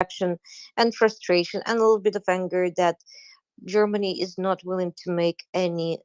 action and frustration and a little bit of anger that Germany is not willing to make any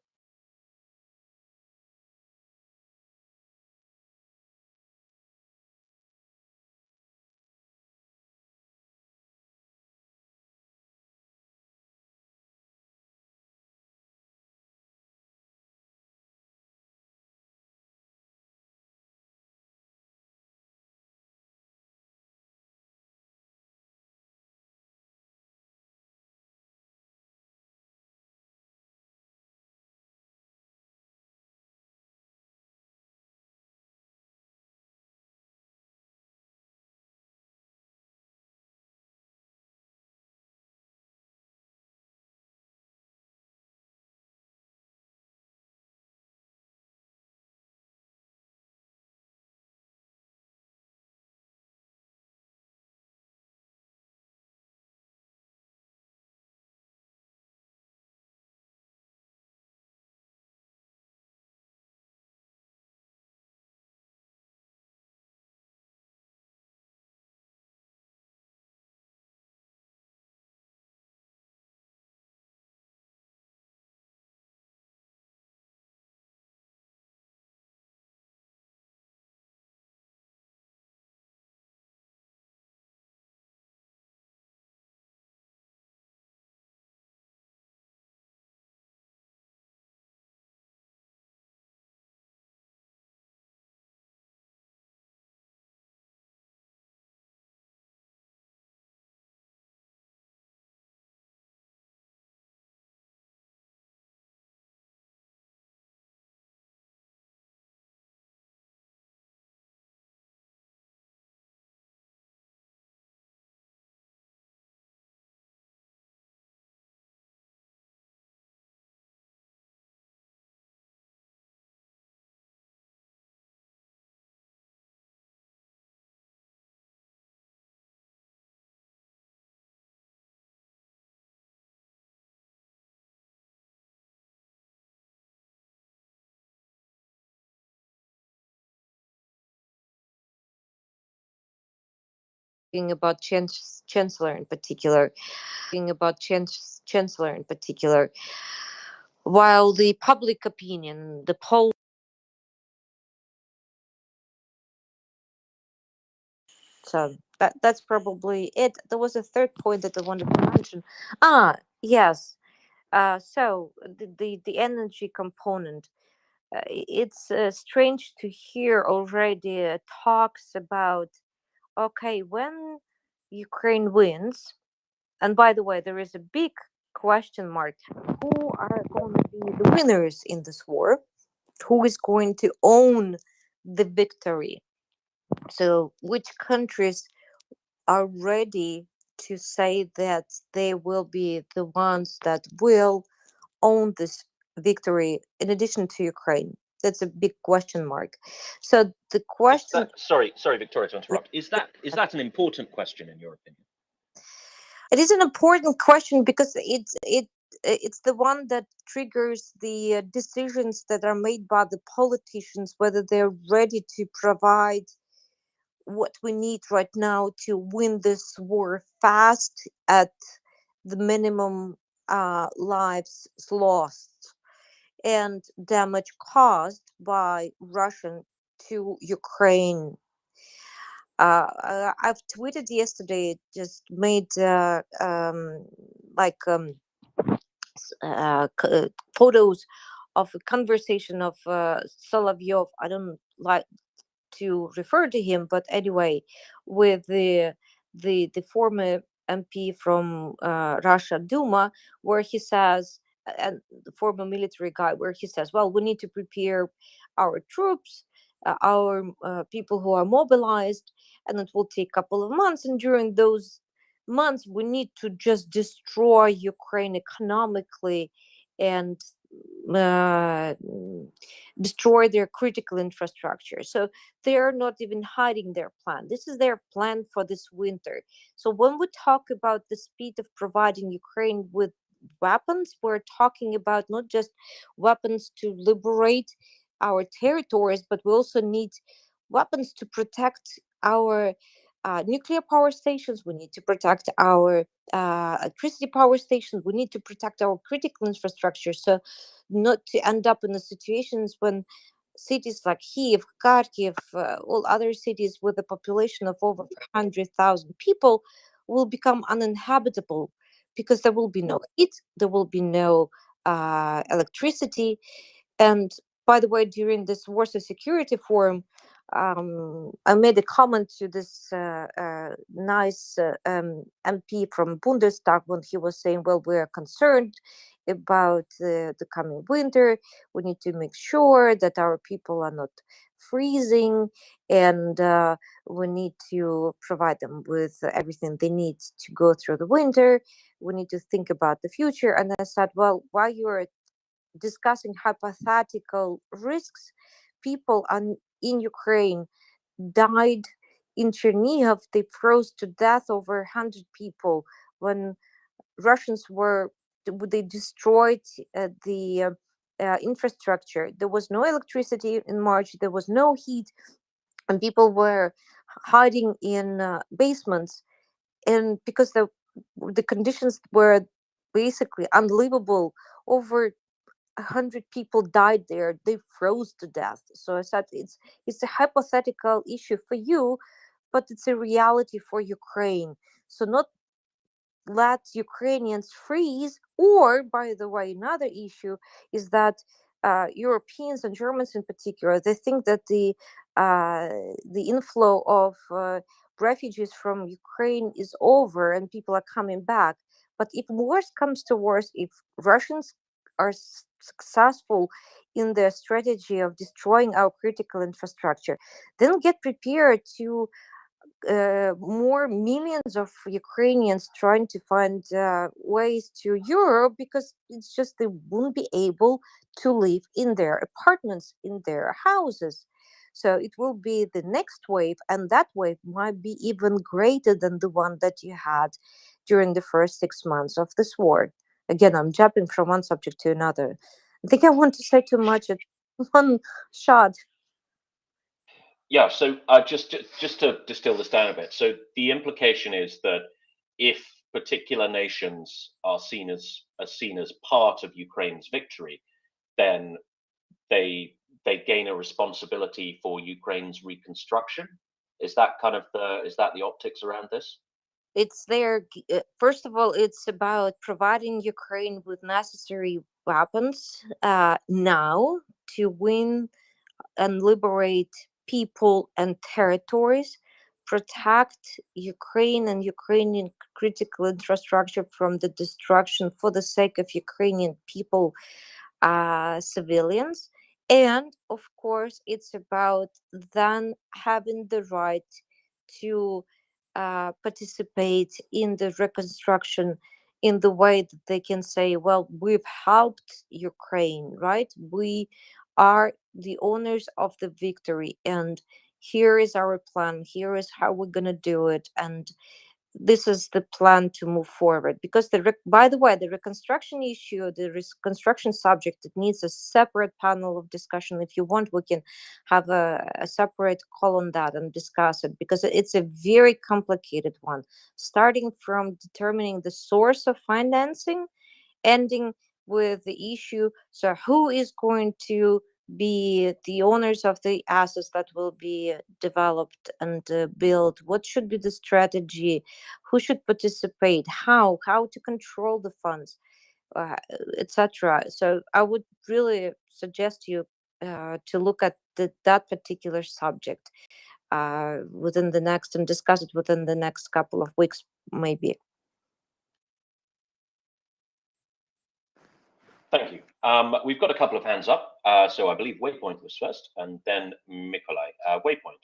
about chancellor in particular, while the public opinion, the poll. So that's probably it. There was a third point that I wanted to mention. Yes. So the energy component. It's strange to hear already talks about, okay, when Ukraine wins, and by the way, there is a big question mark: who are going to be the winners in this war? Who is going to own the victory? So, which countries are ready to say that they will be the ones that will own this victory in addition to Ukraine? That's a big question mark. So the question, Sorry, Victoria, to yeah, interrupt. Is that an important question in your opinion? it is an important question because it's the one that triggers the decisions that are made by the politicians, whether they're ready to provide what we need right now to win this war fast at the minimum lives lost and damage caused by Russian to Ukraine. I've tweeted yesterday, just made like photos of a conversation of Solovyov. I don't like to refer to him, but anyway, with the former MP from Russia Duma, where he says, and the former military guy, where he says, well, we need to prepare our troops, our people who are mobilized, and it will take a couple of months. And during those months, we need to just destroy Ukraine economically and uh, destroy their critical infrastructure. So they are not even hiding their plan. This is their plan for this winter. So when we talk about the speed of providing Ukraine with weapons, we're talking about not just weapons to liberate our territories, but we also need weapons to protect our nuclear power stations. We need to protect our electricity power stations. We need to protect our critical infrastructure, so not to end up in the situations when cities like Kiev, Kharkiv, all other cities with a population of over 100,000 people will become uninhabitable because there will be no heat, there will be no electricity. And by the way, during this Warsaw Security Forum, I made a comment to this nice MP from Bundestag when he was saying, well, we're concerned about the coming winter. We need to make sure that our people are not freezing, and we need to provide them with everything they need to go through the winter. We need to think about the future. And I said, well, while you're discussing hypothetical risks, people in Ukraine died in Chernihiv. They froze to death, over 100 people, when Russians they destroyed the infrastructure. There was no electricity in March, there was no heat, and people were hiding in basements. And because the conditions were basically unlivable, over 100 people died there. They froze to death. So I said it's a hypothetical issue for you, but it's a reality for Ukraine. So not let Ukrainians freeze. Or, by the way, another issue is that Europeans and Germans in particular, they think that the inflow of refugees from Ukraine is over and people are coming back. But if worse comes to worse, if Russians are successful in their strategy of destroying our critical infrastructure, then get prepared to more millions of Ukrainians trying to find ways to Europe, because it's just they won't be able to live in their apartments, in their houses. So it will be the next wave, and that wave might be even greater than the one that you had during the first 6 months of this war. Again, I'm jumping from one subject to another. I think I want to say too much at one shot. Yeah, so just to distill this down a bit, so the implication is that if particular nations are seen as part of Ukraine's victory, then they gain a responsibility for Ukraine's reconstruction. Is that the optics around this? It's there. First of all, it's about providing Ukraine with necessary weapons now to win and liberate people and territories, protect Ukraine and Ukrainian critical infrastructure from the destruction for the sake of Ukrainian people, civilians. And of course, it's about then having the right to participate in the reconstruction in the way that they can say, well, we've helped Ukraine, right? We are the owners of the victory, and here is our plan, here is how we're going to do it, and this is the plan to move forward. Because by the way, the reconstruction issue, the reconstruction subject, it needs a separate panel of discussion. If you want, we can have a separate call on that and discuss it, because it's a very complicated one, starting from determining the source of financing, ending with the issue, so who is going to be the owners of the assets that will be developed and built, what should be the strategy, who should participate, how to control the funds, etc. So I would really suggest you to look at that particular subject within the next, and discuss it within the next couple of weeks maybe. Thank you. We've got a couple of hands up. So I believe Waypoint was first, and then Mikolai. Waypoint.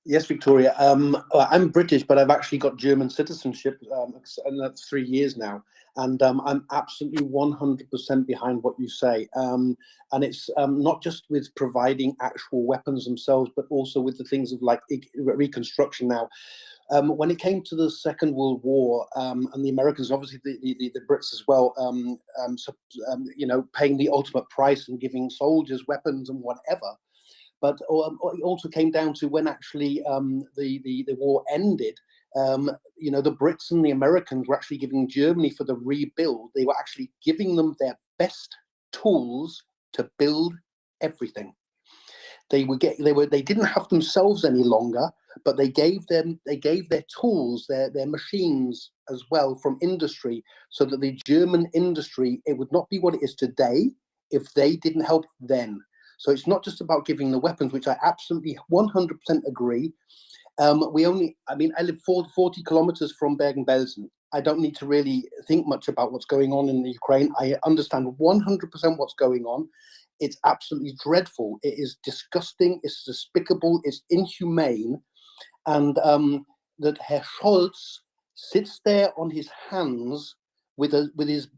Yes, Victoria. I'm British, but I've actually got German citizenship, and that's 3 years now. And I'm absolutely 100% behind what you say. And it's not just with providing actual weapons themselves, but also with the things of like reconstruction now. When it came to the Second World War, and the Americans, obviously the Brits as well, paying the ultimate price and giving soldiers weapons and whatever. But it also came down to when actually the war ended. You know, the Brits and the Americans were actually giving Germany for the rebuild. They were actually giving them their best tools to build everything. They didn't have themselves any longer, but they gave their tools, their machines as well from industry, so that the German industry, it would not be what it is today if they didn't help then. So it's not just about giving the weapons, which I absolutely 100% agree. I live 40 kilometers from Bergen-Belsen. I don't need to really think much about what's going on in the Ukraine. I understand 100% what's going on. It's absolutely dreadful. It is disgusting. It's despicable. It's inhumane. And that Herr Scholz sits there on his hands with his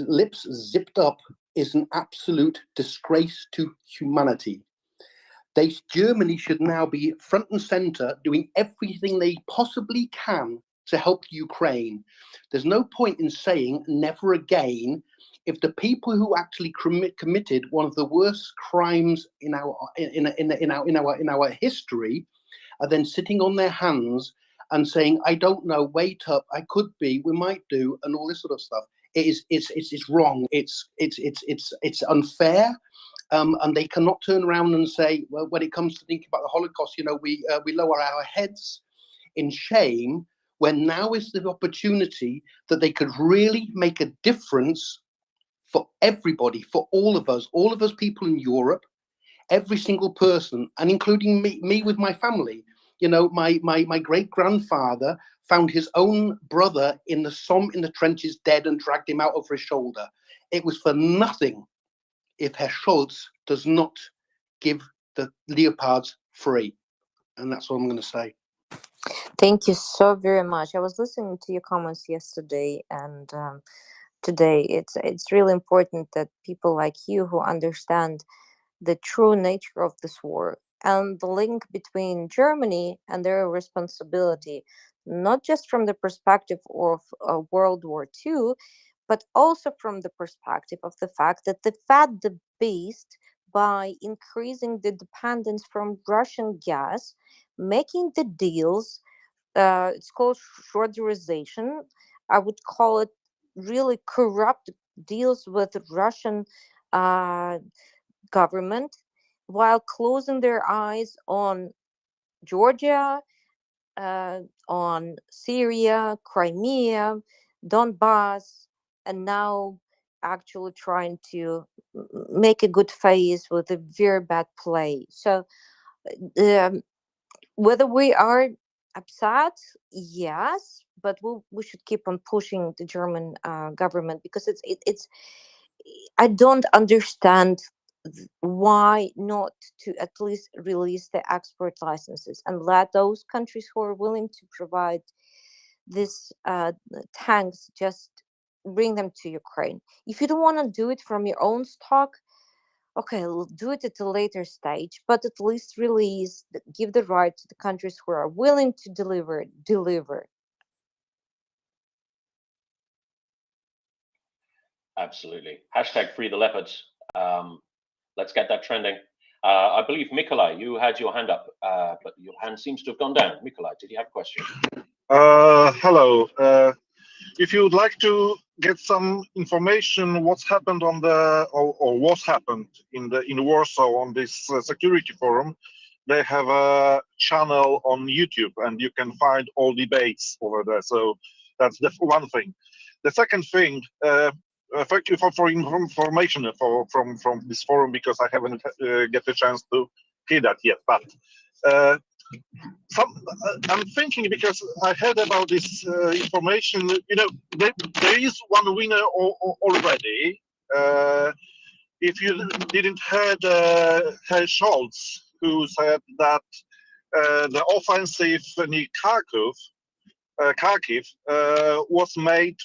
lips zipped up is an absolute disgrace to humanity. Germany should now be front and center, doing everything they possibly can to help Ukraine. There's no point in saying never again if the people who actually committed one of the worst crimes in our history are then sitting on their hands and saying, "I don't know, wait up, I could be, we might do," and all this sort of stuff. It's wrong. It's unfair. And they cannot turn around and say, well, when it comes to thinking about the Holocaust, you know, we lower our heads in shame, when now is the opportunity that they could really make a difference for everybody, for all of us people in Europe, every single person, and including me with my family. You know, my great-grandfather found his own brother in the Somme in the trenches dead and dragged him out over his shoulder. It was for nothing if Herr Scholz does not give the Leopards free. And that's all I'm going to say. Thank you so very much. I was listening to your comments yesterday and today. It's really important that people like you who understand the true nature of this war and the link between Germany and their responsibility, not just from the perspective of World War II, but also from the perspective of the fact that they fed the beast by increasing the dependence from Russian gas, making the deals. It's called Schroederization. I would call it really corrupt deals with the Russian government, while closing their eyes on Georgia, on Syria, Crimea, Donbass, and now actually trying to make a good face with a very bad play. So um, whether we are upset, yes, but we should keep on pushing the German government, because it's I don't understand why not to at least release the export licenses and let those countries who are willing to provide these tanks just bring them to Ukraine. If you don't want to do it from your own stock, okay, we'll do it at a later stage, but at least release, give the right to the countries who are willing to deliver. Absolutely. Hashtag free the leopards. Let's get that trending. I believe, Mikolai, you had your hand up, but your hand seems to have gone down. Mikolai, did you have a question? Hello. If you would like to get some information, what's happened on the or what happened in Warsaw on this security forum, they have a channel on YouTube, and you can find all debates over there. So that's the one thing. The second thing, thank you for information from this forum, because I haven't get a chance to hear that yet. But I'm thinking, because I heard about this information. You know, there is one winner already. If you didn't heard Herr Scholz, who said that the offensive near Kharkiv was made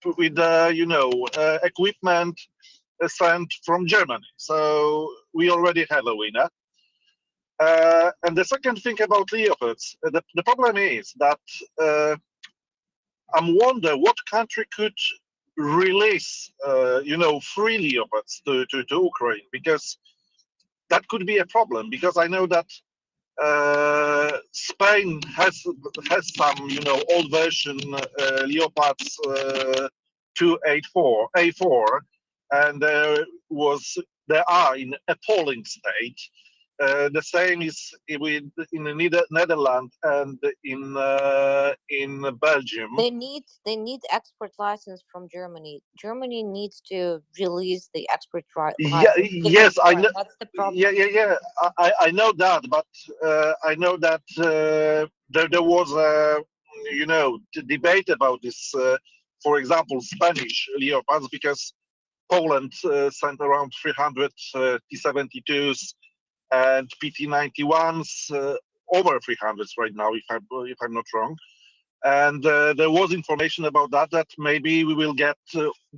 with equipment sent from Germany. So we already have a winner. And the second thing about Leopards, the problem is that I'm wondering what country could release, free Leopards to Ukraine, because that could be a problem, because I know that Spain has some, old version Leopards 284 A4, and they are in appalling state. The same is in the Netherlands and in Belgium. They need export license from Germany. Germany needs to release the export license. Yes, I know. That's the problem. Yeah. I know that, but I know that there was a debate about this. For example, Spanish Leopards, because Poland sent around 300 T-72s and PT-91s, over 300s right now, if I'm not wrong. And there was information about that maybe we will get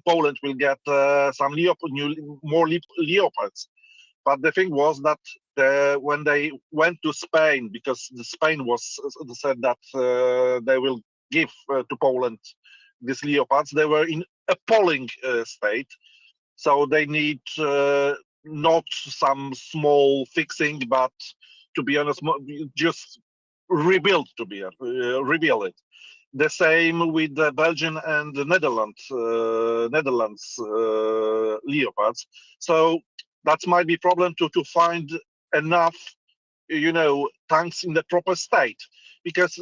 Poland will get some more Leopards. But the thing was that when they went to Spain, because Spain said that they will give to Poland these Leopards, they were in appalling state. So they need not some small fixing, but to be honest, just rebuild it. The same with the Belgian and the Netherlands Leopards. So that might be problem to find enough, tanks in the proper state, because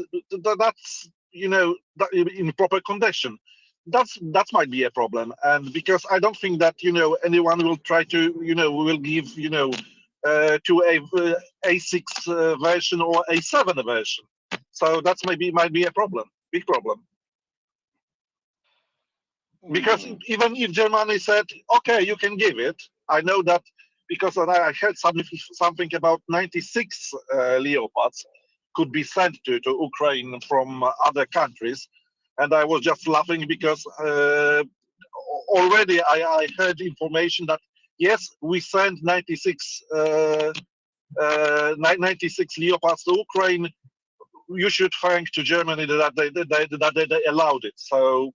that's in proper condition. That might be a problem, and because I don't think that anyone will try to will give to a A6 version or A7 version. So that's might be a problem, big problem. Because even if Germany said, okay, you can give it, I know that because I heard something about 96 Leopards could be sent to Ukraine from other countries. And I was just laughing because already I heard information that, yes, we sent 96 Leopards to Ukraine. You should thank to Germany that they allowed it. So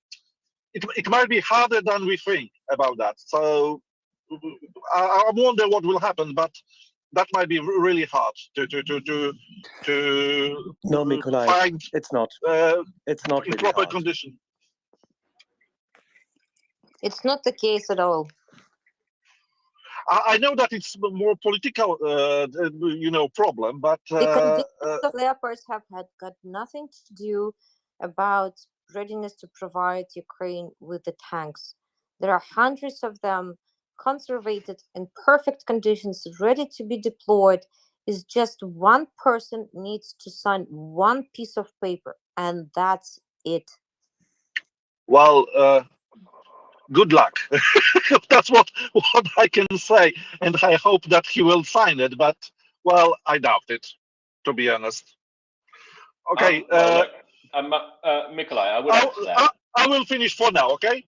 it might be harder than we think about that. So I wonder what will happen, but that might be really hard to No, Mikolai, find. it's not. It's not in really proper hard. condition. It's not the case at all. I know that it's more political, problem, but The conditions of leopards have got nothing to do about readiness to provide Ukraine with the tanks. There are hundreds of them conservated in perfect conditions, ready to be deployed. Is just one person needs to sign one piece of paper, and that's it. well, good luck. That's what I can say, and I hope that he will sign it. But well, I doubt it, to be honest. Okay, Mikolai, I would add to that. I will finish for now. Okay.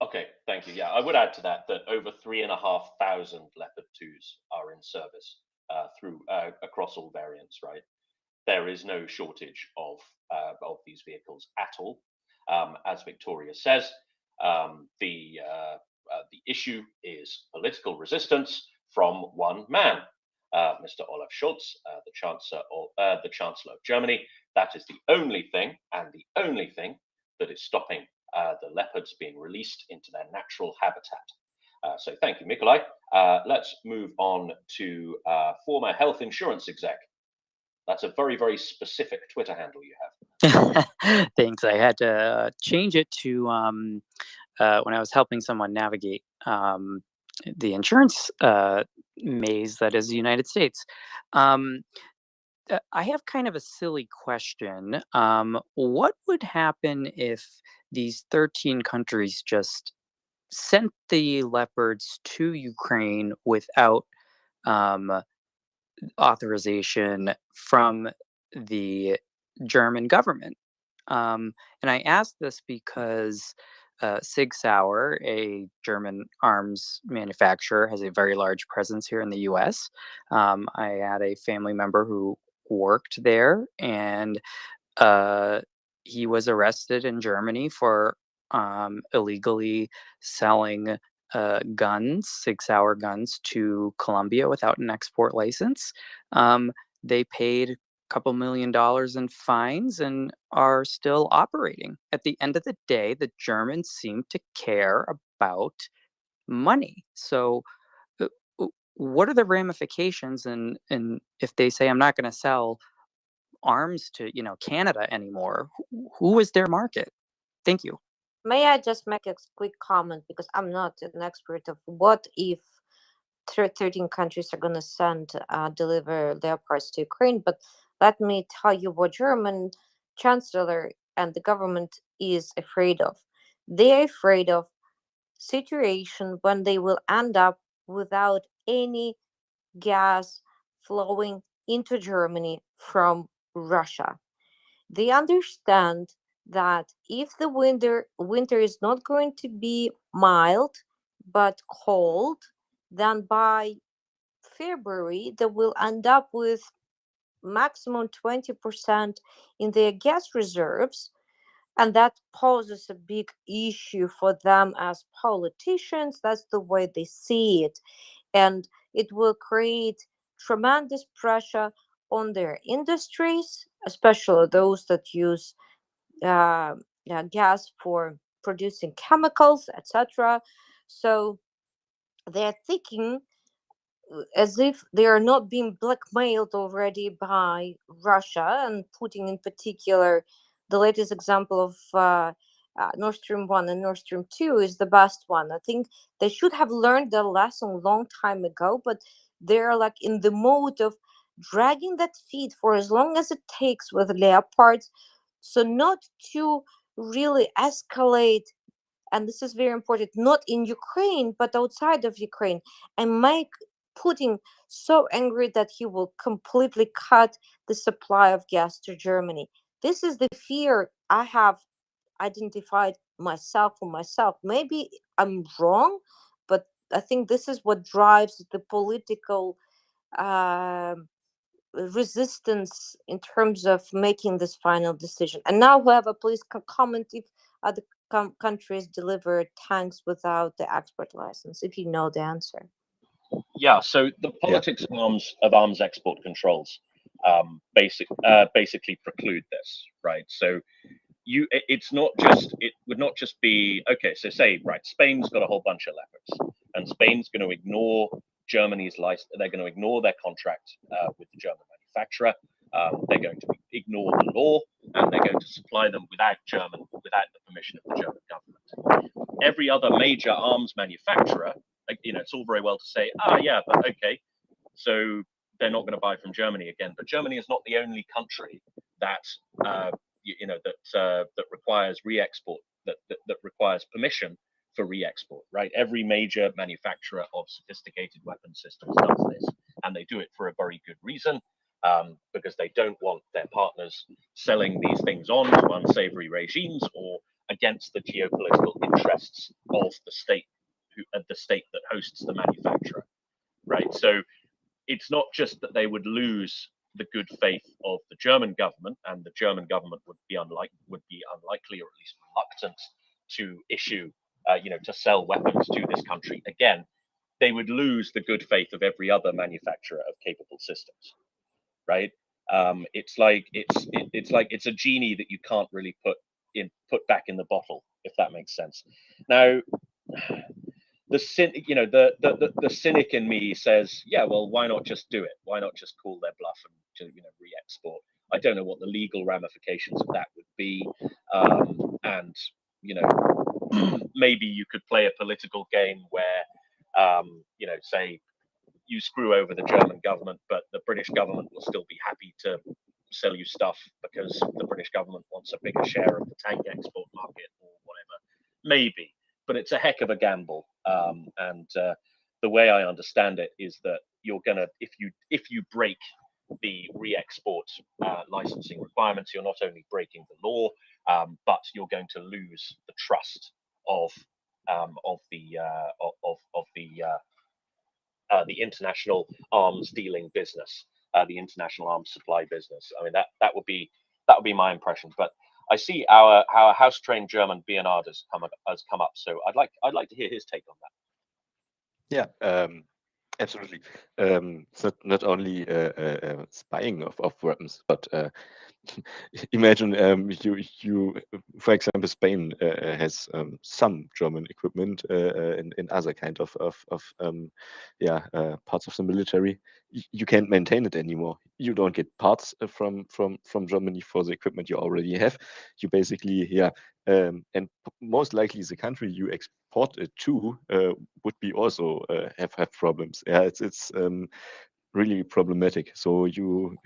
Okay, thank you. Yeah, I would add to that over 3,500 Leopard 2s are in service through across all variants. Right, there is no shortage of these vehicles at all. As Victoria says, the issue is political resistance from one man, Mr. Olaf Scholz, the Chancellor of Germany. That is the only thing, and the only thing that is stopping the leopards being released into their natural habitat. So thank you, Mikolai. Let's move on to former health insurance exec. That's a very, very specific Twitter handle you have. Thanks. I had to change it to when I was helping someone navigate the insurance maze that is the United States. I have kind of a silly question. What would happen if these 13 countries just sent the leopards to Ukraine without authorization from the German government? And I ask this because Sig Sauer, a German arms manufacturer, has a very large presence here in the US. I had a family member who worked there, and he was arrested in Germany for illegally selling guns, 6-hour guns, to Colombia without an export license. They paid a couple $1 million in fines and are still operating. At the end of the day, the Germans seem to care about money. So what are the ramifications, and if they say, I'm not going to sell arms to Canada anymore, who is their market? Thank you. May I just make a quick comment, because I'm not an expert of what if 13 countries are going to deliver Leopards to Ukraine, but let me tell you what German chancellor and the government is afraid of. They're afraid of situation when they will end up without any gas flowing into Germany from Russia. They understand that if the winter is not going to be mild but cold, then by February they will end up with maximum 20% in their gas reserves, and that poses a big issue for them as politicians. That's the way they see it, and it will create tremendous pressure on their industries, especially those that use gas for producing chemicals, etc. So they're thinking as if they are not being blackmailed already by Russia, and putting in particular the latest example of Nord Stream 1 and Nord Stream 2 is the best one. I think they should have learned their lesson a long time ago, but they're like in the mode of dragging that feet for as long as it takes with Leopards, so not to really escalate, and this is very important, not in Ukraine but outside of Ukraine, and make Putin so angry that he will completely cut the supply of gas to Germany. This is the fear I have identified myself for myself. Maybe I'm wrong, but I think this is what drives the political resistance in terms of making this final decision. And now, whoever, please comment if other countries deliver tanks without the export license, if you know the answer. Yeah, so the politics of arms export controls basically preclude this, right? So it would not just be, okay, so say, right, Spain's got a whole bunch of Leopards, and Spain's going to ignore Germany's license. They're going to ignore their contract with the German manufacturer. They're going to ignore the law, and they're going to supply them without the permission of the German government. Every other major arms manufacturer, it's all very well to say, yeah, but okay, so they're not going to buy from Germany again. But Germany is not the only country that that requires re-export, that requires permission for re-export, right? Every major manufacturer of sophisticated weapon systems does this, and they do it for a very good reason, because they don't want their partners selling these things on to unsavory regimes or against the geopolitical interests of the state that hosts the manufacturer, right? So it's not just that they would lose the good faith of the German government, and the German government would be unlikely, or at least reluctant to issue, to sell weapons to this country again. They would lose the good faith of every other manufacturer of capable systems, right? It's like it's a genie that you can't really put back in the bottle, if that makes sense. Now, the cynic in me says, yeah, well, why not just do it? Why not just call their bluff and re-export? I don't know what the legal ramifications of that would be, and maybe you could play a political game where, say you screw over the German government, but the British government will still be happy to sell you stuff because the British government wants a bigger share of the tank export market or whatever. Maybe. But it's a heck of a gamble, and the way I understand it is that you're gonna, if you break the re-export licensing requirements, you're not only breaking the law, but you're going to lose the trust of the international arms dealing business, the international arms supply business. I mean, that would be my impression, but. I see our house-trained German Bernard has come up, so I'd like to hear his take on that. Yeah, absolutely. It's not only spying of weapons, but imagine you, for example, Spain has some German equipment in other kind of parts of the military. You can't maintain it anymore. You don't get parts from Germany for the equipment you already have. You basically and most likely the country you export it to would be also have problems. Yeah, it's really problematic. So you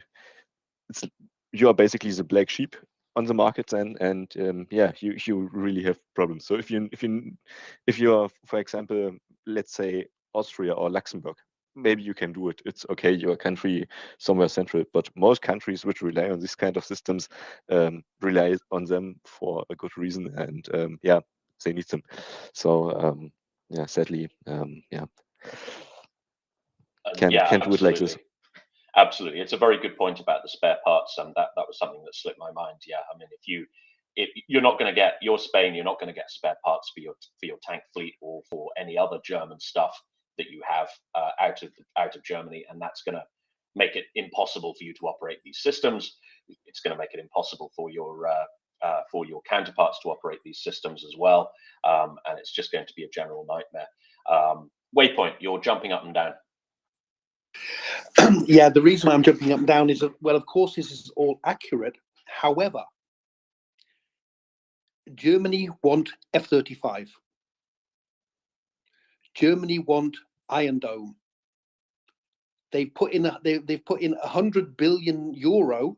are basically the black sheep on the market then, and you really have problems. So if you're, for example, let's say Austria or Luxembourg, maybe you can do it. It's okay, you're a country somewhere central, but most countries which rely on this kind of systems rely on them for a good reason, and they need them. So sadly, can't do it like this. Absolutely, it's a very good point about the spare parts, and that was something that slipped my mind. Yeah, I mean, if you're not going to get Spain, you're not going to get spare parts for your tank fleet or for any other German stuff that you have out of Germany, and that's going to make it impossible for you to operate these systems. It's going to make it impossible for your counterparts to operate these systems as well, and it's just going to be a general nightmare. Waypoint, you're jumping up and down. Yeah, the reason I'm jumping up and down is, well, of course, this is all accurate. However, Germany want F-35. Germany want Iron Dome. They've put in 100 billion euro.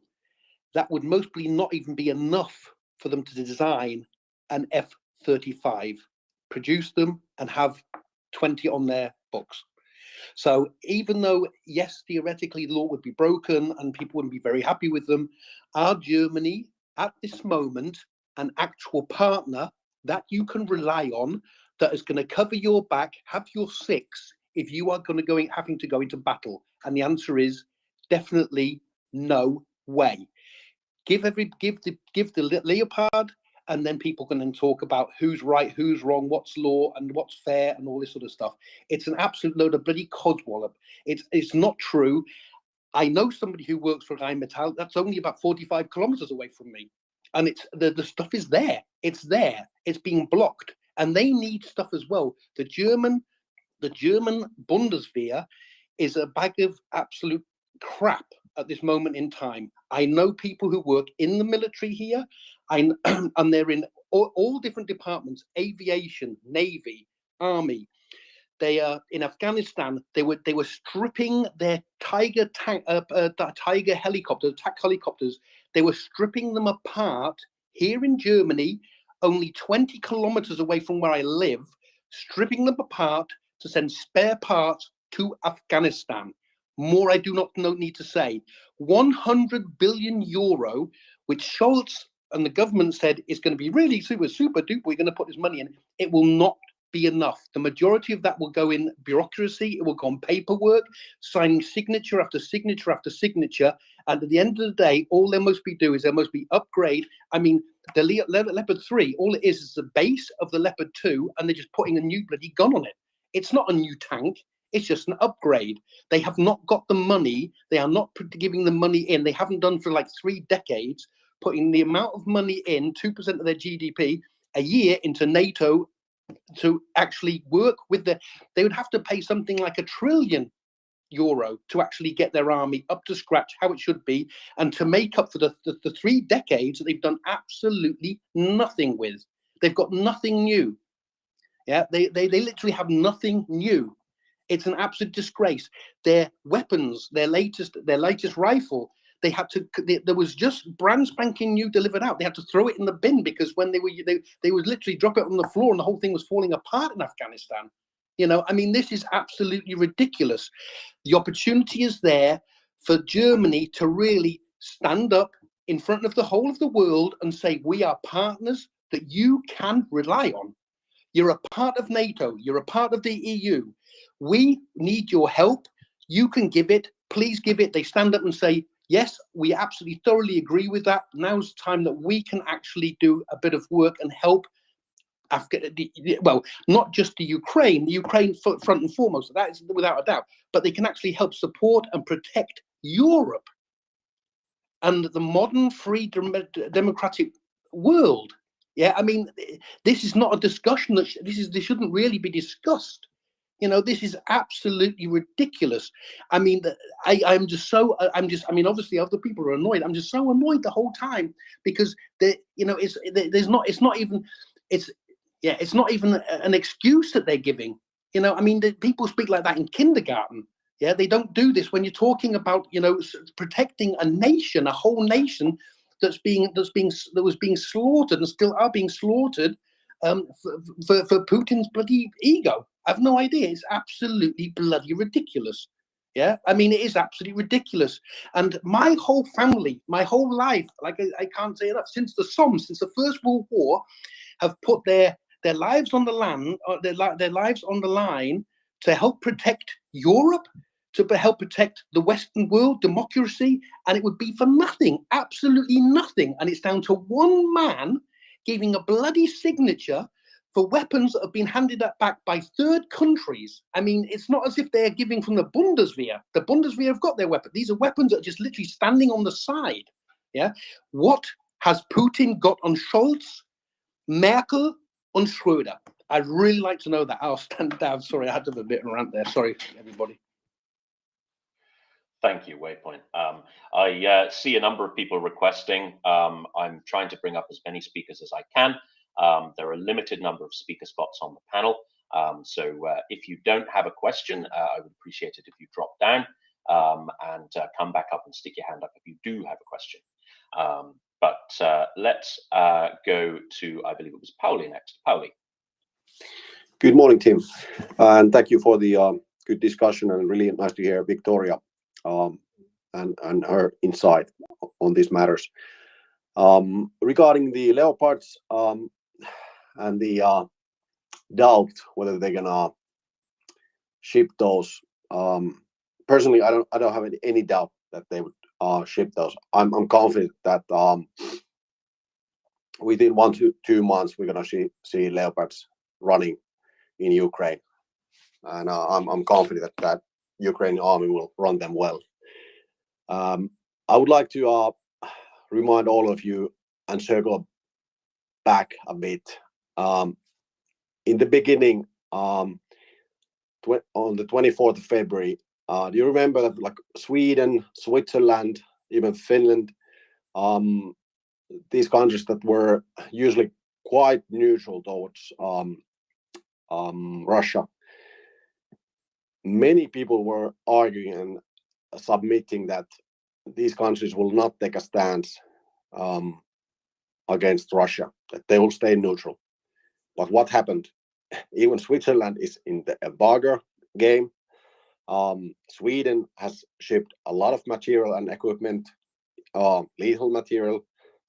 That would mostly not even be enough for them to design an F-35, produce them, and have 20 on their books. So even though, yes, theoretically the law would be broken and people wouldn't be very happy with them, are Germany at this moment an actual partner that you can rely on, that is going to cover your back, have your six, if you are going to having to go into battle? And the answer is definitely no way. Give the Leopard, and then people can then talk about who's right, who's wrong, what's law and what's fair and all this sort of stuff. It's an absolute load of bloody codswallop. It's not true. I know somebody who works for Rheinmetall that's only about 45 kilometers away from me, and it's the stuff is there. It's there. It's being blocked, and they need stuff as well. The German Bundeswehr is a bag of absolute crap at this moment in time. I know people who work in the military here, and they're in all different departments: aviation, navy, army. They are in Afghanistan. They were stripping their Tiger helicopters, attack helicopters. They were stripping them apart here in Germany, only 20 kilometers away from where I live, stripping them apart to send spare parts to Afghanistan. More I do not need to say. 100 billion euro, which Scholz and the government said is going to be really super duper. We're going to put this money in. It will not be enough. The majority of that will go in bureaucracy. It will go on paperwork, signing signature after signature after signature. And at the end of the day, all there must be there must be upgrade. I mean, the Leopard 3, all it is the base of the Leopard 2, and they're just putting a new bloody gun on it. It's not a new tank. It's just an upgrade. They have not got the money. They are not giving the money in. They haven't done for like 3 decades, putting the amount of money in, 2% of their GDP a year into NATO to actually work with they would have to pay something like €1 trillion to actually get their army up to scratch how it should be, and to make up for the 3 decades that they've done absolutely nothing with. They've got nothing new. Yeah, they literally have nothing new. It's an absolute disgrace. Their weapons, their latest rifle, there was just brand spanking new delivered out. They had to throw it in the bin because when they would literally drop it on the floor and the whole thing was falling apart in Afghanistan. You know, I mean, this is absolutely ridiculous. The opportunity is there for Germany to really stand up in front of the whole of the world and say, we are partners that you can rely on. You're a part of NATO. You're a part of the EU. We need your help. You can give it. Please give it. They stand up and say, yes, we absolutely thoroughly agree with that. Now's the time that we can actually do a bit of work and help well, not just the Ukraine front and foremost, that is without a doubt, but they can actually help support and protect Europe and the modern free democratic world. Yeah, I mean, this is not a discussion that this shouldn't really be discussed. You know, this is absolutely ridiculous. I mean, I mean, obviously other people are annoyed. I'm just so annoyed the whole time because it's not even an excuse that they're giving. You know, I mean, people speak like that in kindergarten. Yeah, they don't do this when you're talking about, you know, protecting a nation, a whole nation that was being slaughtered and still are being slaughtered for Putin's bloody ego. I've no idea. It's absolutely bloody ridiculous. Yeah, I mean, it is absolutely ridiculous. And my whole family, my whole life, like I can't say enough, since the First World War, have put their lives on the line, their lives on the line to help protect Europe, to help protect the Western world, democracy, and it would be for nothing, absolutely nothing. And it's down to one man giving a bloody signature for weapons that have been handed back by third countries. I mean, it's not as if they're giving from the Bundeswehr. The Bundeswehr have got their weapons. These are weapons that are just literally standing on the side. Yeah. What has Putin got on Scholz, Merkel, and Schröder? I'd really like to know that. I'll stand down. Sorry, I had to have a bit of a rant there. Sorry, everybody. Thank you, Waypoint. I see a number of people requesting. I'm trying to bring up as many speakers as I can. There are a limited number of speaker spots on the panel. So if you don't have a question, I would appreciate it if you drop down and come back up and stick your hand up if you do have a question. But let's go to, I believe it was Pauli next. Pauli. Good morning, Tim. And thank you for the good discussion, and really nice to hear Victoria and her insight on these matters. Regarding the Leopards and the doubt whether they're gonna ship those, personally, I don't have any doubt that they would ship those. I'm confident that within 1 to 2 months we're gonna see Leopards running in Ukraine, and I'm confident that Ukrainian army will run them well. I would like to remind all of you and circle back a bit. In the beginning, on the 24th of February, do you remember that, like, Sweden, Switzerland, even Finland, these countries that were usually quite neutral towards Russia, many people were arguing and submitting that these countries will not take a stance against Russia, that they will stay neutral. But what happened? Even Switzerland is in the embargo game. Sweden has shipped a lot of material and equipment, lethal material,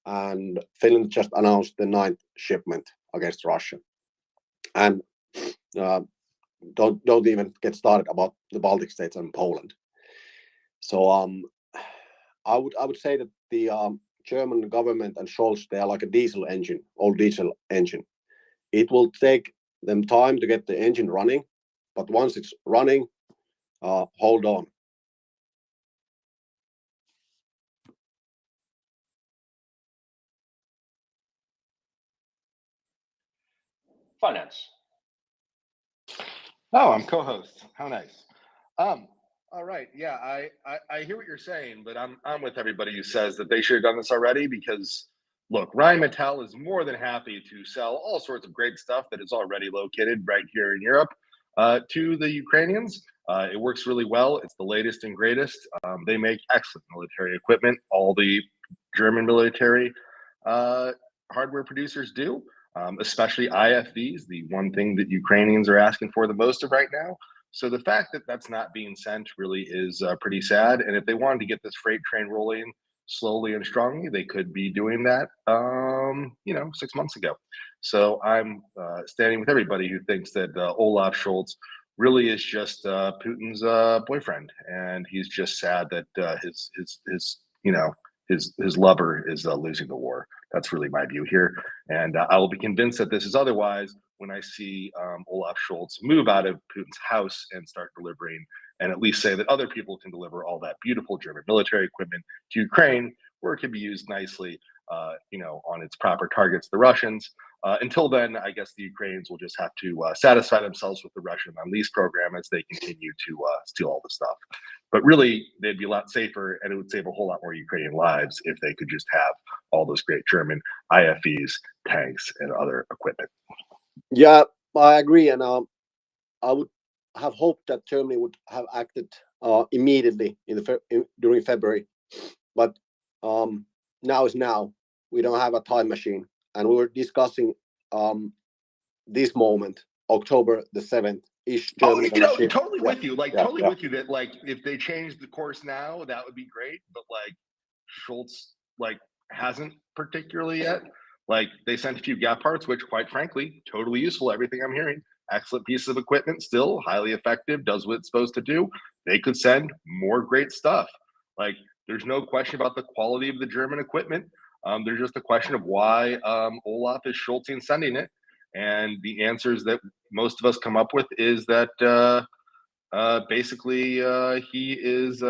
and Finland just announced the 9th shipment against Russia. And don't even get started about the Baltic states and Poland. So I would say that the German government and Scholz, they are like a diesel engine, old diesel engine. It will take them time to get the engine running, but once it's running, hold on. Finance. Oh, I'm co-host. How nice. All right. Yeah, I hear what you're saying, but I'm with everybody who says that they should have done this already, because look, Rheinmetall is more than happy to sell all sorts of great stuff that is already located right here in Europe to the Ukrainians. It works really well. It's the latest and greatest. They make excellent military equipment. All the German military hardware producers do. Especially IFVs, the one thing that Ukrainians are asking for the most of right now. So the fact that that's not being sent really is pretty sad. And if they wanted to get this freight train rolling slowly and strongly, they could be doing that, 6 months ago. So I'm standing with everybody who thinks that Olaf Scholz really is just Putin's boyfriend, and he's just sad that his lover is losing the war. That's really my view here, and I will be convinced that this is otherwise when I see Olaf Scholz move out of Putin's house and start delivering, and at least say that other people can deliver all that beautiful German military equipment to Ukraine, where it can be used nicely, on its proper targets, the Russians. Until then, I guess the Ukrainians will just have to satisfy themselves with the Russian on-lease program as they continue to steal all the stuff. But really, they'd be a lot safer, and it would save a whole lot more Ukrainian lives if they could just have all those great German IFVs, tanks, and other equipment. Yeah, I agree, and I would have hoped that Germany would have acted immediately during February, but now is now. We don't have a time machine, and we were discussing this moment, October the 7th. Totally with you. With you that if they change the course now, that would be great. But Scholz hasn't particularly yet. They sent a few gap parts, which quite frankly, totally useful. Everything I'm hearing, excellent piece of equipment, still highly effective, does what it's supposed to do. They could send more great stuff. There's no question about the quality of the German equipment. There's just a question of why Olaf is Scholzing sending it. And the answers that most of us come up with is that basically he is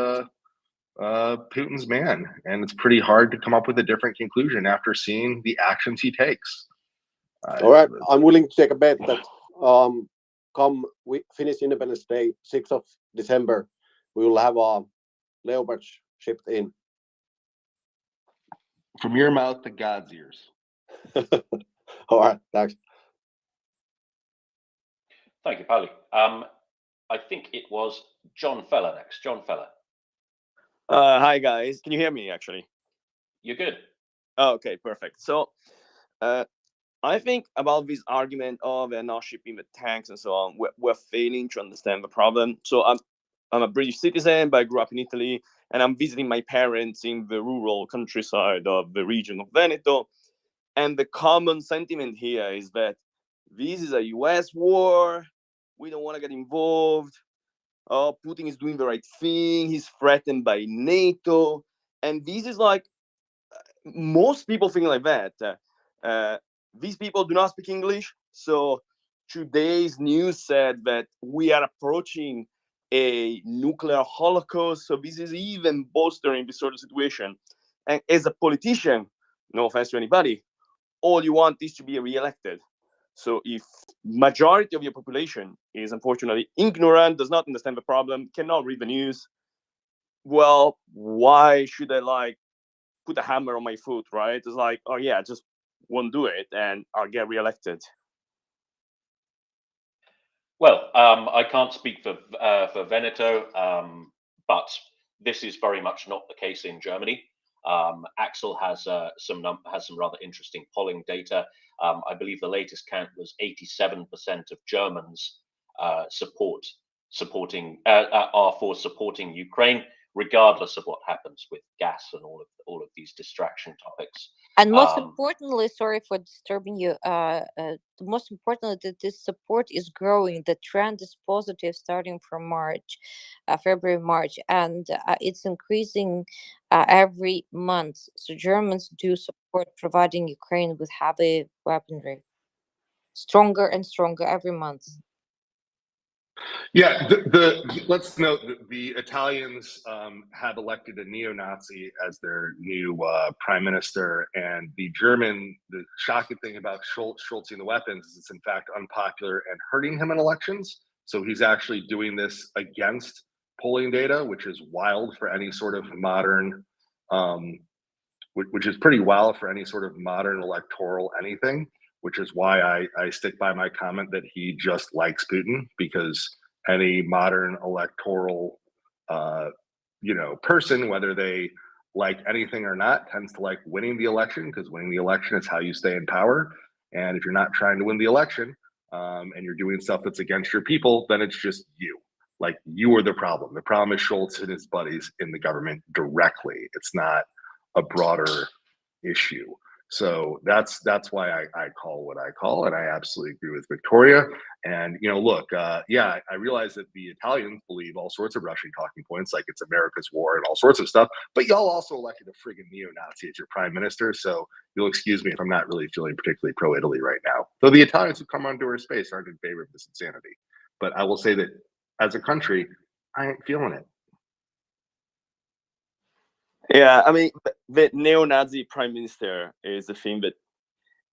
Putin's man. And it's pretty hard to come up with a different conclusion after seeing the actions he takes. All right. I'm willing to take a bet that come we finish Independence Day, 6th of December, we will have Leopards shipped in. From your mouth to God's ears. All right, thanks. Thank you, Pauli. I think it was John Feller next. John Feller. Hi, guys. Can you hear me, actually? You're good. Oh, okay, perfect. So I think about this argument of they're not shipping the tanks and so on, we're failing to understand the problem. So I'm a British citizen, but I grew up in Italy, and I'm visiting my parents in the rural countryside of the region of Veneto. And the common sentiment here is that this is a US war. We don't want to get involved. Oh, Putin is doing the right thing. He's threatened by NATO. And this is most people think like that. These people do not speak English. So today's news said that we are approaching a nuclear holocaust. So this is even bolstering this sort of situation. And as a politician, no offense to anybody, all you want is to be re-elected. So if majority of your population is unfortunately ignorant, does not understand the problem, cannot read the news, well, why should I put a hammer on my foot, right? It's oh yeah, just won't do it and I'll get re-elected. Well, I can't speak for Veneto, but this is very much not the case in Germany. Axel has some rather interesting polling data. I believe the latest count was 87% of Germans are for supporting Ukraine, regardless of what happens with gas and all of these distraction topics. And most importantly, sorry for disturbing you, most importantly, that this support is growing. The trend is positive starting from February, March, and it's increasing every month. So Germans do support providing Ukraine with heavy weaponry. Stronger and stronger every month. Yeah, let's note that the Italians have elected a neo-Nazi as their new prime minister, and the shocking thing about Scholzing the weapons is it's in fact unpopular and hurting him in elections. So he's actually doing this against polling data, which is wild for any sort of modern, which is pretty wild for any sort of modern electoral anything. Which is why I stick by my comment that he just likes Putin, because any modern electoral, person, whether they like anything or not, tends to like winning the election, because winning the election is how you stay in power. And if you're not trying to win the election and you're doing stuff that's against your people, then it's just you. You are the problem. The problem is Scholz and his buddies in the government directly. It's not a broader issue. So that's why I call what I call, and I absolutely agree with Victoria. And look, yeah, I realize that the Italians believe all sorts of Russian talking points, like it's America's war and all sorts of stuff. But y'all also elected a friggin' neo-Nazi as your prime minister, so you'll excuse me if I'm not really feeling particularly pro-Italy right now. Though the Italians who come onto our space aren't in favor of this insanity. But I will say that as a country, I ain't feeling it. Yeah, I mean, the neo-Nazi prime minister is the thing that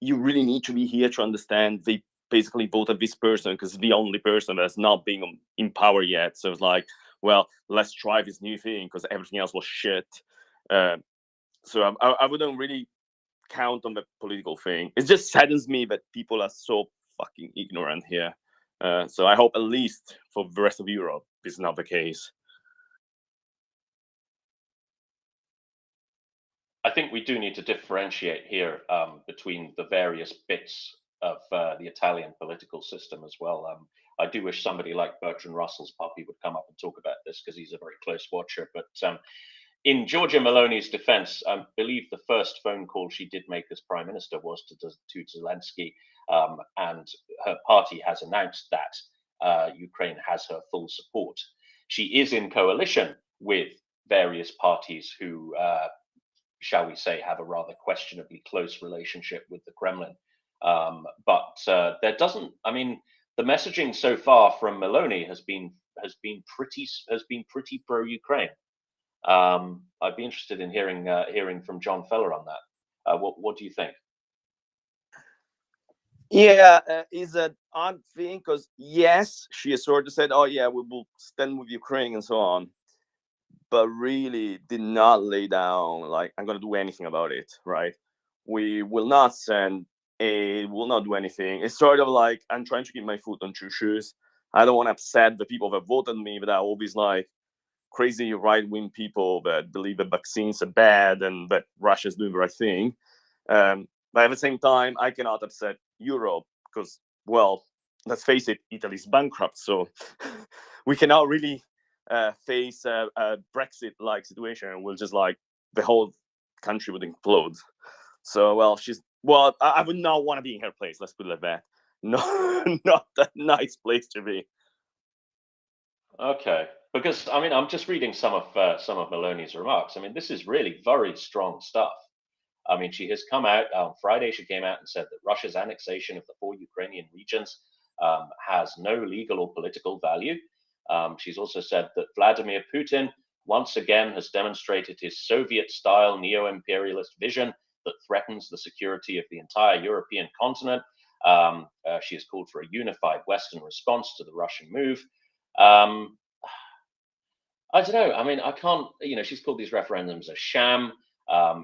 you really need to be here to understand. They basically voted this person because the only person that's not being in power yet. So it's like, well, let's try this new thing because everything else was shit. So I wouldn't really count on the political thing. It just saddens me that people are so fucking ignorant here. So I hope at least for the rest of Europe, this is not the case. I think we do need to differentiate here between the various bits of the Italian political system as well. I do wish somebody like Bertrand Russell's puppy would come up and talk about this because he's a very close watcher. But in Giorgia Meloni's defense, I believe the first phone call she did make as prime minister was to Zelensky, and her party has announced that Ukraine has her full support. She is in coalition with various parties who shall we say, have a rather questionably close relationship with the Kremlin. But there doesn't. I mean, the messaging so far from Meloni has been pretty pro-Ukraine. I'd be interested in hearing from John Feller on that. What do you think? Yeah, it's an odd thing because yes, she sort of said, "Oh yeah, we will stand with Ukraine" and so on. But really did not lay down like I'm gonna do anything about it, right? We will not send aid, will not do anything. It's sort of like I'm trying to keep my foot on two shoes. I don't want to upset the people that voted me, but are all these like crazy right-wing people that believe that vaccines are bad and that Russia's doing the right thing. But at the same time, I cannot upset Europe because, well, let's face it, Italy's bankrupt, so we cannot really face a Brexit-like situation. We'll just like the whole country would implode. So, well, I would not want to be in her place. Let's put it like that. No, not a nice place to be. Okay, because I mean, I'm just reading some of Meloni's remarks. I mean, this is really very strong stuff. I mean, she has come out on Friday. She came out and said that Russia's annexation of the 4 Ukrainian regions has no legal or political value. She's also said that Vladimir Putin once again has demonstrated his Soviet-style neo-imperialist vision that threatens the security of the entire European continent. She has called for a unified Western response to the Russian move. I don't know. I mean, I can't, she's called these referendums a sham,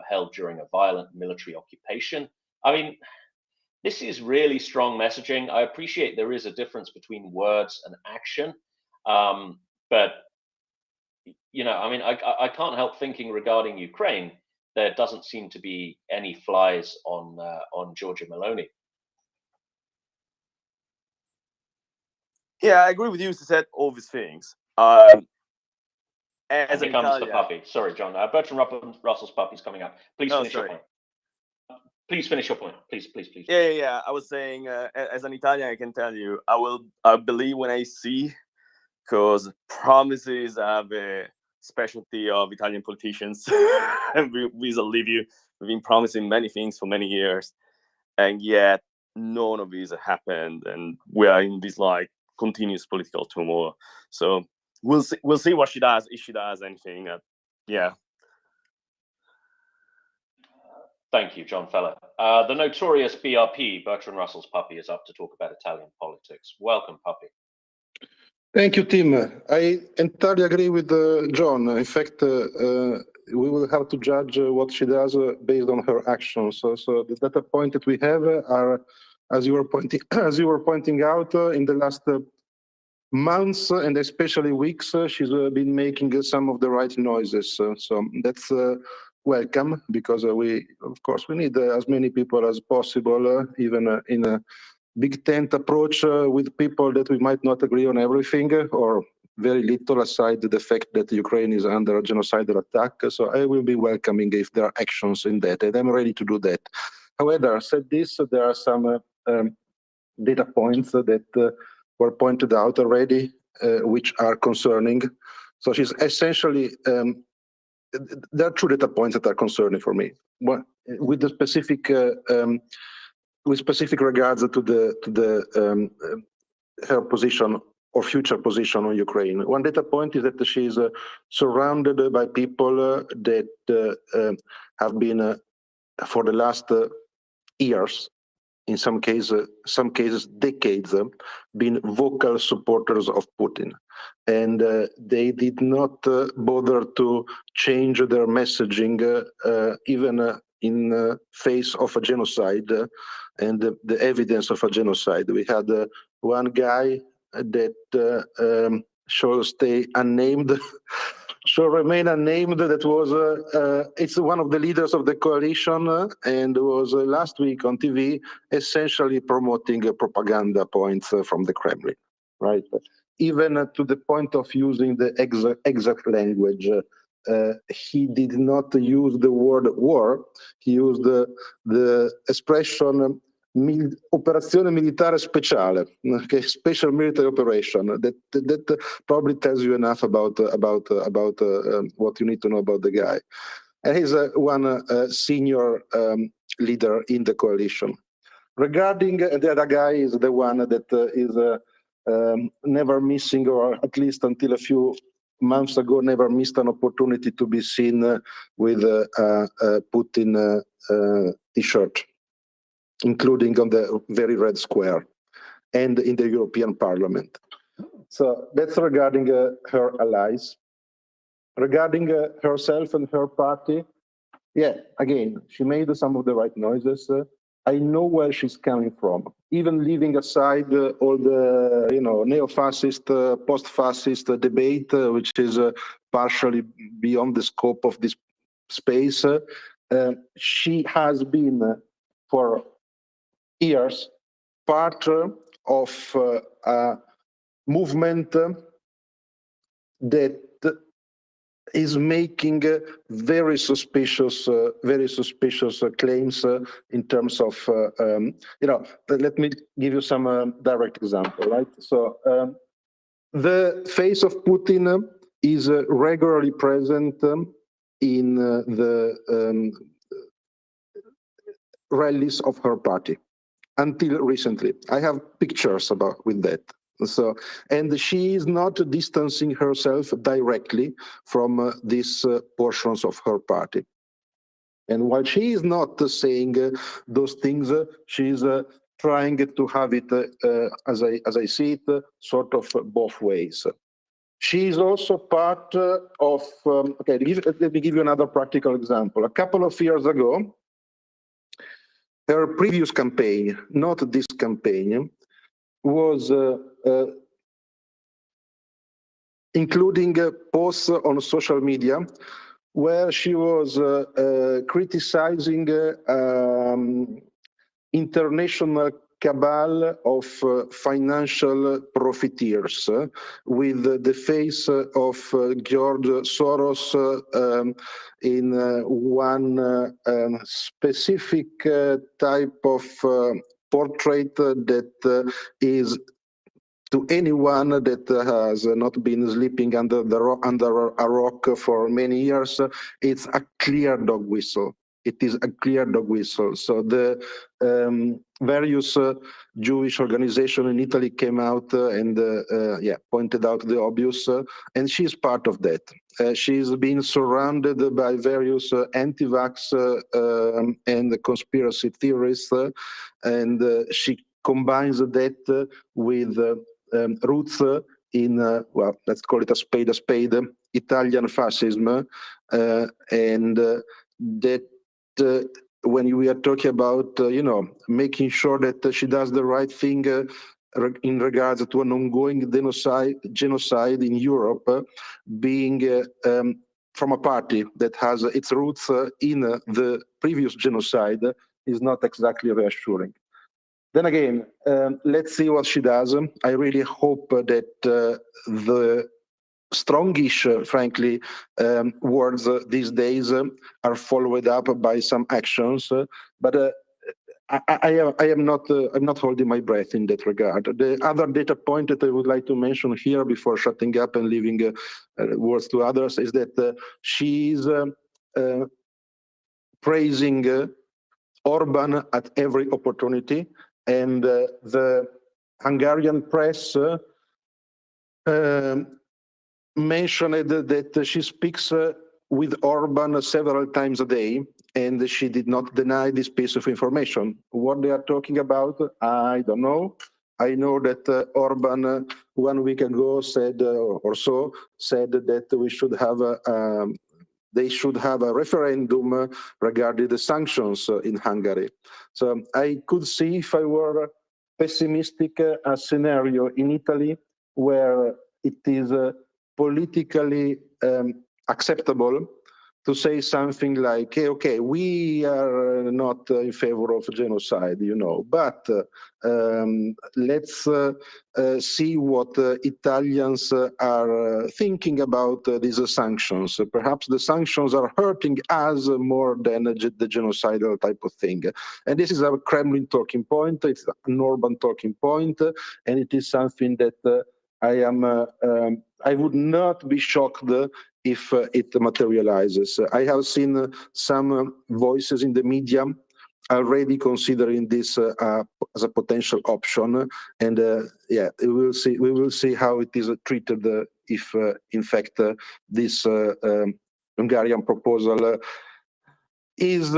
held during a violent military occupation. I mean, this is really strong messaging. I appreciate there is a difference between words and action. But, I mean, I can't help thinking regarding Ukraine, there doesn't seem to be any flies on Giorgia Meloni. Yeah, I agree with you. She said all these things. As here comes the puppy. Sorry, John. Bertrand Russell's puppy's coming up. Please finish your point. Please finish your point. Please. Yeah. I was saying, as an Italian, I can tell you, I believe when I see, because promises are the specialty of Italian politicians. And we'll leave you. We've been promising many things for many years, and yet none of these have happened, and we are in this like continuous political turmoil. So we'll see what she does, if she does anything. Yeah. Thank you, John Feller. The notorious BRP, Bertrand Russell's puppy, is up to talk about Italian politics. Welcome, puppy. Thank you, Tim. I entirely agree with John. In fact, we will have to judge what she does based on her actions. So the data point that we have are, as you were pointing out, in the last months and especially weeks, she's been making some of the right noises. So that's welcome, because we need as many people as possible, even in a big tent approach with people that we might not agree on everything, or very little, aside the fact that Ukraine is under a genocidal attack. So I will be welcoming if there are actions in that, and I'm ready to do that. However, said this, there are some data points that were pointed out already, which are concerning. So she's essentially, there are two data points that are concerning for me. One, with the specific, with specific regards to the her position or future position on Ukraine. One data point is that she is surrounded by people that have been for the last years, in some cases decades, been vocal supporters of Putin, and they did not bother to change their messaging, even in face of a genocide and the evidence of a genocide. We had one guy that shall stay unnamed, shall remain unnamed, that was, it's one of the leaders of the coalition, and was last week on TV essentially promoting propaganda points from the Kremlin, right? Even to the point of using the exact language. He did not use the word war, he used the expression operazione militare speciale, okay, special military operation. That probably tells you enough about what you need to know about the guy. And he's one senior leader in the coalition. Regarding the other guy is the one that is never missing, or at least until a few months ago, never missed an opportunity to be seen with a Putin t-shirt, including on the very red square and in the European Parliament. So that's regarding her allies. Regarding herself and her party, yeah, again, she made some of the right noises. I know where she's coming from, even leaving aside all the, neo-fascist, post-fascist debate, which is partially beyond the scope of this space. She has been, for years, part of a movement that is making very suspicious claims in terms of, let me give you some direct example, right? So the face of Putin is regularly present in the rallies of her party until recently. I have pictures with that. So, and she is not distancing herself directly from these portions of her party. And while she is not saying those things, she is trying to have it, as I see it, sort of both ways. She is also part of, okay, let me give you another practical example. A couple of years ago, her previous campaign, not this campaign, was including posts on social media where she was criticizing international cabal of financial profiteers with the face of George Soros in one specific type of portrait that is, to anyone that has not been sleeping under a rock for many years, it's a clear dog whistle. It is a clear dog whistle. So the various Jewish organizations in Italy came out and pointed out the obvious, and she's part of that. She's been surrounded by various anti-vax and conspiracy theorists, and she combines that with roots in, well, let's call it a spade, Italian fascism, and that when we are talking about, making sure that she does the right thing in regards to an ongoing genocide in Europe, being from a party that has its roots in the previous genocide, is not exactly reassuring. Then again, let's see what she does. I really hope that the strongish, frankly, words these days are followed up by some actions. But I am not I'm not holding my breath in that regard. The other data point that I would like to mention here before shutting up and leaving words to others is that she is praising Orban at every opportunity, and the Hungarian press mentioned that she speaks with Orban several times a day, and she did not deny this piece of information. What they are talking about, I don't know. I know that Orban 1 week ago said, or so, said that we should have they should have a referendum regarding the sanctions in Hungary. So I could see, if I were pessimistic, a scenario in Italy where it is politically acceptable to say something like, hey, okay, we are not in favor of genocide, but let's see what Italians are thinking about these sanctions. Perhaps the sanctions are hurting us more than the genocidal type of thing. And this is a Kremlin talking point, it's an Orban talking point, and it is something that I would not be shocked if it materializes. I have seen some voices in the media already considering this as a potential option, and we will see how it is treated if, in fact, this Hungarian proposal is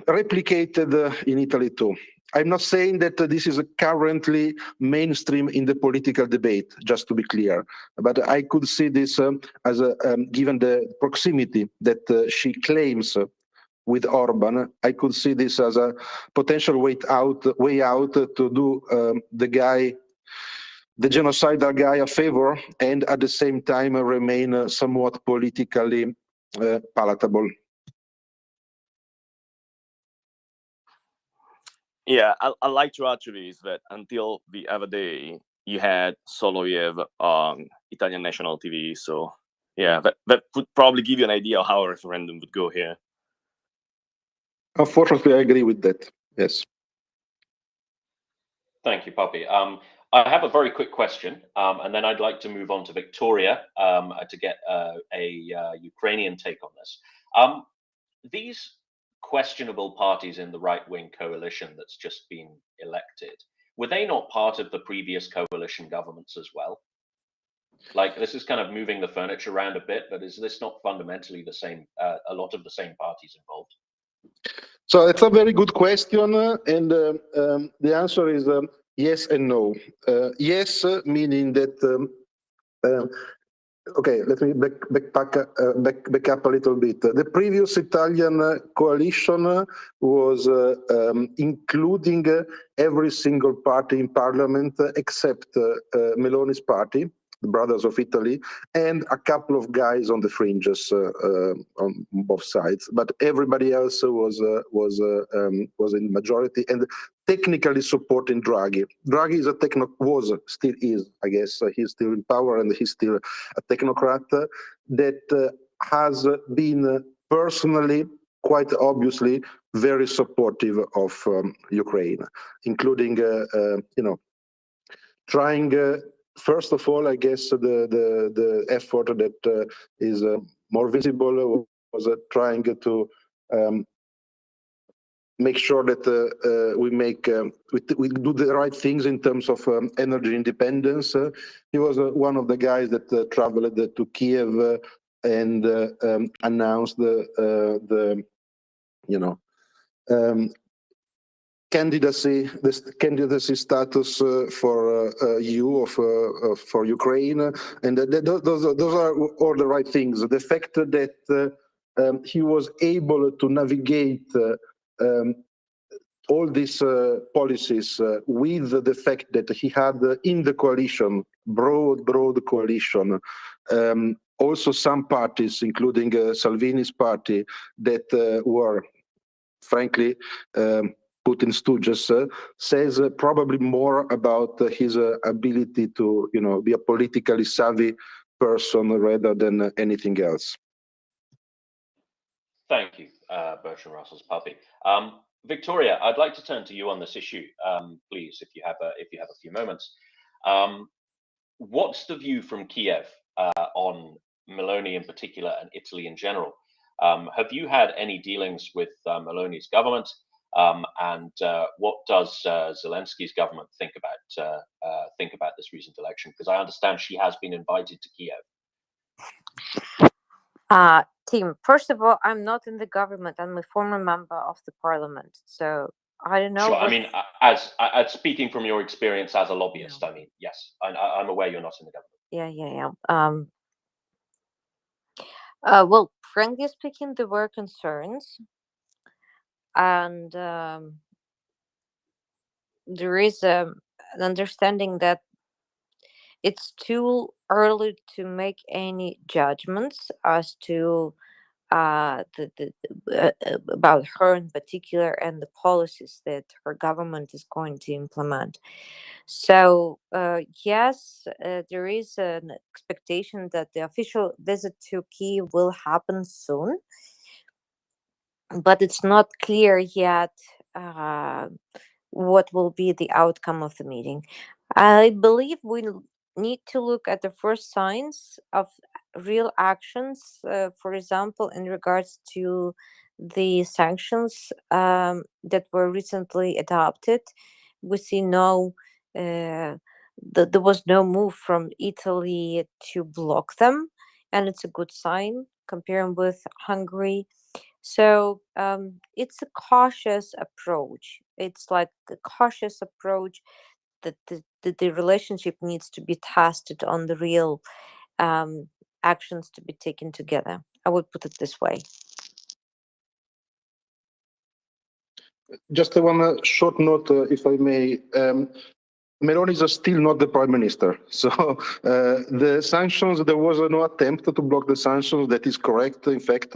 replicated in Italy too. I'm not saying that this is currently mainstream in the political debate, just to be clear, but I could see this as given the proximity that she claims with Orban, I could see this as a potential way out to do the genocidal guy a favor, and at the same time remain somewhat politically palatable. Yeah, I like to add to this that until the other day, you had Soloyev on Italian national TV. So yeah, that would probably give you an idea of how a referendum would go here. Unfortunately, I agree with that. Yes. Thank you, Poppy. I have a very quick question, and then I'd like to move on to Victoria to get a Ukrainian take on this. These questionable parties in the right-wing coalition that's just been elected, were they not part of the previous coalition governments as well? Like, this is kind of moving the furniture around a bit, but is this not fundamentally the same, a lot of the same parties involved? So it's a very good question, and the answer is yes and no. Yes, meaning that, okay, let me back up a little bit. The previous Italian coalition was including every single party in parliament except Meloni's party, the Brothers of Italy, and a couple of guys on the fringes on both sides. But everybody else was in majority and technically supporting Draghi. Draghi is still is, I guess, he's still in power and he's still a technocrat that has been personally, quite obviously, very supportive of Ukraine, including, trying. First of all, I guess the effort that is more visible was trying to make sure that we do the right things in terms of energy independence. He was one of the guys that traveled to Kiev and announced the candidacy status for EU for Ukraine, and those are all the right things. The fact that he was able to navigate all these policies with the fact that he had in the coalition, broad coalition, also some parties, including Salvini's party, that were frankly Putin stooges, says probably more about his ability to, be a politically savvy person rather than anything else. Thank you, Bertrand Russell's Puppy. Victoria, I'd like to turn to you on this issue, please, if you have a few moments. What's the view from Kiev on Meloni in particular and Italy in general? Have you had any dealings with Meloni's government? And what does Zelensky's government think about this recent election? Because I understand she has been invited to Kiev. Tim, first of all, I'm not in the government. I'm a former member of the parliament, so I don't know. Sure. I mean, as speaking from your experience as a lobbyist, I mean, yes, I'm aware you're not in the government. Yeah. Well, frankly speaking, there were concerns, and there is an understanding that it's too early to make any judgments as to about her in particular and the policies that her government is going to implement. So yes, there is an expectation that the official visit to Kyiv will happen soon, but it's not clear yet what will be the outcome of the meeting. I believe we need to look at the first signs of real actions, for example, in regards to the sanctions that were recently adopted. We see there was no move from Italy to block them, and it's a good sign comparing with Hungary. So it's a cautious approach. It's like a cautious approach that the relationship needs to be tested on the real actions to be taken together. I would put it this way. Just one short note, if I may. Meloni is still not the prime minister. So the sanctions, there was no attempt to block the sanctions. That is correct. In fact,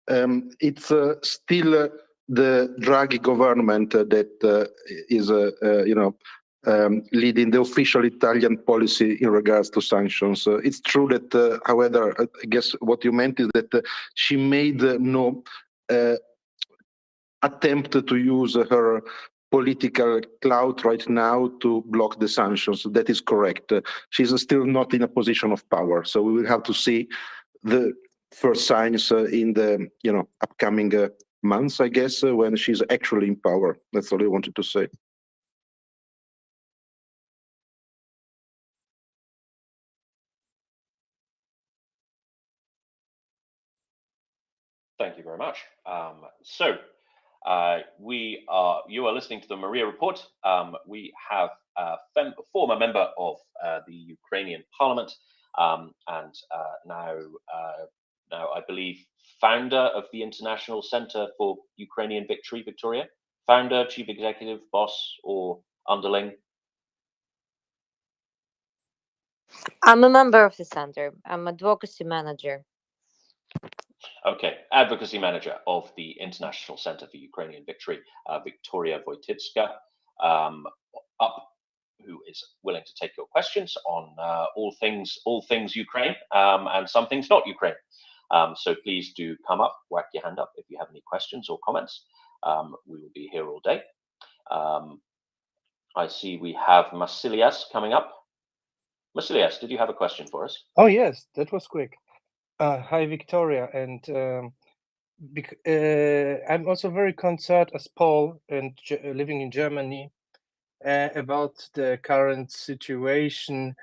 it's still the Draghi government that is, leading the official Italian policy in regards to sanctions. It's true that, however, I guess what you meant is that she made no attempt to use her political clout right now to block the sanctions. That is correct. She's still not in a position of power, so we will have to see the first signs in the upcoming months, I guess, when she's actually in power. That's all I wanted to say. Thank you very much. You are listening to the Maria Report. We have a former member of the Ukrainian Parliament, and now I believe founder of the International Center for Ukrainian Victory, Victoria. Founder, chief executive, boss, or underling? I'm a member of the center. I'm advocacy manager. Okay, advocacy manager of the International Center for Ukrainian Victory, Victoria Wojtycka, who is willing to take your questions on all things Ukraine and some things not Ukraine. So please do come up, whack your hand up if you have any questions or comments. We will be here all day. I see we have Masilias coming up. Masilias, did you have a question for us? Oh yes, that was quick. Hi, Victoria, and I'm also very concerned as Paul and living in Germany about the current situation,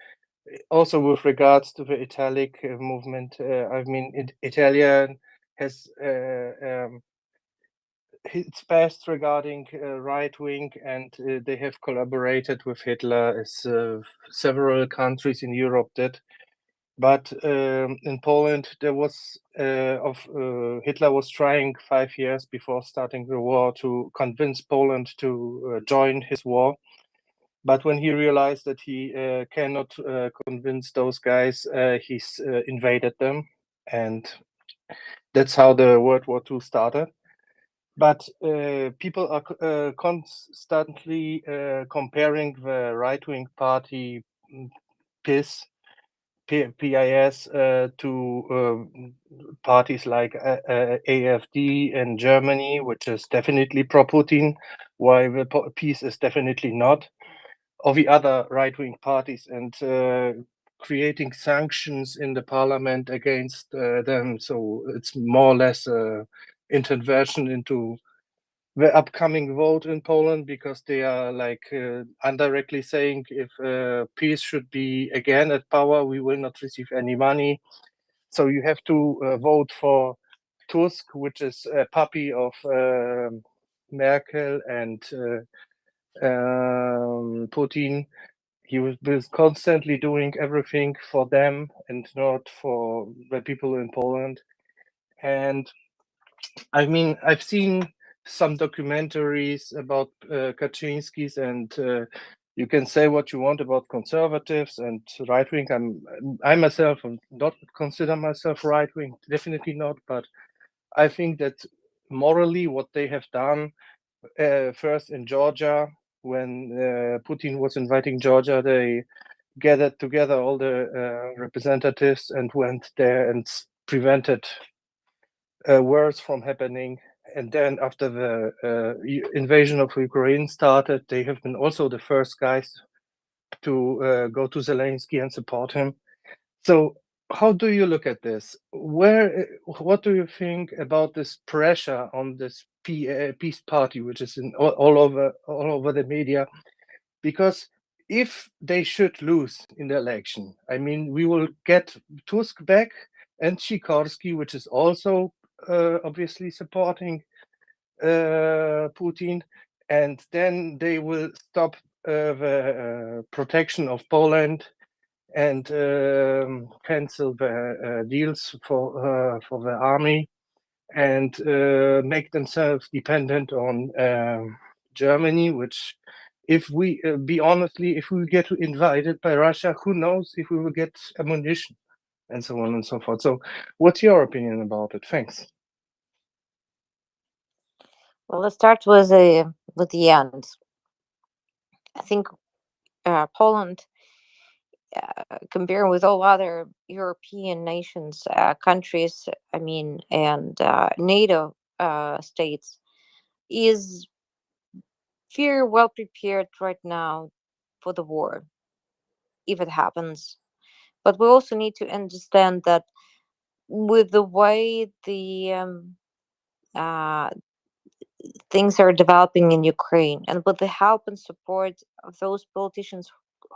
also with regards to the Italic movement. I mean, Italian has its past regarding right wing, and they have collaborated with Hitler, as several countries in Europe did. But in Poland, there was Hitler was trying 5 years before starting the war to convince Poland to join his war. But when he realized that he cannot convince those guys, he's invaded them, and that's how the World War II started. But people are constantly comparing the right-wing party PiS PIS to parties like AfD in Germany, which is definitely pro-Putin, while the peace is definitely not, or the other right-wing parties, and creating sanctions in the parliament against them. So it's more or less intervention into the upcoming vote in Poland, because they are like indirectly saying if peace should be again at power, we will not receive any money. So you have to vote for Tusk, which is a puppy of Merkel and Putin. He was constantly doing everything for them and not for the people in Poland. And I mean, I've seen some documentaries about Kaczynski's, and you can say what you want about conservatives and right wing. I myself not consider myself right wing, definitely not. But I think that morally, what they have done, first in Georgia, when Putin was inviting Georgia, they gathered together all the representatives and went there and prevented wars from happening. And then after the invasion of Ukraine started, they have been also the first guys to go to Zelensky and support him. So how do you look at this? What do you think about this pressure on this peace party, which is in all over the media? Because if they should lose in the election, I mean, we will get Tusk back and Sikorski, which is also obviously supporting Putin, and then they will stop the protection of Poland and cancel the deals for the army and make themselves dependent on Germany, which, if we be honestly, if we get invited by Russia, who knows if we will get ammunition and so on and so forth. So what's your opinion about it? Thanks. Well, let's start with the end. I think Poland, comparing with all other European nations, countries, I mean, and NATO states, is very well prepared right now for the war, if it happens. But we also need to understand that with the way the uh, things are developing in Ukraine, and with the help and support of those politicians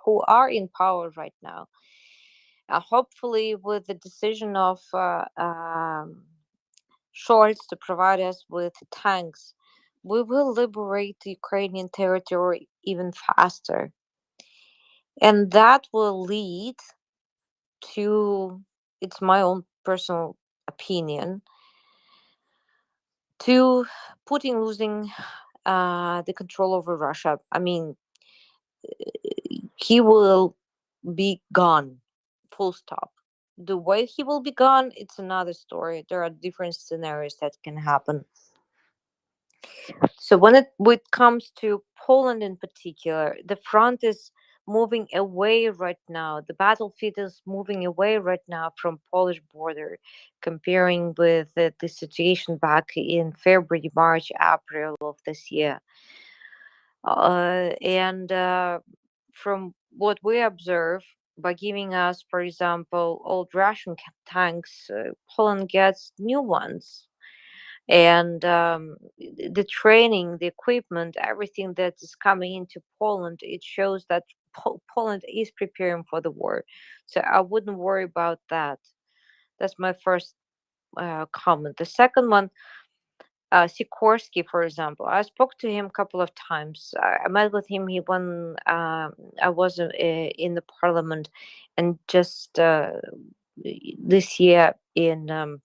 who are in power right now, hopefully with the decision of Scholz to provide us with tanks, we will liberate the Ukrainian territory even faster. And that will lead to, it's my own personal opinion, to Putin losing the control over Russia. I mean, he will be gone, full stop. The way he will be gone, it's another story. There are different scenarios that can happen. So when it comes to Poland in particular, the front is moving away right now. The battlefield is moving away right now from Polish border, comparing with the situation back in February, March, April of this year. And from what we observe, by giving us, for example, old Russian tanks, Poland gets new ones. And the training, the equipment, everything that is coming into Poland, it shows that Poland is preparing for the war. So I wouldn't worry about that. That's my first comment. The second one, Sikorsky, for example, I spoke to him a couple of times. I met with him when I was in the parliament, and just this year in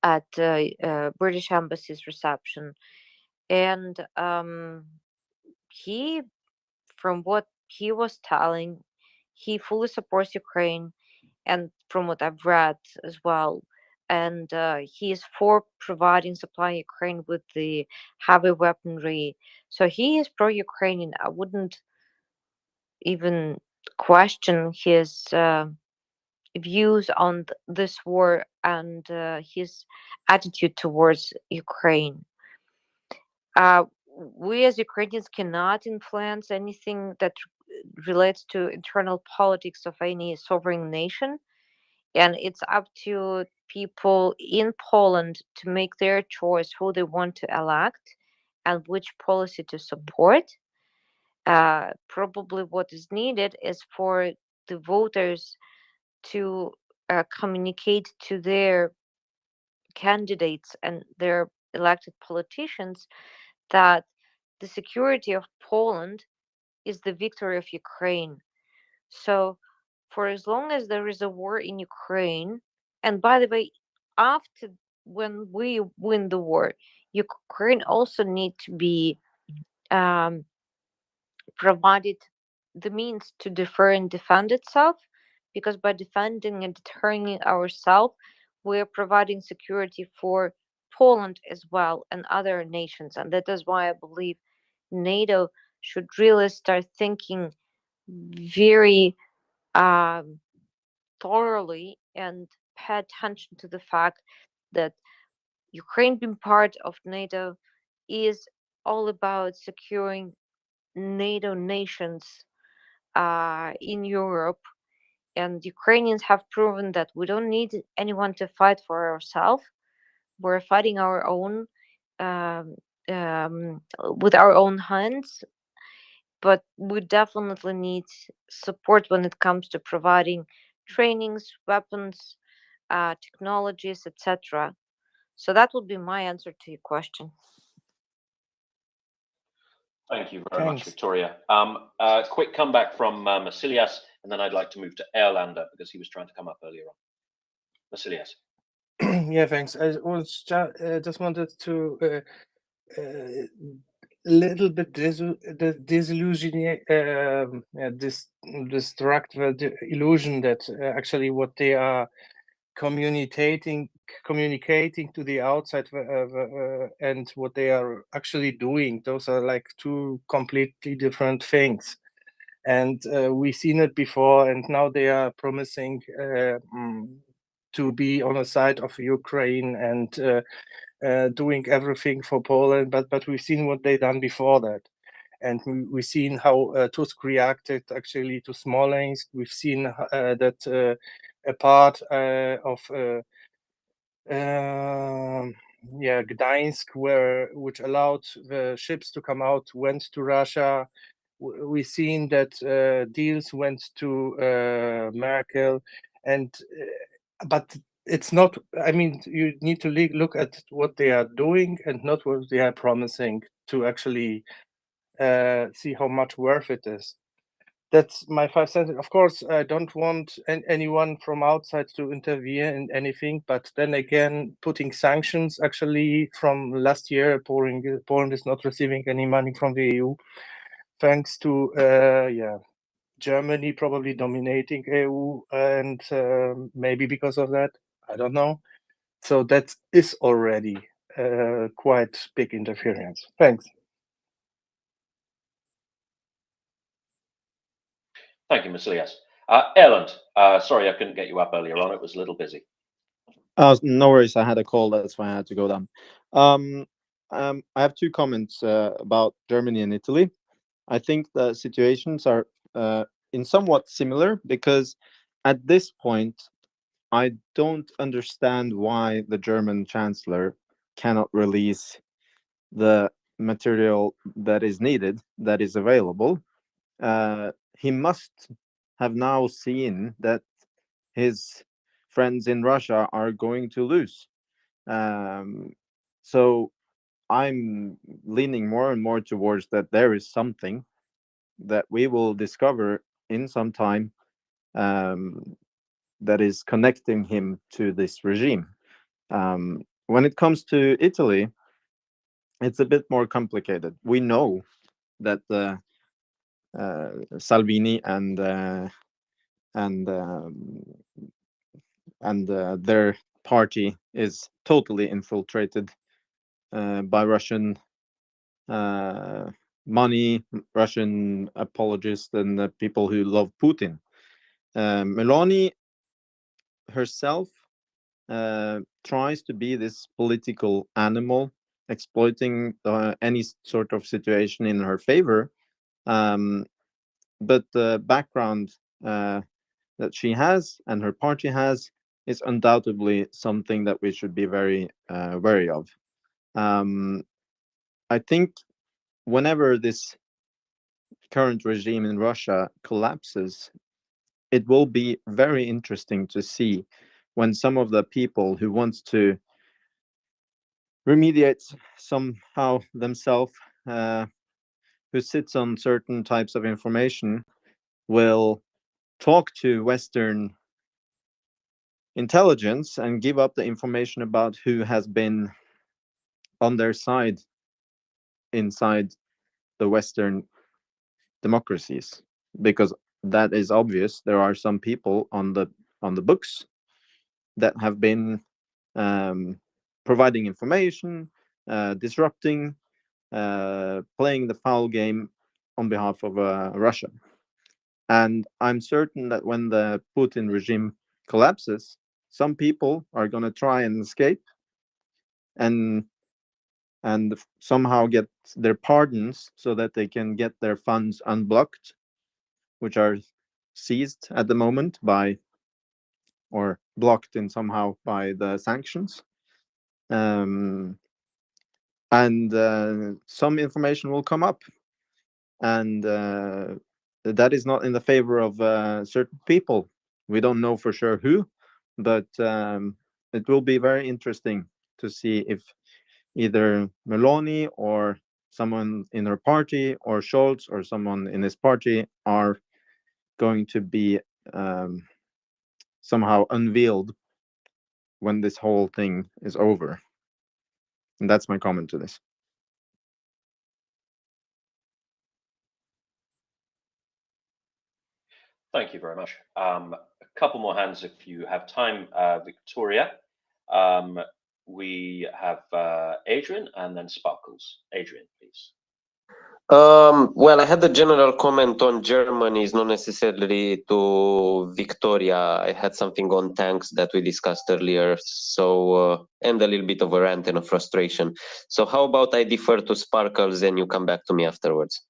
at British Embassy's reception. And he, from what he was telling, he fully supports Ukraine, and from what I've read as well. And he is for providing, supplying Ukraine with the heavy weaponry. So he is pro-Ukrainian. I wouldn't even question his views on this war and his attitude towards Ukraine. We as Ukrainians cannot influence anything that relates to internal politics of any sovereign nation, and it's up to people in Poland to make their choice who they want to elect and which policy to support. Probably what is needed is for the voters to communicate to their candidates and their elected politicians that the security of Poland is the victory of Ukraine. So, for as long as there is a war in Ukraine, and by the way, after when we win the war, Ukraine also need to be um, provided the means to defer and defend itself, because by defending and deterring ourselves, we're providing security for Poland as well and other nations. And that is why I believe NATO should really start thinking very thoroughly and pay attention to the fact that Ukraine being part of NATO is all about securing NATO nations in Europe, and Ukrainians have proven that we don't need anyone to fight for ourselves. We're fighting our own um, with our own hands, but we definitely need support when it comes to providing trainings, weapons, technologies, etc. So that would be my answer to your question. Thank you very much, Thanks. Victoria. Quick comeback from Masilias, and then I'd like to move to Erlander because he was trying to come up earlier on. Masilias. Yeah, thanks. I was just wanted to little bit disillusionate, distract the illusion that actually what they are communicating to the outside and what they are actually doing, those are like two completely different things. And we've seen it before, and now they are promising to be on the side of Ukraine and doing everything for Poland, but we've seen what they done before that. And we've seen how Tusk reacted actually to Smolensk. We've seen that a part of Gdańsk, which allowed the ships to come out, went to Russia. We've seen that deals went to Merkel, and but it's not. I mean, you need to look at what they are doing and not what they are promising to actually see how much worth it is. That's my 5 cents. Of course, I don't want anyone from outside to intervene in anything, but then again, putting sanctions actually from last year, Poland is not receiving any money from the EU, thanks to Germany probably dominating EU, and maybe because of that, I don't know. So that is already quite big interference. Thanks. Thank you, Masilias. Erland, sorry I couldn't get you up earlier on. It was a little busy. No worries. I had a call. That's why I had to go down. I have 2 comments about Germany and Italy. I think the situations are in somewhat similar, because at this point, I don't understand why the German chancellor cannot release the material that is needed, that is available. He must have now seen that his friends in Russia are going to lose. So I'm leaning more and more towards that there is something that we will discover in some time that is connecting him to this regime. When it comes to Italy, it's a bit more complicated. We know that Salvini and their party is totally infiltrated by money, Russian apologists, and the people who love Putin. Meloni herself tries to be this political animal, exploiting any sort of situation in her favor. But the background that she has and her party has is undoubtedly something that we should be very wary of. I think whenever this current regime in Russia collapses, it will be very interesting to see when some of the people who wants to remediate somehow themselves, who sits on certain types of information, will talk to Western intelligence and give up the information about who has been on their side inside the Western democracies, because that is obvious. There are some people on the books that have been providing information, disrupting, playing the foul game on behalf of Russia. And I'm certain that when the Putin regime collapses, some people are going to try and escape and somehow get their pardons so that they can get their funds unblocked, which are seized at the moment by, or blocked in somehow by the sanctions. And some information will come up, and that is not in the favor of certain people. We don't know for sure who, but it will be very interesting to see if either Meloni or someone in her party or Scholz or someone in his party are going to be somehow unveiled when this whole thing is over. And that's my comment to this. Thank you very much. A couple more hands if you have time, Victoria. We have Adrian and then Sparkles. Adrian, please. Well, I had a general comment on Germany, is not necessarily to Victoria. I had something on tanks that we discussed earlier, so and a little bit of a rant and a frustration. So how about I defer to Sparkles and you come back to me afterwards?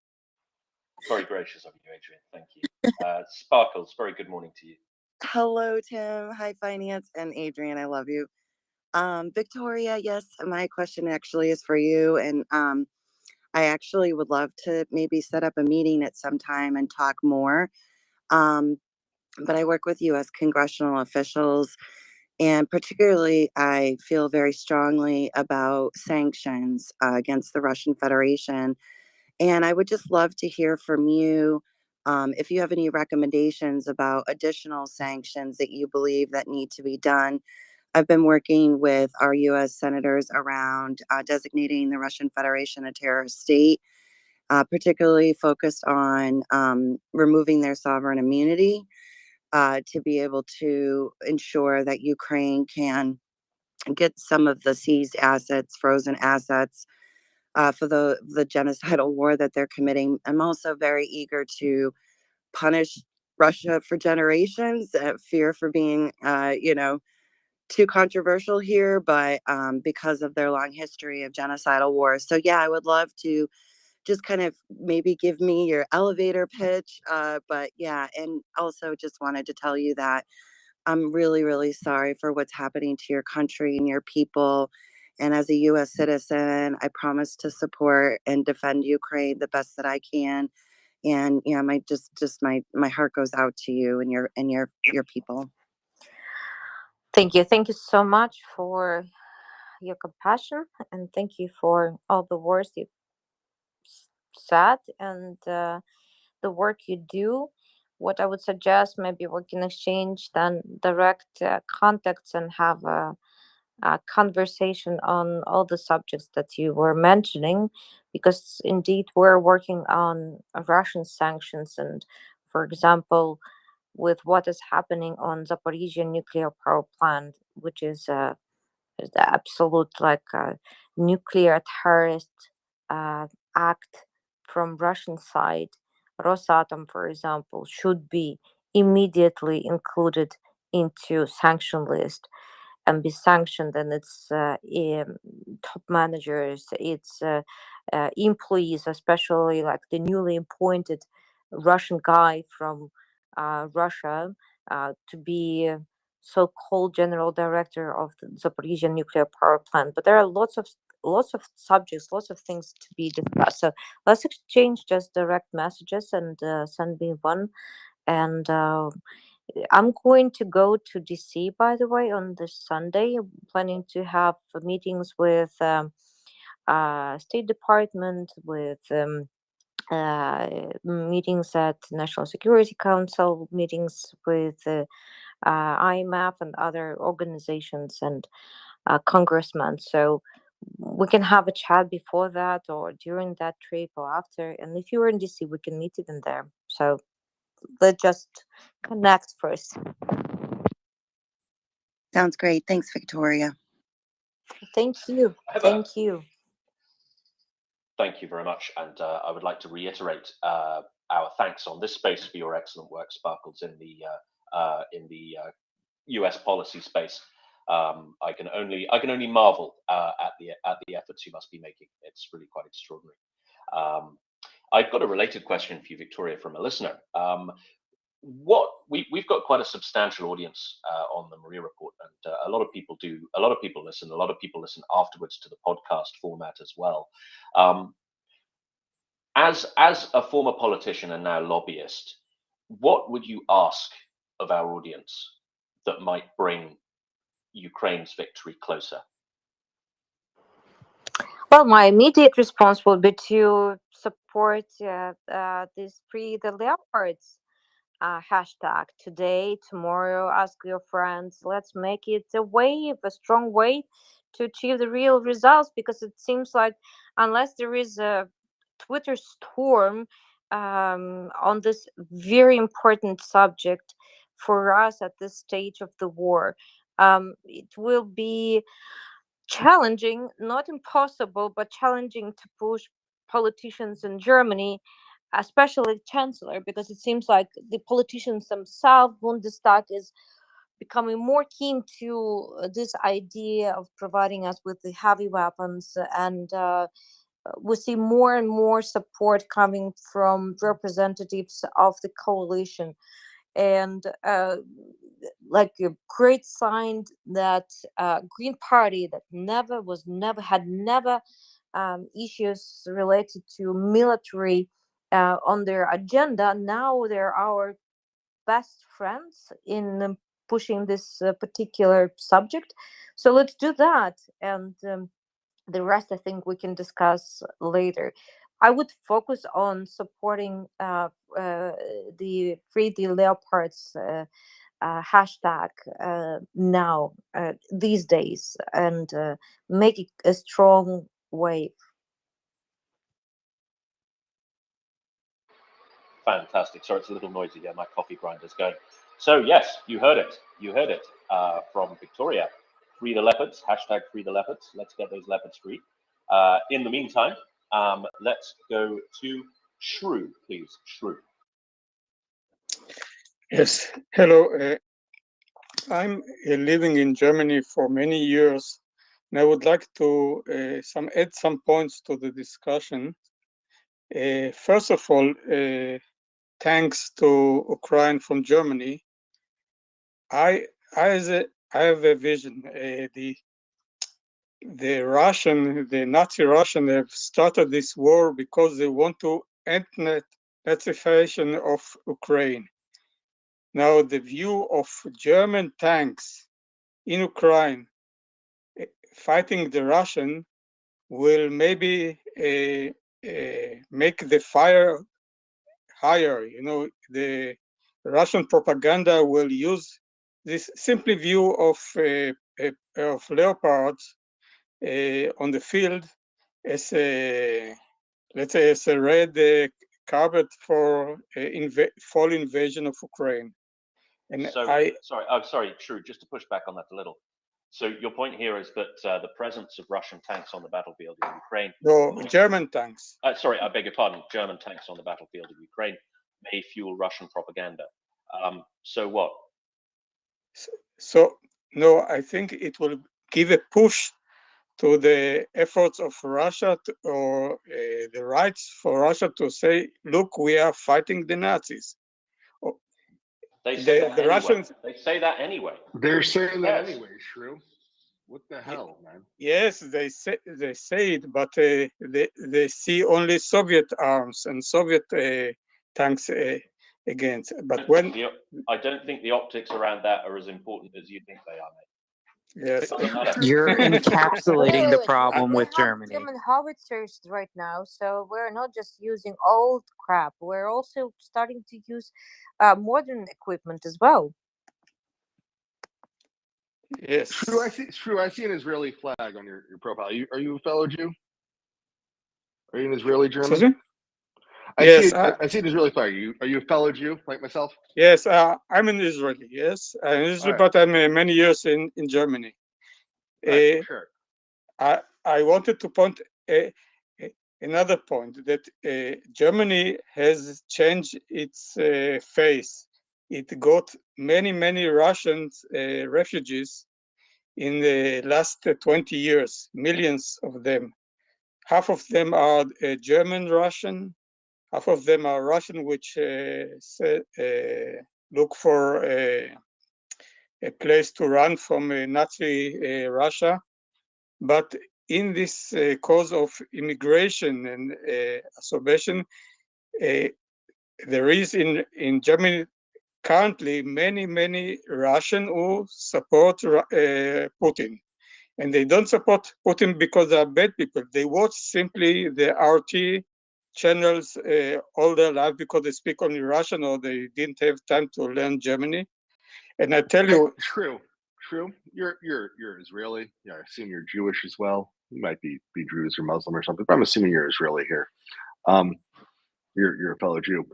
Very gracious of you, Adrian. Thank you. Sparkles, very good morning to you. Hello, Tim. Hi, Finance, and Adrian. I love you. Victoria, yes, my question actually is for you, and I actually would love to maybe set up a meeting at some time and talk more. But I work with U.S. congressional officials, and particularly I feel very strongly about sanctions against the Russian Federation. And I would just love to hear from you if you have any recommendations about additional sanctions that you believe that need to be done. I've been working with our U.S. senators around designating the Russian Federation a terrorist state, particularly focused on removing their sovereign immunity to be able to ensure that Ukraine can get some of the seized assets, frozen assets, for the genocidal war that they're committing. I'm also very eager to punish Russia for generations, fear for being, too controversial here, but because of their long history of genocidal wars. So yeah, I would love to just kind of maybe give me your elevator pitch. But yeah, and also just wanted to tell you that I'm really, really sorry for what's happening to your country and your people. And as a U.S. citizen, I promise to support and defend Ukraine the best that I can. And yeah, my heart goes out to you and your people. Thank you. Thank you so much for your compassion, and thank you for all the words you said and the work you do. What I would suggest, maybe we can exchange then direct contacts and have a conversation on all the subjects that you were mentioning, because indeed we're working on Russian sanctions, and for example, with what is happening on Zaporizhia nuclear power plant, which is the absolute nuclear terrorist act from Russian side, Rosatom, for example, should be immediately included into sanction list and be sanctioned, and its top managers, its employees, especially like the newly appointed Russian guy from Russia to be so-called general director of the Zaporizhia nuclear power plant. But there are lots of subjects, lots of things to be discussed. So let's exchange just direct messages and send me one. And I'm going to go to DC, by the way, on this Sunday. I'm planning to have meetings with State Department, with meetings at National Security Council, meetings with IMF and other organizations and congressmen. So we can have a chat before that or during that trip or after. And if you're in DC, we can meet even there. So let's just connect first. Sounds great. Thanks, Victoria. Thank you. Thank you. Thank you very much. And I would like to reiterate our thanks on this space for your excellent work, Sparkles, in the US policy space. I can only marvel at the efforts you must be making. It's really quite extraordinary. I've got a related question for you, Victoria, from a listener. We've got quite a substantial audience on the Maria Report, and a lot of people listen. A lot of people listen afterwards to the podcast format as well. As a former politician and now lobbyist, what would you ask of our audience that might bring Ukraine's victory closer? Well, my immediate response would be to support this Free the Leopards hashtag today, tomorrow. Ask your friends. Let's make it a wave, a strong wave to achieve the real results, because it seems like unless there is a Twitter storm on this very important subject for us at this stage of the war, it will be challenging, not impossible, but challenging to push politicians in Germany, especially Chancellor, because it seems like the politicians themselves, Bundestag, is becoming more keen to this idea of providing us with the heavy weapons, and we see more and more support coming from representatives of the coalition, and like a great sign that Green Party that had never issues related to military on their agenda. Now they're our best friends in pushing this particular subject. So let's do that, and the rest I think we can discuss later. I would focus on supporting the Free the Leopards hashtag now, these days, and make it a strong wave. Fantastic. Sorry, it's a little noisy there. My coffee grinder's going. So yes, you heard it. You heard it from Victoria. Free the leopards. Hashtag free the leopards. Let's get those leopards free. In the meantime, let's go to Shrew, please. Shrew. Yes. Hello. I'm living in Germany for many years, and I would like to add some points to the discussion. First of all, thanks to Ukraine from Germany, I have a vision. The Nazi Russian have started this war because they want to end Nazification of Ukraine. Now, the view of German tanks in Ukraine fighting the Russian will maybe make the fire higher. You know, the Russian propaganda will use this simple view of leopards on the field as a, let's say, as a red carpet for fall invasion of Ukraine. And sorry, Shrew, just to push back on that a little. So your point here is that the presence of Russian tanks on the battlefield in Ukraine, No, German tanks. sorry, I beg your pardon, German tanks on the battlefield of Ukraine may fuel Russian propaganda. So what? So no, I think it will give a push to the efforts of Russia or the rights for Russia to say, look, we are fighting the Nazis. They say that the anyway. Russians. They say that anyway. They're saying that Yes. anyway, Shrew. What the hell, man? Yes, they say it, but they see only Soviet arms and Soviet tanks against. But when I don't think the optics around that are as important as you think they are, mate. yes, You're encapsulating the problem we with have Germany. German howitzers right now, so we're not just using old crap. We're also starting to use modern equipment as well. Yes. Shrew, I see an Israeli flag on your profile. Are you a fellow Jew? Are you an Israeli German? I see an Israeli flag. Are you a fellow Jew like myself? Yes, I'm an Israeli. Yes, I'm Israeli, but I'm many years in Germany. Sure. I wanted to point another point that Germany has changed its face. It got many Russian refugees in the last 20 years, millions of them. Half of them are German Russian, half of them are Russian, which look for a place to run from Nazi Russia. But in this cause of immigration and assimilation, there is in Germany currently many Russian who support Putin. And they don't support Putin because they are bad people. They watch simply the RT channels all their life because they speak only Russian or they didn't have time to learn Germany. And I tell you, True. You're Israeli. Yeah, I assume you're Jewish as well. You might be Druze or Muslim or something, but I'm assuming you're Israeli here. You're a fellow Jew.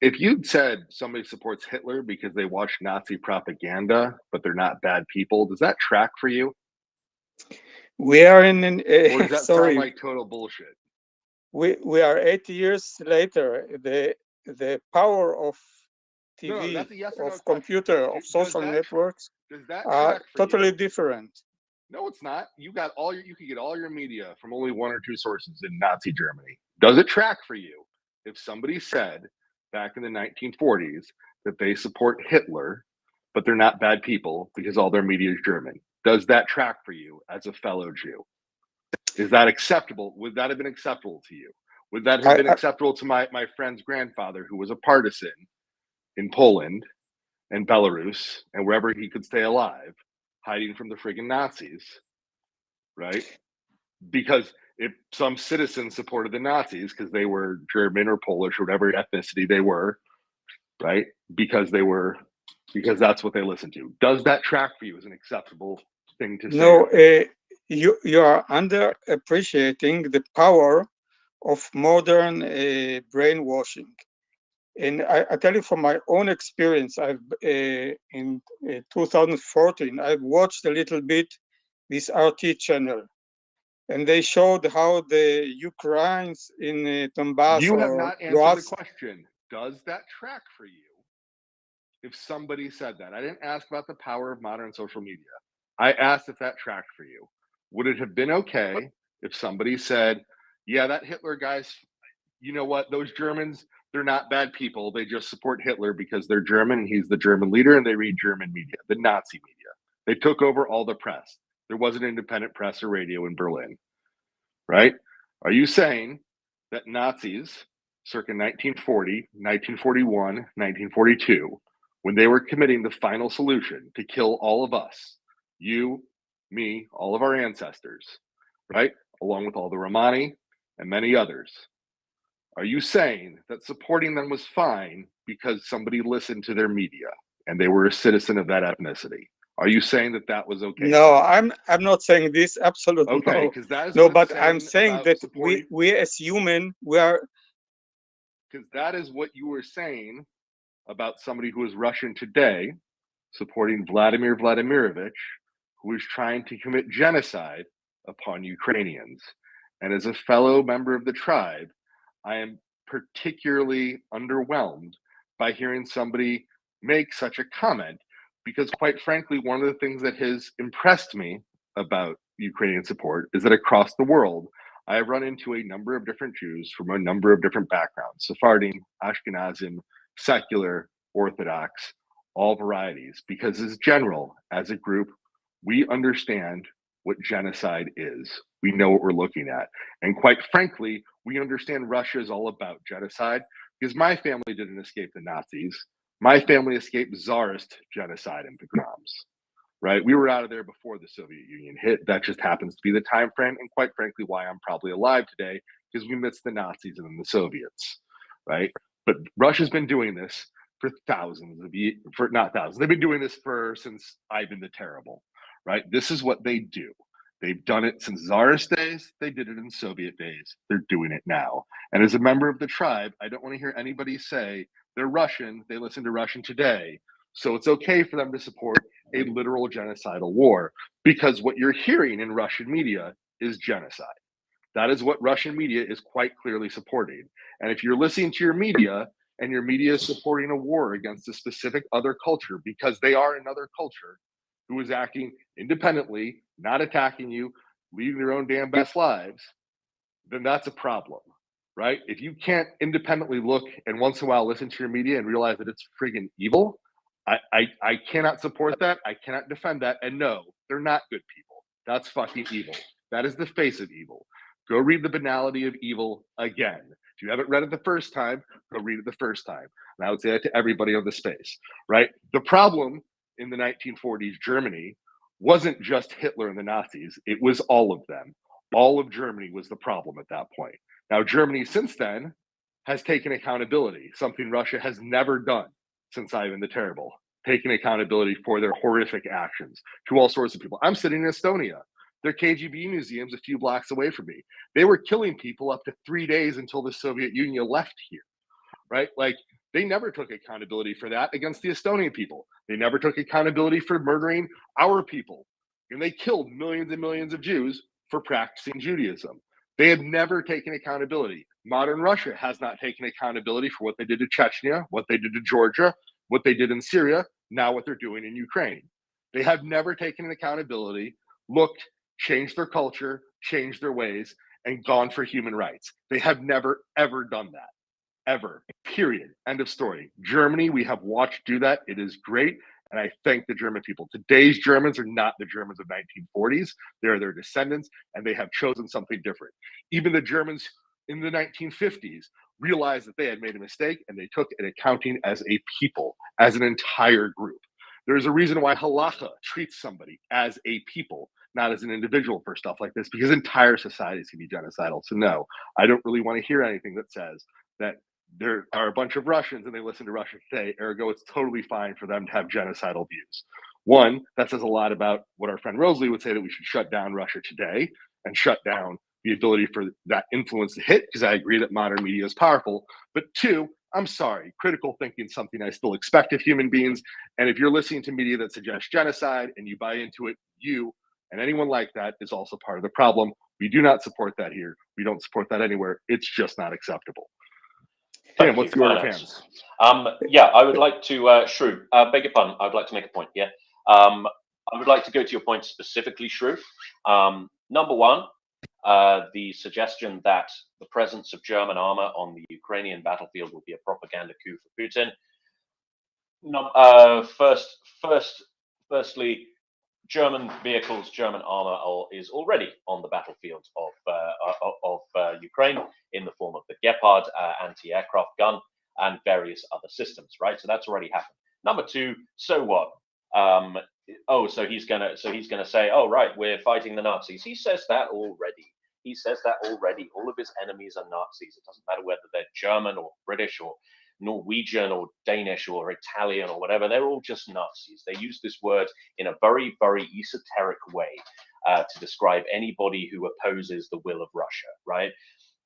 If you'd said somebody supports Hitler because they watch Nazi propaganda, but they're not bad people, does that track for you? We are in an or does that sound like total bullshit? We are 80 years later. The power of TV, that's a yes or no of computer, of social networks are totally different. No, it's not. You could get all your media from only one or two sources in Nazi Germany. Does it track for you if somebody said back in the 1940s that they support Hitler, but they're not bad people because all their media is German? Does that track for you as a fellow Jew? Is that acceptable? Would that have been acceptable to you? Would that have been acceptable to my friend's grandfather, who was a partisan in Poland and Belarus and wherever he could stay alive, hiding from the friggin' Nazis, right? Because if some citizens supported the Nazis because they were German or Polish or whatever ethnicity they were, right? Because that's what they listened to. Does that track for you as an acceptable thing to say? No, you are underappreciating the power of modern brainwashing. And I tell you from my own experience, I've in 2014, I've watched a little bit this RT channel, and they showed how the Ukrainians in Donbass. You have not answered the question. Does that track for you? If somebody said that, I didn't ask about the power of modern social media. I asked if that tracked for you. Would it have been okay if somebody said, yeah, that Hitler guy's, you know what, those Germans, they're not bad people. They just support Hitler because they're German and he's the German leader and they read German media, the Nazi media. They took over all the press. There wasn't independent press or radio in Berlin, right? Are you saying that Nazis circa 1940, 1941, 1942, when they were committing the final solution to kill all of us, you, me, all of our ancestors, right? Along with all the Romani and many others, are you saying that supporting them was fine because somebody listened to their media and they were a citizen of that ethnicity? Are you saying that that was okay? No, I'm not saying this. Absolutely okay, no. because that is no. what But I'm saying that supporting... we as human, we are. Because that is what you were saying about somebody who is Russian today, supporting Vladimir Vladimirovich, who is trying to commit genocide upon Ukrainians. And as a fellow member of the tribe, I am particularly underwhelmed by hearing somebody make such a comment, because quite frankly, one of the things that has impressed me about Ukrainian support is that across the world, I have run into a number of different Jews from a number of different backgrounds: Sephardim, Ashkenazim, secular, Orthodox, all varieties, because as general, as a group, we understand what genocide is. We know what we're looking at. And quite frankly, we understand Russia is all about genocide, because my family didn't escape the Nazis. My family escaped Tsarist genocide and pogroms, right? We were out of there before the Soviet Union hit. That just happens to be the time frame, and quite frankly, why I'm probably alive today, because we missed the Nazis and then the Soviets, right? But Russia's been doing this for thousands of years, for not thousands. They've been doing this since Ivan the Terrible, right? This is what they do. They've done it since Tsarist days. They did it in Soviet days. They're doing it now. And as a member of the tribe, I don't want to hear anybody say they're Russian, they listen to Russian Today, so it's okay for them to support a literal genocidal war, because what you're hearing in Russian media is genocide. That is what Russian media is quite clearly supporting. And if you're listening to your media and your media is supporting a war against a specific other culture because they are another culture who is acting independently, not attacking you, leading their own damn best lives, then that's a problem, right? If you can't independently look and once in a while listen to your media and realize that it's friggin' evil, I cannot support that. I cannot defend that. And no, they're not good people. That's fucking evil. That is the face of evil. Go read The Banality of Evil again. If you haven't read it the first time, go read it the first time. And I would say that to everybody on the space, right? The problem in the 1940s Germany wasn't just Hitler and the Nazis. It was all of them. All of Germany was the problem at that point. Now, Germany since then has taken accountability, something Russia has never done since Ivan the Terrible, taking accountability for their horrific actions to all sorts of people. I'm sitting in Estonia. Their KGB museum's a few blocks away from me. They were killing people up to 3 days until the Soviet Union left here, right? Like, they never took accountability for that against the Estonian people. They never took accountability for murdering our people. And they killed millions and millions of Jews for practicing Judaism. They have never taken accountability. Modern Russia has not taken accountability for what they did to Chechnya, what they did to Georgia, what they did in Syria, now what they're doing in Ukraine. They have never taken accountability, looked, changed their culture, changed their ways, and gone for human rights. They have never, ever done that. Ever. Period. End of story. Germany, we have watched do that. It is great. And I thank the German people. Today's Germans are not the Germans of 1940s. They're their descendants, and they have chosen something different. Even the Germans in the 1950s realized that they had made a mistake, and they took an accounting as a people, as an entire group. There's a reason why halacha treats somebody as a people, not as an individual for stuff like this, because entire societies can be genocidal. So no, I don't really want to hear anything that says that there are a bunch of Russians and they listen to Russia Today, ergo it's totally fine for them to have genocidal views. One, that says a lot about what our friend Rosalie would say, that we should shut down Russia Today and shut down the ability for that influence to hit, because I agree that modern media is powerful. But two, I'm sorry, critical thinking is something I still expect of human beings. And if you're listening to media that suggests genocide and you buy into it, you and anyone like that is also part of the problem. We do not support that here. We don't support that anywhere. It's just not acceptable. Tim, what's the order of hands? Yeah, I would like to, Shrew, beg your pardon, I would like to make a point, yeah. I would like to go to your point specifically, Shrew. Number one, the suggestion that the presence of German armor on the Ukrainian battlefield will be a propaganda coup for Putin. Firstly, German vehicles, German armor is already on the battlefield of Ukraine in the form of the Gepard anti-aircraft gun and various other systems, right? So that's already happened. Number two, so what? So he's gonna say, oh right, we're fighting the Nazis. He says that already. He says that already. All of his enemies are Nazis. It doesn't matter whether they're German or British or Norwegian or Danish or Italian or whatever. They're all just Nazis. They use this word in a very, very esoteric way to describe anybody who opposes the will of Russia, right?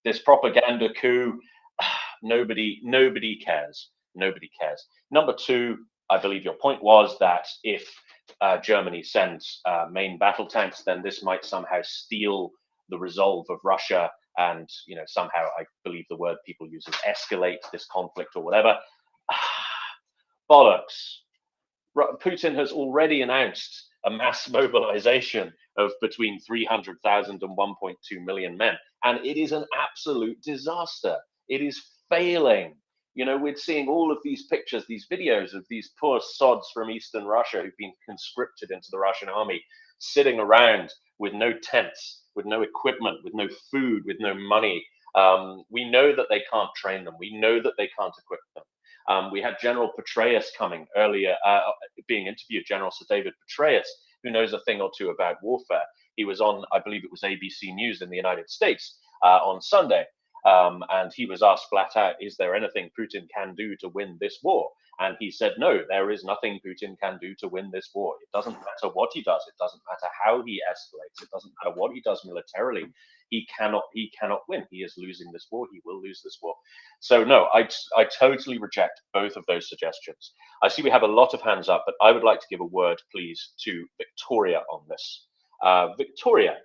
This propaganda coup, nobody cares. Nobody cares. Number two, I believe your point was that if Germany sends main battle tanks, then this might somehow steal the resolve of Russia, and somehow, I believe the word people use is escalate this conflict or whatever. Bollocks. Putin has already announced a mass mobilization of between 300,000 and 1.2 million men, and it is an absolute disaster. It is failing. We're seeing all of these pictures, these videos of these poor sods from Eastern Russia who've been conscripted into the Russian army, sitting around with no tents, with no equipment, with no food, with no money. We know that they can't train them. We know that they can't equip them. We had General Petraeus coming earlier, being interviewed, General Sir David Petraeus, who knows a thing or two about warfare. He was on, I believe it was ABC News in the United States on Sunday. And he was asked flat out, is there anything Putin can do to win this war? And he said, no, there is nothing Putin can do to win this war. It doesn't matter what he does. It doesn't matter how he escalates. It doesn't matter what he does militarily. He cannot win. He is losing this war. He will lose this war. So no, I totally reject both of those suggestions. I see we have a lot of hands up, but I would like to give a word, please, to Victoria on this. Victoria,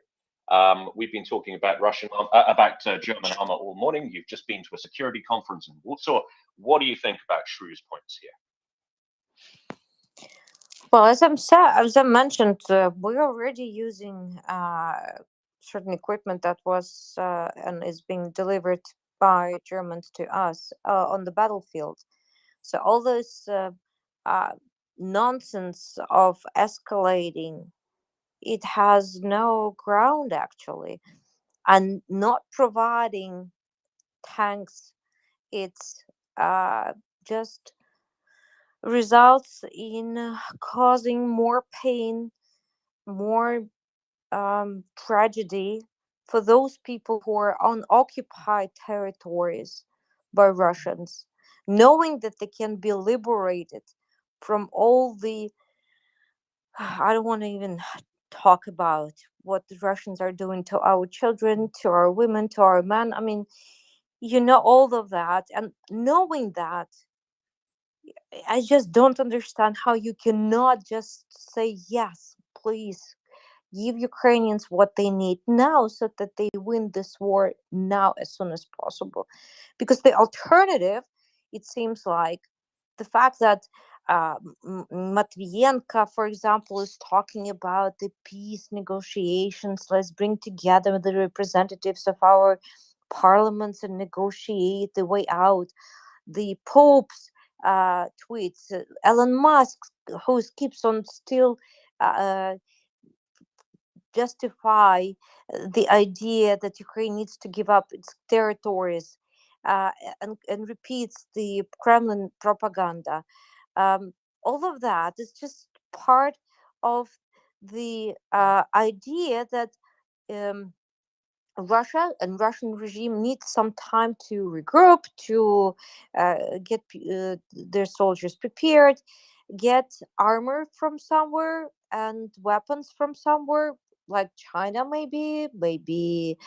we've been talking about German armor all morning. You've just been to a security conference in Warsaw. What do you think about Shrew's points here? Well, as I mentioned, we're already using certain equipment that was and is being delivered by Germans to us on the battlefield. So all this nonsense of escalating, it has no ground actually, and not providing tanks, it's just results in causing more pain, more tragedy for those people who are on occupied territories by Russians, knowing that they can be liberated from all the I don't want to even talk about what the Russians are doing to our children, to our women, to our men. I mean, all of that, and knowing that, I just don't understand how you cannot just say, yes, please give Ukrainians what they need now so that they win this war now as soon as possible. Because the alternative, it seems like, the fact that Matvienko, for example, is talking about the peace negotiations. Let's bring together the representatives of our parliaments and negotiate the way out. The Pope's tweets, Elon Musk, who keeps on still justify the idea that Ukraine needs to give up its territories, and repeats the Kremlin propaganda. All of that is just part of the idea that Russia and Russian regime needs some time to regroup, to get their soldiers prepared, get armor from somewhere and weapons from somewhere, like China, maybe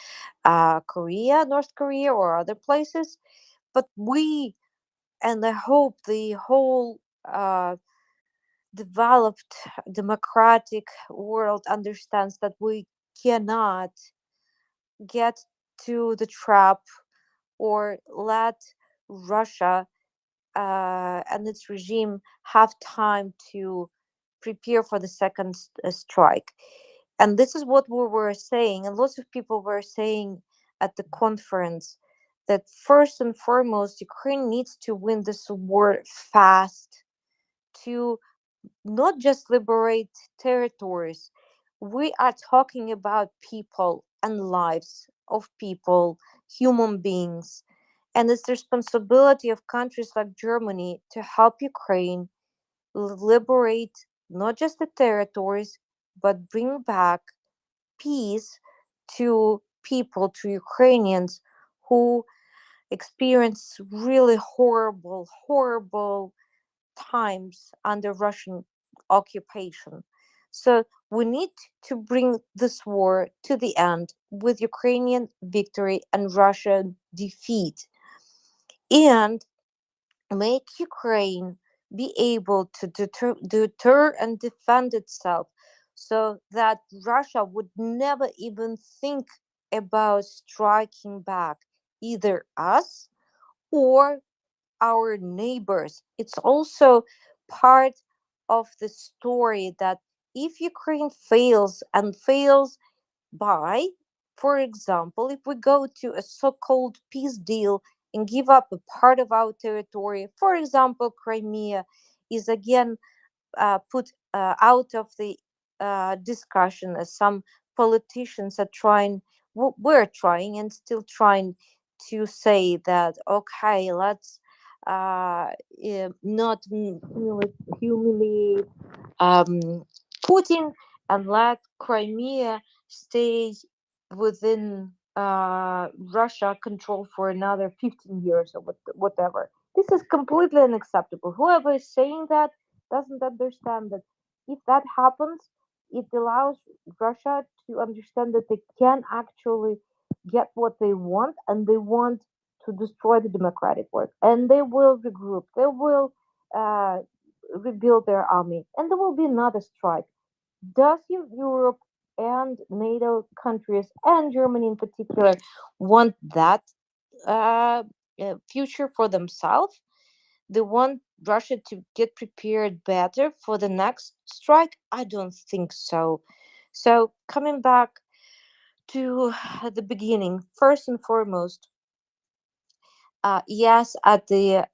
Korea, North Korea, or other places. But and I hope the whole developed democratic world understands that we cannot get to the trap or let Russia and its regime have time to prepare for the second strike. And this is what we were saying, and lots of people were saying at the conference, that first and foremost, Ukraine needs to win this war fast, to not just liberate territories. We are talking about people and lives of people, human beings. And it's the responsibility of countries like Germany to help Ukraine liberate not just the territories, but bring back peace to people, to Ukrainians who experience really horrible times under Russian occupation. So we need to bring this war to the end with Ukrainian victory and Russian defeat, and make Ukraine be able to deter and defend itself, so that Russia would never even think about striking back either us or our neighbors. It's also part of the story that if Ukraine fails and fails by, for example, if we go to a so-called peace deal and give up a part of our territory, for example, Crimea is again put out of the discussion, as some politicians are trying, we're trying and still trying to say that, okay, let's not humiliate Putin and let Crimea stay within Russia control for another 15 years or whatever. This is completely unacceptable. Whoever is saying that doesn't understand that if that happens, it allows Russia to understand that they can actually get what they want, and they want to destroy the democratic world. And they will regroup, they will uh, rebuild their army, and there will be another strike. Does Europe and NATO countries, and Germany in particular, want that future for themselves? They want Russia to get prepared better for the next strike? I don't think so. So, coming back to the beginning, first and foremost, yes, at the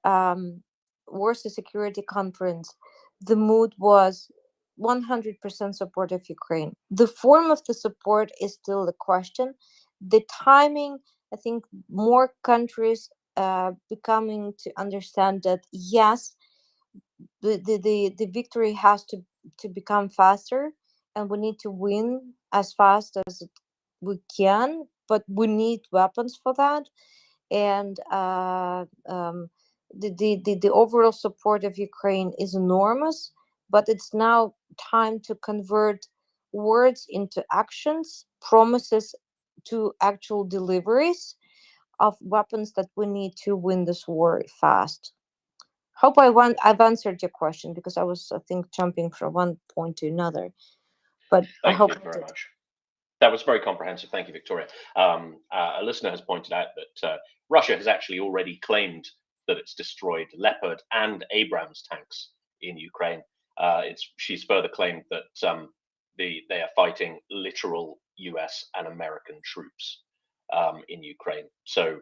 Warsaw Security Conference, the mood was 100% support of Ukraine. The form of the support is still the question. The timing, I think more countries becoming to understand that yes, the victory has to become faster, and we need to win as fast as we can, but we need weapons for that. And the overall support of Ukraine is enormous, but it's now time to convert words into actions, promises to actual deliveries of weapons that we need to win this war fast. Hope I've answered your question, because I was, I think, jumping from one point to another, but I Thank hope you I very did. much. That was very comprehensive. Thank you, Victoria. A listener has pointed out that Russia has actually already claimed that it's destroyed Leopard and Abrams tanks in Ukraine. She's further claimed that they are fighting literal US and American troops in Ukraine. So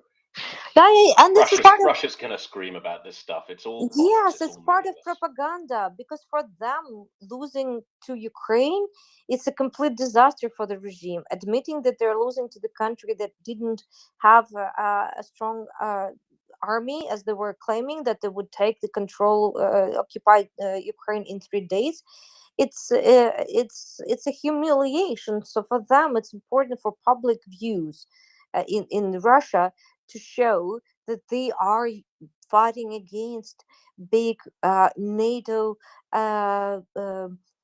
And this is part of, Russia's going to scream about this stuff. It's all bollocks. yes, It's it's all part of meaningless. propaganda, because for them, losing to Ukraine, it's a complete disaster for the regime. Admitting that they're losing to the country that didn't have a strong army, as they were claiming that they would take the control, occupy Ukraine in 3 days. It's a humiliation. So for them, it's important for public views in Russia to show that they are fighting against big NATO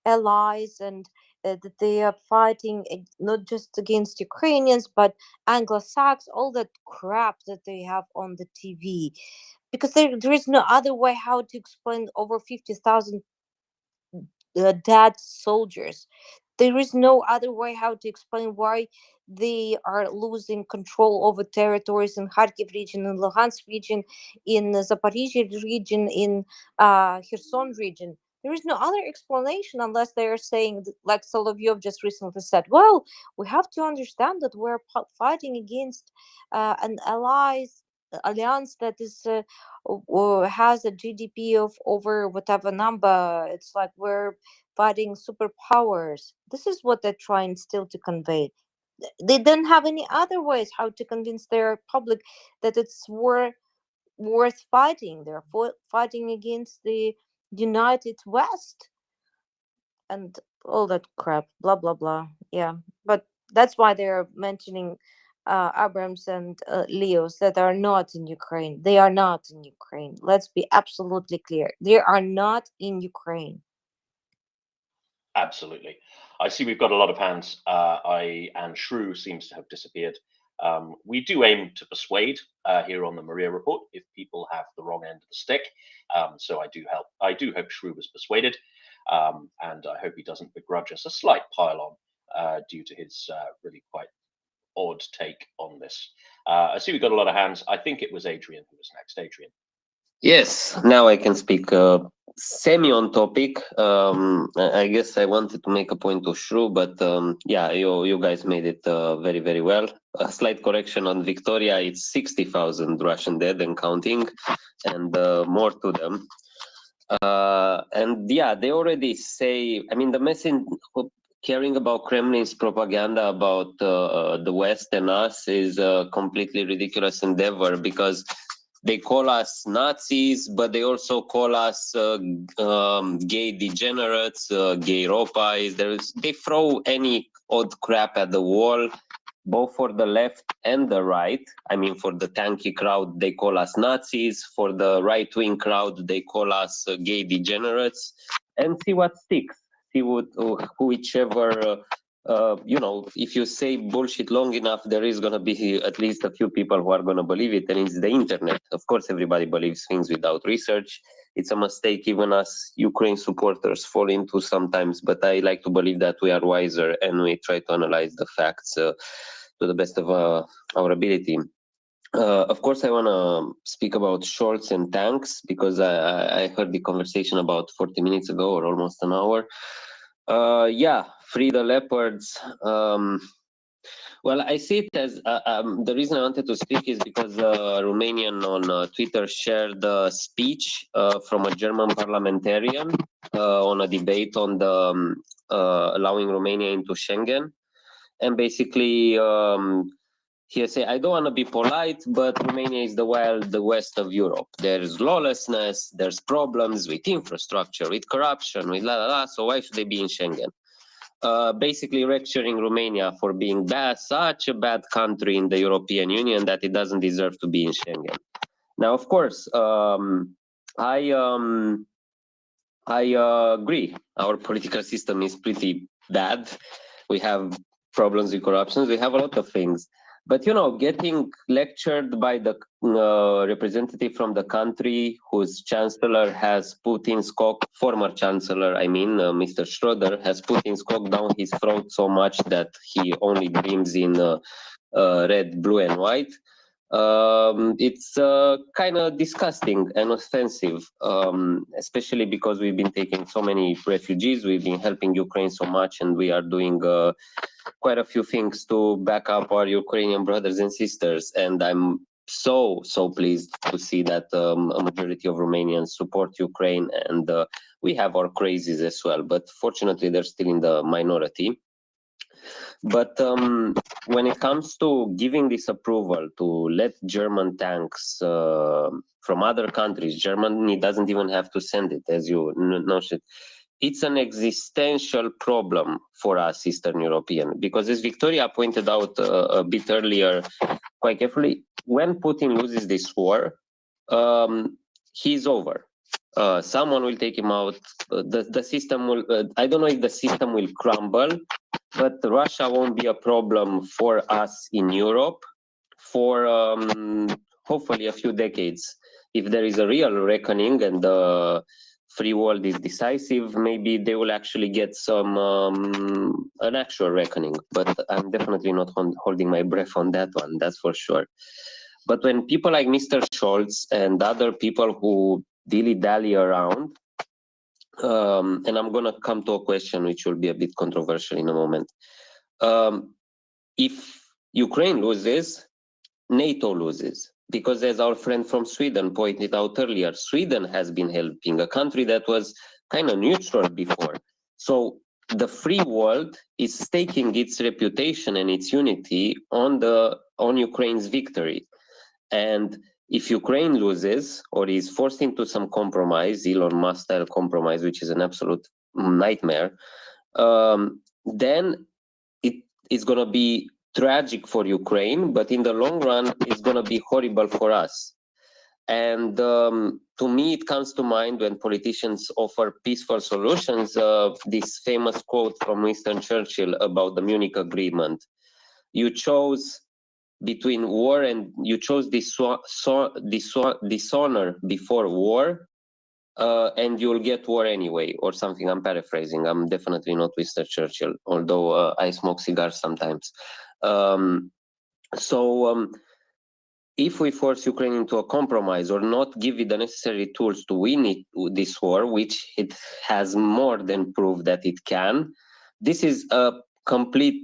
allies, and that they are fighting not just against Ukrainians but Anglo-Saxons, all that crap that they have on the TV. Because there is no other way how to explain over 50,000 dead soldiers. There is no other way how to explain why they are losing control over territories in Kharkiv region, in Luhansk region, in the Zaporizhia region, in Kherson region. There is no other explanation unless they are saying, like Solovyov just recently said, well, we have to understand that we're fighting against an alliance that is has a GDP of over whatever number. It's like we're fighting superpowers. This is what they're trying still to convey. They don't have any other ways how to convince their public that it's worth fighting. They're fighting against the United West and all that crap. Blah blah blah. Yeah, but that's why they're mentioning Abrams and Leos that are not in Ukraine. They are not in Ukraine. Let's be absolutely clear. They are not in Ukraine. Absolutely. I see we've got a lot of hands. And Shrew seems to have disappeared. We do aim to persuade here on the Maria Report if people have the wrong end of the stick. So I do hope Shrew was persuaded, and I hope he doesn't begrudge us a slight pile on due to his really quite odd take on this. I see we got a lot of hands. I think it was Adrian who was next. Adrian. Yes, now I can speak semi on topic. I guess I wanted to make a point to Shrew, but yeah, you guys made it very, very well. A slight correction on Victoria, it's 60,000 Russian dead and counting, and more to them. And yeah, they already say, I mean, the message caring about Kremlin's propaganda about the West and us is a completely ridiculous endeavor, because they call us Nazis, but they also call us gay degenerates, gay ropais. They throw any odd crap at the wall, both for the left and the right. I mean, for the tanky crowd, they call us Nazis. For the right-wing crowd, they call us gay degenerates. And see what sticks. See whichever, you know, if you say bullshit long enough, there is going to be at least a few people who are going to believe it, and it's the internet. Of course, everybody believes things without research. It's a mistake even us Ukraine supporters fall into sometimes, but I like to believe that we are wiser and we try to analyze the facts to the best of our ability. Of course, I want to speak about shorts and tanks, because I heard the conversation about 40 minutes ago, or almost an hour. Yeah, free the leopards. Well, I see it as the reason I wanted to speak is because Romanian on Twitter shared a speech from a German parliamentarian on a debate on the allowing Romania into Schengen, and basically he said, I don't want to be polite, but Romania is the wild west of Europe. There's lawlessness, there's problems with infrastructure, with corruption, with la la la, so why should they be in Schengen? Basically lecturing Romania for being such a bad country in the European Union that it doesn't deserve to be in Schengen. Now, of course, I agree. Our political system is pretty bad. We have problems with corruption. We have a lot of things. But, you know, getting lectured by the representative from the country whose chancellor has Putin's cock, former chancellor, I mean, Mr. Schroeder, has Putin's cock down his throat so much that he only dreams in red, blue, and white. It's kind of disgusting and offensive, especially because we've been taking so many refugees, we've been helping Ukraine so much, and we are doing quite a few things to back up our Ukrainian brothers and sisters. And I'm so pleased to see that a majority of Romanians support Ukraine, and we have our crazies as well, but fortunately they're still in the minority. But when it comes to giving this approval to let German tanks from other countries, Germany doesn't even have to send it, as you know. It's an existential problem for us Eastern European, because as Victoria pointed out a bit earlier, quite carefully, when Putin loses this war, he's over. Someone will take him out. The system will, I don't know if the system will crumble, but Russia won't be a problem for us in Europe for hopefully a few decades. If there is a real reckoning and the free world is decisive, maybe they will actually get some an actual reckoning. But I'm definitely not holding my breath on that one, that's for sure. But when people like Mr. Scholz and other people who dilly-dally around, and I'm going to come to a question which will be a bit controversial in a moment. If Ukraine loses, NATO loses. Because as our friend from Sweden pointed out earlier, Sweden has been helping a country that was kind of neutral before. So the free world is staking its reputation and its unity on Ukraine's victory. And if Ukraine loses or is forced into some compromise, Elon Musk style compromise, which is an absolute nightmare, then it is going to be tragic for Ukraine, but in the long run, it's going to be horrible for us. And to me, it comes to mind when politicians offer peaceful solutions, this famous quote from Winston Churchill about the Munich Agreement. You chose between war and you chose dishonor before war, and you'll get war anyway, or something. I'm paraphrasing. I'm definitely not Mr. Churchill, although I smoke cigars sometimes. If we force Ukraine into a compromise or not give it the necessary tools to win this war, which it has more than proved that it can, this is a complete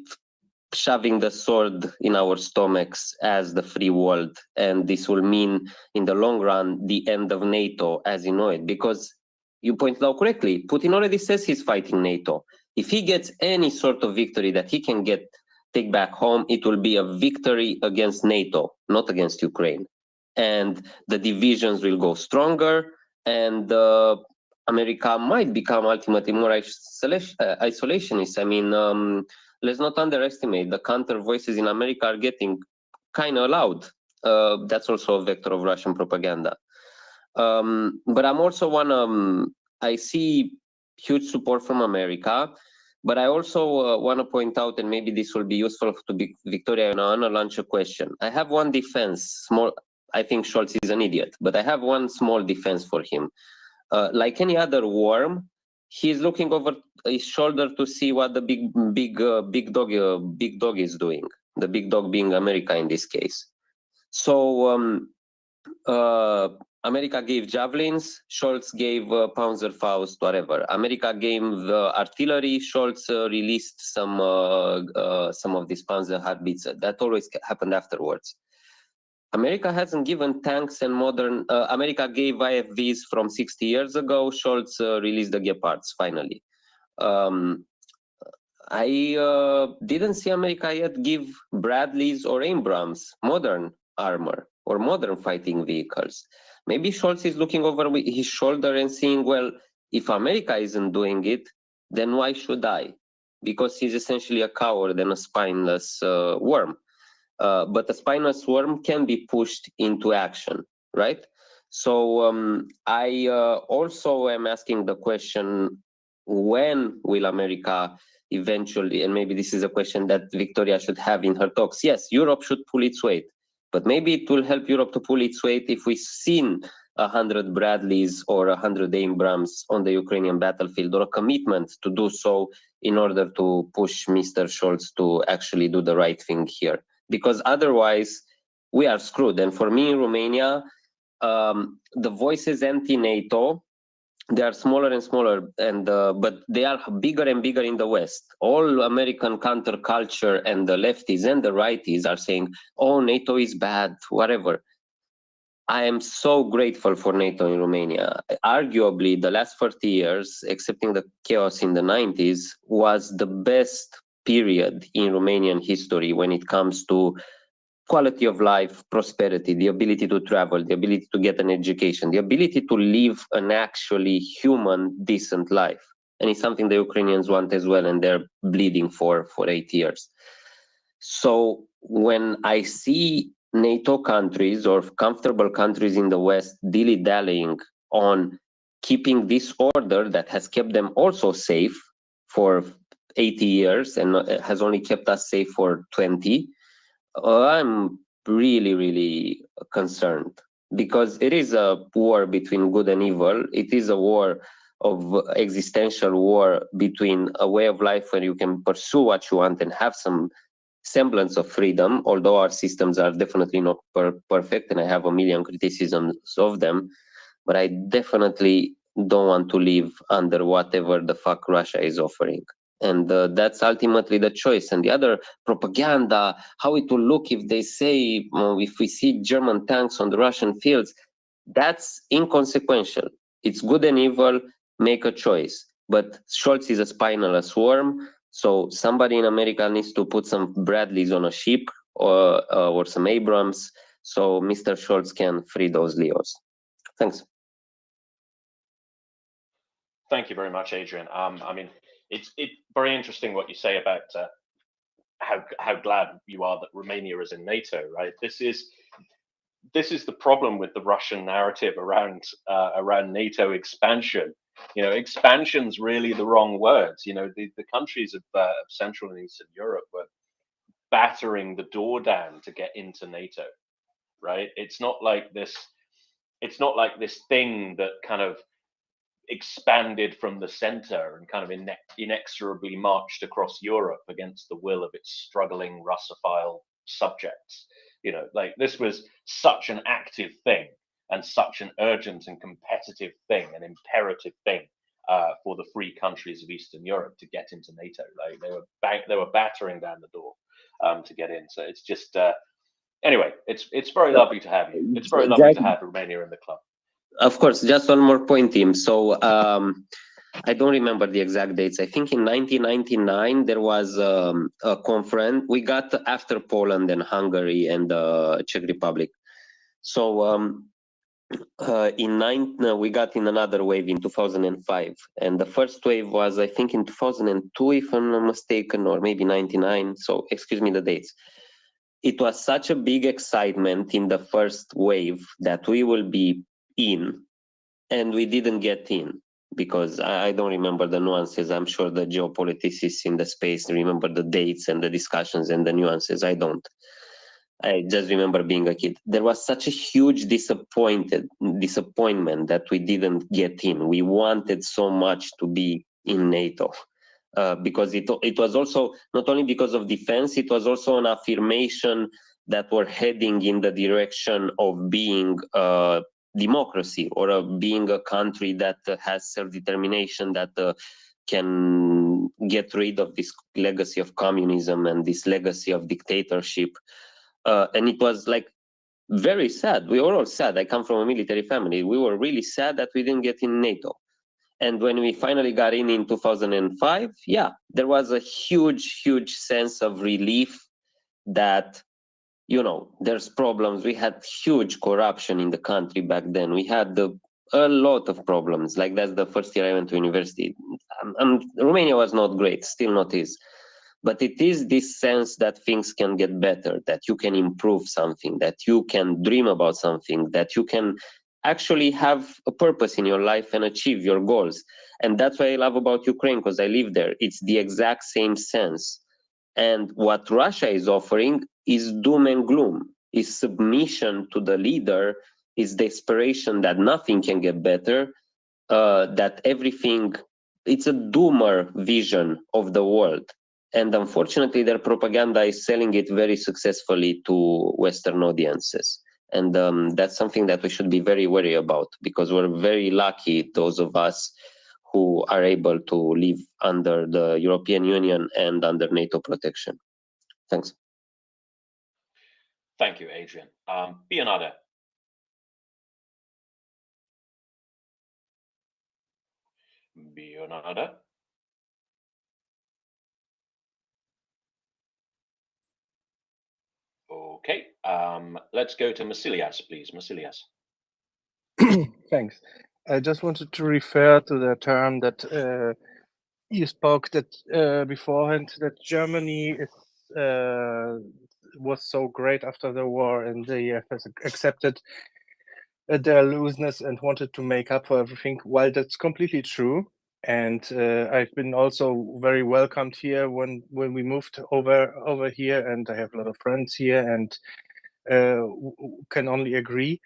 shoving the sword in our stomachs as the free world, and this will mean in the long run the end of NATO as you know it, because you pointed out correctly, Putin already says he's fighting NATO. If he gets any sort of victory that he can take back home, it will be a victory against NATO, not against Ukraine, and the divisions will go stronger, and America might become ultimately more isolationist. I mean, let's not underestimate the counter voices in America are getting kind of loud. That's also a vector of Russian propaganda. But I'm also I see huge support from America, but I also want to point out, and maybe this will be useful to Victoria, and I want to launch a question. I have one defense, small. I think Scholz is an idiot, but I have one small defense for him. Like any other worm, he's looking over his shoulder to see what the big dog is doing. The big dog being America in this case. So America gave javelins, Scholz gave Panzerfaust, whatever. America gave artillery, Scholz released some of these Panzer Haubitze. That always happened afterwards. America hasn't given tanks and modern. America gave IFVs from 60 years ago. Scholz released the Gepards finally. I didn't see America yet give Bradleys or Abrams modern armor or modern fighting vehicles. Maybe Scholz is looking over his shoulder and saying, well, if America isn't doing it, then why should I? Because he's essentially a coward and a spineless worm. But a spineless worm can be pushed into action, right? So I also am asking the question, when will America eventually, and maybe this is a question that Victoria should have in her talks, yes, Europe should pull its weight, but maybe it will help Europe to pull its weight if we've seen 100 Bradleys or 100 Abrams on the Ukrainian battlefield, or a commitment to do so in order to push Mr. Scholz to actually do the right thing here. Because otherwise we are screwed. And for me in Romania, the voices anti-NATO, they are smaller and smaller, and but they are bigger and bigger in the West. All American counterculture and the lefties and the righties are saying, oh, NATO is bad, whatever. I am so grateful for NATO in Romania. Arguably, the last 30 years, excepting the chaos in the 90s, was the best period in Romanian history when it comes to quality of life, prosperity, the ability to travel, the ability to get an education, the ability to live an actually human, decent life. And it's something the Ukrainians want as well, and they're bleeding for 8 years. So when I see NATO countries or comfortable countries in the West dilly-dallying on keeping this order that has kept them also safe for 80 years and has only kept us safe for 20, I'm really, really concerned, because it is a war between good and evil. It is a war of existential war between a way of life where you can pursue what you want and have some semblance of freedom, although our systems are definitely not perfect, and I have a million criticisms of them, but I definitely don't want to live under whatever the fuck Russia is offering. And that's ultimately the choice. And the other propaganda, how it will look if they say, if we see German tanks on the Russian fields, that's inconsequential. It's good and evil, make a choice. But Scholz is a spineless worm, so somebody in America needs to put some Bradleys on a ship or some Abrams, so Mr. Scholz can free those Leos. Thanks. Thank you very much, Adrian. I mean, it's very interesting what you say about how glad you are that Romania is in NATO, right? This is the problem with the Russian narrative around NATO expansion. You know, expansion's really the wrong words. You know, the countries of Central and Eastern Europe were battering the door down to get into NATO, right? It's not like this thing that kind of expanded from the center and kind of inexorably marched across Europe against the will of its struggling Russophile subjects. You know, like this was such an active thing and such an urgent and competitive thing, an imperative thing for the free countries of Eastern Europe to get into NATO. Like they were battering down the door to get in. So it's just anyway, it's very lovely to have you. It's very lovely to have Romania in the club. Of course, just one more point, Tim. So I don't remember the exact dates. I think in 1999 there was a conference. We got after Poland and Hungary and Czech Republic. So we got in another wave in 2005, and the first wave was, I think, in 2002, if I'm not mistaken, or maybe 99. So excuse me the dates. It was such a big excitement in the first wave that we will be in, and we didn't get in because I don't remember the nuances. I'm sure the geopoliticists in the space remember the dates and the discussions and the nuances. I don't. I just remember being a kid. There was such a huge disappointment that we didn't get in. We wanted so much to be in NATO. Because it was also not only because of defense, it was also an affirmation that we're heading in the direction of being a democracy or being a country that has self-determination, that can get rid of this legacy of communism and this legacy of dictatorship. And it was like very sad. We were all sad. I come from a military family. We were really sad that we didn't get in NATO. And when we finally got in 2005, yeah, there was a huge, huge sense of relief that, you know, there's problems. We had huge corruption in the country back then. We had a lot of problems. Like that's the first year I went to university. Romania was not great, still not is. But it is this sense that things can get better, that you can improve something, that you can dream about something, that you can actually have a purpose in your life and achieve your goals. And that's what I love about Ukraine, because I live there. It's the exact same sense. And what Russia is offering is doom and gloom, is submission to the leader, is desperation that nothing can get better, that everything, it's a doomer vision of the world. And unfortunately, their propaganda is selling it very successfully to Western audiences. And that's something that we should be very wary about, because we're very lucky, those of us who are able to live under the European Union and under NATO protection. Thanks. Thank you, Adrian. Bionada. Bionada. Okay, let's go to Masilias, please. Masilias. Thanks. I just wanted to refer to the term that you spoke that beforehand, that Germany is, was so great after the war, and they has accepted their looseness and wanted to make up for everything. While that's completely true, and I've been also very welcomed here when we moved over here, and I have a lot of friends here, and can only agree.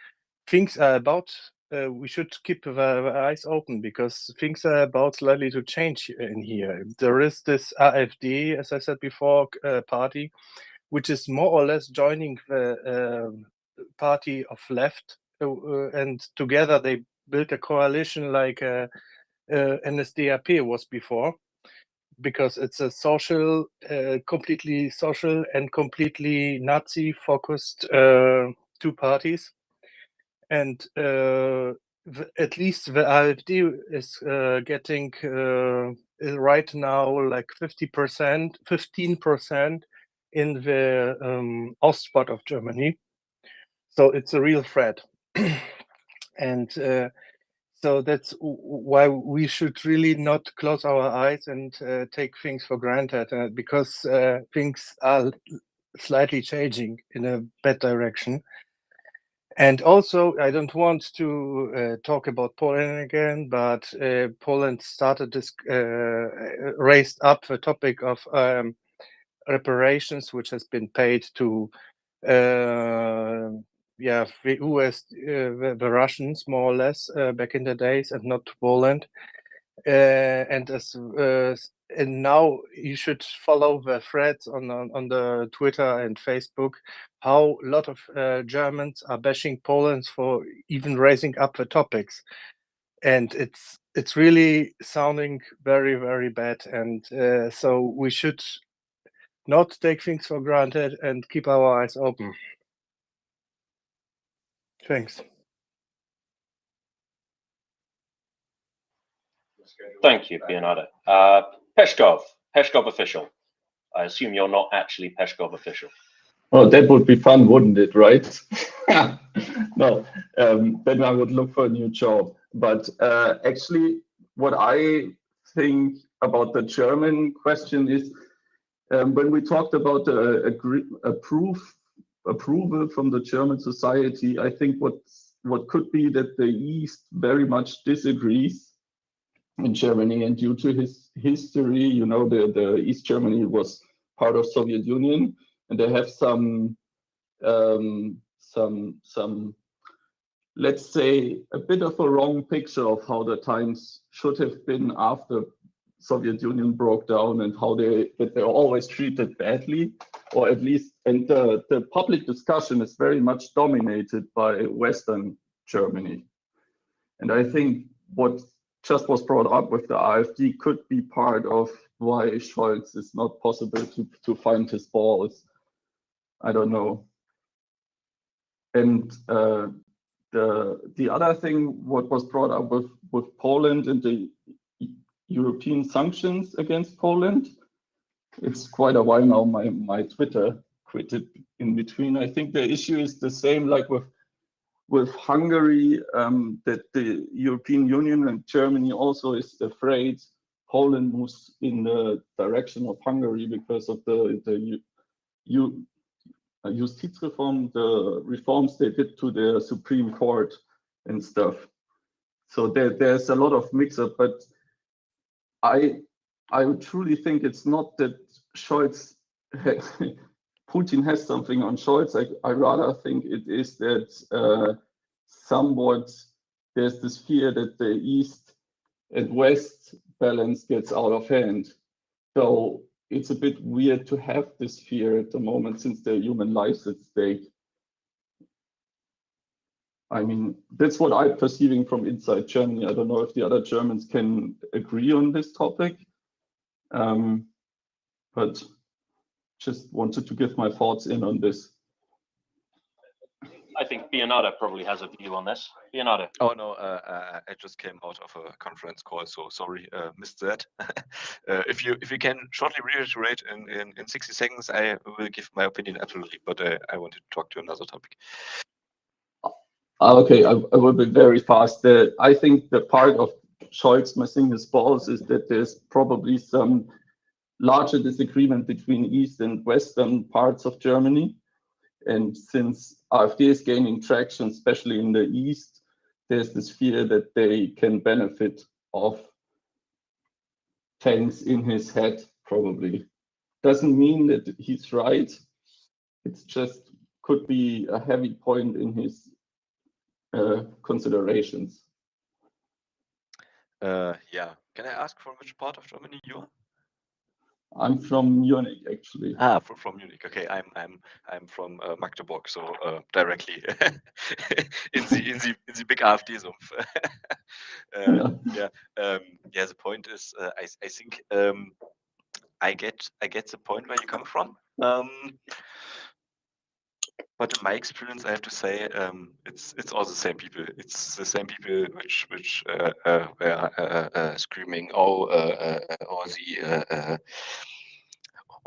Things are about. We should keep our eyes open, because things are about slightly to change in here. There is this AfD, as I said before, party, which is more or less joining the party of left, and together they built a coalition like NSDAP was before, because it's a social, completely social and completely Nazi-focused two parties. And at least the AfD is getting right now like 50%, 15% in the Ost part of Germany. So it's a real threat. And so that's why we should really not close our eyes and take things for granted, because things are slightly changing in a bad direction. And also, I don't want to talk about Poland again, but Poland started this, raised up the topic of reparations which has been paid to who was the Russians more or less back in the days, and not to Poland. And now you should follow the threads on the Twitter and Facebook, how a lot of Germans are bashing Poland for even raising up the topics, and it's really sounding very, very bad. And so we should not take things for granted and keep our eyes open. Thanks. Thank you, Leonardo. Peshkov official. I assume you're not actually Peshkov official. Oh, that would be fun, wouldn't it, right? No, then I would look for a new job. But actually, what I think about the German question is, when we talked about approval from the German society, I think what could be that the East very much disagrees in Germany, and due to his history, you know, the East Germany was part of Soviet Union, and they have some let's say a bit of a wrong picture of how the times should have been after Soviet Union broke down, and how they're always treated badly, or at least, and the public discussion is very much dominated by Western Germany. And I think what just was brought up with the AfD could be part of why Scholz is not possible to find his balls. I don't know. And the other thing, what was brought up with Poland and the European sanctions against Poland, it's quite a while now. My Twitter quit it in between. I think the issue is the same like with Hungary, that the European Union and Germany also is afraid Poland moves in the direction of Hungary because of the Justizreform, the reforms they did to the Supreme Court and stuff. So there's a lot of mix-up, but I truly think it's not that Scholz, Putin has something on Scholz. I rather think it is that somewhat there's this fear that the East and West balance gets out of hand. So it's a bit weird to have this fear at the moment, since there are human lives at stake. I mean, that's what I'm perceiving from inside Germany. I don't know if the other Germans can agree on this topic, but just wanted to give my thoughts in on this. I think Leonardo probably has a view on this. Leonardo. Oh no, I just came out of a conference call, so sorry, missed that. If you can shortly reiterate in 60 seconds, I will give my opinion absolutely, but I wanted to talk to another topic. Okay, I will be very fast. I think the part of Scholz missing his balls is that there's probably some larger disagreement between East and Western parts of Germany. And since AfD is gaining traction, especially in the East, there's this fear that they can benefit of tanks in his head, probably. Doesn't mean that he's right. It's just could be a heavy point in his considerations. Yeah, can I ask from which part of Germany you are? I'm from Munich, actually. From Munich. Okay, I'm from Magdeburg, so directly in the big AfD Sumpf. Yeah. The point is, I think I get the point where you come from. But in my experience, I have to say, it's all the same people. It's the same people which were screaming, all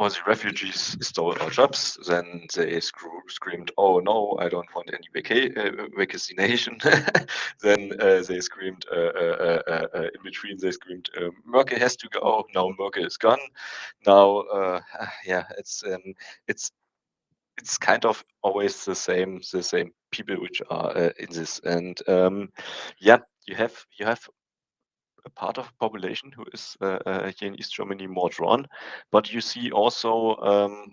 the refugees stole our jobs. Then they screamed, "Oh no, I don't want any vaccination." Then they screamed, in between they screamed, "Merkel has to go." Now Merkel is gone. Now, it's kind of always the same people which are in this, and you have a part of the population who is here in East Germany more drawn. But you see also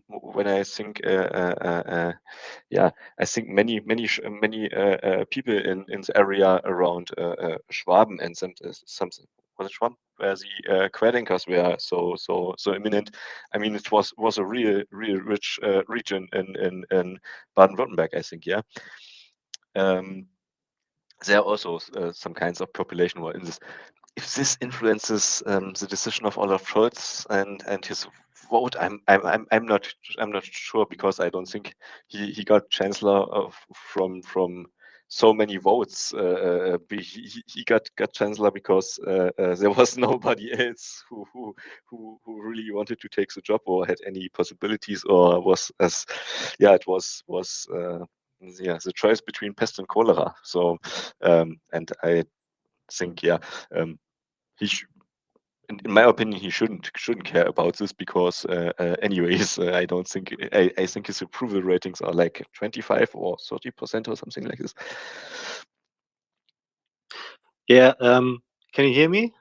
when I think, yeah, I think many people in the area around Schwaben and some was it Schwaben, where the Querdenkers were so imminent. I mean, it was a real rich region in Baden-Württemberg, I think, yeah. There are also some kinds of population were in this. If this influences the decision of Olaf Scholz and his vote, I'm not sure, because I don't think he got chancellor from so many votes. He got chancellor because there was nobody else who really wanted to take the job or had any possibilities, or was as it was the choice between pest and cholera. So and I think he in my opinion, he shouldn't care about this, because anyways, I don't think I think his approval ratings are like 25 or 30% or something like this. Yeah, can you hear me?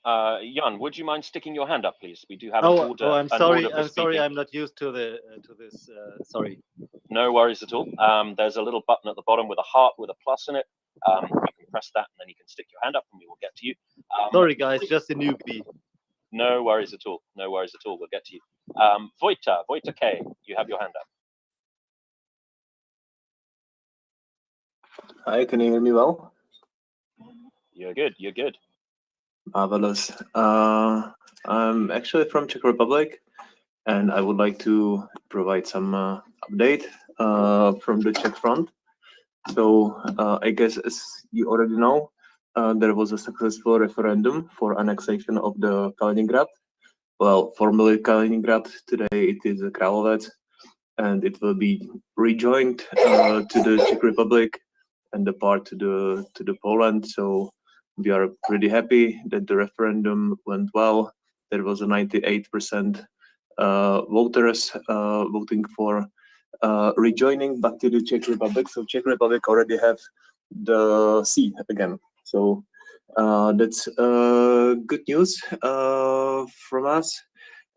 Jan, would you mind sticking your hand up, please? We do have an order. I'm sorry. For I'm sorry. speaking. I'm not used to this. Sorry. No worries at all. There's a little button at the bottom with a heart with a plus in it. You can press that, and then you can stick your hand up, and we will get to you. Sorry, guys. Just a newbie. No worries at all. No worries at all. We'll get to you. Voita K, you have your hand up. Hi, can you hear me well? You're good. You're good. Marvelous. I'm actually from Czech Republic, and I would like to provide some update from the Czech front. So I guess, as you already know, there was a successful referendum for annexation of the Kaliningrad. Well, formerly Kaliningrad, today it is Králové, and it will be rejoined to the Czech Republic and the part to the Poland. So we are pretty happy that the referendum went well. There was a 98% voters voting for rejoining back to the Czech Republic. So Czech Republic already have the sea again. So that's good news from us.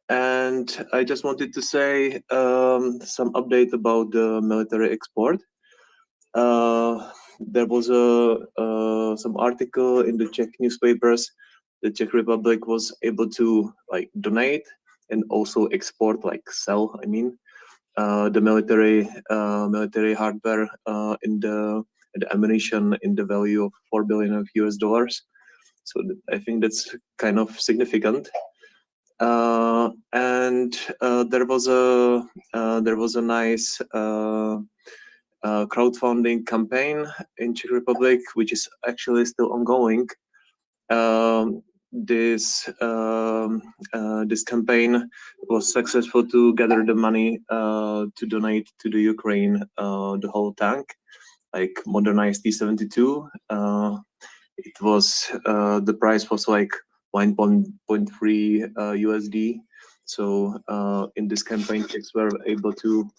And I just wanted to say some update about the military export. There was some article in the Czech newspapers. The Czech Republic was able to donate and also export, sell. I mean, the military hardware in the ammunition in the value of $4 billion of US dollars. So I think that's kind of significant. And there was a nice crowdfunding campaign in Czech Republic, which is actually still ongoing. This campaign was successful to gather the money to donate to the Ukraine the whole tank, like modernized T-72. It was the price was like 1.3 USD. So in this campaign, Czechs were able to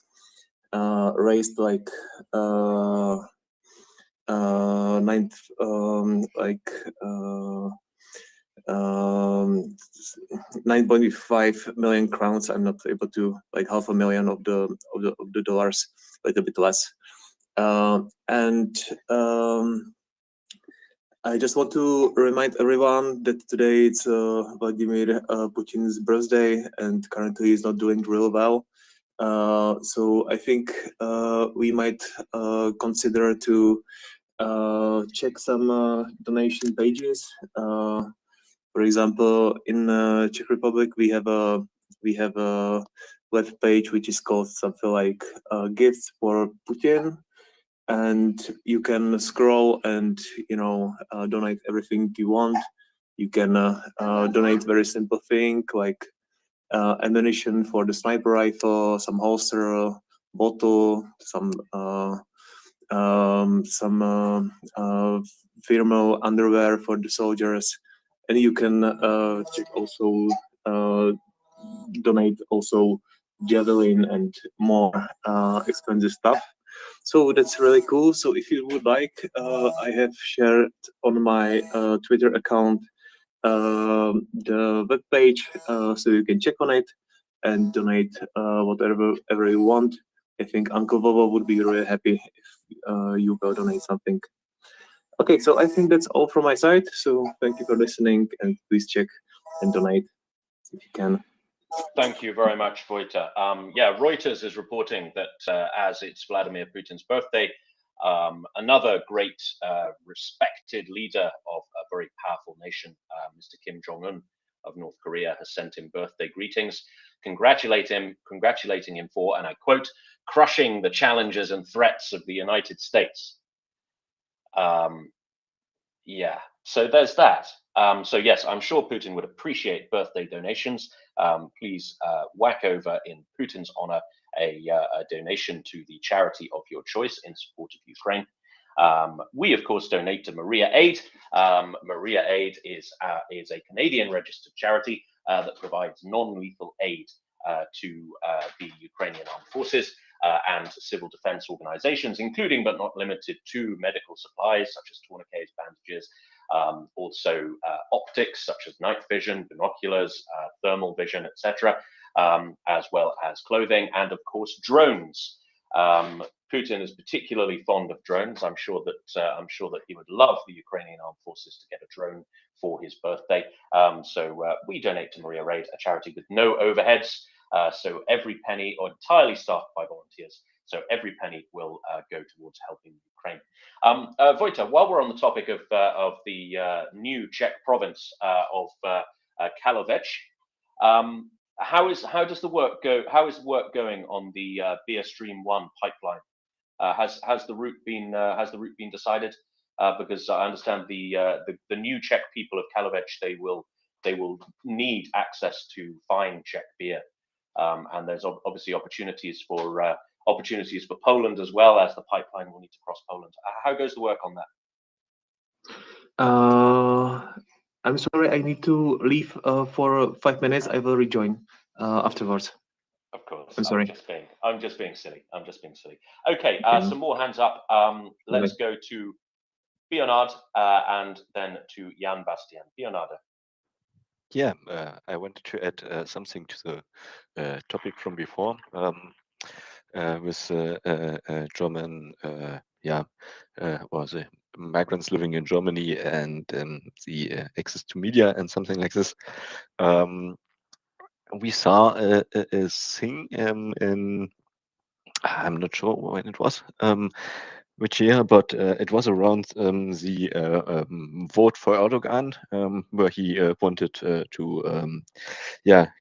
raised like 9.5 million crowns. I'm not able to half a million of the dollars, a little bit less. And I just want to remind everyone that today it's Vladimir Putin's birthday, and currently he's not doing real well. So I think we might consider to check some donation pages. For example, in Czech Republic, we have a web page which is called something like Gifts for Putin, and you can scroll and donate everything you want. You can donate very simple thing like ammunition for the sniper rifle, some holster, bottle, some thermal underwear for the soldiers, and you can also donate also javelin and more expensive stuff. So that's really cool. So if you would like, I have shared on my Twitter account the web page, so you can check on it and donate whatever you want. I think Uncle Bobo would be really happy if you go donate something. Okay, so I think that's all from my side. So thank you for listening, and please check and donate if you can. Thank you very much, Wojta. Yeah, Reuters is reporting that as it's Vladimir Putin's birthday, another great respected leader of a very powerful nation, Mr. Kim Jong-un of North Korea, has sent him birthday greetings, congratulating him for, and I quote, crushing the challenges and threats of the United States. Yeah, so there's that. So yes, I'm sure Putin would appreciate birthday donations. Please whack over in Putin's honor a donation to the charity of your choice in support of Ukraine. We, of course, donate to MriyaAid. MriyaAid is a Canadian registered charity that provides non-lethal aid to the Ukrainian armed forces and civil defense organizations, including but not limited to medical supplies such as tourniquets, bandages, also optics such as night vision, binoculars, thermal vision, etc., as well as clothing, and of course drones. Putin is particularly fond of drones. I'm sure that he would love the Ukrainian armed forces to get a drone for his birthday. So we donate to MriyaAid, a charity with no overheads. So every penny, or entirely staffed by volunteers, so every penny will go towards helping Ukraine. Wojta, while we're on the topic of the new Czech province of Karlovac, how does the work go? How is work going on the Beer Stream 1 pipeline? Has the route been decided? Because I understand the new Czech people of Karlovac, they will need access to fine Czech beer. And there's obviously opportunities for Poland as well, as the pipeline will need to cross Poland. How goes the work on that? I'm sorry, I need to leave for 5 minutes. I will rejoin afterwards. Of course. I'm sorry. I'm just being silly. Okay, some more hands up. Let's go to Bernard and then to Jan Bastian. Bernard. Yeah, I wanted to add something to the topic from before with German, or the migrants living in Germany and the access to media and something like this. We saw a thing in, I'm not sure when it was, which year, but it was around the vote for Erdogan, where he wanted to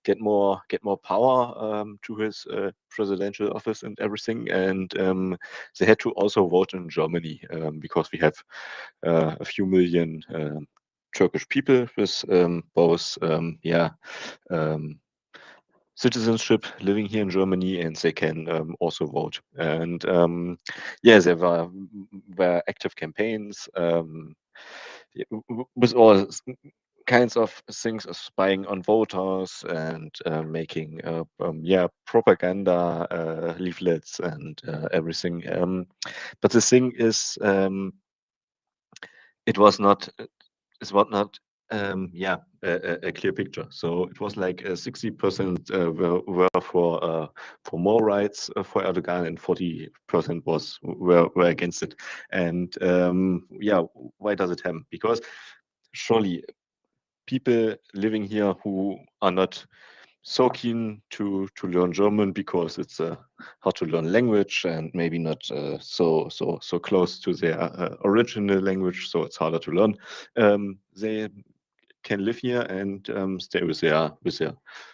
get more power to his presidential office and everything, and they had to also vote in Germany because we have a few million Turkish people with both citizenship living here in Germany, and they can also vote. And there were active campaigns with all kinds of things of spying on voters and making propaganda leaflets and everything. But the thing is, it was not a clear picture. So it was like 60% were for more rights for Erdogan, and 40% were against it. And why does it happen? Because surely people living here who are not so keen to learn German because it's a hard to learn language and maybe not so close to their original language, so it's harder to learn. They can live here and stay with their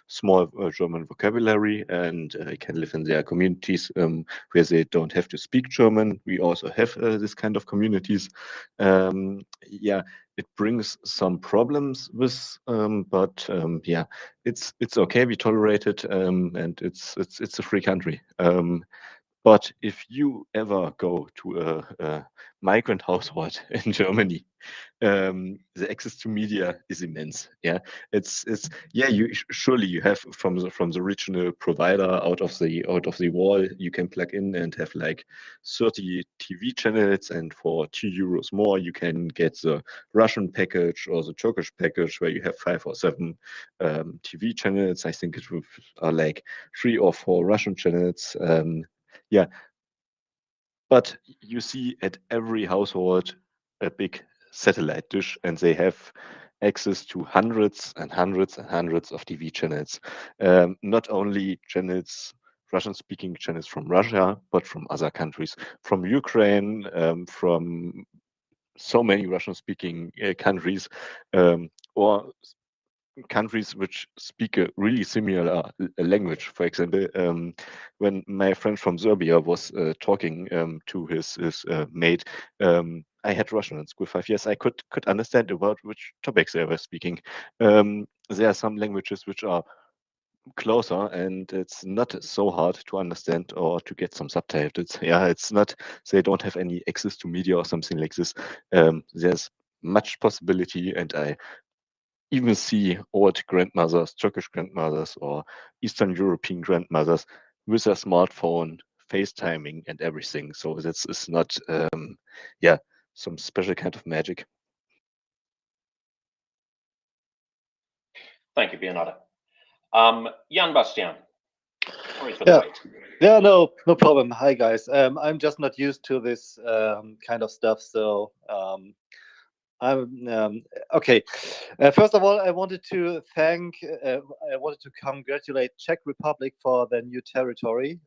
small German vocabulary, and can live in their communities where they don't have to speak German. We also have this kind of communities. It brings some problems with, but it's okay. We tolerate it, and it's a free country. But if you ever go to a migrant household in Germany, the access to media is immense. Yeah, it's yeah. You surely you have from the regional provider out of the wall. You can plug in and have like 30 TV channels, and for €2 more, you can get the Russian package or the Turkish package where you have 5 or 7 TV channels. I think it are like 3 or 4 Russian channels. Yeah, but you see at every household a big satellite dish, and they have access to hundreds and hundreds and hundreds of TV channels. Not only channels, Russian-speaking channels from Russia, but from other countries, from Ukraine, from so many Russian-speaking countries, or countries which speak a really similar language. For example, when my friend from Serbia was talking to his mate, I had Russian in school 5 years. I could understand about which topics they were speaking. There are some languages which are closer, and it's not so hard to understand or to get some subtitles. Yeah, it's not they don't have any access to media or something like this. There's much possibility, and I even see old grandmothers, Turkish grandmothers, or Eastern European grandmothers with a smartphone, FaceTiming, and everything. So that's is not, yeah, some special kind of magic. Thank you, Bernardo. Jan Bastian, sorry for the Yeah. wait. Yeah, no problem. Hi guys. I'm just not used to this kind of stuff, so I'm okay. First of all, I wanted to congratulate Czech Republic for their new territory.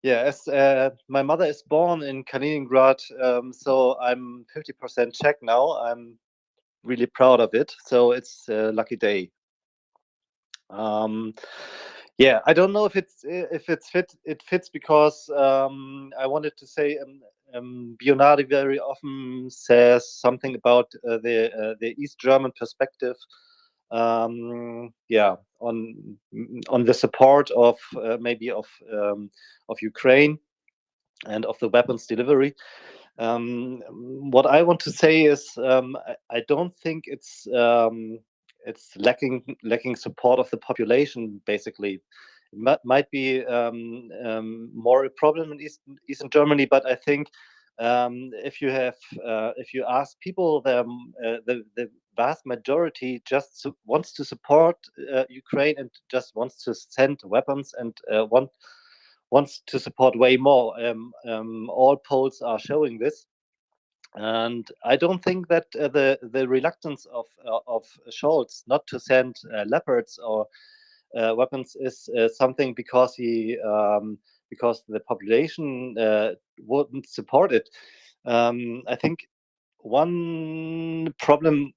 Yeah, as my mother is born in Kaliningrad, so I'm 50% Czech now. I'm really proud of it. So it's a lucky day. Yeah, I don't know if it fits because I wanted to say Bionardi very often says something about the East German perspective. Yeah, on the support of maybe of Ukraine and of the weapons delivery. What I want to say is I don't think it's lacking support of the population. Basically, it might be more a problem in Eastern Germany, but I think if you ask people, the vast majority just wants to support Ukraine and just wants to send weapons and wants to support way more. All polls are showing this. And I don't think that the reluctance of Scholz not to send Leopards or weapons is something because because the population wouldn't support it. I think one problem,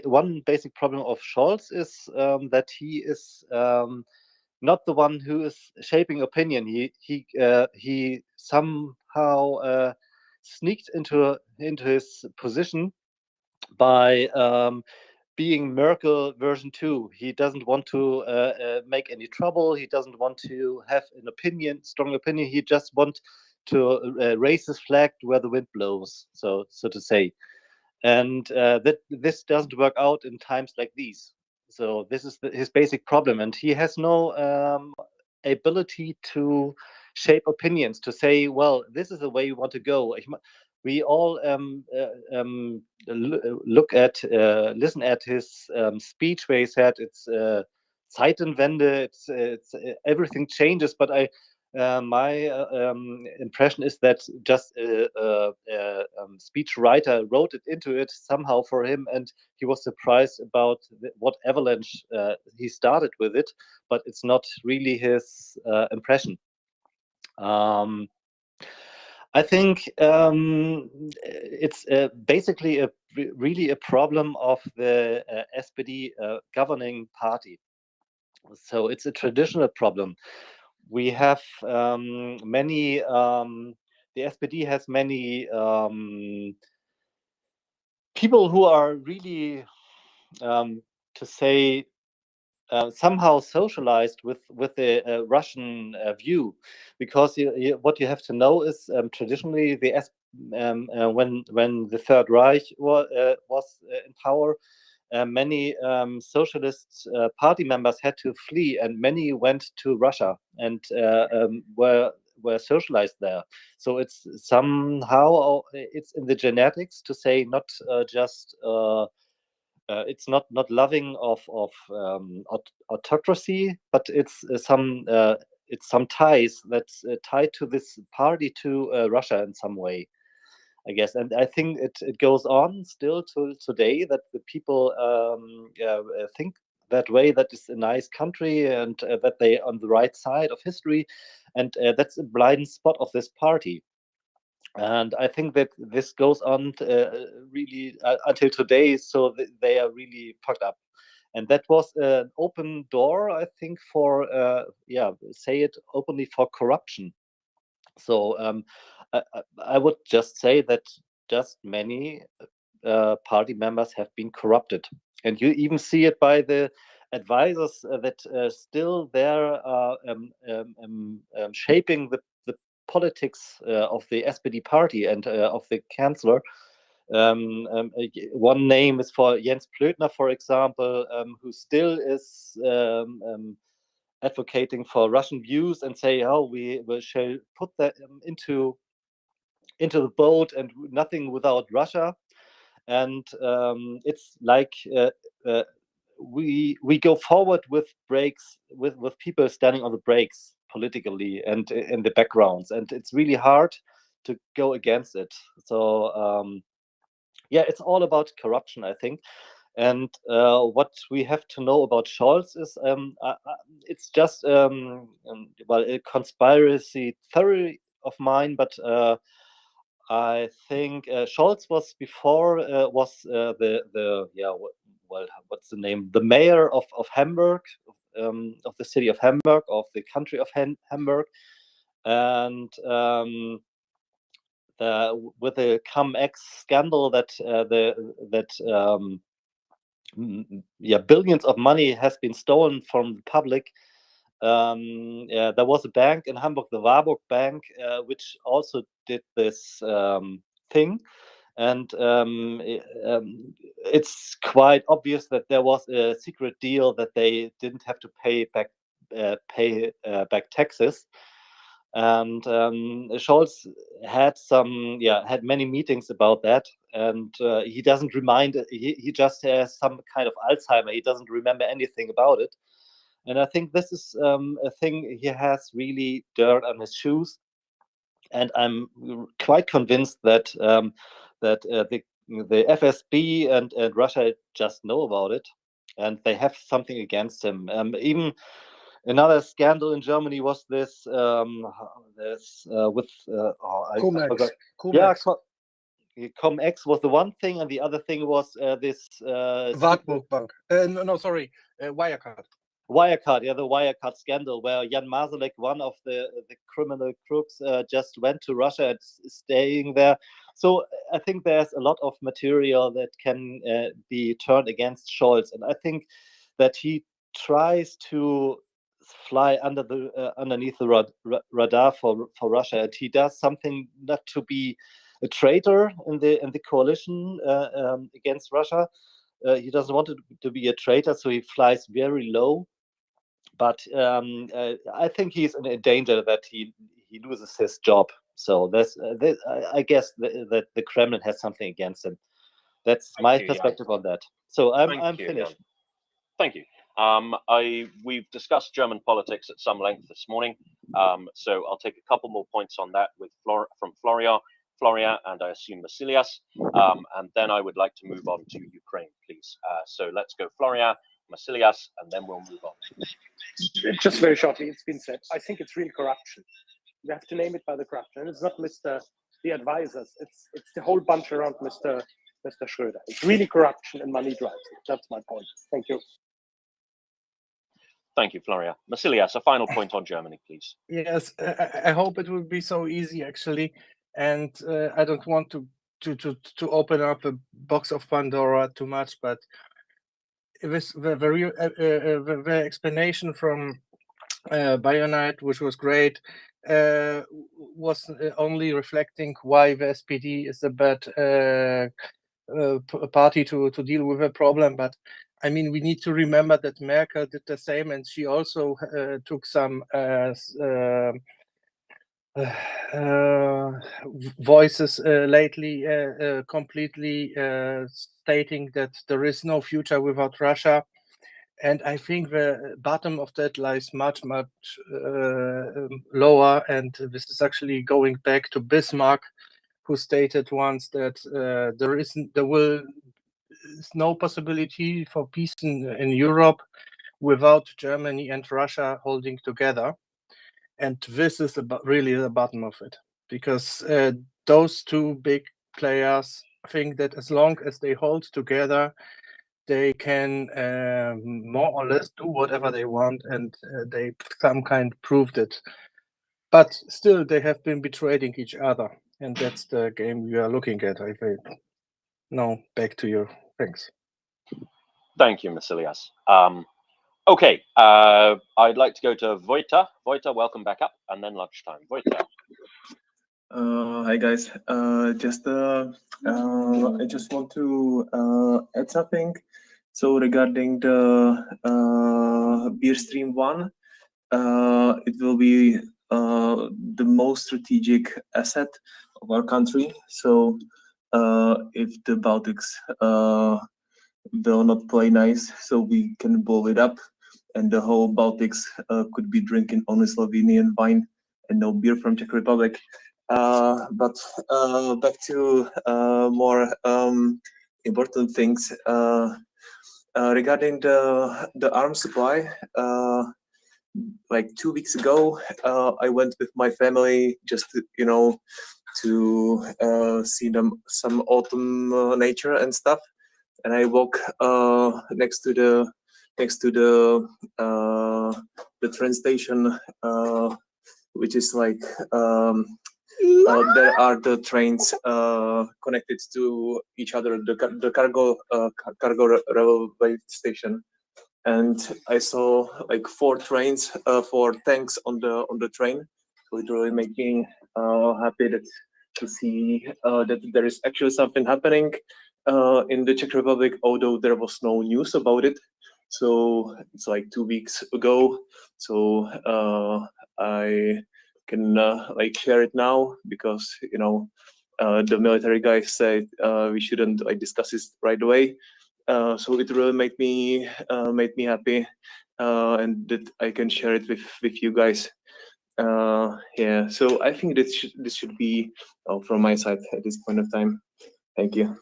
one basic problem of Scholz is that he is not the one who is shaping opinion. He somehow sneaked into his position by being Merkel version 2. He doesn't want to make any trouble. He doesn't want to have an opinion, strong opinion. He just wants to raise his flag where the wind blows, so to say. And that this doesn't work out in times like these. So this is his basic problem, and he has no ability to shape opinions, to say, well, this is the way we want to go. We all listen at his speech where he said it's Zeitenwende, it's everything changes. But my impression is that just a speech writer wrote it into it somehow for him, and he was surprised about what avalanche he started with it, but it's not really his impression. I think it's basically really a problem of the SPD governing party. So it's a traditional problem. We have many. The SPD has many people who are really, to say, somehow socialized with the Russian view, because what you have to know is traditionally when the Third Reich was in power, many socialist party members had to flee, and many went to Russia and were socialized there. So it's somehow it's in the genetics to say not just. It's not loving of autocracy, but it's some ties that's tied to this party to Russia in some way, I guess. And I think it goes on still to today that the people think that way, that is a nice country, and that they on the right side of history, and that's a blind spot of this party. And I think that this goes on really until today, so they are really fucked up. And that was an open door, I think, for say it openly, for corruption. So I would just say that just many party members have been corrupted, and you even see it by the advisors that still there shaping the politics of the SPD party and of the chancellor. One name is for Jens Plötner, for example, who still is advocating for Russian views and say, "Oh, we shall put that into the boat and nothing without Russia." And it's like we go forward with brakes, with people standing on the brakes politically and in the backgrounds, and it's really hard to go against it. So it's all about corruption, I think. And what we have to know about Scholz is it's just a conspiracy theory of mine, but I think Scholz was before what's the name? The mayor of Hamburg, of the city of Hamburg, of the country of Hamburg, and with the cum-ex scandal that billions of money has been stolen from the public. There was a bank in Hamburg, the Warburg Bank, which also did this thing, and it's quite obvious that there was a secret deal that they didn't have to pay back taxes. And Scholz had had many meetings about that, and he doesn't he just has some kind of Alzheimer. He doesn't remember anything about it. And I think this is a thing, he has really dirt on his shoes. And I'm quite convinced that the FSB and Russia just know about it, and they have something against him. Even another scandal in Germany was this with Cum-ex. Cum-ex was the one thing, and the other thing was this Warburg Bank. Wirecard. Wirecard, the Wirecard scandal, where Jan Masalek, one of the criminal crooks, just went to Russia and is staying there. So I think there's a lot of material that can be turned against Scholz, and I think that he tries to fly underneath the radar for Russia, and he does something not to be a traitor in the coalition against Russia. He doesn't want to be a traitor, so he flies very low. But I think he's in danger that he loses his job. So I guess that the Kremlin has something against him. That's my perspective on that. So I'm finished. Thank you. We've discussed German politics at some length this morning, so I'll take a couple more points on that with from Floria, and I assume Vasilias, and then I would like to move on to Ukraine, please. So let's go Floria, Vasilias, and then we'll move on. Just very shortly, it's been said. I think it's real corruption. You have to name it by the corruption, and it's not the advisors. It's the whole bunch around Mr. Schröder. It's really corruption and money drives. That's my point. Thank you. Thank you, Floria. Vasilias, a final point on Germany, please. Yes, I hope it will be so easy, actually, and I don't want to open up a box of Pandora too much, but with the explanation from Bionite, which was great, was only reflecting why the SPD is a bad party to deal with a problem. But I mean, we need to remember that Merkel did the same, and she also took some voices lately, completely stating that there is no future without Russia. And I think the bottom of that lies much, much lower. And this is actually going back to Bismarck, who stated once that there is no possibility for peace in Europe without Germany and Russia holding together. And this is really the bottom of it, because those two big players think that as long as they hold together, they can more or less do whatever they want, and they some kind proved it. But still, they have been betraying each other, and that's the game we are looking at, I think. Now, back to you. Thanks. Thank you, Masilias. Okay, I'd like to go to Wojta. Wojta, welcome back up, and then lunchtime. Wojta. Hi guys. I just want to add something. So regarding the beer stream 1, it will be the most strategic asset of our country. So if the Baltics will not play nice, so we can blow it up, and the whole Baltics could be drinking only Slovenian wine and no beer from Czech Republic. But back to more important things regarding the arms supply. Like 2 weeks ago, I went with my family just to, see some autumn nature and stuff, and I walk next to the train station, which is like there are the trains connected to each other, the cargo railway station, and I saw like 4 trains, 4 tanks on the train. So it really made me happy to see that there is actually something happening in the Czech Republic, although there was no news about it. So it's like 2 weeks ago. So I can like share it now, because the military guys said we shouldn't like discuss this right away. So it really made me happy, and that I can share it with you guys. Yeah, so I think this should be all from my side at this point of time. Thank you.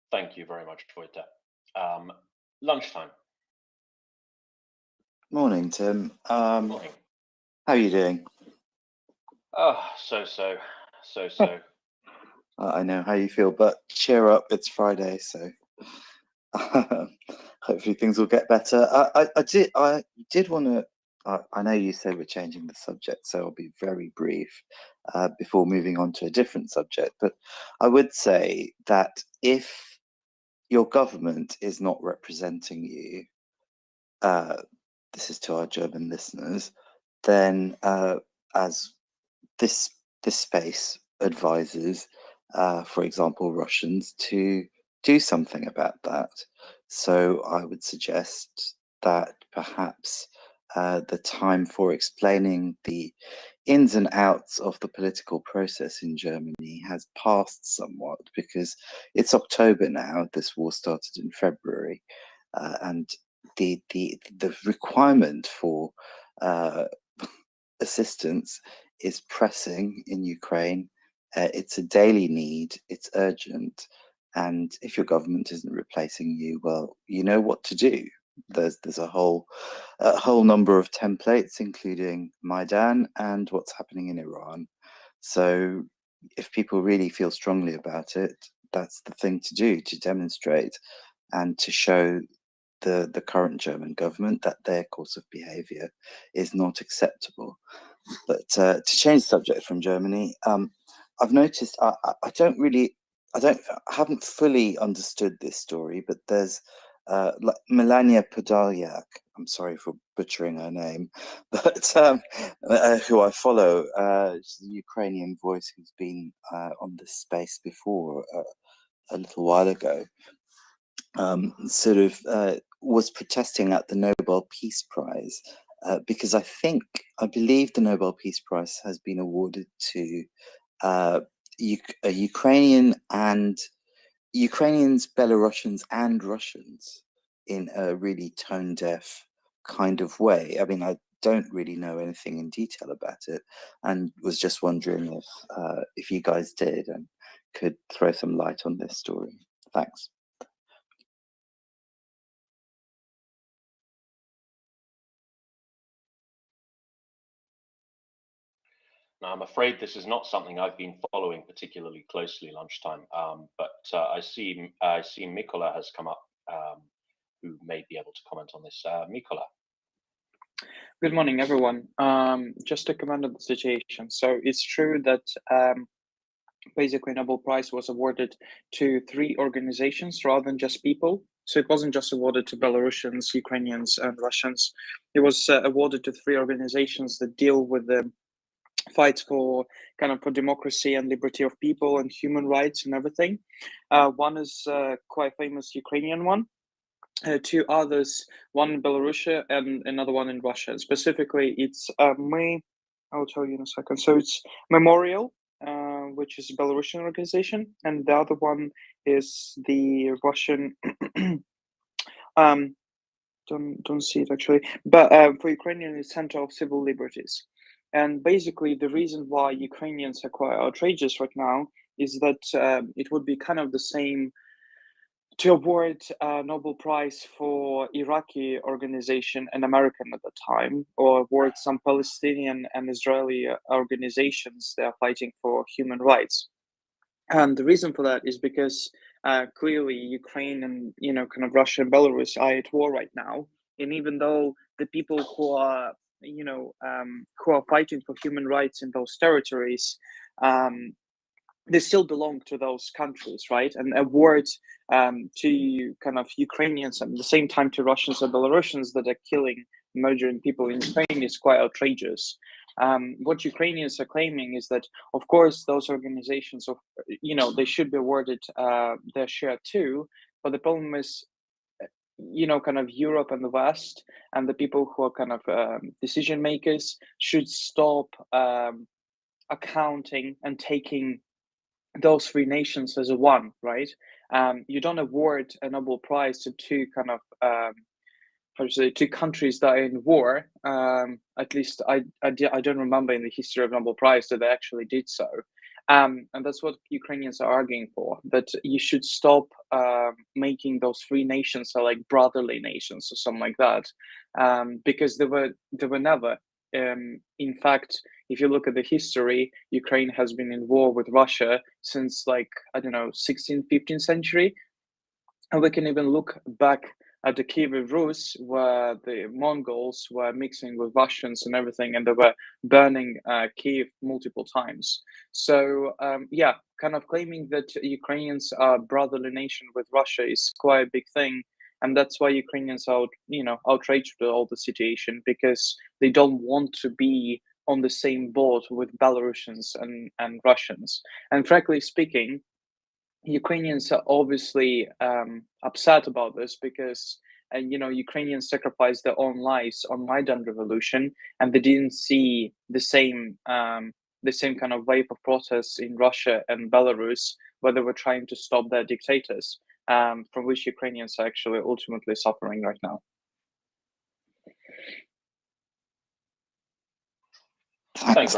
Thank you very much, Wojta. Lunchtime. Morning, Tim. Morning. How are you doing? Oh, so. I know how you feel, but cheer up, it's Friday, so hopefully things will get better. I did want to, I know you said we're changing the subject, so I'll be very brief before moving on to a different subject, but I would say that if your government is not representing you, this is to our German listeners, then as this space advises, for example, Russians, to do something about that. So I would suggest that perhaps the time for explaining the ins and outs of the political process in Germany has passed somewhat, because it's October now. This war started in February, and the requirement for assistance is pressing in Ukraine. It's a daily need, it's urgent, and if your government isn't replacing you, well, you know what to do. There's a whole number of templates, including Maidan and what's happening in Iran. So if people really feel strongly about it, that's the thing to do, to demonstrate and to show the current German government that their course of behavior is not acceptable. But to change the subject from Germany, I've noticed I don't really haven't fully understood this story, but there's like Melania Podolyak. I'm sorry for butchering her name, but who I follow, she's a Ukrainian voice who's been on this space before a little while ago. Was protesting at the Nobel Peace Prize because I believe the Nobel Peace Prize has been awarded to Ukrainians, Belarusians, and Russians in a really tone deaf kind of way. I mean, I don't really know anything in detail about it, and was just wondering if you guys did and could throw some light on this story. Thanks. Now, I'm afraid this is not something I've been following particularly closely, Lunchtime, but I see Mikola has come up, who may be able to comment on this. Mikola. Good morning, everyone. Just to comment on the situation. So it's true that basically Nobel Prize was awarded to 3 organizations rather than just people. So it wasn't just awarded to Belarusians, Ukrainians, and Russians. It was awarded to 3 organizations that deal with the fights for for democracy and liberty of people and human rights and everything. One is quite famous Ukrainian one. 2 others, one in Belarus and another one in Russia. Specifically, it's I'll tell you in a second. So it's Memorial, which is a Belarusian organization, and the other one is the Russian. Don't see it actually, but for Ukrainian, it's Center of Civil Liberties. And basically, the reason why Ukrainians are quite outrageous right now is that it would be kind of the same to award a Nobel Prize for Iraqi organization, an American at the time, or award some Palestinian and Israeli organizations that are fighting for human rights. And the reason for that is because clearly Ukraine and Russia and Belarus are at war right now, and even though the people who are who are fighting for human rights in those territories, they still belong to those countries, right? And award to Ukrainians and at the same time to Russians and Belarusians that are killing, murdering people in Ukraine is quite outrageous. What Ukrainians are claiming is that, of course, those organizations, they should be awarded their share too. But the problem is, Europe and the West and the people who are decision makers should stop accounting and taking those 3 nations as a one, right? You don't award a Nobel Prize to 2 2 countries that are in war. At least I don't remember in the history of Nobel Prize that they actually did so. And that's what Ukrainians are arguing for, that you should stop making those 3 nations like brotherly nations or something like that, because they were never. In fact, if you look at the history, Ukraine has been in war with Russia since 16th, 15th century. And we can even look back at the Kiev Rus, where the Mongols were mixing with Russians and everything, and they were burning Kiev multiple times. So claiming that Ukrainians are a brotherly nation with Russia is quite a big thing. And that's why Ukrainians are, outraged with all the situation, because they don't want to be on the same boat with Belarusians and Russians. And frankly speaking, Ukrainians are obviously upset about this because, Ukrainians sacrificed their own lives on Maidan revolution, and they didn't see the same kind of wave of protests in Russia and Belarus, where they were trying to stop their dictators, from which Ukrainians are actually ultimately suffering right now. Thanks.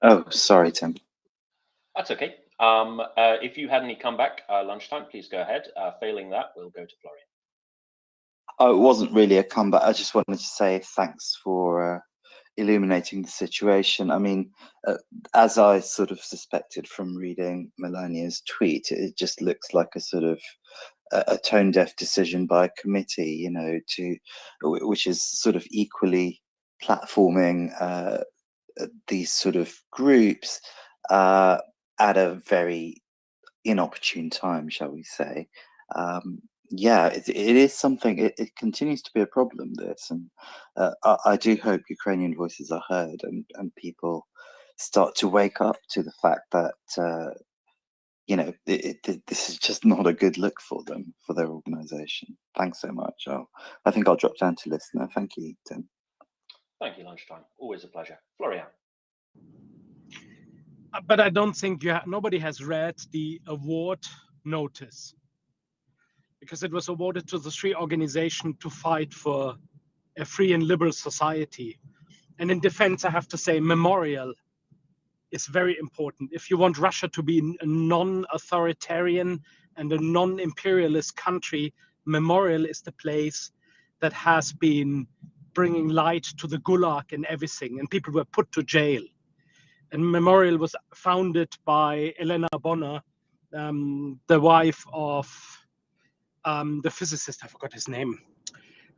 Oh, sorry, Tim. That's okay. If you had any comeback, Lunchtime, please go ahead. Failing that, we'll go to Florian. Oh, it wasn't really a comeback. I just wanted to say thanks for illuminating the situation. I mean, as I sort of suspected from reading Melania's tweet, it just looks like a sort of a tone-deaf decision by a committee, which is sort of equally platforming these sort of groups at a very inopportune time, shall we say. Yeah, it is something. It continues to be a problem. This, and I do hope Ukrainian voices are heard, and people start to wake up to the fact that this is just not a good look for them, for their organization. Thanks so much. I think I'll drop down to listener. Thank you, Tim. Thank you, Lunchtime. Always a pleasure. Florian. But I don't think nobody has read the award notice, because it was awarded to the three organizations to fight for a free and liberal society. And in defense, I have to say, Memorial is very important. If you want Russia to be a non-authoritarian and a non-imperialist country, Memorial is the place that has been bringing light to the Gulag and everything, and people were put to jail. And Memorial was founded by Elena Bonner, the wife of the physicist, I forgot his name,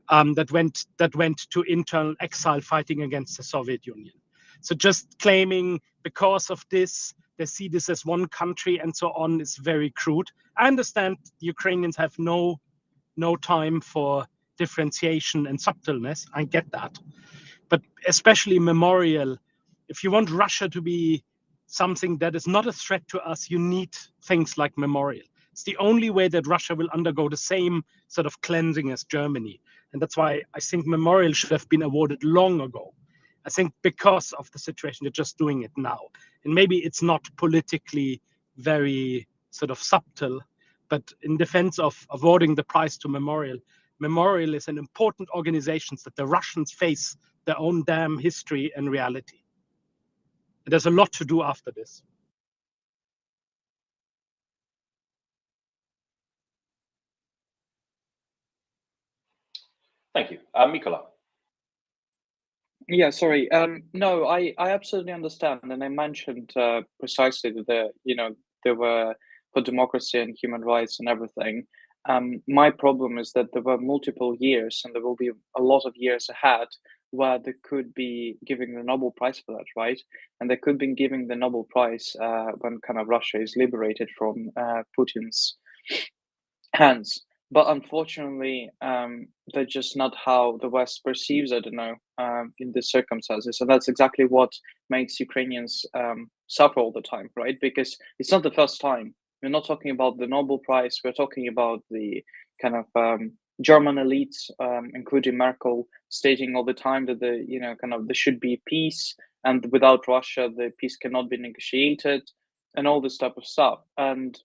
that went to internal exile fighting against the Soviet Union. So just claiming because of this, they see this as one country and so on is very crude. I understand the Ukrainians have no time for differentiation and subtleness. I get that. But especially Memorial, if you want Russia to be something that is not a threat to us, you need things like Memorial. It's the only way that Russia will undergo the same sort of cleansing as Germany. And that's why I think Memorial should have been awarded long ago. I think because of the situation, they're just doing it now. And maybe it's not politically very sort of subtle, but in defense of awarding the prize to Memorial, Memorial is an important organization that the Russians face their own damn history and reality. And there's a lot to do after this. Thank you. Mikola. Yeah, sorry. No, I absolutely understand, and I mentioned precisely that there were for democracy and human rights and everything. My problem is that there were multiple years, and there will be a lot of years ahead where they could be giving the Nobel Prize for that, right? And they could be giving the Nobel Prize when kind of Russia is liberated from Putin's hands. But unfortunately, that's just not how the West perceives, I don't know, in the circumstances. And that's exactly what makes Ukrainians suffer all the time, right? Because it's not the first time. We're not talking about the Nobel Prize. We're talking about the kind of German elites, including Merkel, stating all the time that there should be peace, and without Russia, the peace cannot be negotiated, and all this type of stuff. And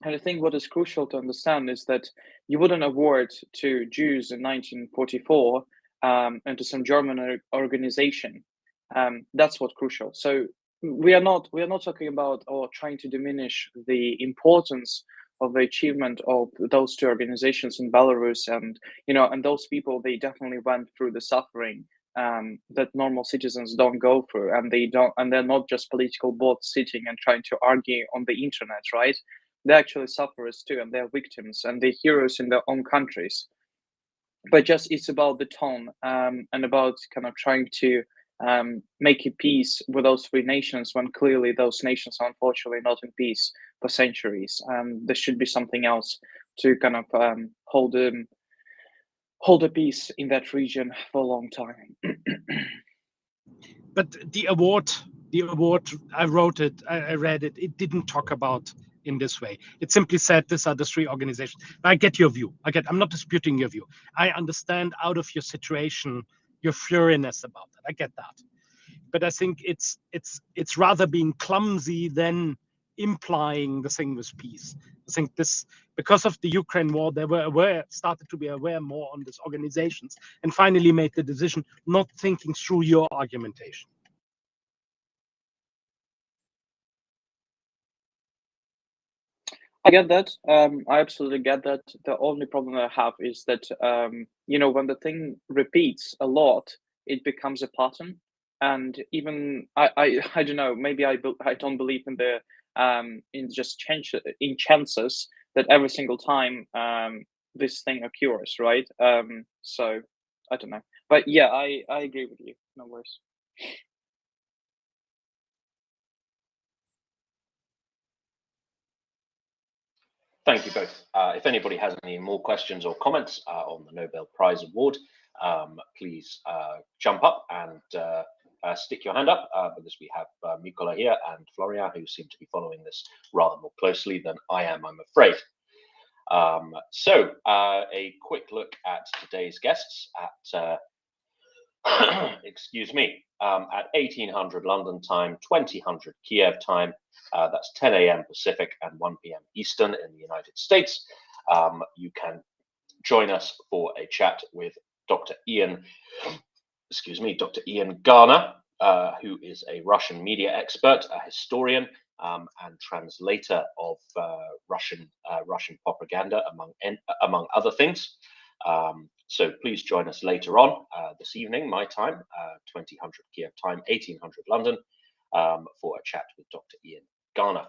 I think what is crucial to understand is that you wouldn't award to Jews in 1944 and to some German organization. That's what's crucial. So we are not talking about or trying to diminish the importance of the achievement of those two organizations in Belarus, and those people, they definitely went through the suffering that normal citizens don't go through, and they're not just political bots sitting and trying to argue on the internet, right? They're actually sufferers too, and they're victims, and they're heroes in their own countries. But just it's about the tone and about kind of trying to make a peace with those three nations when clearly those nations are unfortunately not in peace for centuries. There should be something else to kind of hold a peace in that region for a long time. But the award, I wrote it, I read it, it didn't talk about in this way. It simply said, these are the three organizations. I get your view. I'm not disputing your view. I understand out of your situation, your furiousness about that. I get that. But I think it's rather being clumsy than implying the thing was peace. I think this, because of the Ukraine war, they were started to be aware more on these organizations and finally made the decision, not thinking through your argumentation. I get that. I absolutely get that. The only problem I have is that when the thing repeats a lot, it becomes a pattern. And even I don't know. Maybe I don't believe in the in just chances that every single time this thing occurs, right? So I don't know. But yeah, I agree with you. No worries. Thank you both. If anybody has any more questions or comments on the Nobel Prize Award, please jump up and stick your hand up, because we have Mikola here and Florian, who seem to be following this rather more closely than I am, I'm afraid. So a quick look at today's guests at excuse me, at 1800 London time, 2000 Kiev time. That's 10 a.m. Pacific and 1 p.m. Eastern in the United States. You can join us for a chat with Dr. Ian Garner, who is a Russian media expert, a historian, and translator of Russian propaganda, among other things. So please join us later on this evening, my time, 2000 Kiev time, 1800 London, for a chat with Dr. Ian Garner.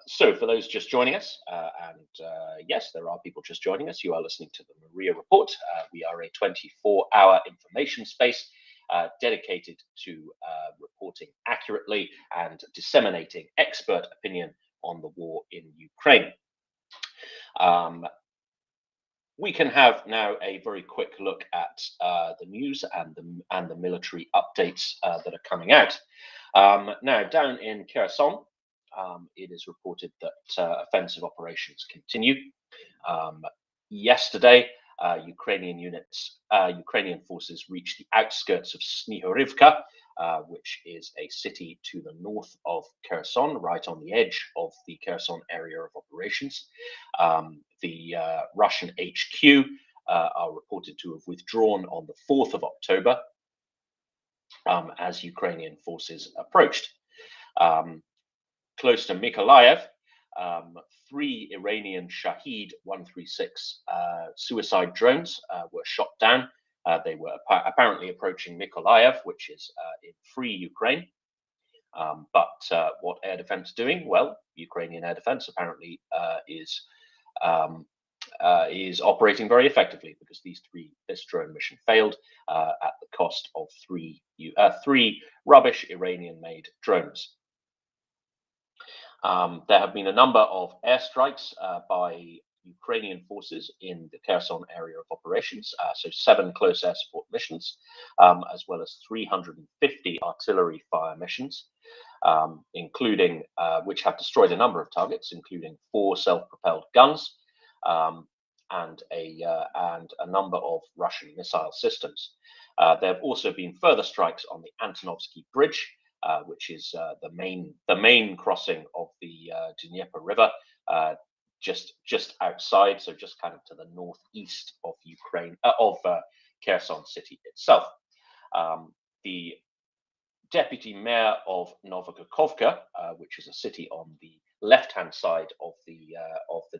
So for those just joining us, yes, there are people just joining us, you are listening to the Maria Report. We are a 24-hour information space dedicated to reporting accurately and disseminating expert opinion on the war in Ukraine. We can have now a very quick look at the news and the military updates that are coming out. Now, down in Kherson, it is reported that offensive operations continue. Yesterday, Ukrainian forces reached the outskirts of Snihorivka, which is a city to the north of Kherson, right on the edge of the Kherson area of operations. The Russian HQ are reported to have withdrawn on the 4th of October as Ukrainian forces approached. Close to Mykolaiv, 3 Iranian Shahed 136 suicide drones were shot down. They were apparently approaching Mykolaiv, which is in free Ukraine. But what air defense doing? Well, Ukrainian air defense apparently is operating very effectively, because this drone mission failed at the cost of three rubbish Iranian-made drones. There have been a number of airstrikes by Ukrainian forces in the Kherson area of operations, so 7 close air support missions, as well as 350 artillery fire missions, including which have destroyed a number of targets, including 4 self-propelled guns and a number of Russian missile systems. There have also been further strikes on the Antonovsky Bridge, which is the main crossing of the Dnieper River, just outside, so just kind of to the northeast of Ukraine, of Kherson city itself. The deputy mayor of Novokakhovka, which is a city on the left-hand side of the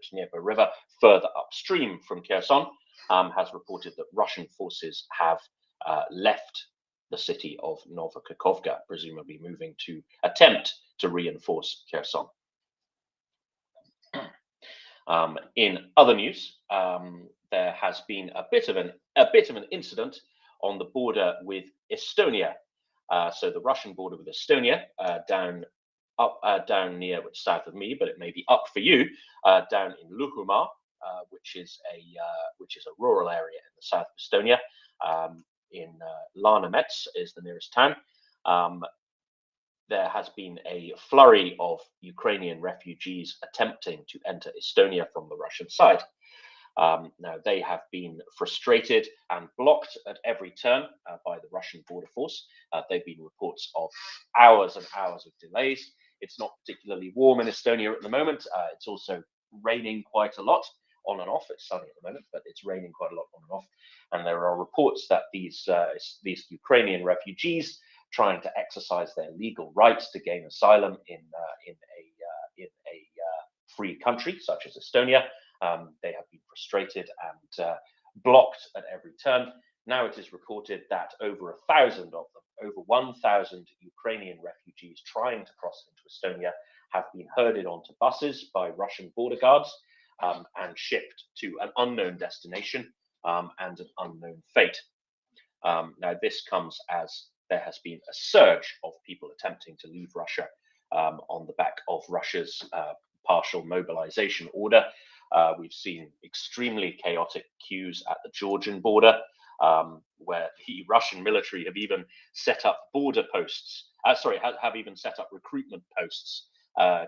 Dnieper River, further upstream from Kherson, has reported that Russian forces have left the city of Novokakhovka, presumably moving to attempt to reinforce Kherson. In other news, there has been a bit of an incident on the border with Estonia. So the Russian border with Estonia, down near, which south of me, but it may be up for you, down in Luhamaa, which is a rural area in the south of Estonia. In Läänemets is the nearest town. There has been a flurry of Ukrainian refugees attempting to enter Estonia from the Russian side. Now, they have been frustrated and blocked at every turn by the Russian border force. There have been reports of hours and hours of delays. It's not particularly warm in Estonia at the moment. It's also raining quite a lot, on and off. It's sunny at the moment, but it's raining quite a lot on and off. And there are reports that these Ukrainian refugees trying to exercise their legal rights to gain asylum in a free country such as Estonia, they have been frustrated and blocked at every turn. Now it is reported that over 1,000 of them, over 1,000 Ukrainian refugees trying to cross into Estonia, have been herded onto buses by Russian border guards and shipped to an unknown destination and an unknown fate. Now, this comes as there has been a surge of people attempting to leave Russia on the back of Russia's partial mobilization order. We've seen extremely chaotic queues at the Georgian border, where the Russian military have even set up border posts. Have even set up recruitment posts,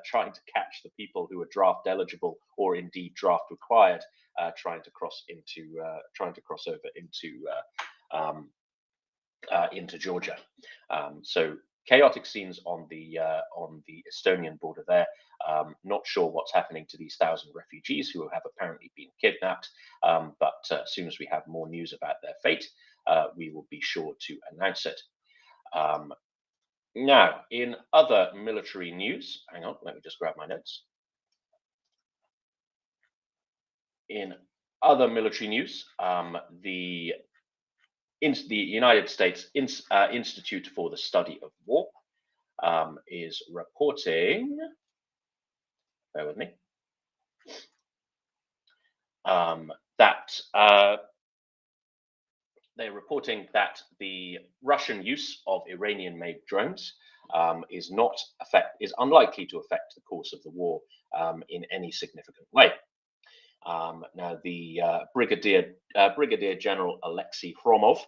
trying to catch the people who are draft eligible or indeed draft required, trying to cross over into Georgia. So chaotic scenes on the Estonian border there. Not sure what's happening to these 1,000 refugees who have apparently been kidnapped, but as soon as we have more news about their fate, we will be sure to announce it. Now, in other military news, hang on, let me just grab my notes. In other military news, the United States Institute for the Study of War is reporting, bear with me, that they're reporting that the Russian use of Iranian-made drones is unlikely to affect the course of the war in any significant way. Now, the Brigadier General Alexei Hromov,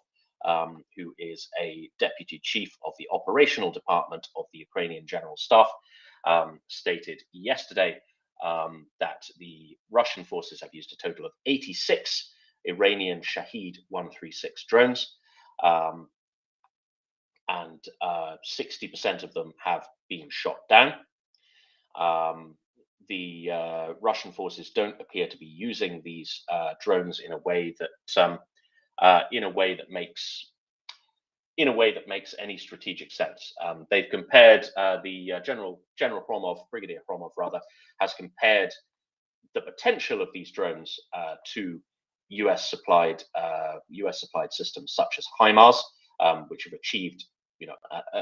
who is a deputy chief of the operational department of the Ukrainian General Staff, stated yesterday that the Russian forces have used a total of 86 Iranian Shahed 136 drones, and 60% of them have been shot down. The Russian forces don't appear to be using these drones in a way that makes any strategic sense. They've compared Brigadier Hromov rather, has compared the potential of these drones to US supplied systems such as HIMARS, which have achieved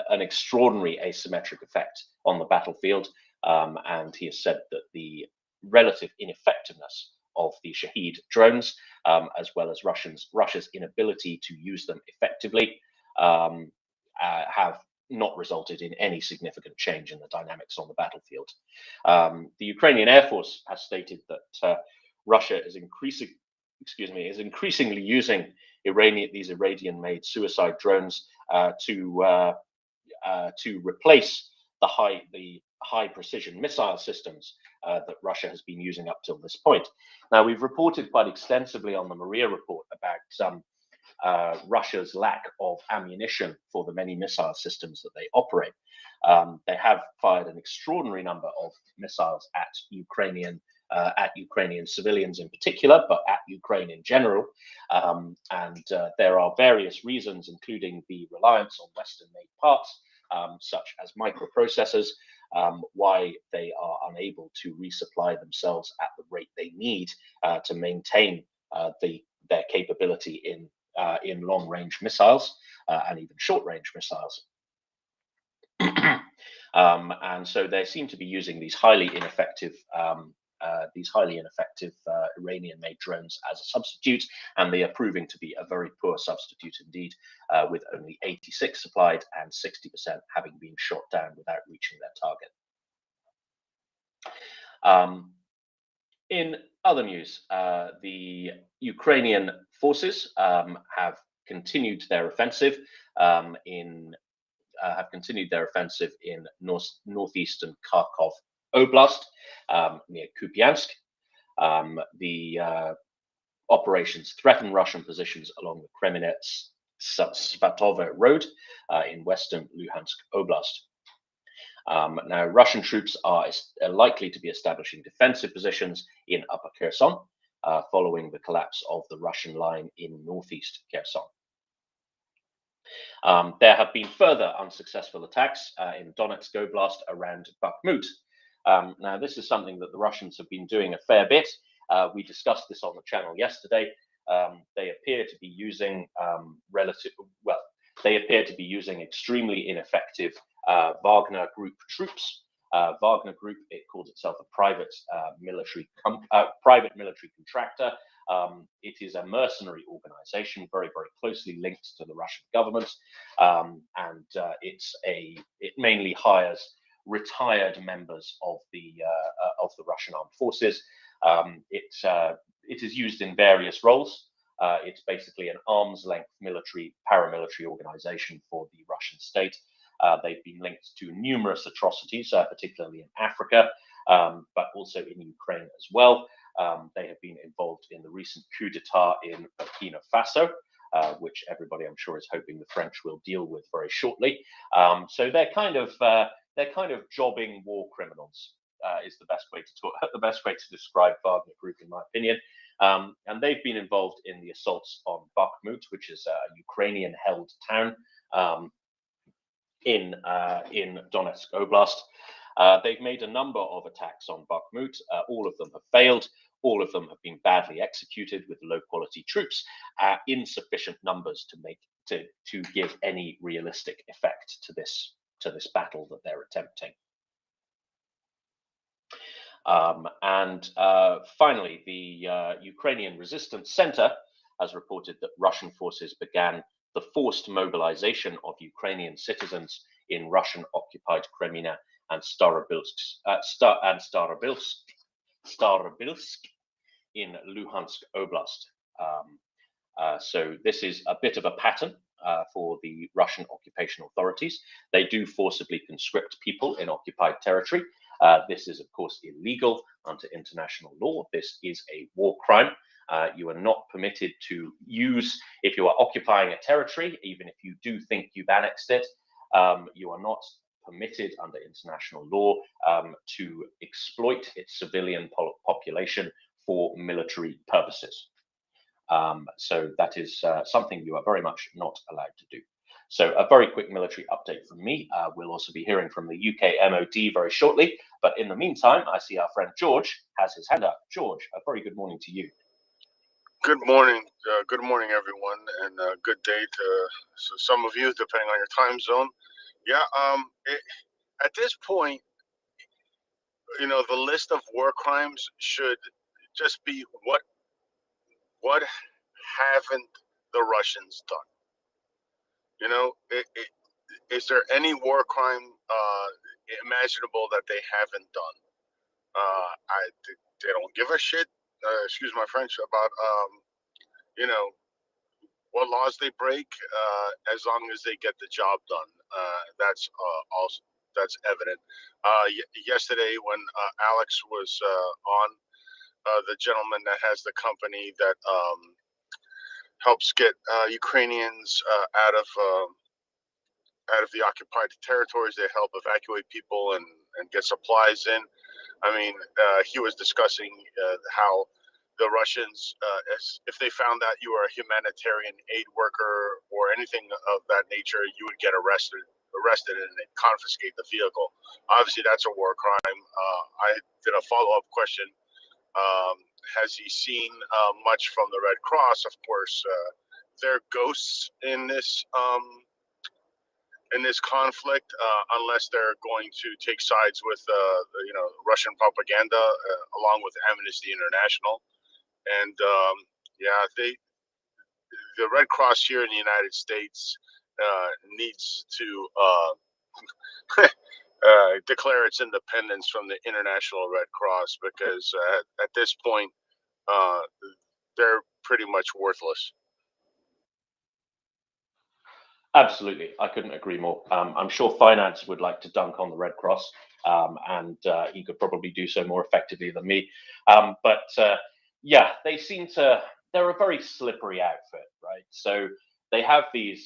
an extraordinary asymmetric effect on the battlefield. And he has said that the relative ineffectiveness of the Shahed drones, as well as Russia's inability to use them effectively, have not resulted in any significant change in the dynamics on the battlefield. The Ukrainian Air Force has stated that Russia is increasingly using these Iranian-made suicide drones to replace the high precision missile systems that Russia has been using up till this point. Now, we've reported quite extensively on the MriyaReport about Russia's lack of ammunition for the many missile systems that they operate. They have fired an extraordinary number of missiles at Ukrainian civilians in particular, but at Ukraine in general. And there are various reasons, including the reliance on Western-made parts, such as microprocessors, why they are unable to resupply themselves at the rate they need to maintain their capability in long-range missiles and even short-range missiles. And so they seem to be using these highly ineffective Iranian-made drones as a substitute, and they are proving to be a very poor substitute indeed, with only 86 supplied and 60% having been shot down without reaching their target. In other news, the Ukrainian forces have continued their offensive in northeastern Kharkov Oblast, near Kupiansk. The operations threaten Russian positions along the Kreminets-Svatove road in western Luhansk Oblast. Now, Russian troops are likely to be establishing defensive positions in Upper Kherson, following the collapse of the Russian line in northeast Kherson. There have been further unsuccessful attacks in Donetsk Oblast around Bakhmut. Now, this is something that the Russians have been doing a fair bit. We discussed this on the channel yesterday. They appear to be using extremely ineffective Wagner Group troops. Wagner Group, it calls itself a private military contractor. It is a mercenary organization, very, very closely linked to the Russian government, and it mainly hires retired members of the Russian armed forces. It is used in various roles. It's basically an arm's length paramilitary organization for the Russian state. They've been linked to numerous atrocities, particularly in Africa, but also in Ukraine as well. They have been involved in the recent coup d'etat in Burkina Faso, which everybody, I'm sure, is hoping the French will deal with very shortly. So they're kind of jobbing war criminals, is the best way to describe Wagner Group, in my opinion. And they've been involved in the assaults on Bakhmut, which is a Ukrainian-held town in Donetsk Oblast. They've made a number of attacks on Bakhmut. All of them have failed. All of them have been badly executed with low-quality troops, insufficient numbers to give any realistic effect to this battle that they're attempting. And finally, the Ukrainian Resistance Center has reported that Russian forces began the forced mobilization of Ukrainian citizens in Russian-occupied Crimea and Starobilsk in Luhansk Oblast. So this is a bit of a pattern for the Russian occupation authorities. They do forcibly conscript people in occupied territory. This is, of course, illegal under international law. This is a war crime. You are not permitted to use, if you are occupying a territory, even if you do think you've annexed it, you are not permitted under international law to exploit its civilian population for military purposes. So that is something you are very much not allowed to do. So a very quick military update from me. We'll also be hearing from the UK MOD very shortly. But in the meantime, I see our friend George has his hand up. George, a very good morning to you. Good morning. Good morning, everyone, and good day to some of you, depending on your time zone. Yeah, at this point, you know, the list of war crimes should just be what haven't the Russians done? You know, is there any war crime imaginable that they haven't done? They don't give a shit. Excuse my French, about you know, what laws they break, as long as they get the job done. That's evident. Yesterday, when Alex was on, the gentleman that has the company that helps get Ukrainians out of the occupied territories, they help evacuate people and get supplies in. I mean, he was discussing how the Russians, if they found that you were a humanitarian aid worker or anything of that nature, you would get arrested and they'd confiscate the vehicle. Obviously, that's a war crime. I did a follow-up question. Has he seen much from the Red Cross? Of course, they're ghosts in this conflict, unless they're going to take sides with you know, Russian propaganda, along with Amnesty International. And yeah, the Red Cross here in the United States needs to declare its independence from the International Red Cross, because at this point, they're pretty much worthless. Absolutely, I couldn't agree more. I'm sure finance would like to dunk on the Red Cross, and he could probably do so more effectively than me. But yeah, they're a very slippery outfit, right? So they have the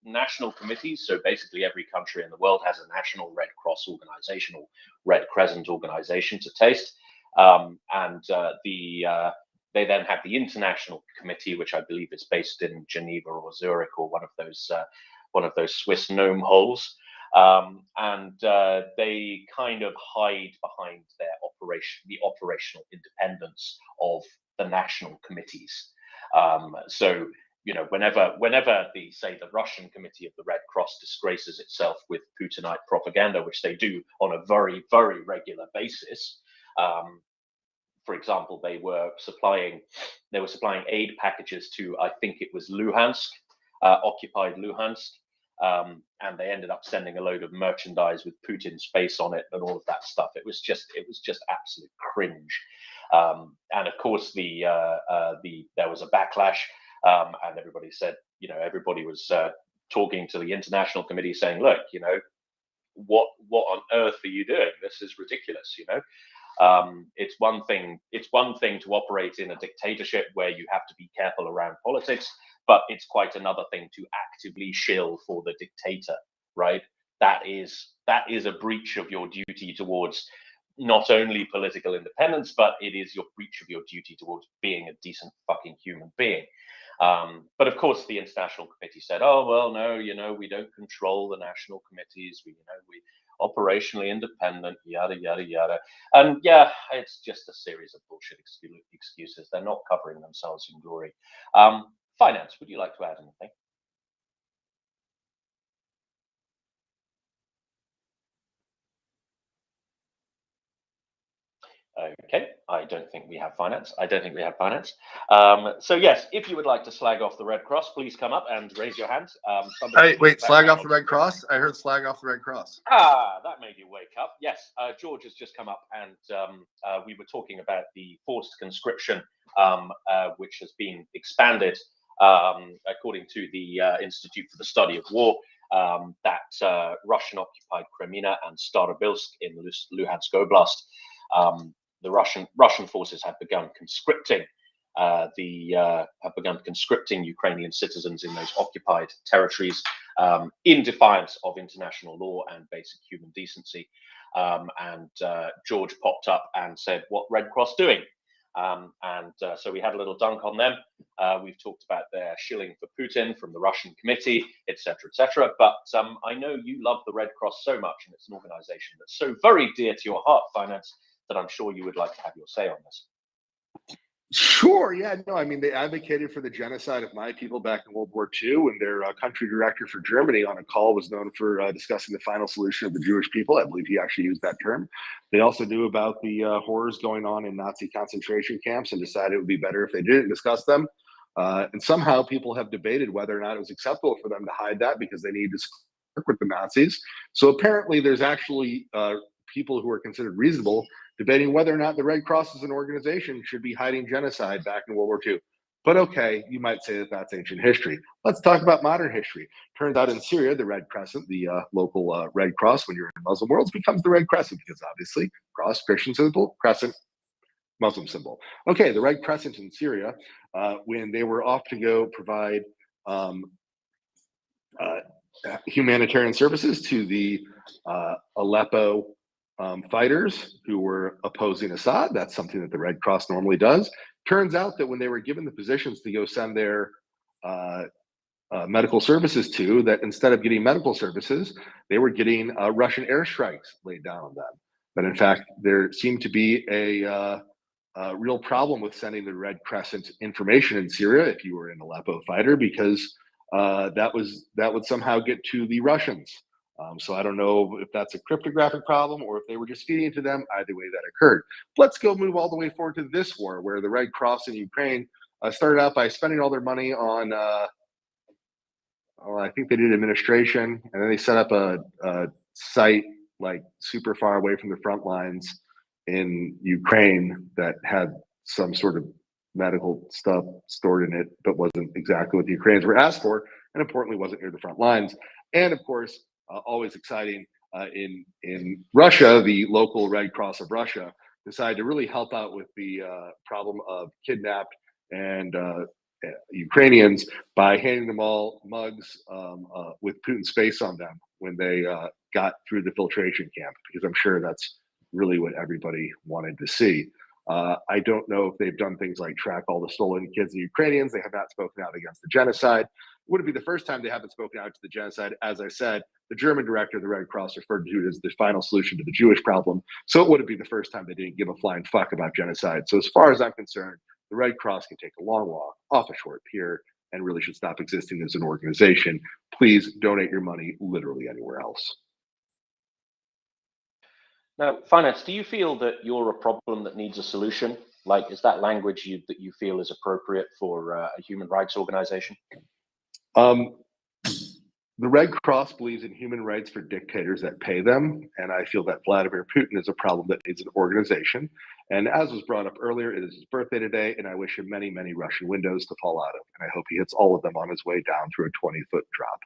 national committees. So basically every country in the world has a national Red Cross organization or Red Crescent organization to taste. They then have the international committee, which I believe is based in Geneva or Zurich or one of those Swiss gnome holes. They kind of hide behind the operational independence of the national committees. So, you know, whenever the Russian Committee of the Red Cross disgraces itself with Putinite propaganda, which they do on a very, very regular basis. For example, they were supplying aid packages to, I think it was Luhansk, occupied Luhansk, and they ended up sending a load of merchandise with Putin's face on it and all of that stuff. It was just absolute cringe. And of course, there was a backlash, and everybody said, everybody was talking to the international committee, saying, look, what on earth are you doing? This is ridiculous. It's one thing to operate in a dictatorship where you have to be careful around politics, but it's quite another thing to actively shill for the dictator, right? That is a breach of your duty towards not only political independence, but it is your breach of your duty towards being a decent fucking human being. But of course, the international committee said, "Oh well, no, we don't control the national committees. We operationally independent, yada yada yada." And yeah, it's just a series of bullshit excuses. They're not covering themselves in glory. Finance, would you like to add anything? Okay, I don't think we have finance. So yes, if you would like to slag off the Red Cross, please come up and raise your hand. Hey, wait, slag off the Red Cross? I heard slag off the Red Cross. That made you wake up. Yes, George has just come up, and we were talking about the forced conscription, which has been expanded, according to the Institute for the Study of War, that Russian-occupied Crimea and Starobilsk in Luhansk Oblast. The Russian forces have begun conscripting Ukrainian citizens in those occupied territories, in defiance of international law and basic human decency. And George popped up and said, "What Red Cross doing?" So we had a little dunk on them. We've talked about their shilling for Putin from the Russian committee, etc., etc. But I know you love the Red Cross so much, and it's an organization that's so very dear to your heart, Finance, that I'm sure you would like to have your say on this. Sure, yeah, no, I mean, they advocated for the genocide of my people back in World War II, and their country director for Germany on a call was known for discussing the final solution of the Jewish people. I believe he actually used that term. They also knew about the horrors going on in Nazi concentration camps and decided it would be better if they didn't discuss them. And somehow people have debated whether or not it was acceptable for them to hide that because they needed to work with the Nazis. So apparently there's actually people who are considered reasonable debating whether or not the Red Cross as an organization should be hiding genocide back in World War II. But okay, you might say that that's ancient history. Let's talk about modern history. Turns out in Syria, the Red Crescent, the local Red Cross when you're in Muslim worlds, becomes the Red Crescent because obviously cross, Christian symbol, crescent, Muslim symbol. Okay, the Red Crescent in Syria, when they were off to go provide humanitarian services to the Aleppo fighters who were opposing Assad. That's something that the Red Cross normally does. Turns out that when they were given the positions to go send their medical services to, that instead of getting medical services, they were getting Russian airstrikes laid down on them. But in fact, there seemed to be a real problem with sending the Red Crescent information in Syria if you were an Aleppo fighter, because that would somehow get to the Russians. So I don't know if that's a cryptographic problem or if they were just feeding it to them. Either way, that occurred. Let's go move all the way forward to this war, where the Red Cross in Ukraine started out by spending all their money on, I think they did administration, and then they set up a site like super far away from the front lines in Ukraine that had some sort of medical stuff stored in it, but wasn't exactly what the Ukrainians were asked for, and importantly, wasn't near the front lines. And of course, always exciting, in Russia, the local Red Cross of Russia decided to really help out with the problem of kidnapped and Ukrainians by handing them all mugs with Putin's face on them when they got through the filtration camp, because I'm sure that's really what everybody wanted to see. I don't know if they've done things like track all the stolen kids and Ukrainians. They have not spoken out against the genocide. It wouldn't be the first time they haven't spoken out to the genocide. As I said, the German director of the Red Cross referred to it as the final solution to the Jewish problem. So it wouldn't be the first time they didn't give a flying fuck about genocide. So as far as I'm concerned, the Red Cross can take a long walk off a short pier and really should stop existing as an organization. Please donate your money literally anywhere else. Now, Finance, do you feel that you're a problem that needs a solution? Like, is that language that you feel is appropriate for a human rights organization? the Red Cross believes in human rights for dictators that pay them, and I feel that Vladimir Putin is a problem that needs an organization. And as was brought up earlier, it is his birthday today, and I wish him many, many Russian windows to fall out of. And I hope he hits all of them on his way down through a 20-foot drop.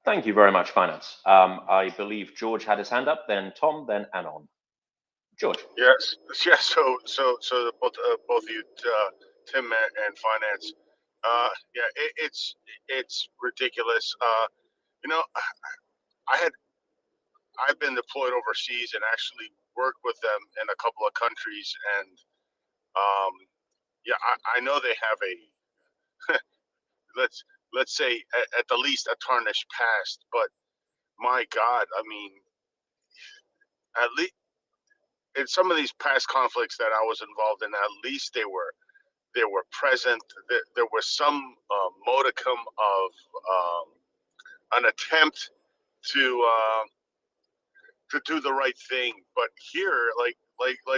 Thank you very much, Finance. I believe George had his hand up, then Tom, then Anon. George. Yes. So both of you, Tim and Finance. Yeah, it's ridiculous. You know, I've been deployed overseas and actually worked with them in a couple of countries, and yeah, I know they have a let's say at the least a tarnished past, but my God, I mean, at least in some of these past conflicts that I was involved in, at least they were present. There was some modicum of an attempt to do the right thing. But here, like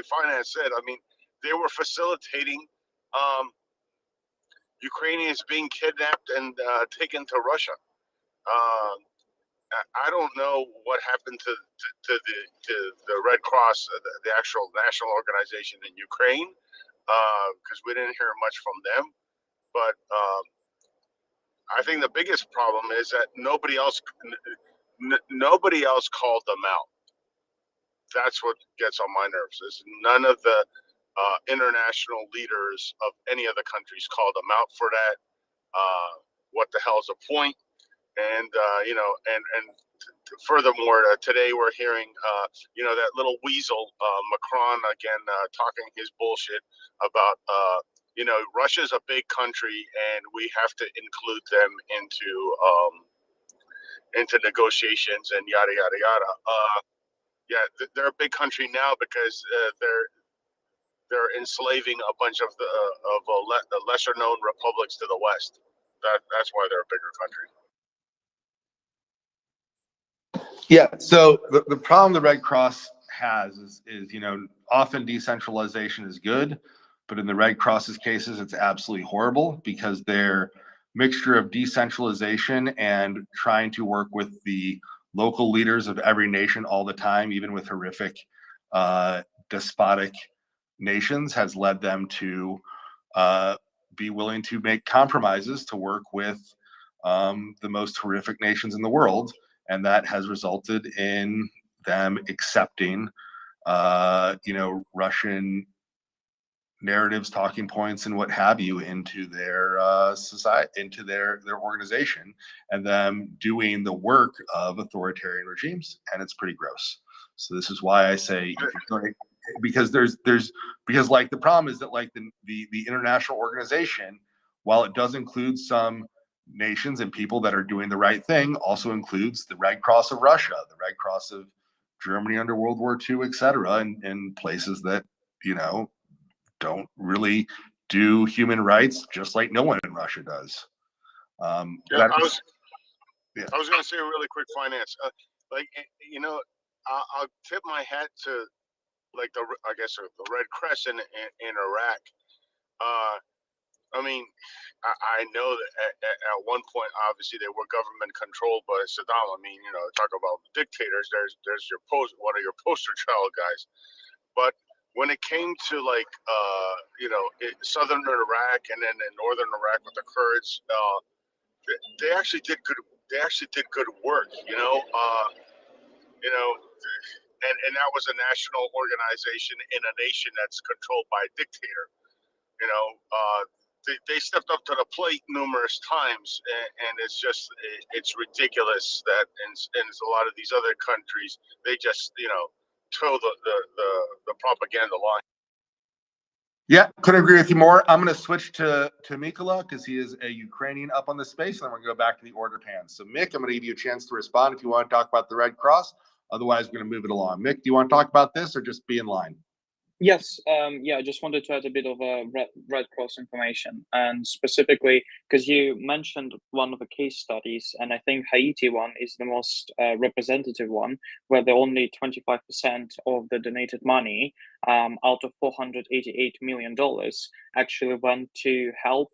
Finance said, I mean, they were facilitating Ukrainians being kidnapped and taken to Russia. I don't know what happened to the Red Cross, the actual national organization in Ukraine, because we didn't hear much from them. But I think the biggest problem is that nobody else called them out. That's what gets on my nerves. Is none of the international leaders of any of the countries called them out for that. What the hell's the point? And you know, and furthermore, today we're hearing you know, that little weasel Macron again talking his bullshit about you know, Russia's a big country and we have to include them into negotiations and yada yada yada. Yeah, they're a big country now because they're enslaving a bunch of the lesser known republics to the west. That's why they're a bigger country. Yeah, so the problem the Red Cross has is you know, often decentralization is good, but in the Red Cross's cases, it's absolutely horrible because their mixture of decentralization and trying to work with the local leaders of every nation all the time, even with horrific despotic nations, has led them to be willing to make compromises to work with the most horrific nations in the world. And that has resulted in them accepting, you know, Russian narratives, talking points, and what have you into their society, into their organization, and them doing the work of authoritarian regimes. And it's pretty gross. So this is why I say, because because like the problem is that like the international organization, while it does include some nations and people that are doing the right thing, also includes the Red Cross of Russia, the Red Cross of Germany under World War II, etc., and places that, you know, don't really do human rights, just like no one in Russia does. Yeah, I was going to say a really quick, Finance. Like, you know, I'll tip my hat to like I guess the Red Crescent in Iraq. I mean, I know that at one point, obviously, they were government controlled by Saddam. I mean, you know, talk about dictators. There's your one of your poster child guys. But when it came to like, you know, southern Iraq and then in northern Iraq with the Kurds, they actually did good. They actually did good work. You know, and that was a national organization in a nation that's controlled by a dictator. You know, they stepped up to the plate numerous times, and it's ridiculous that in a lot of these other countries they just, you know, toe the propaganda line. Yeah, couldn't agree with you more. I'm going to switch to Mikola because he is a Ukrainian up on the space, and then we're going to go back to the order pan. So Mick, I'm going to give you a chance to respond if you want to talk about the Red Cross. Otherwise, we're going to move it along. Mick, do you want to talk about this or just be in line? Yes, yeah, I just wanted to add a bit of Red Cross information, and specifically because you mentioned one of the case studies, and I think Haiti one is the most representative one, where the only 25% of the donated money out of $488 million actually went to help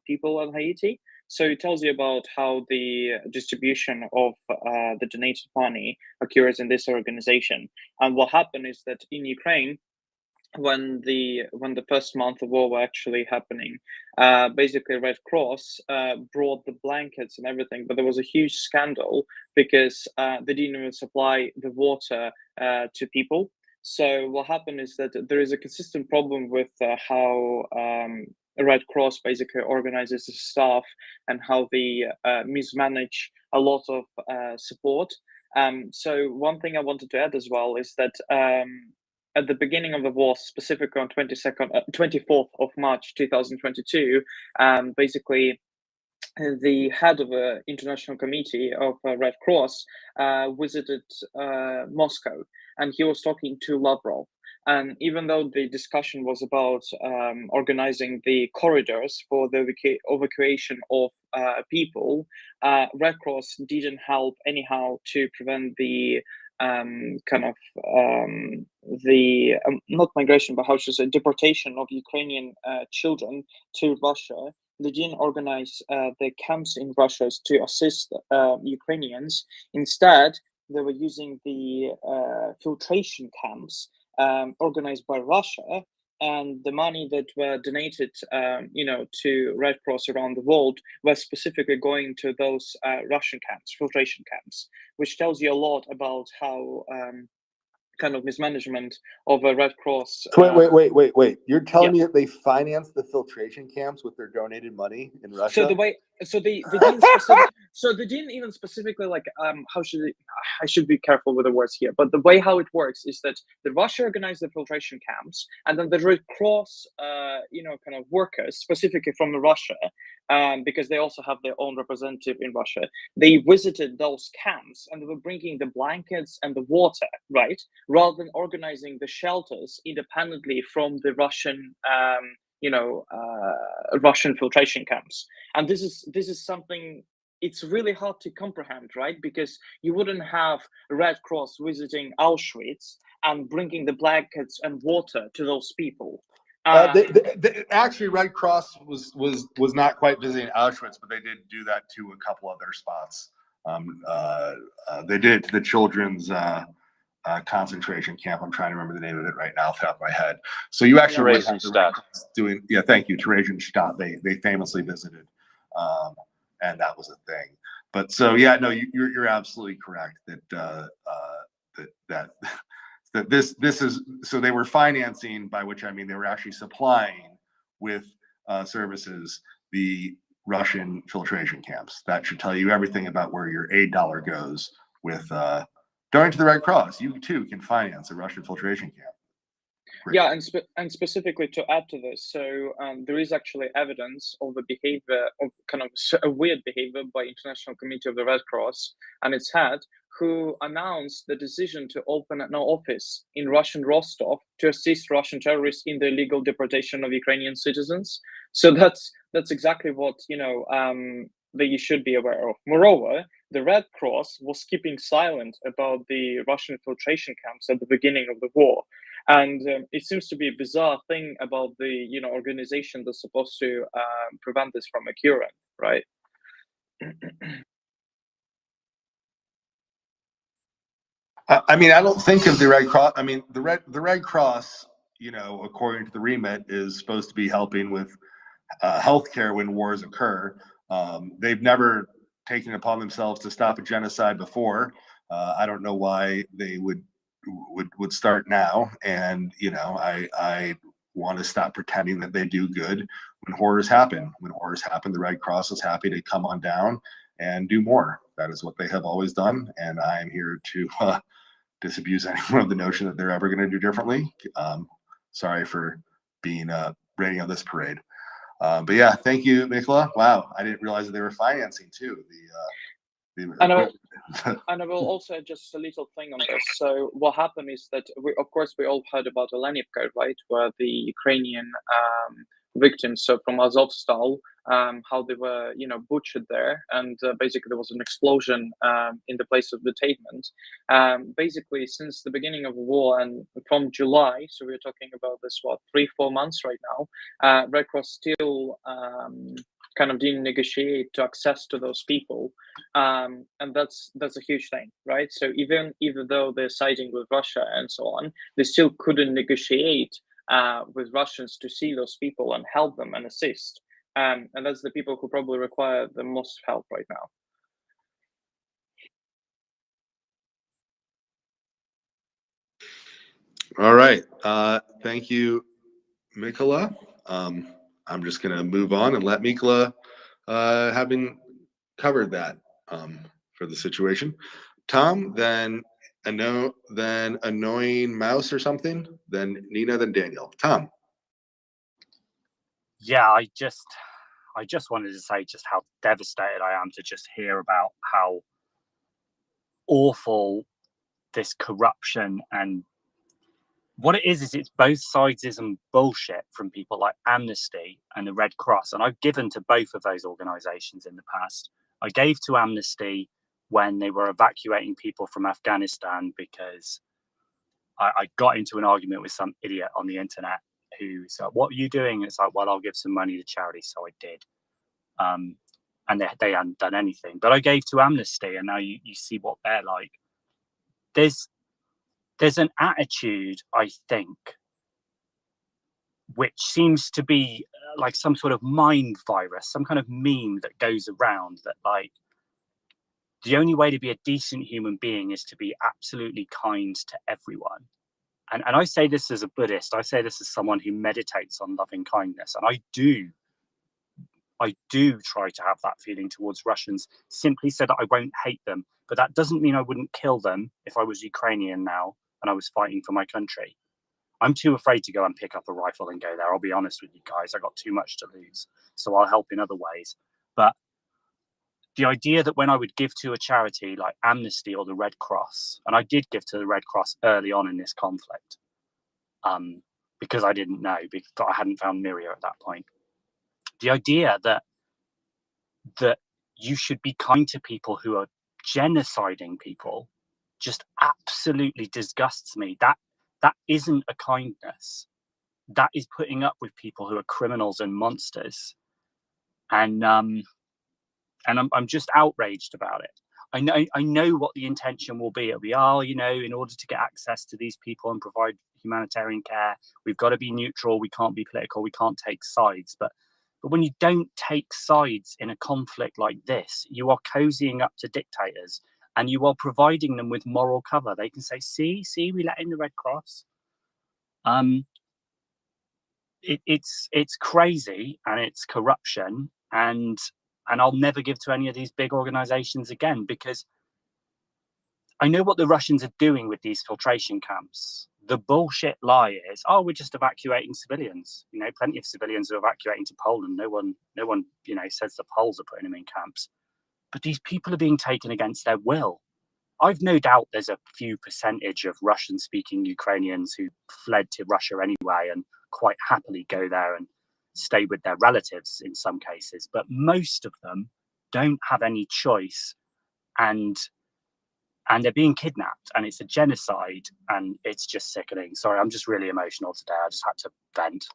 people in Haiti. So it tells you about how the distribution of the donated money occurs in this organization. And what happened is that in Ukraine, when the first month of war were actually happening, basically Red Cross brought the blankets and everything, but there was a huge scandal because they didn't even supply the water to people. So what happened is that there is a consistent problem with how Red Cross basically organizes the staff and how they mismanage a lot of support. So one thing I wanted to add as well is that at the beginning of the war, specifically on 24th of March 2022, basically the head of an international committee of Red Cross visited Moscow, and he was talking to Lavrov. And even though the discussion was about organizing the corridors for the evacuation of people, Red Cross didn't help anyhow to prevent the not migration, but how should I say, deportation of Ukrainian children to Russia. They didn't organize the camps in Russia to assist Ukrainians. Instead, they were using the filtration camps organized by Russia, and the money that were donated, to Red Cross around the world was specifically going to those Russian camps, filtration camps, which tells you a lot about how kind of mismanagement of a Red Cross. So wait. You're telling me that they financed the filtration camps with their donated money in Russia? So they didn't even specifically I should be careful with the words here, but the way how it works is that the Russia organized the filtration camps, and then the Red Cross workers specifically from Russia, because they also have their own representative in Russia, they visited those camps and they were bringing the blankets and the water, right, rather than organizing the shelters independently from the Russian Russian filtration camps. And this is something, it's really hard to comprehend, right? Because you wouldn't have Red Cross visiting Auschwitz and bringing the blankets and water to those people. Actually, Red Cross was not quite visiting Auschwitz, but they did do that to a couple other spots. They did it to the children's concentration camp. I'm trying to remember the name of it right now off the top of my head. So you actually would have the Red Cross doing, thank you, Theresienstadt. They famously visited, and that was a thing. But so you're absolutely correct that this is, so they were financing, by which I mean they were actually supplying with services the Russian filtration camps. That should tell you everything about where your aid dollar goes with going to the Red Cross. You too can finance a Russian filtration camp. Great. Yeah, and specifically to add to this, so there is actually evidence of the behavior of kind of a weird behavior by International Committee of the Red Cross and its head, who announced the decision to open an office in Russian Rostov to assist Russian terrorists in the illegal deportation of Ukrainian citizens. So that's exactly what that you should be aware of. Moreover, the Red Cross was keeping silent about the Russian filtration camps at the beginning of the war. And it seems to be a bizarre thing about the organization that's supposed to prevent this from occurring, right? I mean, I don't think of the Red Cross. I mean, the Red Cross, according to the remit, is supposed to be helping with healthcare when wars occur. They've never taken it upon themselves to stop a genocide before. I don't know why they would start now. And I want to stop pretending that they do good when horrors happen. When horrors happen, the Red Cross is happy to come on down and do more. That is what they have always done, and I am here to disabuse anyone of the notion that they're ever going to do differently. Sorry for being rating on this parade. But yeah, thank you, Mikola. Wow, I didn't realize that they were financing too. And I will also add just a little thing on this. So what happened is that we all heard about Olenivka, right, where the Ukrainian victims, so from Azovstal, how they were, butchered there, and basically there was an explosion in the place of detainment. Basically, since the beginning of the war and from July, so we're talking about this 3-4 months right now, Red Cross still kind of didn't negotiate to access to those people, and that's a huge thing, right? So even though they're siding with Russia and so on, they still couldn't negotiate with Russians to see those people and help them and assist, and that's the people who probably require the most help right now. All right. Thank you, Mikola. I'm just going to move on and let Mikola, having covered that for the situation. Tom, then annoying mouse or something, then Nina, then Daniel. Tom. Yeah, I just wanted to say just how devastated I am to just hear about how awful this corruption and what it is it's both sidesism bullshit from people like Amnesty and the Red Cross. And I've given to both of those organizations in the past. I gave to Amnesty when they were evacuating people from Afghanistan because I got into an argument with some idiot on the internet who said, "What are you doing?" It's like, well, I'll give some money to charity. So I did. And they hadn't done anything. But I gave to Amnesty, and now you see what they're like. There's an attitude, I think, which seems to be like some sort of mind virus, some kind of meme that goes around that like the only way to be a decent human being is to be absolutely kind to everyone. And I say this as a Buddhist, I say this as someone who meditates on loving kindness. And I do try to have that feeling towards Russians simply so that I won't hate them. But that doesn't mean I wouldn't kill them if I was Ukrainian now and I was fighting for my country. I'm too afraid to go and pick up a rifle and go there. I'll be honest with you guys. I got too much to lose. So I'll help in other ways. But the idea that when I would give to a charity like Amnesty or the Red Cross, and I did give to the Red Cross early on in this conflict, because I didn't know, because I hadn't found Mirya at that point. The idea that you should be kind to people who are genociding people just absolutely disgusts me. That isn't a kindness. That is putting up with people who are criminals and monsters. And I'm just outraged about it. I know what the intention will be. It'll be, in order to get access to these people and provide humanitarian care, we've got to be neutral. We can't be political. We can't take sides. But when you don't take sides in a conflict like this, you are cozying up to dictators and you are providing them with moral cover. They can say, see, we let in the Red Cross. It's crazy and it's corruption, and I'll never give to any of these big organizations again, because I know what the Russians are doing with these filtration camps. The bullshit lie is, we're just evacuating civilians. Plenty of civilians are evacuating to Poland. No one, says the Poles are putting them in camps. But these people are being taken against their will. I've no doubt there's a few percentage of Russian-speaking Ukrainians who fled to Russia anyway and quite happily go there and stay with their relatives in some cases. But most of them don't have any choice, and they're being kidnapped, and it's a genocide, and it's just sickening. Sorry, I'm just really emotional today. I just had to vent.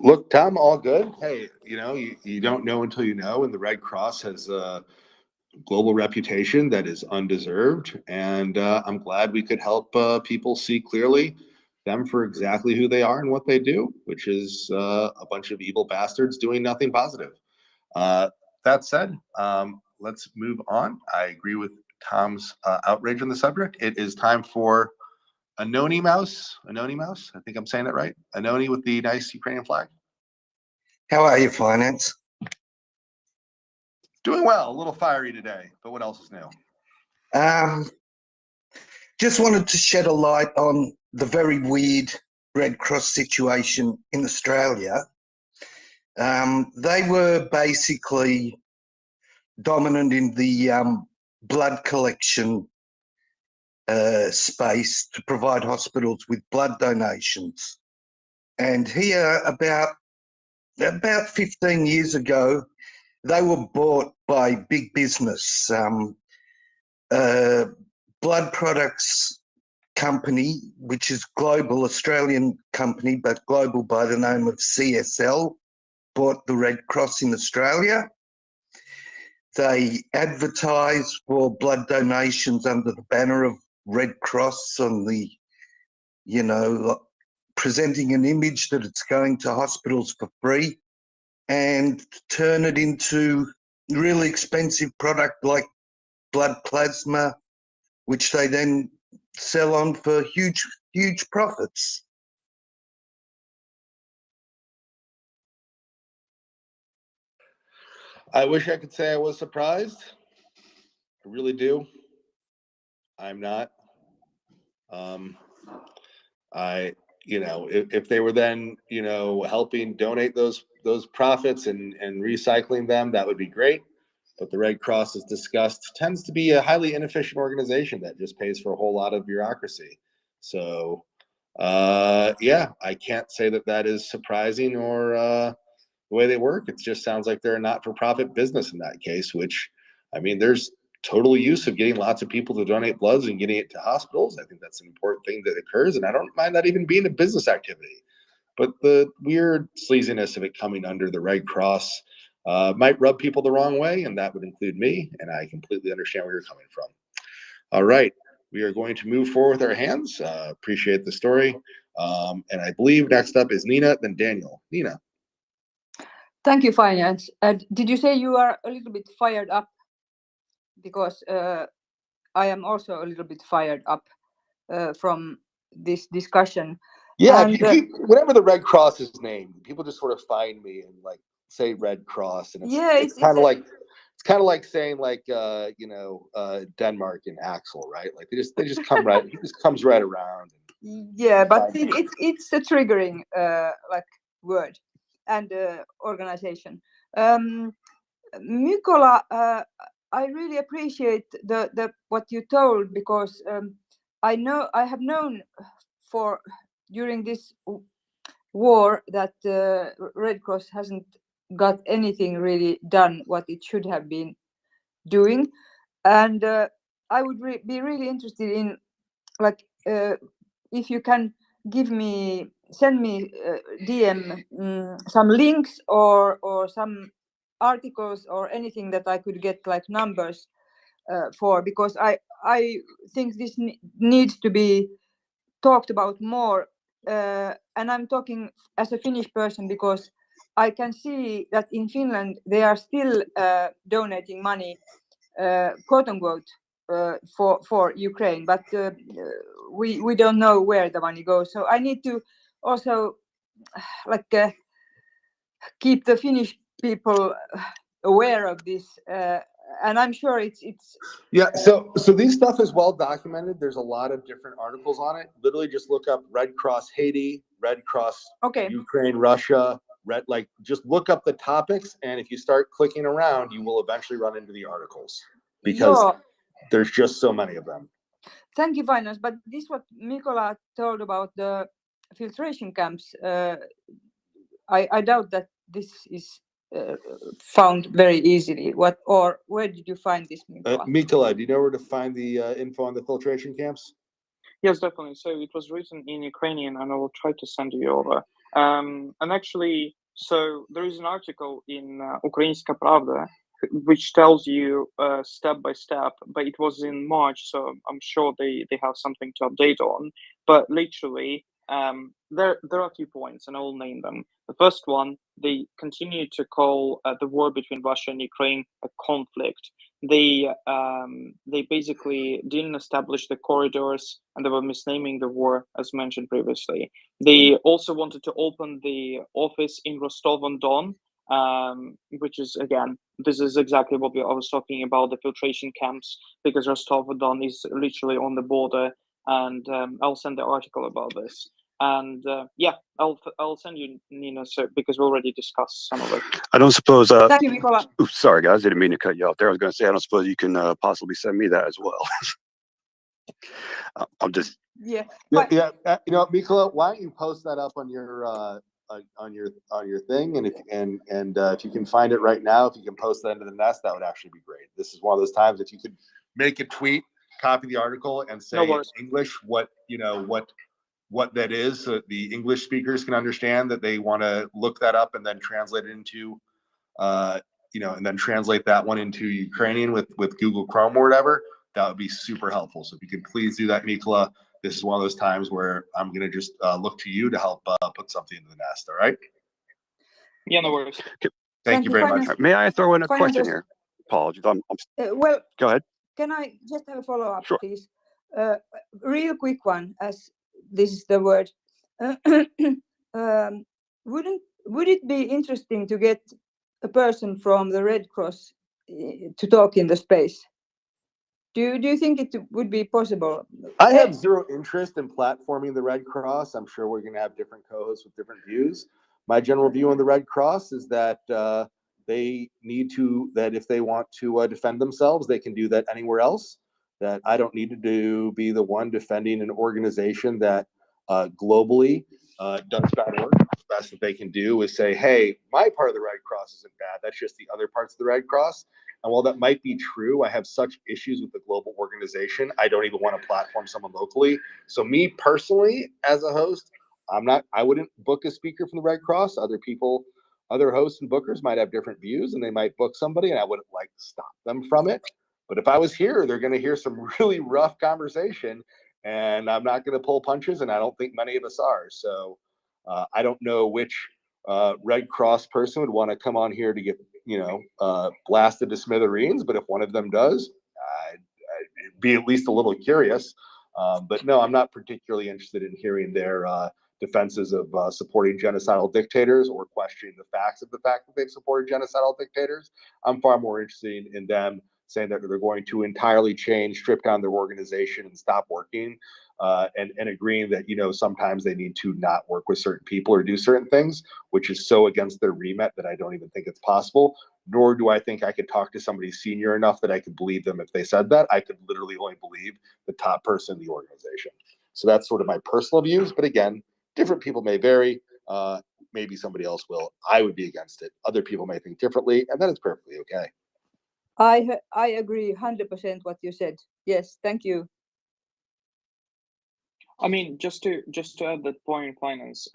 Look, Tom, all good. Hey, you don't know until you know, and the Red Cross has a global reputation that is undeserved, and I'm glad we could help people see clearly them for exactly who they are and what they do, which is a bunch of evil bastards doing nothing positive. That said, let's move on. I agree with Tom's outrage on the subject. It is time for Anoni Mouse. I think I'm saying that right. Anoni with the nice Ukrainian flag. How are you, Finance? Doing well. A little fiery today, but what else is new? Just wanted to shed a light on the very weird Red Cross situation in Australia. They were basically dominant in the blood collection space to provide hospitals with blood donations. And here, about 15 years ago, they were bought by big business. Blood products company, which is global, Australian company, but global by the name of CSL, bought the Red Cross in Australia. They advertise for blood donations under the banner of Red Cross on the, you know, presenting an image that it's going to hospitals for free, and turn it into really expensive product like blood plasma, which they then sell on for huge profits. I wish I could say I was surprised. I really do. I'm not. If they were then, helping donate those profits and recycling them, that would be great. But the Red Cross, as discussed, tends to be a highly inefficient organization that just pays for a whole lot of bureaucracy. So, I can't say that is surprising or the way they work. It just sounds like they're a not-for-profit business in that case, which, I mean, there's total use of getting lots of people to donate bloods and getting it to hospitals. I think that's an important thing that occurs, and I don't mind that even being a business activity. But the weird sleaziness of it coming under the Red Cross might rub people the wrong way, and that would include me, and I completely understand where you're coming from. All right, we are going to move forward with our hands. Appreciate the story. And I believe next up is Nina, then Daniel. Nina. Thank you, Finance. Did you say you are a little bit fired up? Because I am also a little bit fired up from this discussion. Yeah, And, whenever the Red Cross is named, people just sort of find me and like say Red Cross, and it's kind of like saying like Denmark and Axel, right? Like they just come right, he just comes right around. Yeah, but it's a triggering like word and organization. Mykola, I really appreciate the what you told, because I have known during this war that Red Cross hasn't got anything really done what it should have been doing, and I would be really interested in, like, if you can send me DM some links or some articles or anything that I could get like numbers for, because I think this needs to be talked about more, and I'm talking as a Finnish person, because I can see that in Finland they are still donating money, quote unquote, for Ukraine, but we don't know where the money goes. So I need to also keep the Finnish people aware of this, and I'm sure it's Yeah, so this stuff is well documented. There's a lot of different articles on it. Literally just look up Red Cross Haiti, Red Cross Ukraine, Russia, just look up the topics, and if you start clicking around, you will eventually run into the articles, because there's just so many of them. Thank you, Finance. But this what Mykola told about the filtration camps. I doubt that this is found very easily. Where did you find this, Mykola? Mykola, do you know where to find the info on the filtration camps? Yes, definitely. So it was written in Ukrainian, and I will try to send you over. And actually, so there is an article in Ukrainska Pravda which tells you step by step, but it was in March, so I'm sure they have something to update on. But literally, there are 2 points, and I will name them. The first one, they continue to call the war between Russia and Ukraine a conflict. They basically didn't establish the corridors, and they were misnaming the war, as mentioned previously. They also wanted to open the office in Rostov-on-Don, which is, again, this is exactly what I was talking about, the filtration camps, because Rostov-on-Don is literally on the border, and I'll send the article about this. And I'll send you, Nina, because we already discussed some of it. I don't suppose. Thank you, Mykola. Oops, sorry, guys, didn't mean to cut you off there. I was going to say, I don't suppose you can possibly send me that as well. I'm just. Yeah. Mykola, why don't you post that up on your thing, and if you can find it right now, if you can post that into the nest, that would actually be great. This is one of those times if you could make a tweet copy the article and say in English what that is, so that the English speakers can understand that they want to look that up and then translate it into, and then translate that one into Ukrainian with Google Chrome or whatever, that would be super helpful. So if you could please do that, Mikola. This is one of those times where I'm going to just look to you to help put something in the nest. All right. Yeah, no worries. Thank you very much. May I throw in a question here? Apologies. Well, go ahead. Can I just have a follow-up, Sure. please? Real quick one, as this is the word. Would it be interesting to get a person from the Red Cross to talk in the space? Do you think it would be possible? I have zero interest in platforming the Red Cross. I'm sure we're going to have different co-hosts with different views. My general view on the Red Cross is that they need to, that if they want to defend themselves, they can do that anywhere else. That I don't need to be the one defending an organization that globally does bad work. The best that they can do is say, hey, my part of the Red Cross isn't bad. That's just the other parts of the Red Cross. And while that might be true, I have such issues with the global organization, I don't even want to platform someone locally. So me personally, as a host, I wouldn't book a speaker from the Red Cross. Other hosts and bookers might have different views and they might book somebody and I wouldn't like to stop them from it. But if I was here, they're going to hear some really rough conversation and I'm not going to pull punches and I don't think many of us are. So I don't know which Red Cross person would want to come on here to get, blasted to smithereens. But if one of them does, I'd be at least a little curious. But no, I'm not particularly interested in hearing their defenses of supporting genocidal dictators or questioning the facts of the fact that they've supported genocidal dictators. I'm far more interested in them saying that they're going to entirely change, strip down their organization and stop working, and agreeing that, sometimes they need to not work with certain people or do certain things, which is so against their remit that I don't even think it's possible, nor do I think I could talk to somebody senior enough that I could believe them if they said that. I could literally only believe the top person in the organization. So that's sort of my personal views. But again, different people may vary. Maybe somebody else will. I would be against it. Other people may think differently, and that is perfectly okay. I agree 100% what you said. Yes, thank you. I mean, just to add that point, finance.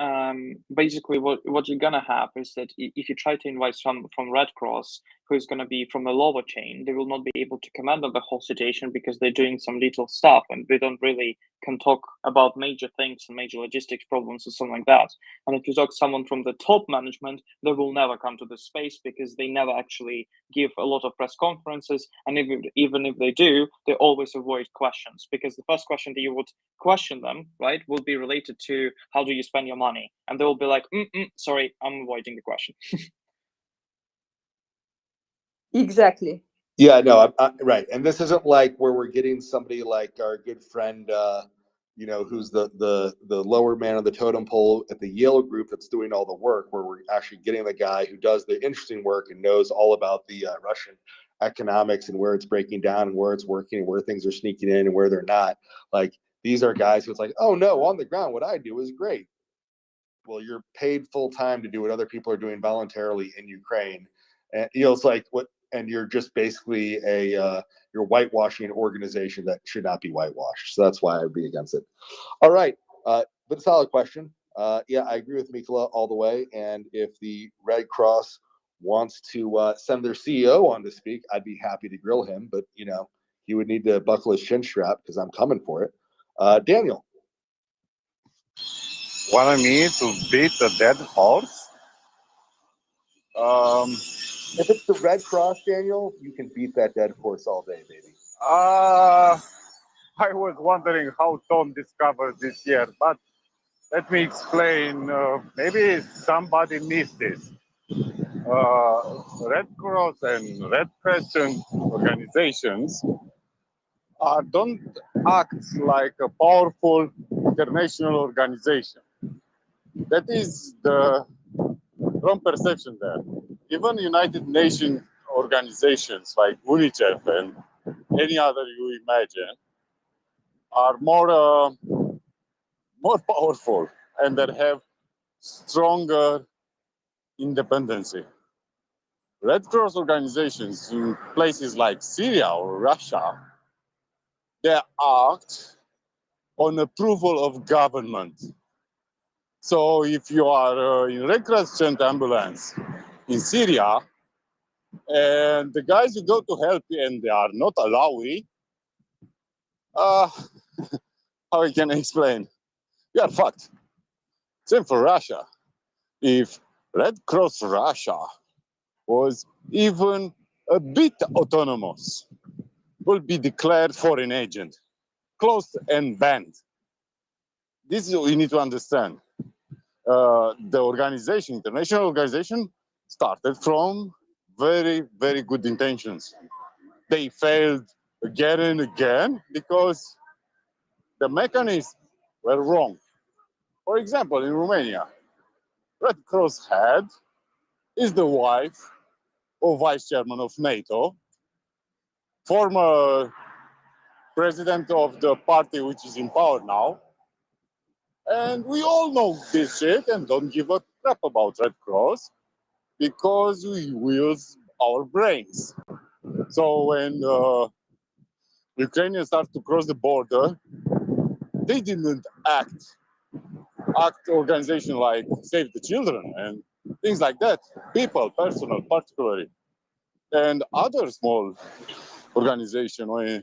Basically, what you're gonna have is that if you try to invite someone from Red Cross who's gonna be from the lower chain, they will not be able to command on the whole situation because they're doing some little stuff and they don't really can talk about major things and major logistics problems or something like that. And if you talk to someone from the top management, they will never come to this space because they never actually give a lot of press conferences. And even if they do, they always avoid questions because the first question that you would question them, right, will be related to how do you spend your money, and they will be like, sorry, I'm avoiding the question. Exactly. Yeah, no, right. And this isn't like where we're getting somebody like our good friend, who's the lower man on the totem pole at the Yale group that's doing all the work, where we're actually getting the guy who does the interesting work and knows all about the Russian economics and where it's breaking down and where it's working and where things are sneaking in and where they're not. Like, these are guys who it's like, oh no, on the ground, what I do is great. Well, you're paid full time to do what other people are doing voluntarily in Ukraine. And it's like what, and you're just basically you're whitewashing an organization that should not be whitewashed. So that's why I'd be against it. All right. But a solid question. Yeah, I agree with Mikola all the way. And if the Red Cross wants to send their CEO on to speak, I'd be happy to grill him. But, he would need to buckle his chin strap because I'm coming for it. Daniel. Want me to beat a dead horse? If it's the Red Cross, Daniel, you can beat that dead horse all day, baby. I was wondering how Tom discovered this year, but let me explain. Maybe somebody missed this. Red Cross and Red Crescent organizations don't act like a powerful international organization. That is the wrong perception there. Even United Nations organizations like UNICEF and any other you imagine are more powerful and that have stronger independency. Red Cross organizations in places like Syria or Russia they act on approval of government. So if you are in Red Cross ambulance in Syria, and the guys who go to help you and they are not allowing, how I can explain? You are fucked. Same for Russia. If Red Cross Russia was even a bit autonomous, will be declared foreign agent, closed and banned. This is what you need to understand. The organization, international organization, started from very, very good intentions. They failed again and again because the mechanisms were wrong. For example, in Romania, Red Cross head is the wife of vice chairman of NATO, former president of the party which is in power now. And we all know this shit and don't give a crap about Red Cross because we use our brains. So when Ukrainians start to cross the border, they didn't act organization like Save the Children and things like that. People, personal, particularly, and other small organizations or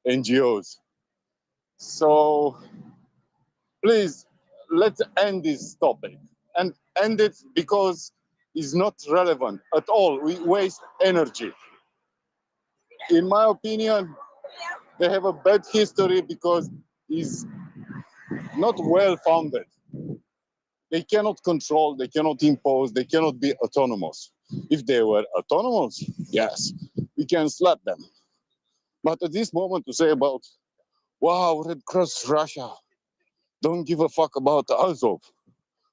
NGOs. So please, let's end this topic and end it because it's not relevant at all. We waste energy. In my opinion, they have a bad history because it's not well founded. They cannot control, they cannot impose, they cannot be autonomous. If they were autonomous, yes, we can slap them. But at this moment to say about, wow, Red Cross Russia don't give a fuck about Azov.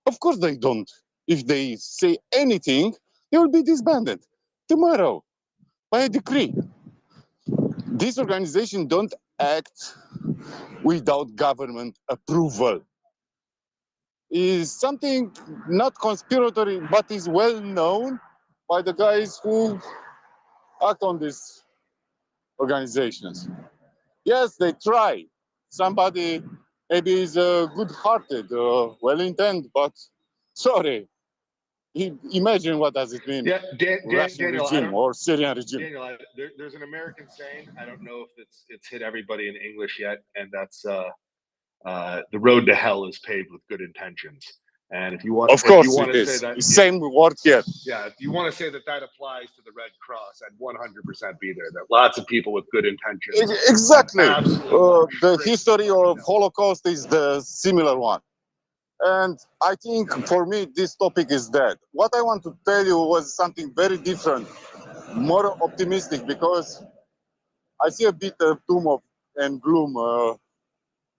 Of course they don't. If they say anything, they will be disbanded tomorrow by a decree. This organization don't act without government approval. Is something not conspiratory, but is well known by the guys who act on these organizations. Yes, they try. Somebody maybe is good-hearted, well-intended, but sorry. Imagine what does it mean, Russian Daniel, regime or Syrian regime. Daniel, there's an American saying. I don't know if it's hit everybody in English yet, and that's the road to hell is paved with good intentions. And if you want, Of course to it say is. that, Same word here. yeah, if you want to say that that applies to the Red Cross, I'd 100% be there. That lots of people with good intentions. Exactly. Absolutely. The history of Holocaust is the similar one. And I think for me, this topic is dead. What I want to tell you was something very different, more optimistic, because I see a bit of doom and gloom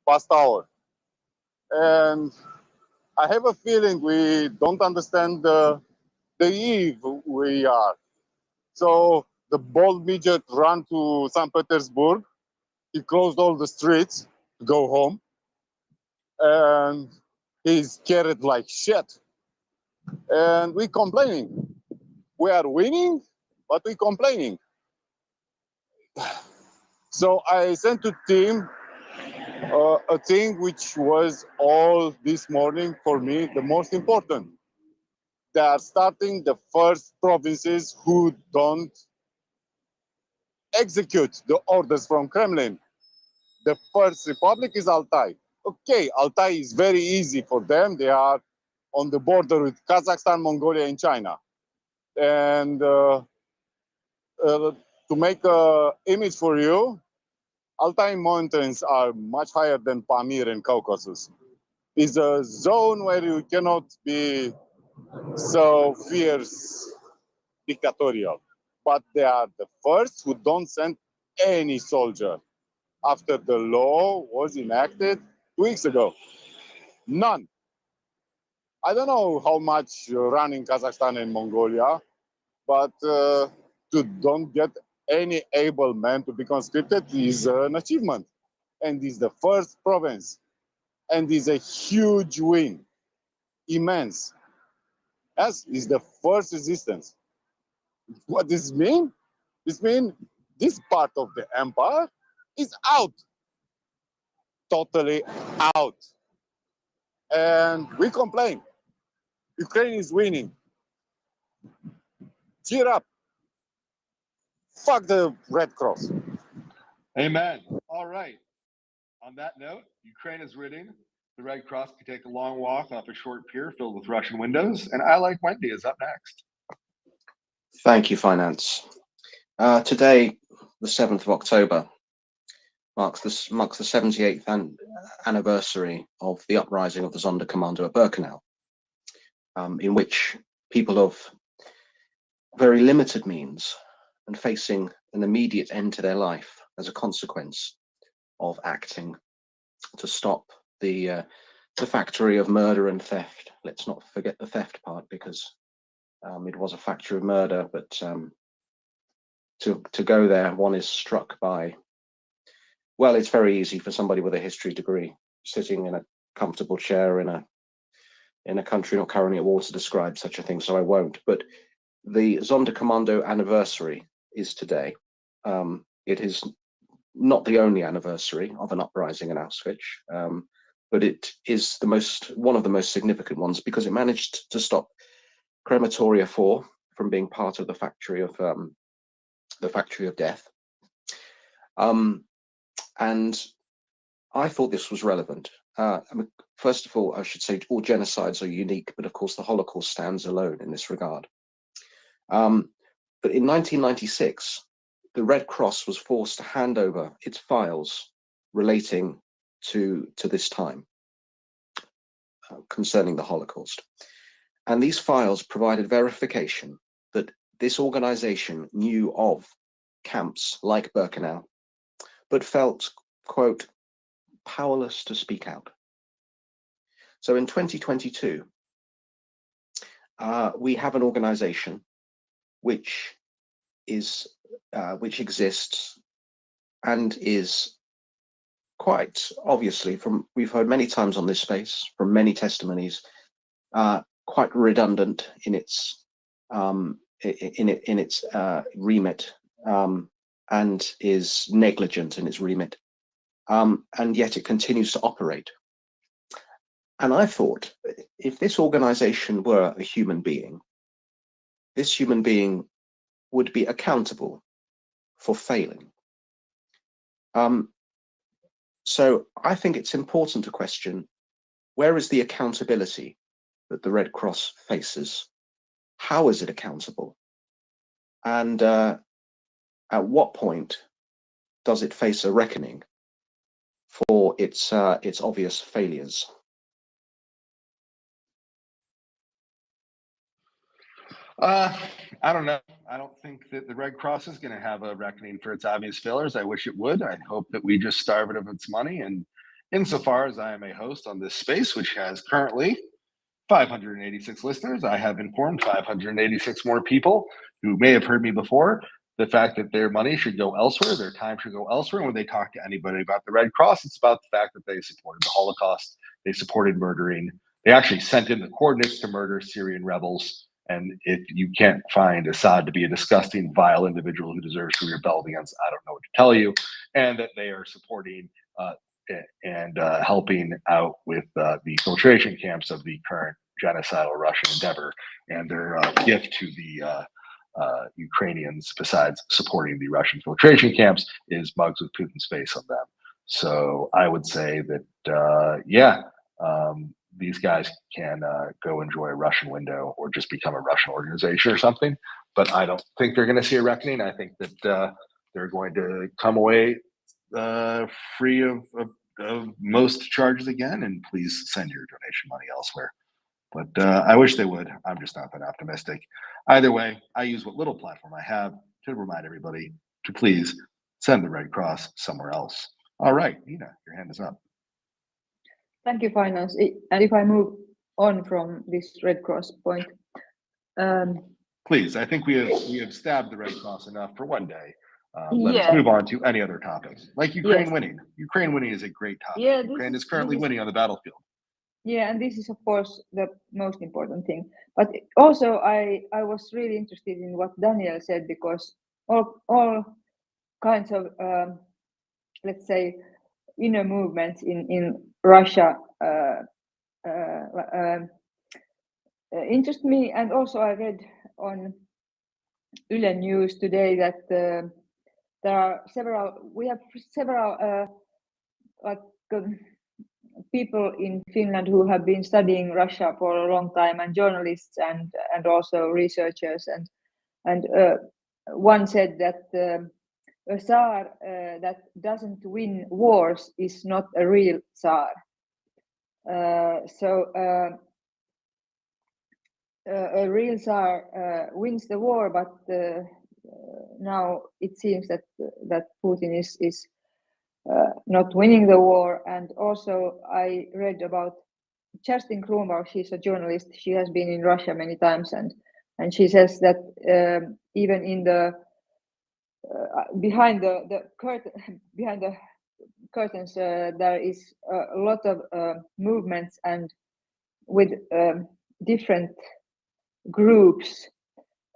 past hour. And I have a feeling we don't understand the eve we are. So the bold midget ran to St. Petersburg. He closed all the streets to go home. And he's scared like shit. And we complaining. We are winning, but we complaining. So I sent to team a thing which was all this morning for me the most important. They are starting the first provinces who don't execute the orders from Kremlin. The first republic is Altai. Okay, Altai is very easy for them. They are on the border with Kazakhstan, Mongolia, and China. And to make an image for you, Altai mountains are much higher than Pamir and Caucasus. It's a zone where you cannot be so fierce, dictatorial. But they are the first who don't send any soldier after the law was enacted 2 weeks ago. None. I don't know how much run in Kazakhstan and Mongolia, but to don't get any able man to be conscripted is an achievement. And is the first province. And is a huge win. Immense. As is the first resistance. What does this mean? This means this part of the empire is out. totally out. And we complain. Ukraine is winning. Cheer up. Fuck the Red Cross. Amen. All right. On that note, Ukraine is winning. The Red Cross can take a long walk off a short pier filled with Russian windows. And I Like Wendy is up next. Thank you, Finance. Today, the 7th of October, marks the 78th anniversary of the uprising of the Sonderkommando at Birkenau, in which people of very limited means and facing an immediate end to their life as a consequence of acting to stop the factory of murder and theft. Let's not forget the theft part, because it was a factory of murder, but to go there, one is struck by, well, it's very easy for somebody with a history degree sitting in a comfortable chair in a country not currently at war to describe such a thing, so I won't. But the Sonderkommando anniversary is today. It is not the only anniversary of an uprising in Auschwitz, but it is one of the most significant ones, because it managed to stop Crematoria 4 from being part of the factory of death. And I thought this was relevant. First of all, I should say all genocides are unique, but of course the Holocaust stands alone in this regard. But in 1996, the Red Cross was forced to hand over its files relating to this time concerning the Holocaust. And these files provided verification that this organization knew of camps like Birkenau, but felt, quote, powerless to speak out. So in 2022, we have an organization which exists and is quite obviously, we've heard many times on this space from many testimonies, quite redundant in its remit, and is negligent in its remit, and yet it continues to operate. And I thought, if this organization were a human being, this human being would be accountable for failing. So I think it's important to question, where is the accountability that the Red Cross faces? How is it accountable? And at what point does it face a reckoning for its obvious failures? I don't know. I don't think that the Red Cross is going to have a reckoning for its obvious failures. I wish it would. I hope that we just starve it of its money. And insofar as I am a host on this space, which has currently 586 listeners, I have informed 586 more people who may have heard me before the fact that their money should go elsewhere, their time should go elsewhere. When they talk to anybody about the Red Cross, it's about the fact that they supported the Holocaust, they supported murdering, they actually sent in the coordinates to murder Syrian rebels. And if you can't find Assad to be a disgusting, vile individual who deserves to be rebelled against, I don't know what to tell you. And that they are supporting and helping out with the filtration camps of the current genocidal Russian endeavor. And their gift to the Ukrainians, besides supporting the Russian filtration camps, is mugs with Putin's face on them. So I would say that, these guys can go enjoy a Russian window or just become a Russian organization or something. But I don't think they're going to see a reckoning. I think that they're going to come away free of most charges again. And please send your donation money elsewhere. But I wish they would. I'm just not that optimistic. Either way, I use what little platform I have to remind everybody to please send the Red Cross somewhere else. All right, Nina, your hand is up. Thank you, Finance. And if I move on from this Red Cross point. Please, I think we have stabbed the Red Cross enough for one day. Let us move on to any other topic, like Ukraine winning. Ukraine winning is a great topic. Yeah, Ukraine is currently winning on the battlefield. Yeah, and this is, of course, the most important thing. But also, I was really interested in what Daniel said, because all kinds of, let's say, inner movements in Russia interest me. And also I read on Yle News today that there are we have several people in Finland who have been studying Russia for a long time, and journalists and also researchers, and one said that a Tsar that doesn't win wars is not a real Tsar. A real Tsar wins the war, but now it seems that Putin is not winning the war. And also I read about Kerstin Kronwall. She's a journalist. She has been in Russia many times, and she says that even in the behind the curtains there is a lot of movements and with different groups,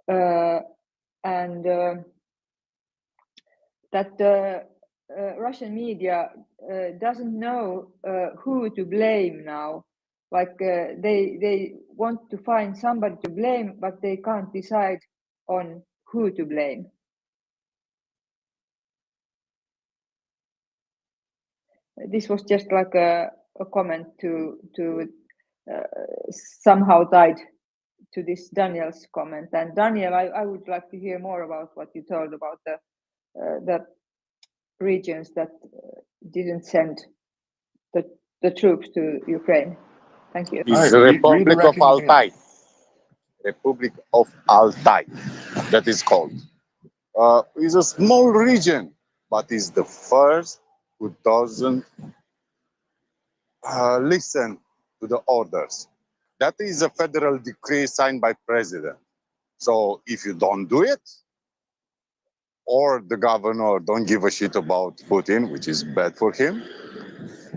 and that the Russian media doesn't know who to blame now. Like they want to find somebody to blame, but they can't decide on who to blame. This was just like a comment to somehow tied to this Daniel's comment. And Daniel, I would like to hear more about what you told about the regions that didn't send the troops to Ukraine. Thank you. Is the Republic of Altai. Republic of Altai, that is called. It's a small region, but is the first who doesn't listen to the orders. That is a federal decree signed by president. So if you don't do it, or the governor don't give a shit about Putin, which is bad for him,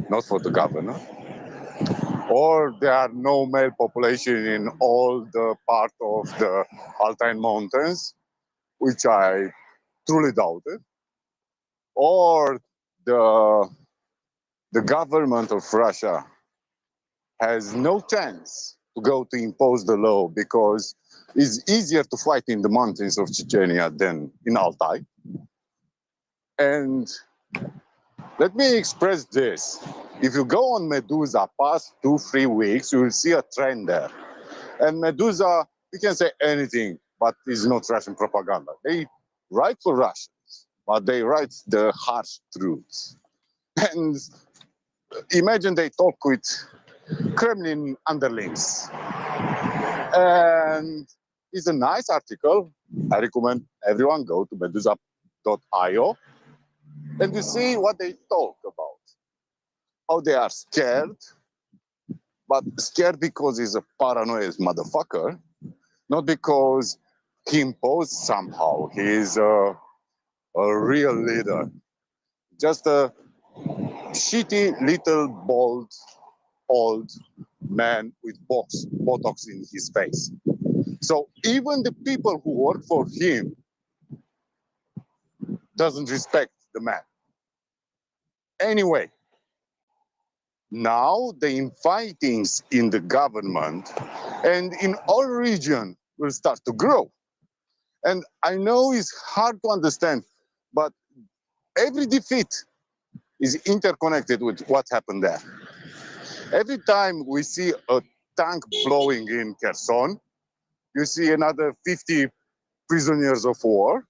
not for the governor, or there are no male population in all the part of the Altai Mountains, which I truly doubted, or the government of Russia has no chance to go to impose the law because it's easier to fight in the mountains of Chechnya than in Altai. And let me express this. If you go on Medusa past 2-3 weeks, you will see a trend there. And Medusa, you can say anything, but it's not Russian propaganda. They write for Russians, but they write the harsh truths. And imagine they talk with Kremlin underlings. And it's a nice article. I recommend everyone go to medusa.io and you see what they talk about. How they are scared, but scared because he's a paranoid motherfucker, not because he imposed somehow. He's a real leader. Just a shitty little bald old man with Botox in his face. So even the people who work for him doesn't respect the man. Anyway, now the infightings in the government and in all region will start to grow. And I know it's hard to understand, but every defeat is interconnected with what happened there. Every time we see a tank blowing in Kherson, you see another 50 prisoners of war.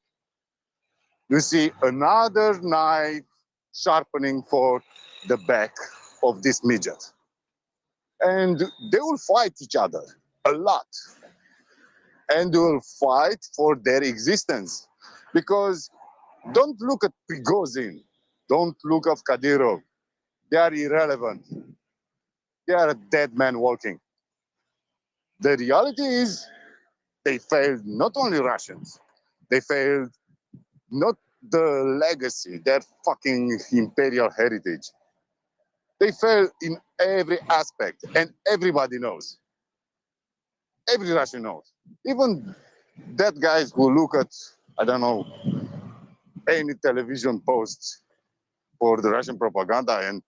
You see another knife sharpening for the back of this midget. And they will fight each other a lot. And they will fight for their existence. Because don't look at Prigozhin, don't look at Kadyrov. They are irrelevant. They are a dead man walking. The reality is they failed not only Russians, they failed not the legacy, their fucking imperial heritage. They failed in every aspect, and everybody knows. Every Russian knows. Even that guys who look at, I don't know, any television posts for the Russian propaganda and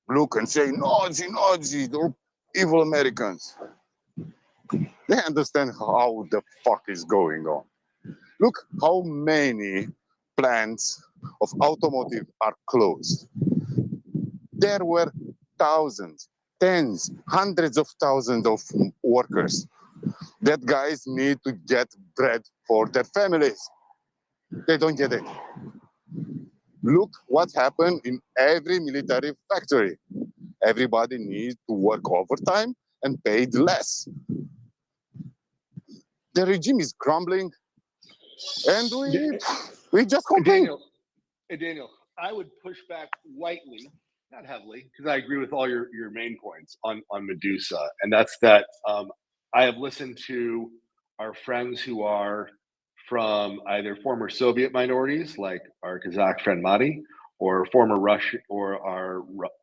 look and say, Nazi, Nazi, they're evil Americans. They understand how the fuck is going on. Look how many plants of automotive are closed. There were thousands, tens, hundreds of thousands of workers. That guys need to get bread for their families. They don't get it. Look what happened in every military factory. Everybody needs to work overtime and paid less. The regime is crumbling, and we just complain. Daniel, I would push back lightly, not heavily, because I agree with all your main points on Medusa, and that's that I have listened to our friends who are from either former Soviet minorities, like our Kazakh friend Madi, or former Russia, or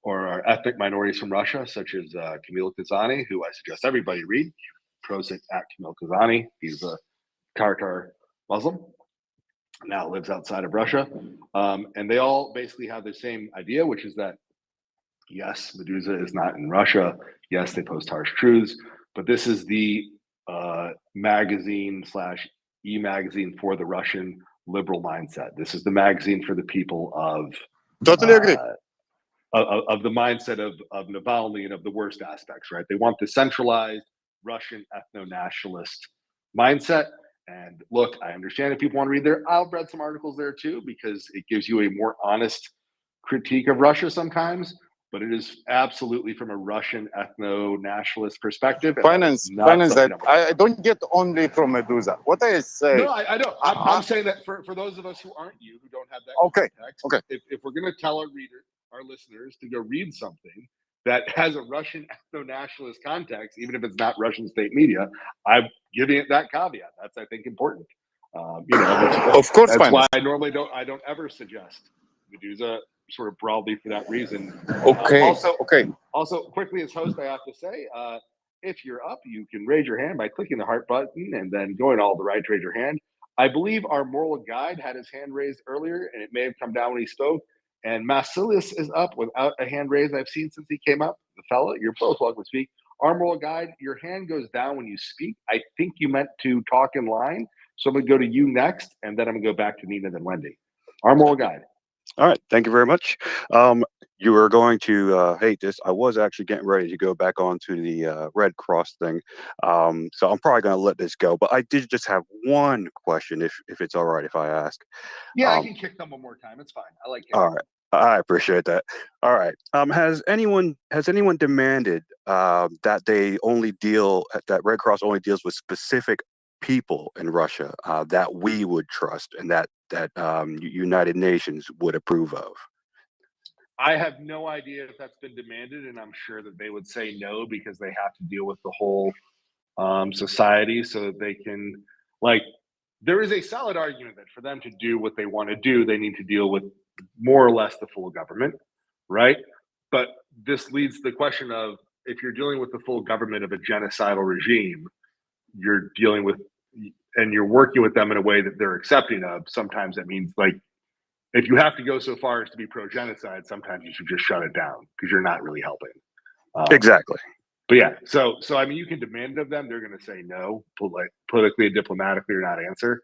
our ethnic minorities from Russia, such as Kamil Kazani, who I suggest everybody read. Prosit at Kamil Kazani. He's a Tartar Muslim, now lives outside of Russia. And they all basically have the same idea, which is that, yes, Medusa is not in Russia. Yes, they post harsh truths, but this is the magazine / e-magazine for the Russian liberal mindset. This is the magazine for the people of totally agree. Of the mindset of Navalny and of the worst aspects, right? They want the centralized Russian ethno-nationalist mindset. And look, I understand if people want to read there. I've read some articles there too, because it gives you a more honest critique of Russia sometimes, but it is absolutely from a Russian ethno-nationalist perspective. Finance that I don't get only from Medusa. What I say. No, I know. I'm saying that for those of us who aren't you, who don't have that context, if we're going to tell our listeners to go read something that has a Russian ethno-nationalist context, even if it's not Russian state media, I'm giving it that caveat. That's, I think, important. Of course, that's why I normally don't ever suggest Medusa, sort of broadly for that reason. Also, quickly as host, I have to say, if you're up, you can raise your hand by clicking the heart button and then going all the right to raise your hand. I believe our moral guide had his hand raised earlier, and it may have come down when he spoke. And Massilius is up without a hand raised I've seen since he came up. The fella, you're both welcome to speak. Our moral guide, your hand goes down when you speak. I think you meant to talk in line. So I'm going to go to you next, and then I'm going to go back to Nina, then Wendy. Our moral guide. All right. Thank you very much. You were going to hate this. I was actually getting ready to go back onto the Red Cross thing. So I'm probably going to let this go. But I did just have one question, if it's all right if I ask. Yeah, I can kick them one more time. It's fine. I like it. All right. I appreciate that. All right. Has anyone demanded that that Red Cross only deals with specific people in Russia that we would trust and that United Nations would approve of? I have no idea if that's been demanded, and I'm sure that they would say no, because they have to deal with the whole society, so that they can, there is a solid argument that for them to do what they want to do, they need to deal with more or less the full government, right? But this leads to the question of, if you're dealing with the full government of a genocidal regime, you're dealing with, and you're working with them in a way that they're accepting of. Sometimes that means, if you have to go so far as to be pro-genocide, sometimes you should just shut it down, because you're not really helping. Exactly. But yeah, so I mean, you can demand of them; they're going to say no, politically and diplomatically, or not answer.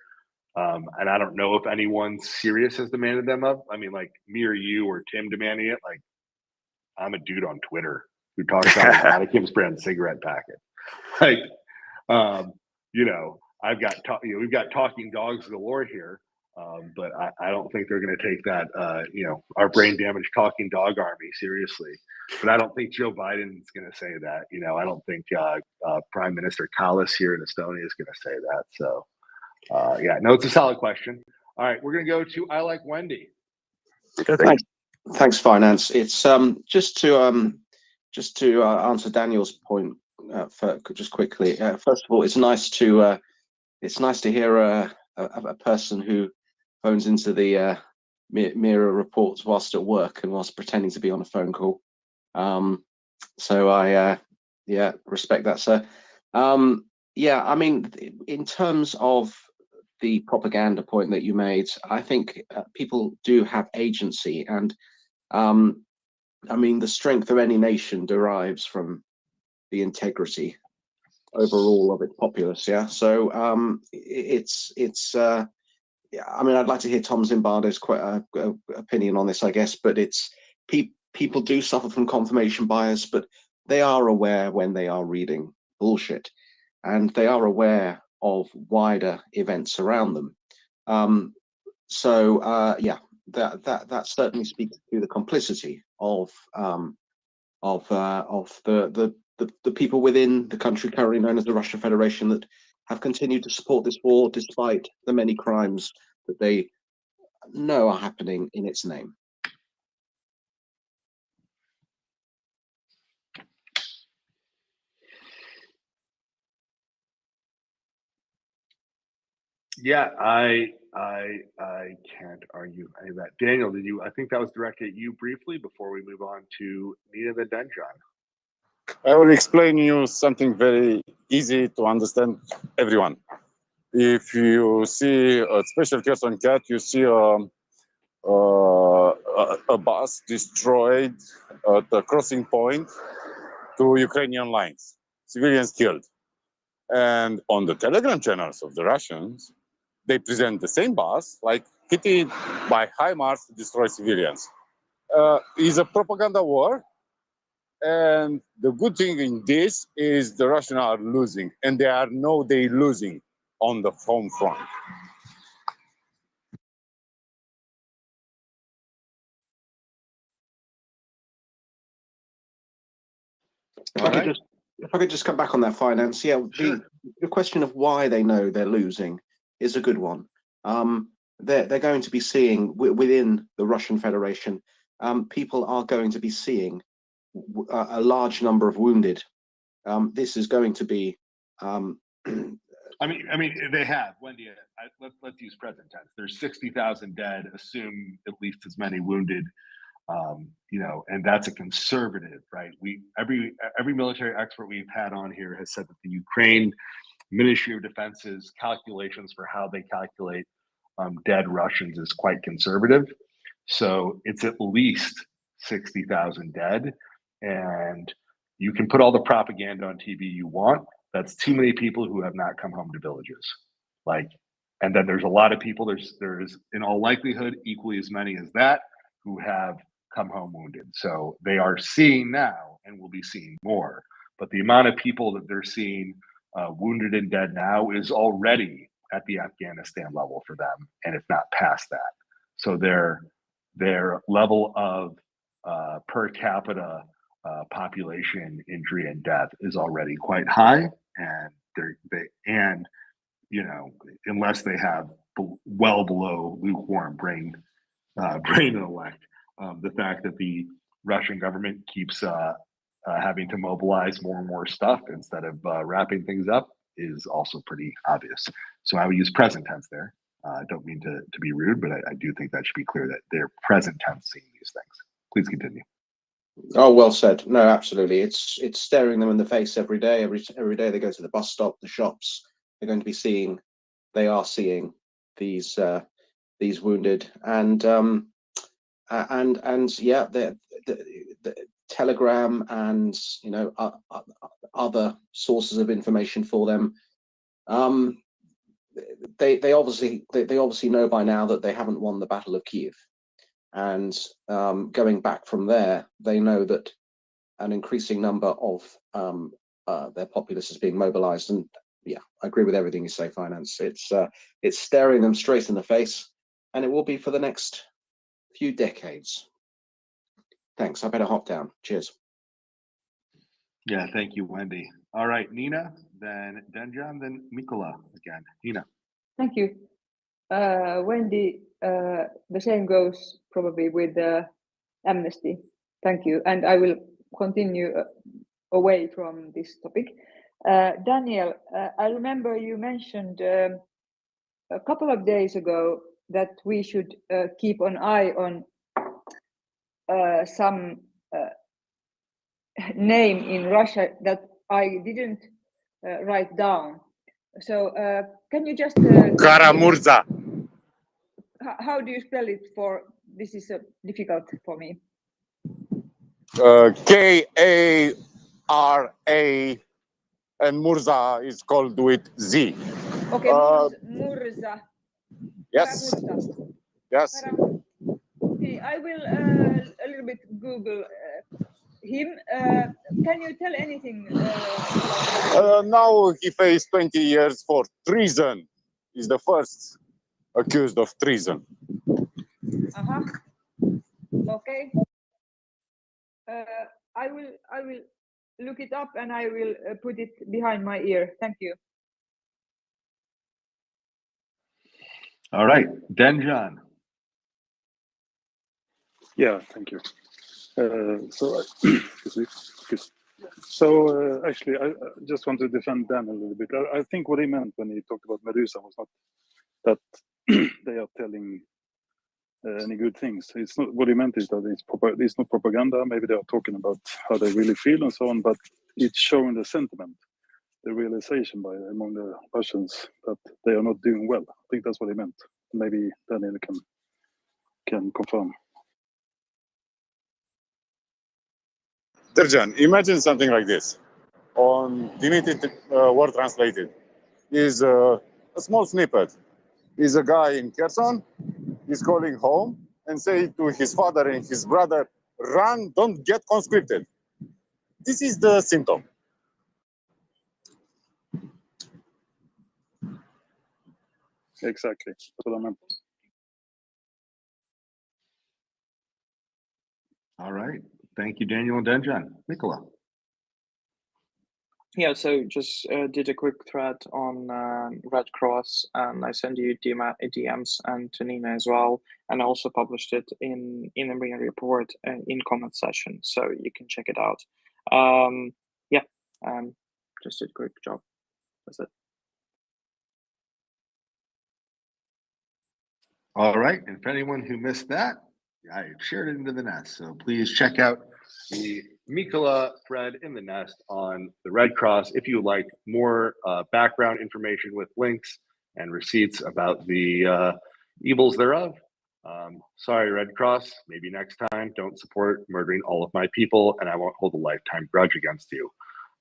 And I don't know if anyone serious has demanded them of. I mean, like me or you or Tim demanding it. Like, I'm a dude on Twitter who talks about an Anakin's brand cigarette packet. I've got we've got talking dogs galore here. But I don't think they're going to take that, our brain damaged talking dog army seriously. But I don't think Joe Biden's going to say that. I don't think Prime Minister Kallis here in Estonia is going to say that. So, it's a solid question. All right, we're going to go to I Like Wendy. Thanks, Finance. It's just to answer Daniel's point just quickly. First of all, it's nice to hear a person who phones into the MriyaReport whilst at work and whilst pretending to be on a phone call. So I respect that, sir. I mean, in terms of the propaganda point that you made, I think people do have agency, and I mean, the strength of any nation derives from the integrity overall of its populace. Yeah. So yeah, I mean, I'd like to hear Tom Zimbardo's opinion on this, I guess, but it's people do suffer from confirmation bias, but they are aware when they are reading bullshit, and they are aware of wider events around them. Yeah, that certainly speaks to the complicity of the people within the country currently known as the Russian Federation that have continued to support this war despite the many crimes that they know are happening in its name. Yeah, I can't argue any of that. Daniel, did you? I think that was directed at you briefly before we move on to Nina the Denjon. I will explain you something very easy to understand everyone. If you see a special case on cat, you see a bus destroyed at the crossing point to Ukrainian lines, civilians killed. And on the Telegram channels of the Russians, they present the same bus like hit by HIMARS to destroy civilians. It's a propaganda war. And the good thing in this is the Russians are losing, and they losing on the home front. If I could just come back on that, finance, yeah, sure. The question of why they know they're losing is a good one. They're going to be seeing within the Russian Federation, people are going to be seeing a large number of wounded. This is going to be. I mean, they have, Wendy. Let's use present tense. There's 60,000 dead. Assume at least as many wounded. And that's a conservative, right? Every military expert we've had on here has said that the Ukraine Ministry of Defense's calculations for how they calculate dead Russians is quite conservative. So it's at least 60,000 dead, and you can put all the propaganda on TV you want. That's too many people who have not come home to villages. And then there's a lot of people. There's in all likelihood equally as many as that who have come home wounded. So they are seeing now and will be seeing more. But the amount of people that they're seeing wounded and dead now is already at the Afghanistan level for them, and if not past that. So their level of per capita population injury and death is already quite high, and unless they have well below lukewarm brain intellect. The fact that the Russian government keeps having to mobilize more and more stuff instead of wrapping things up is also pretty obvious. So I would use present tense there. I don't mean to be rude, but I do think that should be clear that they're present tense seeing these things. Please continue. Oh, well said. No, absolutely. It's staring them in the face every day. Every day they go to the bus stop, the shops. They're going to be seeing. They are seeing these wounded, and yeah, the Telegram and other sources of information for them. They obviously know by now that they haven't won the Battle of Kiev, and going back from there, they know that an increasing number of their populace is being mobilized. And yeah, I agree with everything you say, Finance. It's staring them straight in the face, and it will be for the next few decades. Thanks. I better hop down. Cheers. Yeah, thank you, Wendy. All right, Nina, then Denjon, then Mikola again. Nina. Thank you. Wendy, the same goes probably with amnesty. Thank you. And I will continue away from this topic. Daniel, I remember you mentioned a couple of days ago that we should keep an eye on some name in Russia that I didn't write down. So can you just Karamurza. How do you spell it? For this is difficult for me. K-A-R-A, and Murza is called with Z. Okay, Murza. Yes. Murza. Yes. Okay, I will a little bit Google him. Can you tell anything about Now he faced 20 years for treason. He's the first accused of treason. Uh-huh. Okay. I will look it up and I will put it behind my ear. Thank you. All right, Denjan. Yeah, thank you. Actually, I just want to defend Dan a little bit. I think what he meant when he talked about Medusa was not that they are telling any good things. It's not what he meant is that it's not propaganda. Maybe they are talking about how they really feel and so on, but it's showing the sentiment, the realization among the Russians that they are not doing well. I think that's what he meant. Maybe Daniel can confirm. Terjan, imagine something like this. On Divinity Word Translated is a small snippet. Is a guy in Kherson, he's calling home and say to his father and his brother, run, don't get conscripted. This is the symptom. Exactly. That's what I meant. All right. Thank you, Daniel and Denjan. Nicola. Yeah, so just did a quick thread on Red Cross, and I sent you DMs and to Nina as well, and I also published it in the MriyaReport in comment session, so you can check it out. Just did a quick job. That's it. All right. And for anyone who missed that, I shared it into the nest. So please check out the Mikola thread in the nest on the Red Cross if you would like more background information with links and receipts about the evils thereof. Sorry, Red Cross. Maybe next time. Don't support murdering all of my people, and I won't hold a lifetime grudge against you.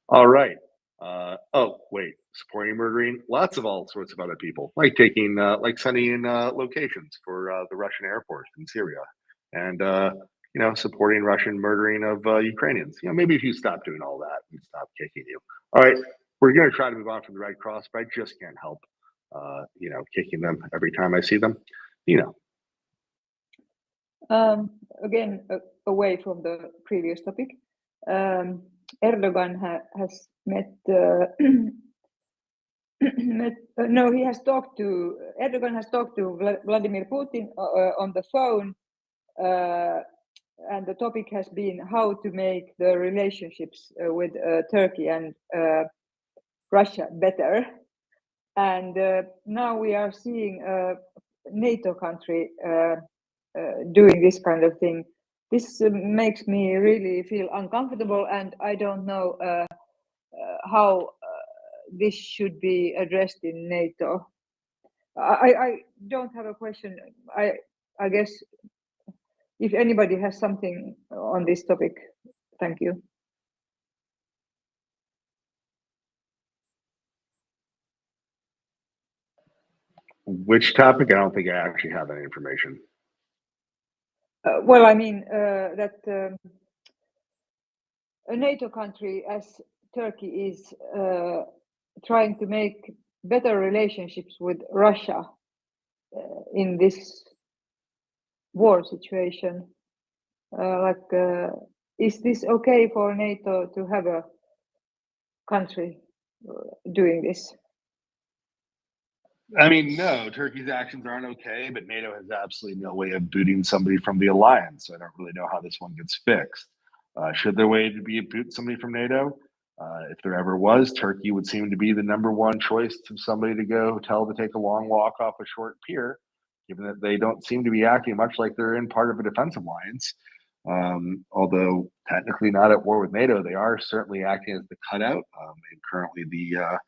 All right. Oh, wait, supporting murdering lots of all sorts of other people, like taking, like sending in locations for the Russian airport in Syria, and supporting Russian murdering of Ukrainians. Maybe if you stop doing all that, we'd stop kicking you. All right, we're going to try to move on from the Red Cross, but I just can't help, kicking them every time I see them. Again, away from the previous topic, Erdogan has met, Erdogan has talked to Vladimir Putin on the phone, and the topic has been how to make the relationships with Turkey and Russia better. And now we are seeing a NATO country doing this kind of thing. This makes me really feel uncomfortable, and I don't know how this should be addressed in NATO. I don't have a question. I guess if anybody has something on this topic, thank you. Which topic? I don't think I actually have any information. Well, I mean that a NATO country as Turkey is trying to make better relationships with Russia in this war situation. Is this okay for NATO to have a country doing this? I mean, no, Turkey's actions aren't okay, but NATO has absolutely no way of booting somebody from the alliance. So I don't really know how this one gets fixed. Should there way to be a boot somebody from NATO? If there ever was, Turkey would seem to be the #1 choice to somebody to go tell to take a long walk off a short pier, given that they don't seem to be acting much like they're in part of a defense alliance. Although technically not at war with NATO, they are certainly acting as the cutout. And currently the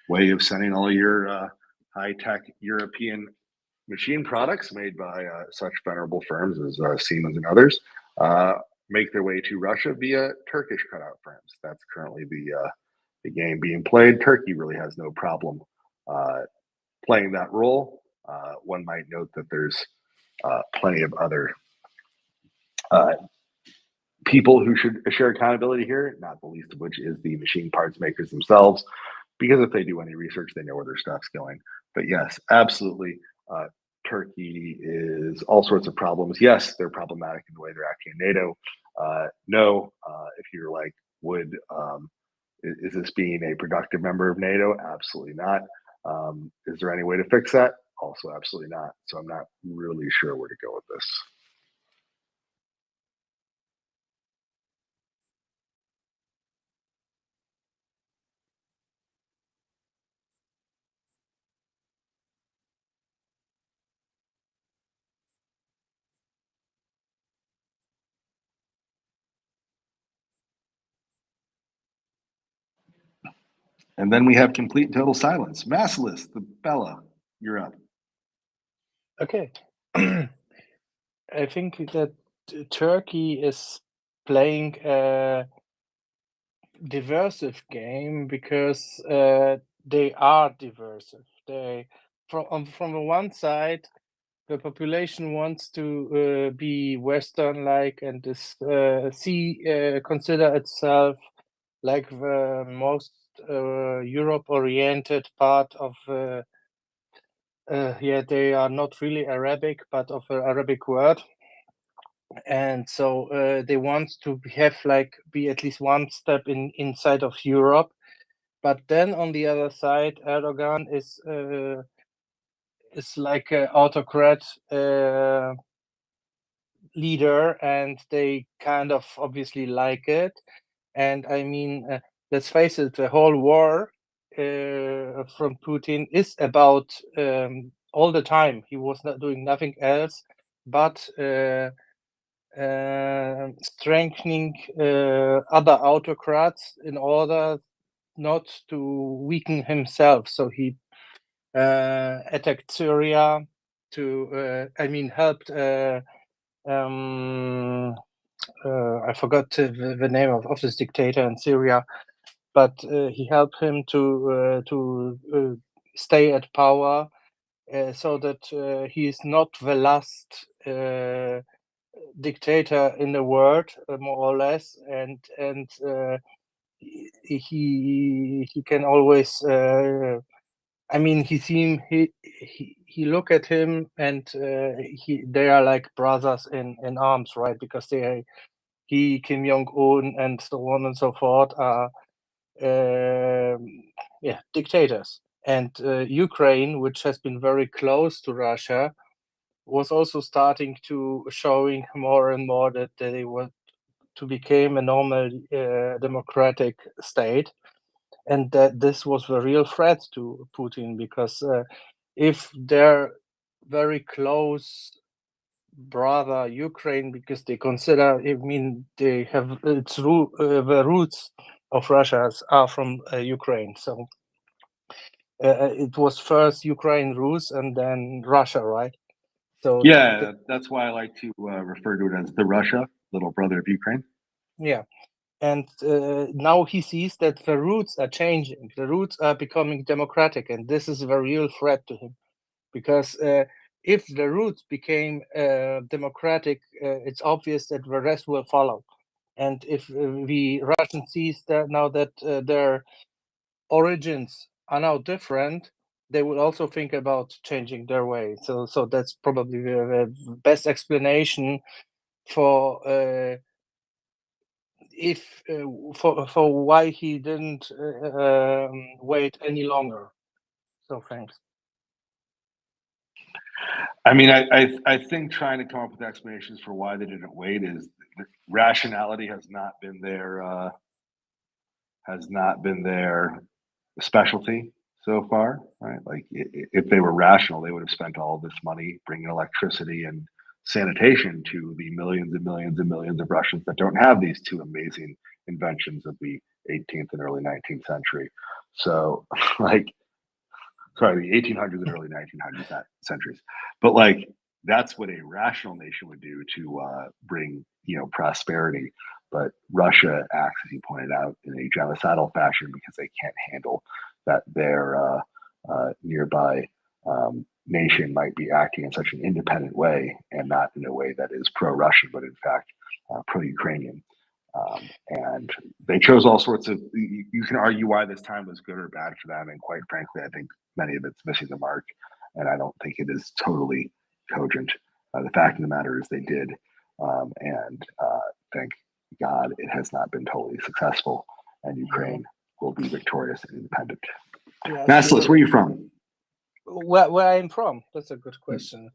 way of sending all your high-tech European machine products made by such venerable firms as Siemens and others, make their way to Russia via Turkish cutout frames. That's currently the game being played. Turkey really has no problem playing that role. One might note that there's plenty of other people who should share accountability here, not the least of which is the machine parts makers themselves, because if they do any research, they know where their stuff's going. But yes, absolutely. Turkey is all sorts of problems. Yes, they're problematic in the way they're acting in NATO. No, if you're like, is this being a productive member of NATO? Absolutely not. Is there any way to fix that? Also, absolutely not. So I'm not really sure where to go with this. And then we have complete and total silence. Vasilis, the Bella, you're up. Okay. I think that Turkey is playing a diversive game because they are diversive. They from the one side, the population wants to be Western-like and is consider itself like the most Europe-oriented part of. They are not really Arabic, but of the Arabic world. And so they want to have be at least one step inside of Europe. But then on the other side, Erdogan is like an autocrat leader, and they kind of obviously like it. And I mean, let's face it, the whole war from Putin is about all the time. He was not doing nothing else but strengthening other autocrats in order not to weaken himself. So he attacked Syria helped. I forgot the name of this dictator in Syria, but he helped him to stay at power, so that he is not the last dictator in the world, more or less, and he can always. He look at him, and they are like brothers in arms, right? Because Kim Jong-un and so on and so forth are dictators. And Ukraine, which has been very close to Russia, was also starting to showing more and more that they want to become a normal democratic state, and that this was the real threat to Putin, because if their very close brother Ukraine, because they consider, they have the roots of Russia are from Ukraine, so it was first Ukraine roots and then Russia, right? So yeah, that's why I like to refer to it as the Russia, little brother of Ukraine. Yeah. And now he sees that the roots are changing. The roots are becoming democratic, and this is a real threat to him. Because if the roots became democratic, it's obvious that the rest will follow. And if the Russian sees that now that their origins are now different, they will also think about changing their way. So that's probably the best explanation for. For why he didn't wait any longer. So thanks. I think trying to come up with explanations for why they didn't wait is rationality has not been their specialty so far, right? Like if they were rational, they would have spent all this money bringing electricity and sanitation to the millions and millions and millions of Russians that don't have these two amazing inventions of the 18th and early 19th century. So the 1800s and early 1900s centuries. But that's what a rational nation would do to bring prosperity. But Russia acts, as you pointed out, in a genocidal fashion because they can't handle that their nearby nation might be acting in such an independent way and not in a way that is pro-Russian, but in fact pro-Ukrainian. And they chose all sorts of, you can argue why this time was good or bad for them. And quite frankly, I think many of it's missing the mark. And I don't think it is totally cogent. The fact of the matter is they did. And thank God it has not been totally successful. And Ukraine will be victorious and independent. Yes, Nasilis, where are you from? Where I'm from? That's a good question.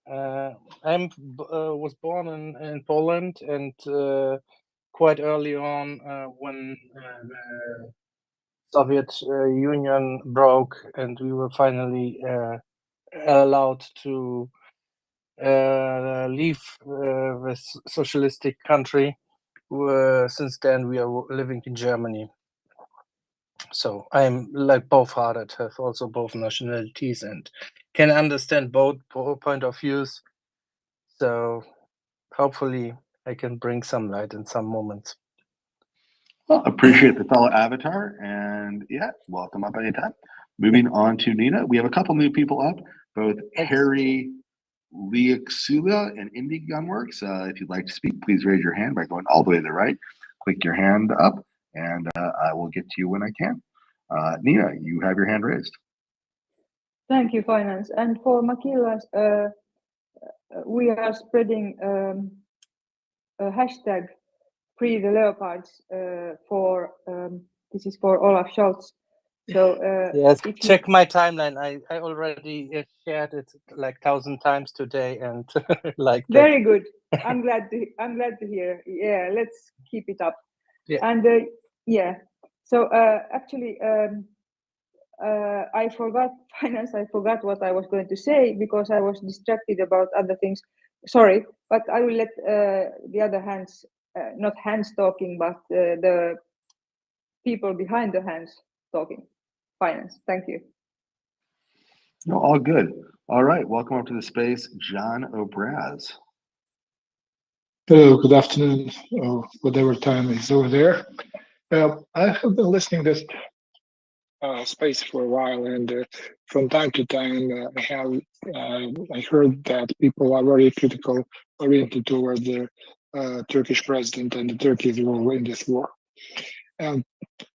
I was born in Poland, and quite early on, when the Soviet Union broke, and we were finally allowed to leave this socialistic country. Since then, we are living in Germany. So I'm like both-hearted, have also both nationalities, and can understand both point of views. So hopefully I can bring some light in some moments. Well, appreciate the fellow avatar, and yeah, welcome up anytime. Moving on to Nina, we have a couple new people up, both Harry Liaxula and Indie Gunworks. If you'd like to speak, please raise your hand by going all the way to the right. Click your hand up, and I will get to you when I can. Nina, you have your hand raised. Thank you, Finance. And for Makilas, we are spreading a hashtag Free the Leopards for this is for Olaf Scholz. So yes, check my timeline. I already shared it like 1,000 times today, and like that. Very good. I'm glad to hear. Yeah, let's keep it up. Yeah. And yeah. So actually, I forgot Finance. I forgot what I was going to say because I was distracted about other things. Sorry, but I will let the other hands, not hands talking, but the people behind the hands talking. Finance. Thank you. No, all good. All right, welcome up to the space, John Obraz. Hello, good afternoon, or whatever time is over there. I have been listening to this space for a while, and from time to time, I heard that people are very critical, oriented toward the Turkish president and the Turkey's role in this war. And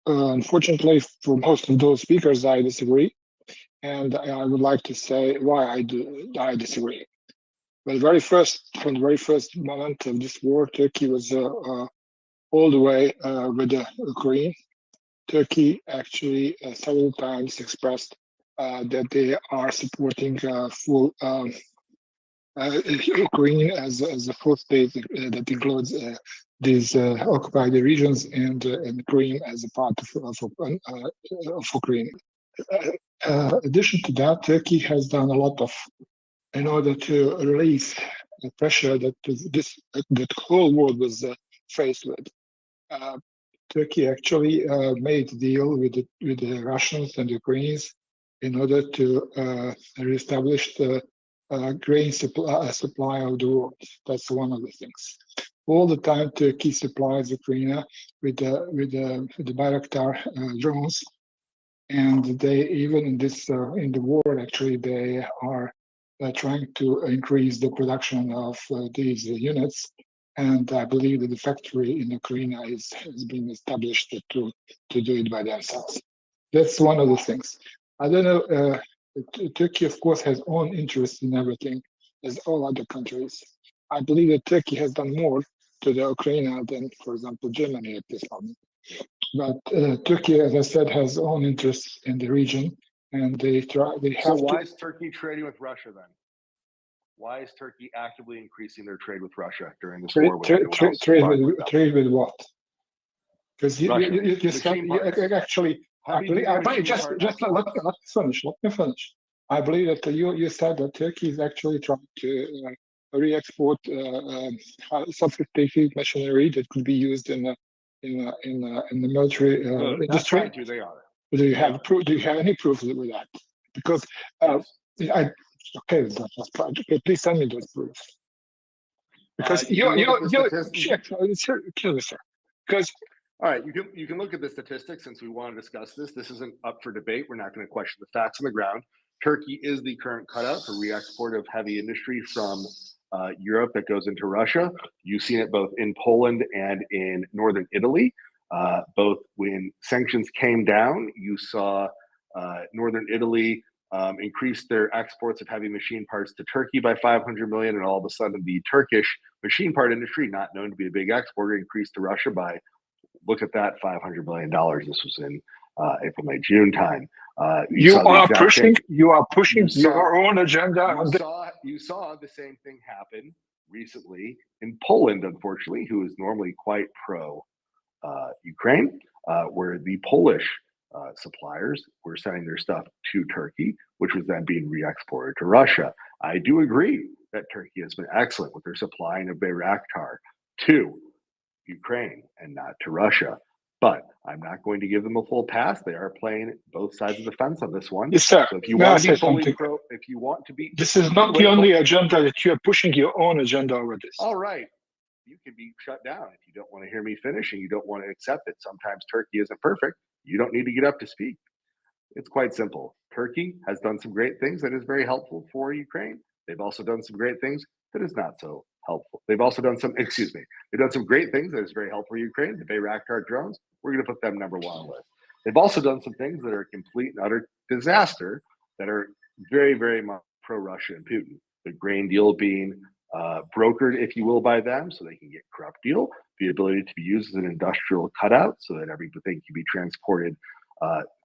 unfortunately, for most of those speakers, I disagree, and I would like to say why I disagree. But from the very first moment of this war, Turkey was all the way with Ukraine. Turkey actually several times expressed that they are supporting full Ukraine as a full state that includes these occupied regions and Crimea as a part of Ukraine. Addition to that, Turkey has done a lot in order to release the pressure that the whole world was faced with. Turkey actually made a deal with the Russians and Ukrainians in order to reestablish the grain supply of the world. That's one of the things. All the time, Turkey supplies Ukraine with the Bayraktar drones, and they even in the war actually they are trying to increase the production of these units. And I believe that the factory in Ukraine has been established to do it by themselves. That's one of the things. I don't know. Turkey, of course, has own interest in everything, as all other countries. I believe that Turkey has done more to the Ukraine than, for example, Germany at this moment. But Turkey, as I said, has own interests in the region, and they have. So why is Turkey trading with Russia then? Why is Turkey actively increasing their trade with Russia during this war? Trade with what? Because you actually, just let me finish. I believe that you said that Turkey is actually trying to re-export sophisticated machinery that could be used in the military industry. They are. Do you have proof? Do you have any proof with that? Because okay, please send me those proofs. Because you can look at the statistics. Because all right, you can look at the statistics since we want to discuss this. This isn't up for debate. We're not going to question the facts on the ground. Turkey is the current cutout for re-export of heavy industry from Europe that goes into Russia. You've seen it both in Poland and in northern Italy. Both when sanctions came down, you saw northern Italy increase their exports of heavy machine parts to Turkey by 500 million, and all of a sudden the Turkish machine part industry, not known to be a big exporter, increased to Russia by, look at that, $500 million. This was in April, May, June time. You are pushing your own agenda. You saw the same thing happen recently in Poland, unfortunately, who is normally quite pro Ukraine, where the Polish suppliers were sending their stuff to Turkey, which was then being re-exported to Russia. I do agree that Turkey has been excellent with their supplying of Bayraktar to Ukraine and not to Russia. But I'm not going to give them a full pass. They are playing both sides of the fence on this one. Yes, sir. So if you want to be fully pro, if you want to be, this is not the only agenda that you are pushing your own agenda over this. All right. You can be shut down if you don't want to hear me finish and you don't want to accept it. Sometimes Turkey isn't perfect. You don't need to get up to speak. It's quite simple. Turkey has done some great things that is very helpful for Ukraine. They've also done some great things that is not so helpful. They've also done some, they've done some great things that is very helpful for Ukraine. The Bayraktar drones, we're going to put them number one on the list. They've also done some things that are a complete and utter disaster that are very, very much pro-Russia and Putin. The grain deal being brokered, if you will, by them so they can get corrupt deal, the ability to be used as an industrial cutout so that everything can be transported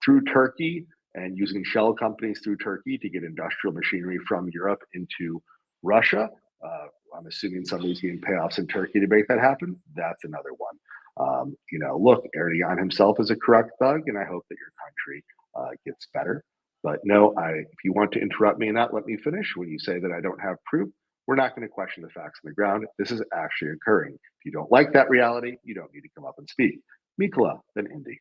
through Turkey and using shell companies through Turkey to get industrial machinery from Europe into Russia. I'm assuming somebody's getting payoffs in Turkey to make that happen. That's another one. Look, Erdogan himself is a corrupt thug, and I hope that your country gets better. But no, if you want to interrupt me and not let me finish when you say that I don't have proof, we're not going to question the facts on the ground. This is actually occurring. If you don't like that reality, you don't need to come up and speak. Mikola, then Indy.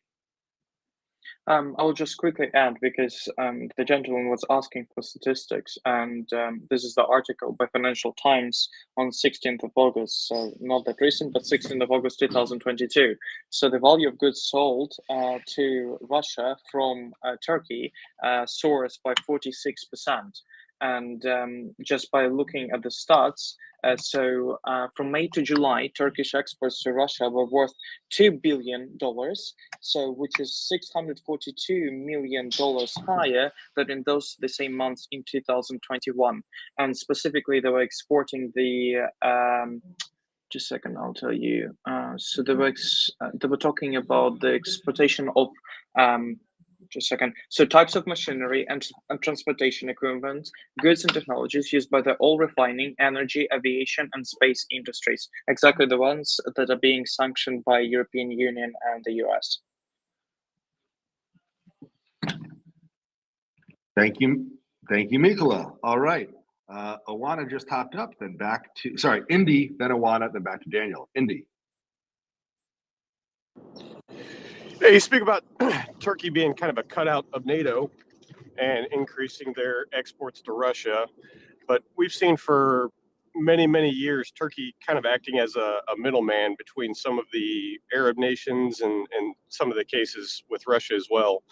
I'll just quickly add, because the gentleman was asking for statistics, and this is the article by Financial Times on 16th of August, so not that recent, but 16th of August 2022. So the value of goods sold to Russia from Turkey soars by 46%. And just by looking at the stats, from May to July, Turkish exports to Russia were worth $2 billion, which is $642 million higher than in the same months in 2021. And specifically, they were exporting the just a second, I'll tell you. So they were talking about the exportation of just a second. So types of machinery and transportation equipment, goods and technologies used by the oil refining, energy, aviation, and space industries. Exactly the ones that are being sanctioned by European Union and the US. Thank you, Mikola. All right. Awana just hopped up, then back to, sorry, Indy, then Awana, then back to Daniel. Indy. Hey, you speak about Turkey being kind of a cutout of NATO and increasing their exports to Russia. But we've seen for many, many years, Turkey kind of acting as a middleman between some of the Arab nations and some of the cases with Russia as well.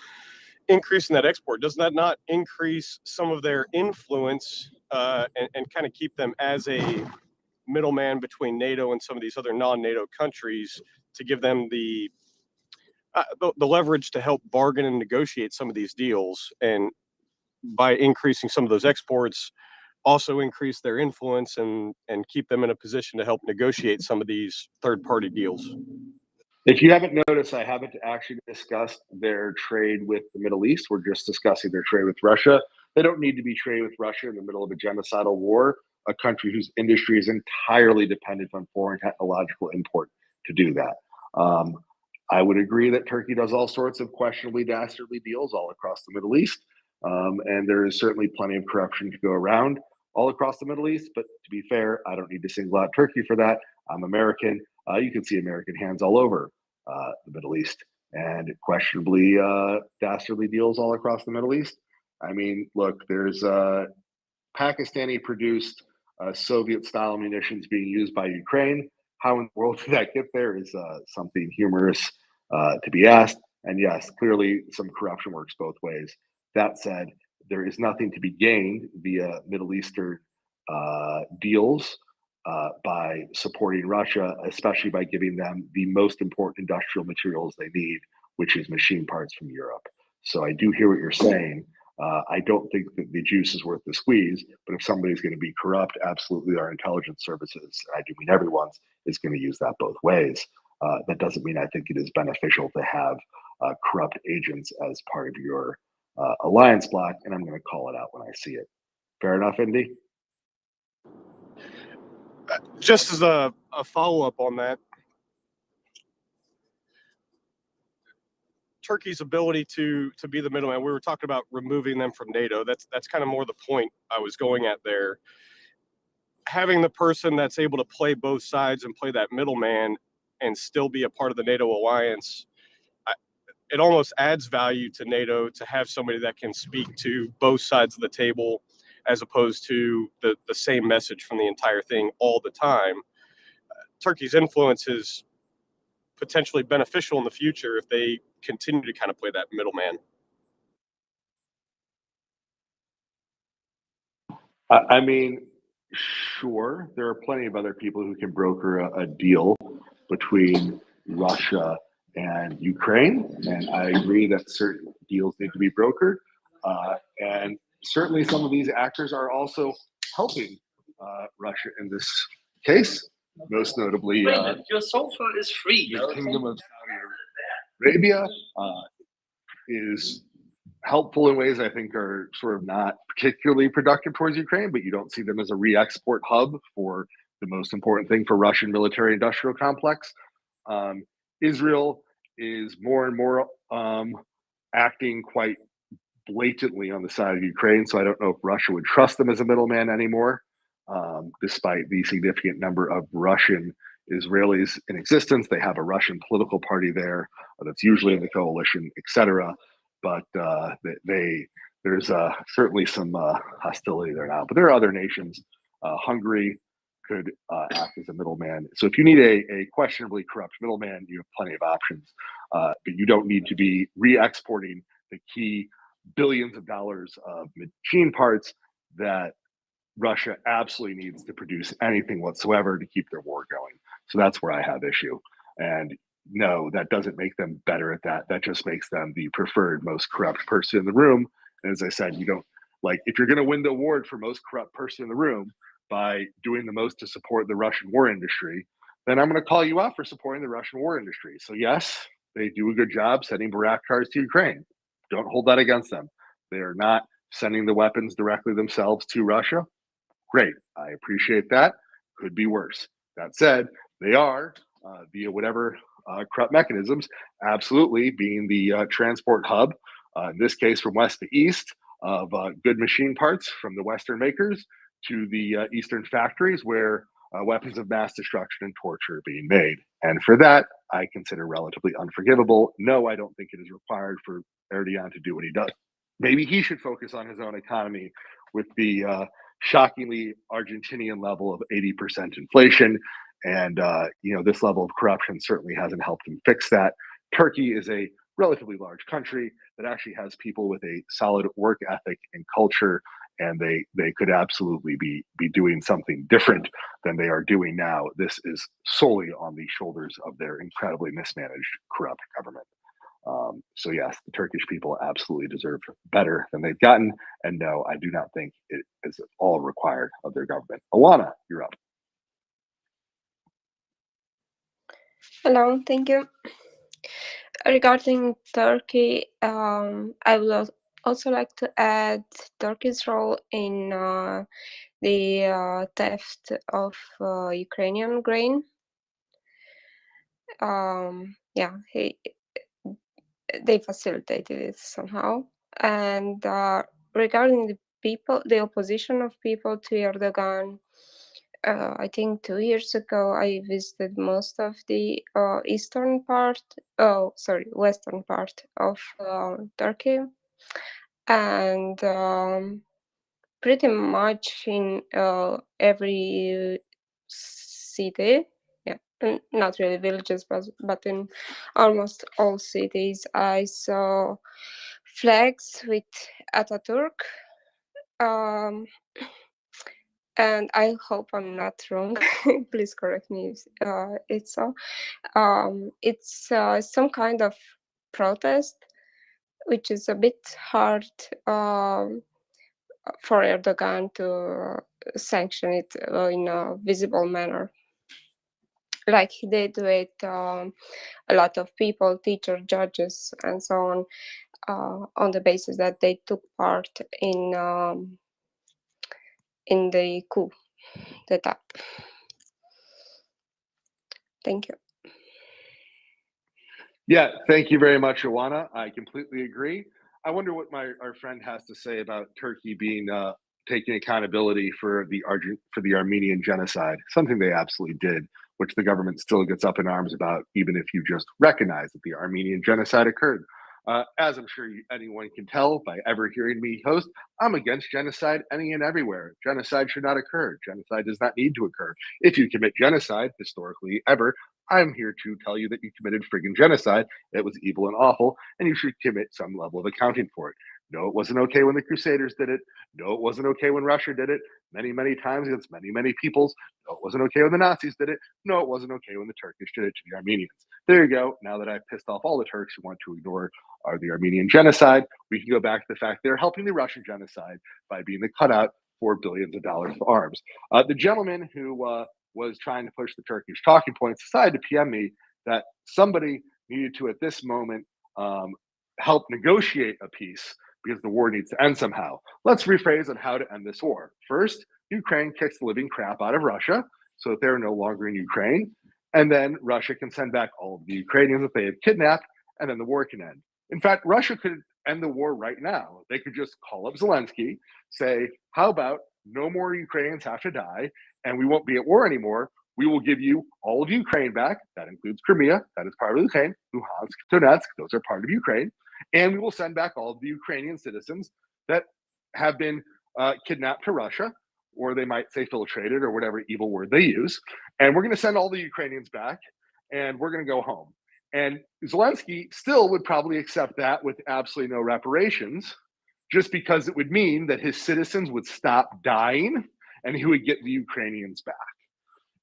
Increasing that export, does that not increase some of their influence and kind of keep them as a middleman between NATO and some of these other non-NATO countries to give them the leverage to help bargain and negotiate some of these deals, and by increasing some of those exports, also increase their influence and keep them in a position to help negotiate some of these third-party deals? If you haven't noticed, I haven't actually discussed their trade with the Middle East. We're just discussing their trade with Russia. They don't need to be trading with Russia in the middle of a genocidal war, a country whose industry is entirely dependent on foreign technological import to do that. I would agree that Turkey does all sorts of questionably dastardly deals all across the Middle East. And there is certainly plenty of corruption to go around all across the Middle East. But to be fair, I don't need to single out Turkey for that. I'm American. You can see American hands all over the Middle East, and questionably dastardly deals all across the Middle East. I mean, look, there's Pakistani produced Soviet-style munitions being used by Ukraine. How in the world did that get there is something humorous to be asked. And yes, clearly some corruption works both ways. That said, there is nothing to be gained via Middle Eastern deals by supporting Russia, especially by giving them the most important industrial materials they need, which is machine parts from Europe. So I do hear what you're saying. I don't think that the juice is worth the squeeze, but if somebody's going to be corrupt, absolutely our intelligence services, I do mean everyone's, is going to use that both ways. That doesn't mean I think it is beneficial to have corrupt agents as part of your alliance block, and I'm going to call it out when I see it. Fair enough, Indy? Just as a follow-up on that, Turkey's ability to be the middleman, we were talking about removing them from NATO. That's kind of more the point I was going at there. Having the person that's able to play both sides and play that middleman and still be a part of the NATO alliance, it almost adds value to NATO to have somebody that can speak to both sides of the table as opposed to the same message from the entire thing all the time. Turkey's influence is potentially beneficial in the future if they continue to kind of play that middleman. I mean, sure, there are plenty of other people who can broker a deal between Russia and Ukraine, and I agree that certain deals need to be brokered. And certainly some of these actors are also helping Russia in this case, most notably your cell phone is free. the Kingdom of Saudi Arabia is helpful in ways I think are sort of not particularly productive towards Ukraine, but you don't see them as a re-export hub for the most important thing for Russian military industrial complex. Israel is more and more acting quite blatantly on the side of Ukraine, so I don't know if Russia would trust them as a middleman anymore, despite the significant number of Russian Israelis in existence. They have a Russian political party there that's usually in the coalition, etc. But there's certainly some hostility there now. But there are other nations. Hungary could act as a middleman. So if you need a questionably corrupt middleman, you have plenty of options. But you don't need to be re-exporting the key billions of dollars of machine parts that Russia absolutely needs to produce anything whatsoever to keep their war going. So that's where I have issue. And no, that doesn't make them better at that. That just makes them the preferred, most corrupt person in the room. And as I said, you don't like if you're going to win the award for most corrupt person in the room by doing the most to support the Russian war industry, then I'm going to call you out for supporting the Russian war industry. So yes, they do a good job sending Bayraktars to Ukraine. Don't hold that against them. They are not sending the weapons directly themselves to Russia. Great. I appreciate that. Could be worse. That said, they are, via whatever corrupt mechanisms, absolutely being the transport hub, in this case from west to east, of good machine parts from the Western makers to the Eastern factories where weapons of mass destruction and torture are being made. And for that, I consider relatively unforgivable. No, I don't think it is required for Erdogan to do what he does. Maybe he should focus on his own economy with the shockingly Argentinian level of 80% inflation. And, this level of corruption certainly hasn't helped him fix that. Turkey is a relatively large country that actually has people with a solid work ethic and culture, and they could absolutely be doing something different than they are doing now. This is solely on the shoulders of their incredibly mismanaged, corrupt government. So yes, the Turkish people absolutely deserve better than they've gotten. And no, I do not think it is all required of their government. Alana, you're up. Hello, thank you. Regarding Turkey, I would also like to add Turkey's role in the theft of Ukrainian grain. They facilitated it somehow. And regarding the opposition of people to Erdogan, I think 2 years ago I visited most of the western part of Turkey, and pretty much in every city. Yeah, not really villages, but in almost all cities, I saw flags with Ataturk. And I hope I'm not wrong. Please correct me if it's so. It's some kind of protest, which is a bit hard for Erdogan to sanction it in a visible manner, like he did with a lot of people, teachers, judges, and so on the basis that they took part in the coup d'etat. Thank you. Yeah, thank you very much, Ioana. I completely agree. I wonder what our friend has to say about Turkey being taking accountability for the Armenian genocide, something they absolutely did, which the government still gets up in arms about, even if you just recognize that the Armenian genocide occurred. As I'm sure anyone can tell by ever hearing me host, I'm against genocide any and everywhere. Genocide should not occur. Genocide does not need to occur. If you commit genocide, historically ever, I'm here to tell you that you committed friggin' genocide. It was evil and awful, and you should commit some level of accounting for it. No, it wasn't okay when the Crusaders did it. No, it wasn't okay when Russia did it many, many times against many, many peoples. No, it wasn't okay when the Nazis did it. No, it wasn't okay when the Turkish did it to the Armenians. There you go. Now that I've pissed off all the Turks who want to ignore the Armenian genocide, we can go back to the fact they're helping the Russian genocide by being the cutout for billions of dollars of arms. The gentleman who was trying to push the Turkish talking points decided to PM me that somebody needed to, at this moment, help negotiate a peace because the war needs to end somehow. Let's rephrase on how to end this war. First, Ukraine kicks the living crap out of Russia so that they're no longer in Ukraine. And then Russia can send back all of the Ukrainians that they have kidnapped, and then the war can end. In fact, Russia could end the war right now. They could just call up Zelensky, say, how about no more Ukrainians have to die, and we won't be at war anymore. We will give you all of Ukraine back. That includes Crimea. That is part of Ukraine. Luhansk, Donetsk, those are part of Ukraine. And we will send back all of the Ukrainian citizens that have been kidnapped to Russia, or they might say filtrated, or whatever evil word they use. And we're going to send all the Ukrainians back, and we're going to go home. And Zelensky still would probably accept that with absolutely no reparations, just because it would mean that his citizens would stop dying and he would get the Ukrainians back.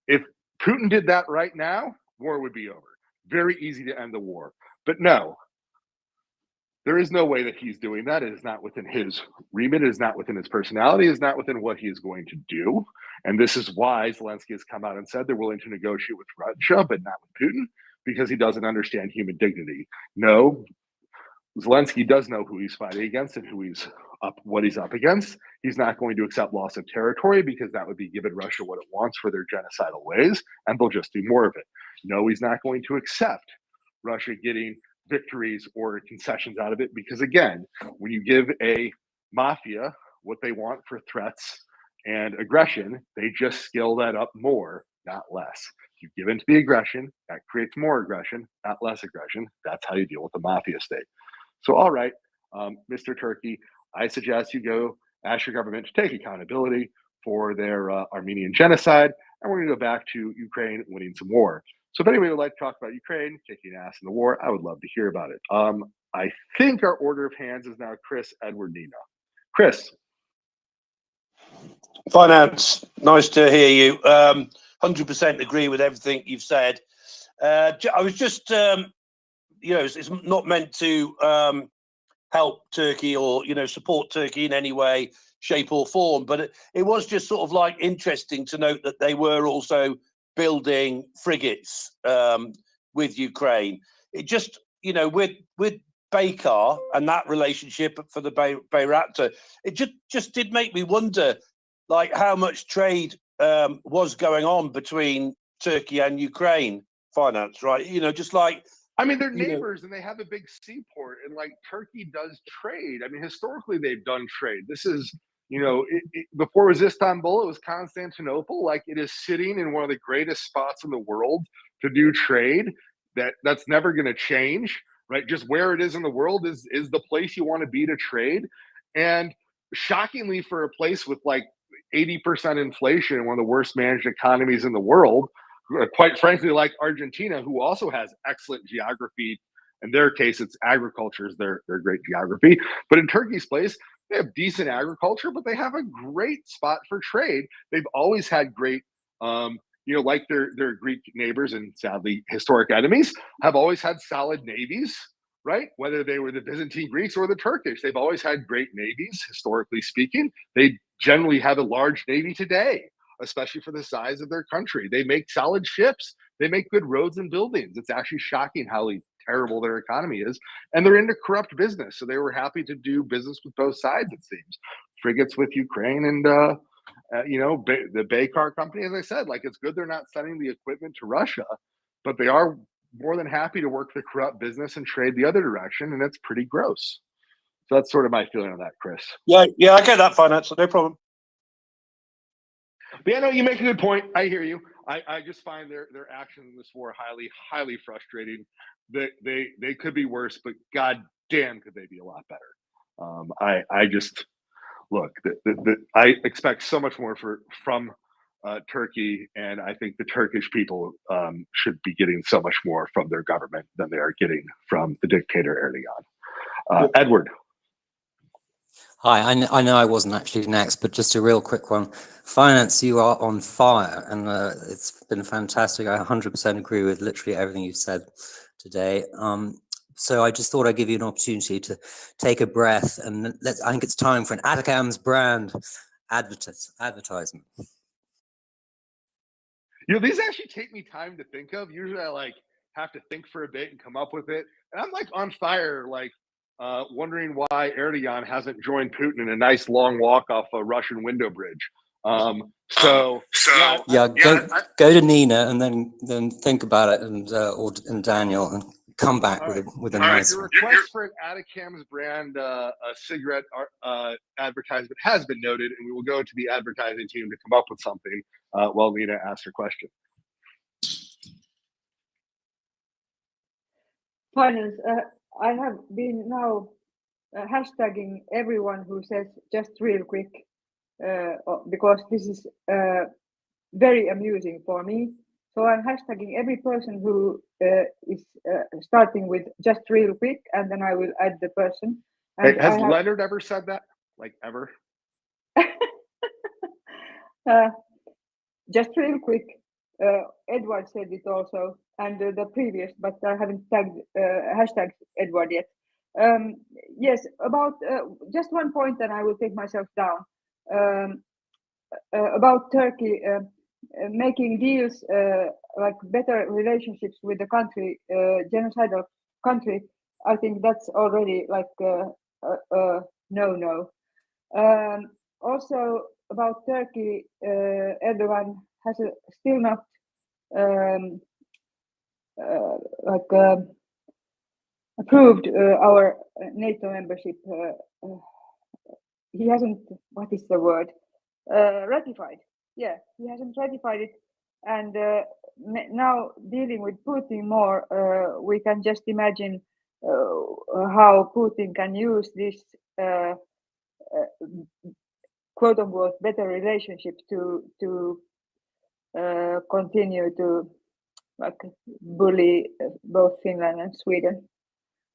If Putin did that right now, war would be over. Very easy to end the war. But no, there is no way that he's doing that. It is not within his remit. It is not within his personality. It is not within what he is going to do. And this is why Zelensky has come out and said they're willing to negotiate with Russia, but not with Putin, because he doesn't understand human dignity. No, Zelensky does know who he's fighting against and what he's up against. He's not going to accept loss of territory because that would be giving Russia what it wants for their genocidal ways, and they'll just do more of it. No, he's not going to accept Russia getting victories or concessions out of it because, again, when you give a mafia what they want for threats and aggression, they just scale that up more, not less. You give in to the aggression, that creates more aggression, not less aggression. That's how you deal with the mafia state. So, all right, Mr. Turkey, I suggest you go ask your government to take accountability for their Armenian genocide, and we're going to go back to Ukraine winning some war. So if anybody would like to talk about Ukraine kicking ass in the war, I would love to hear about it. I think our order of hands is now Chris, Edward, Nina. Chris. Finance, nice to hear you. 100% agree with everything you've said. I was just, it's not meant to help Turkey or, support Turkey in any way, shape or form, but it was just sort of like interesting to note that they were also building frigates with Ukraine. It just, with Baykar and that relationship for the Bayraktar, it just did make me wonder, like, how much trade was going on between Turkey and Ukraine. Finance, right? Just like, I mean, they're neighbors and they have a big seaport, and like Turkey does trade. I mean, historically they've done trade. This is, before it was Istanbul, it was Constantinople. Like, it is sitting in one of the greatest spots in the world to do trade. That's never going to change, right? Just where it is in the world is the place you want to be to trade. And shockingly, for a place with like 80% inflation and one of the worst managed economies in the world, quite frankly, like Argentina, who also has excellent geography. In their case, it's agriculture is their great geography. But in Turkey's place, they have decent agriculture, but they have a great spot for trade. They've always had great, like their Greek neighbors and sadly historic enemies, have always had solid navies, right? Whether they were the Byzantine Greeks or the Turkish, they've always had great navies, historically speaking. They generally have a large navy today, especially for the size of their country. They make solid ships. They make good roads and buildings. It's actually shocking how terrible their economy is. And they're into corrupt business. So they were happy to do business with both sides, it seems. Frigates with Ukraine and, the Baykar company, as I said, like it's good they're not sending the equipment to Russia, but they are more than happy to work the corrupt business and trade the other direction. And it's pretty gross. So that's sort of my feeling on that, Chris. Yeah, I get that, finance. No problem. But yeah, no, you make a good point. I hear you. I just find their actions in this war highly frustrating. They could be worse, but god damn, could they be a lot better. I just look. I expect so much more from Turkey, and I think the Turkish people should be getting so much more from their government than they are getting from the dictator Erdogan. Edward. Hi, I know I wasn't actually next, but just a real quick one. Finance, you are on fire, and it's been fantastic. I 100% agree with literally everything you've said today. So I just thought I'd give you an opportunity to take a breath, and I think it's time for an Atacam's brand advertisement. These actually take me time to think of. Usually I have to think for a bit and come up with it. And I'm on fire, wondering why Erdogan hasn't joined Putin in a nice long walk off a Russian window bridge. Go to Nina and then think about it, and Daniel, and come back with a nice your one. request for an Atacam's brand cigarette advertisement has been noted, and we will go to the advertising team to come up with something while Nina asks her question. Finance, I have been now hashtagging everyone who says just real quick, because this is very amusing for me. So I'm hashtagging every person who is starting with just real quick, and then I will add the person. And Has Leonard ever said that? Like ever? Just real quick. Edward said it also, and the previous, but I haven't hashtagged Edward yet. Yes, about just one point, and I will take myself down. About Turkey making deals like better relationships with the country, genocidal country. I think that's already like no. Also about Turkey, Erdogan has still not approved our NATO membership. He hasn't. What is the word? Ratified. Yeah, he hasn't ratified it. And now dealing with Putin more, we can just imagine how Putin can use this quote unquote better relationship to continue to bully both Finland and Sweden.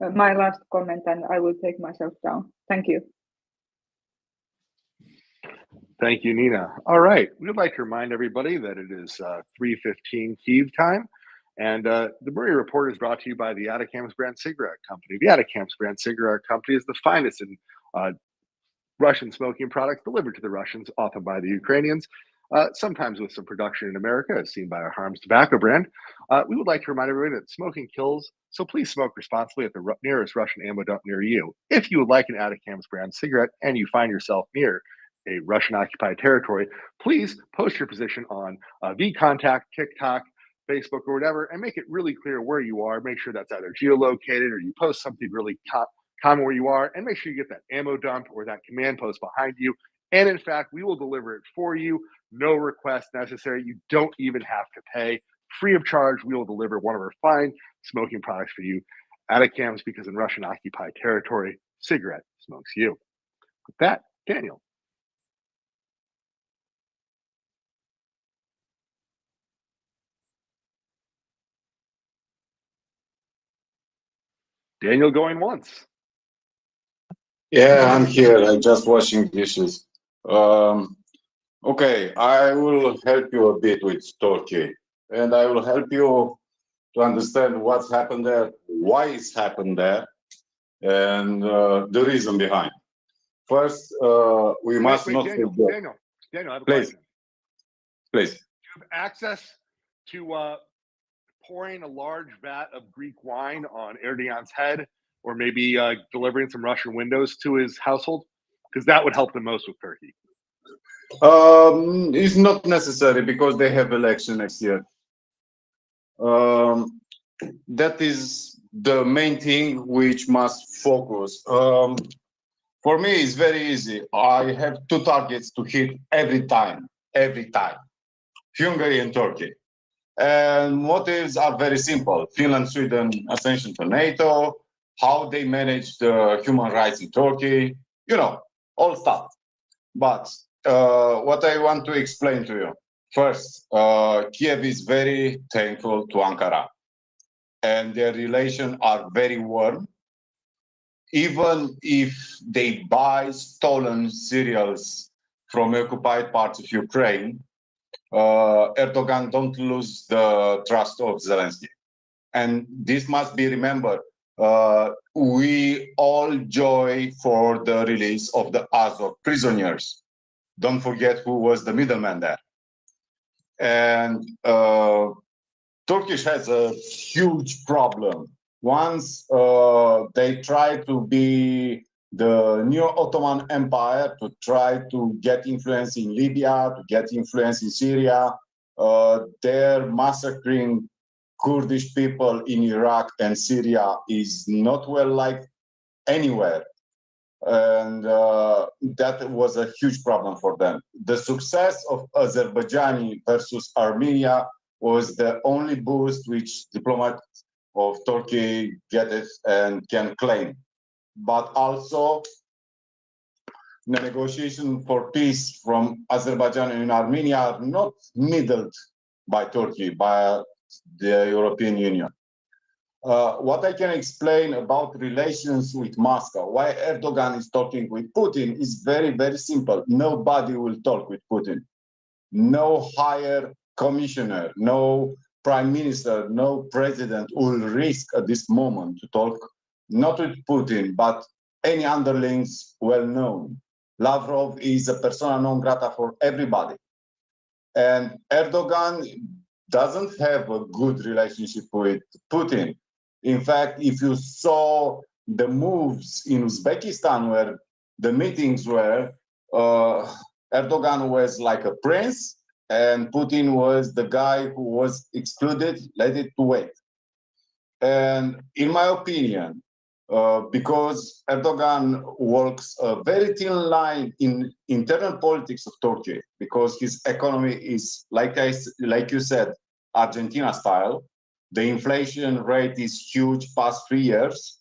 My last comment, and I will take myself down. Thank you. Thank you, Nina. All right. We'd like to remind everybody that it is 3:15 Kyiv time. And the MriyaReport is brought to you by the Atacam's brand cigarette company. The Atacam's brand cigarette company is the finest in Russian smoking products delivered to the Russians, often by the Ukrainians, sometimes with some production in America, as seen by our Harms Tobacco brand. We would like to remind everybody that smoking kills, so please smoke responsibly at the nearest Russian ammo dump near you. If you would like an Atacam's brand cigarette and you find yourself near a Russian-occupied territory, please post your position on VKontact, TikTok, Facebook, or whatever, and make it really clear where you are. Make sure that's either geolocated or you post something really common where you are, and make sure you get that ammo dump or that command post behind you. And in fact, we will deliver it for you. No request necessary. You don't even have to pay. Free of charge, we will deliver one of our fine smoking products for you. Atacams, because in Russian-occupied territory, cigarette smokes you. With that, Daniel. Daniel going once. Yeah, I'm here. I'm just washing dishes. Okay, I will help you a bit with Turkey, and I will help you to understand what's happened there, why it's happened there, and the reason behind. First, we must not Daniel, forget. Daniel, I have a Please, question. please. Do you have access to pouring a large vat of Greek wine on Erdogan's head, or maybe delivering some Russian windows to his household? Because that would help the most with Turkey. It's not necessary because they have election next year. That is the main thing which must focus. For me, it's very easy. I have two targets to hit every time, Hungary and Turkey. And motives are very simple. Finland, Sweden, ascension to NATO, how they manage the human rights in Turkey, all stuff. But what I want to explain to you, first, Kiev is very thankful to Ankara, and their relations are very warm. Even if they buy stolen cereals from occupied parts of Ukraine, Erdogan don't lose the trust of Zelensky. And this must be remembered. We all joy for the release of the Azov prisoners. Don't forget who was the middleman there. And Turkish has a huge problem. Once they try to be the new Ottoman Empire, to try to get influence in Libya, to get influence in Syria, they're massacring Kurdish people in Iraq and Syria is not well liked anywhere. And that was a huge problem for them. The success of Azerbaijan versus Armenia was the only boost which diplomats of Turkey get it and can claim. But also, the negotiation for peace from Azerbaijan and Armenia are not middled by Turkey, by the European Union. What I can explain about relations with Moscow, why Erdogan is talking with Putin, is very, very simple. Nobody will talk with Putin. No higher commissioner, no prime minister, no president will risk at this moment to talk, not with Putin, but any underlings well known. Lavrov is a persona non grata for everybody. And Erdogan doesn't have a good relationship with Putin. In fact, if you saw the moves in Uzbekistan where the meetings were, Erdogan was like a prince and Putin was the guy who was excluded, let it to wait. And in my opinion, because Erdogan walks a very thin line in internal politics of Turkey, because his economy is, like you said, Argentina style. The inflation rate is huge past 3 years.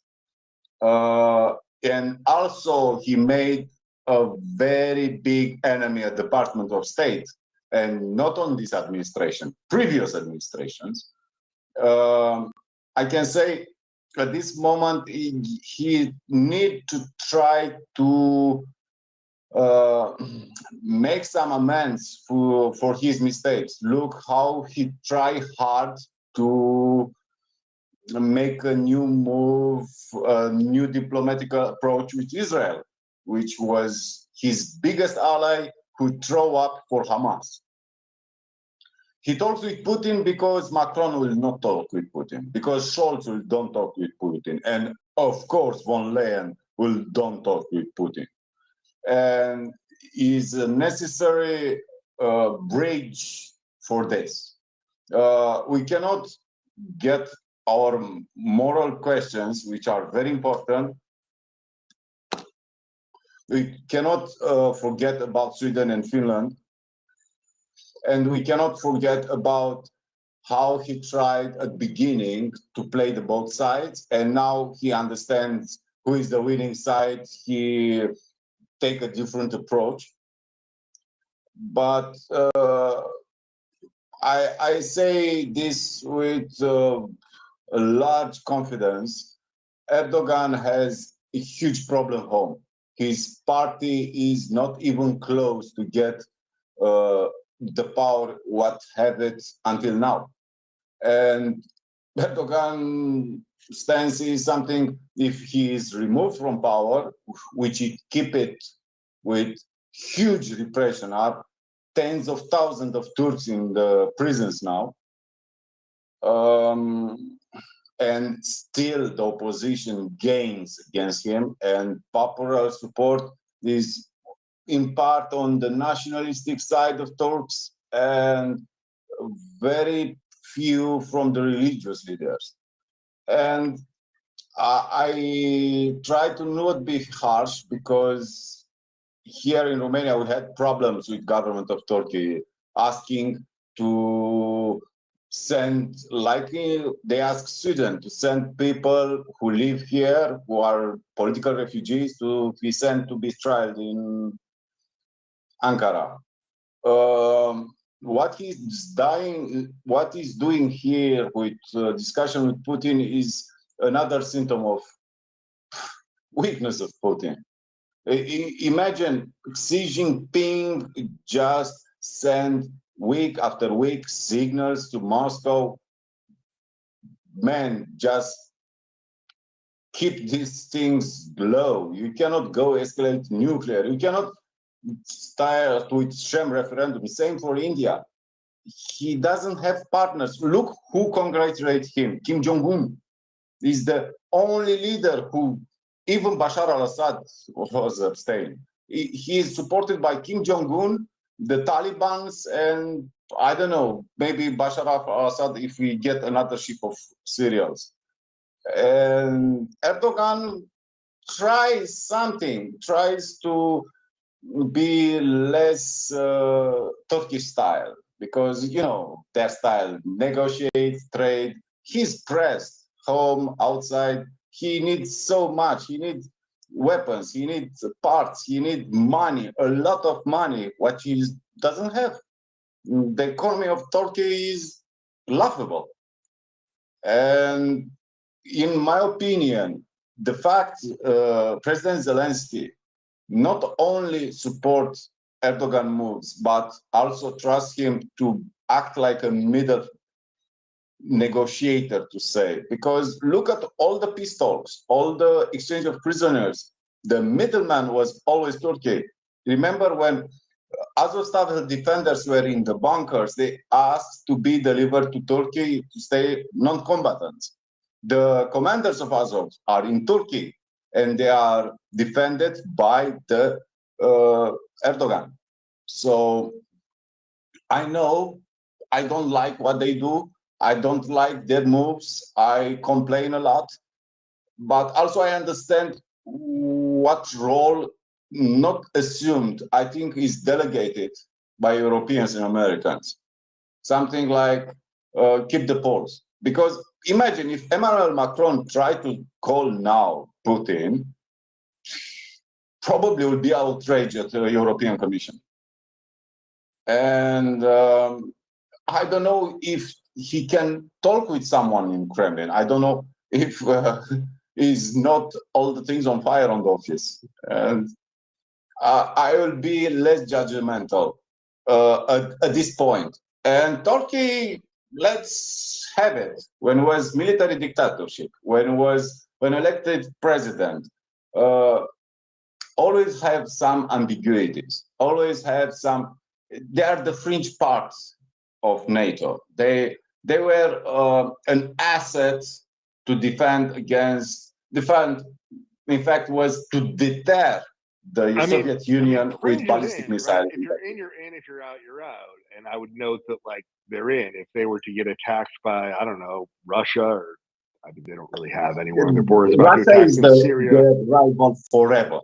And also he made a very big enemy at the Department of State, and not on this administration, previous administrations. I can say at this moment he need to try to make some amends for his mistakes. Look how he tried hard to make a new move, a new diplomatic approach with Israel, which was his biggest ally who threw up for Hamas. He talks with Putin because Macron will not talk with Putin, because Scholz will don't talk with Putin, and of course von Leyen will don't talk with Putin. And is a necessary bridge for this. We cannot get our moral questions, which are very important. We cannot forget about Sweden and Finland. And we cannot forget about how he tried at the beginning to play the both sides. And now he understands who is the winning side. He take a different approach. But I say this with a large confidence. Erdogan has a huge problem home. His party is not even close to get the power what had it until now. And Erdogan stance is something, if he is removed from power, which he keep it with huge repression, are tens of thousands of Turks in the prisons now, and still the opposition gains against him, and popular support is in part on the nationalistic side of Turks and very few from the religious leaders. And I try to not be harsh, because here in Romania we had problems with government of Turkey asking to send, like they ask Sweden to send people who live here, who are political refugees, to be sent to be tried in Ankara. What he's doing here with discussion with Putin is another symptom of weakness of Putin. Imagine Xi Jinping just send week after week signals to Moscow. Man, just keep these things low. You cannot go escalate nuclear. You cannot start with sham referendum. Same for India. He doesn't have partners. Look who congratulates him. Kim Jong-un is the only leader who, even Bashar al-Assad was abstaining. He is supported by Kim Jong-un, the Talibans, and I don't know, maybe Bashar al-Assad if we get another ship of cereals. And Erdogan tries something, tries to be less Turkish style, because, you know, their style, negotiate, trade. He's pressed home, outside. He needs so much. He needs weapons. He needs parts. He needs money, a lot of money, what he doesn't have. The economy of Turkey is laughable. And in my opinion, the fact President Zelensky not only supports Erdogan moves, but also trust him to act like a middle negotiator, to say, because look at all the peace talks, all the exchange of prisoners. The middleman was always Turkey. Remember when Azovstal defenders were in the bunkers, they asked to be delivered to Turkey to stay non-combatants. The commanders of Azov are in Turkey, and they are defended by the Erdogan. So I know I don't like what they do. I don't like their moves. I complain a lot. But also I understand what role, not assumed, I think is delegated by Europeans and Americans. Something like keep the pulse. Because imagine if Emmanuel Macron tried to call now Putin, probably would be outraged at the European Commission. And I don't know if he can talk with someone in Kremlin. I don't know if is not all the things on fire on the office. And I will be less judgmental at this point. And Turkey, let's have it. When it was military dictatorship, when it was an elected president, always have some ambiguities, always have some, they are the fringe parts of NATO. They were an asset to defend, in fact, was to deter the Soviet Union with ballistic missiles. If you're in, you're in. If you're out, you're out. And I would note that, like, they're in. If they were to get attacked by, I don't know, Russia, or I mean, they don't really have anyone on their borders about to Russia attack is them, Syria. the rival forever.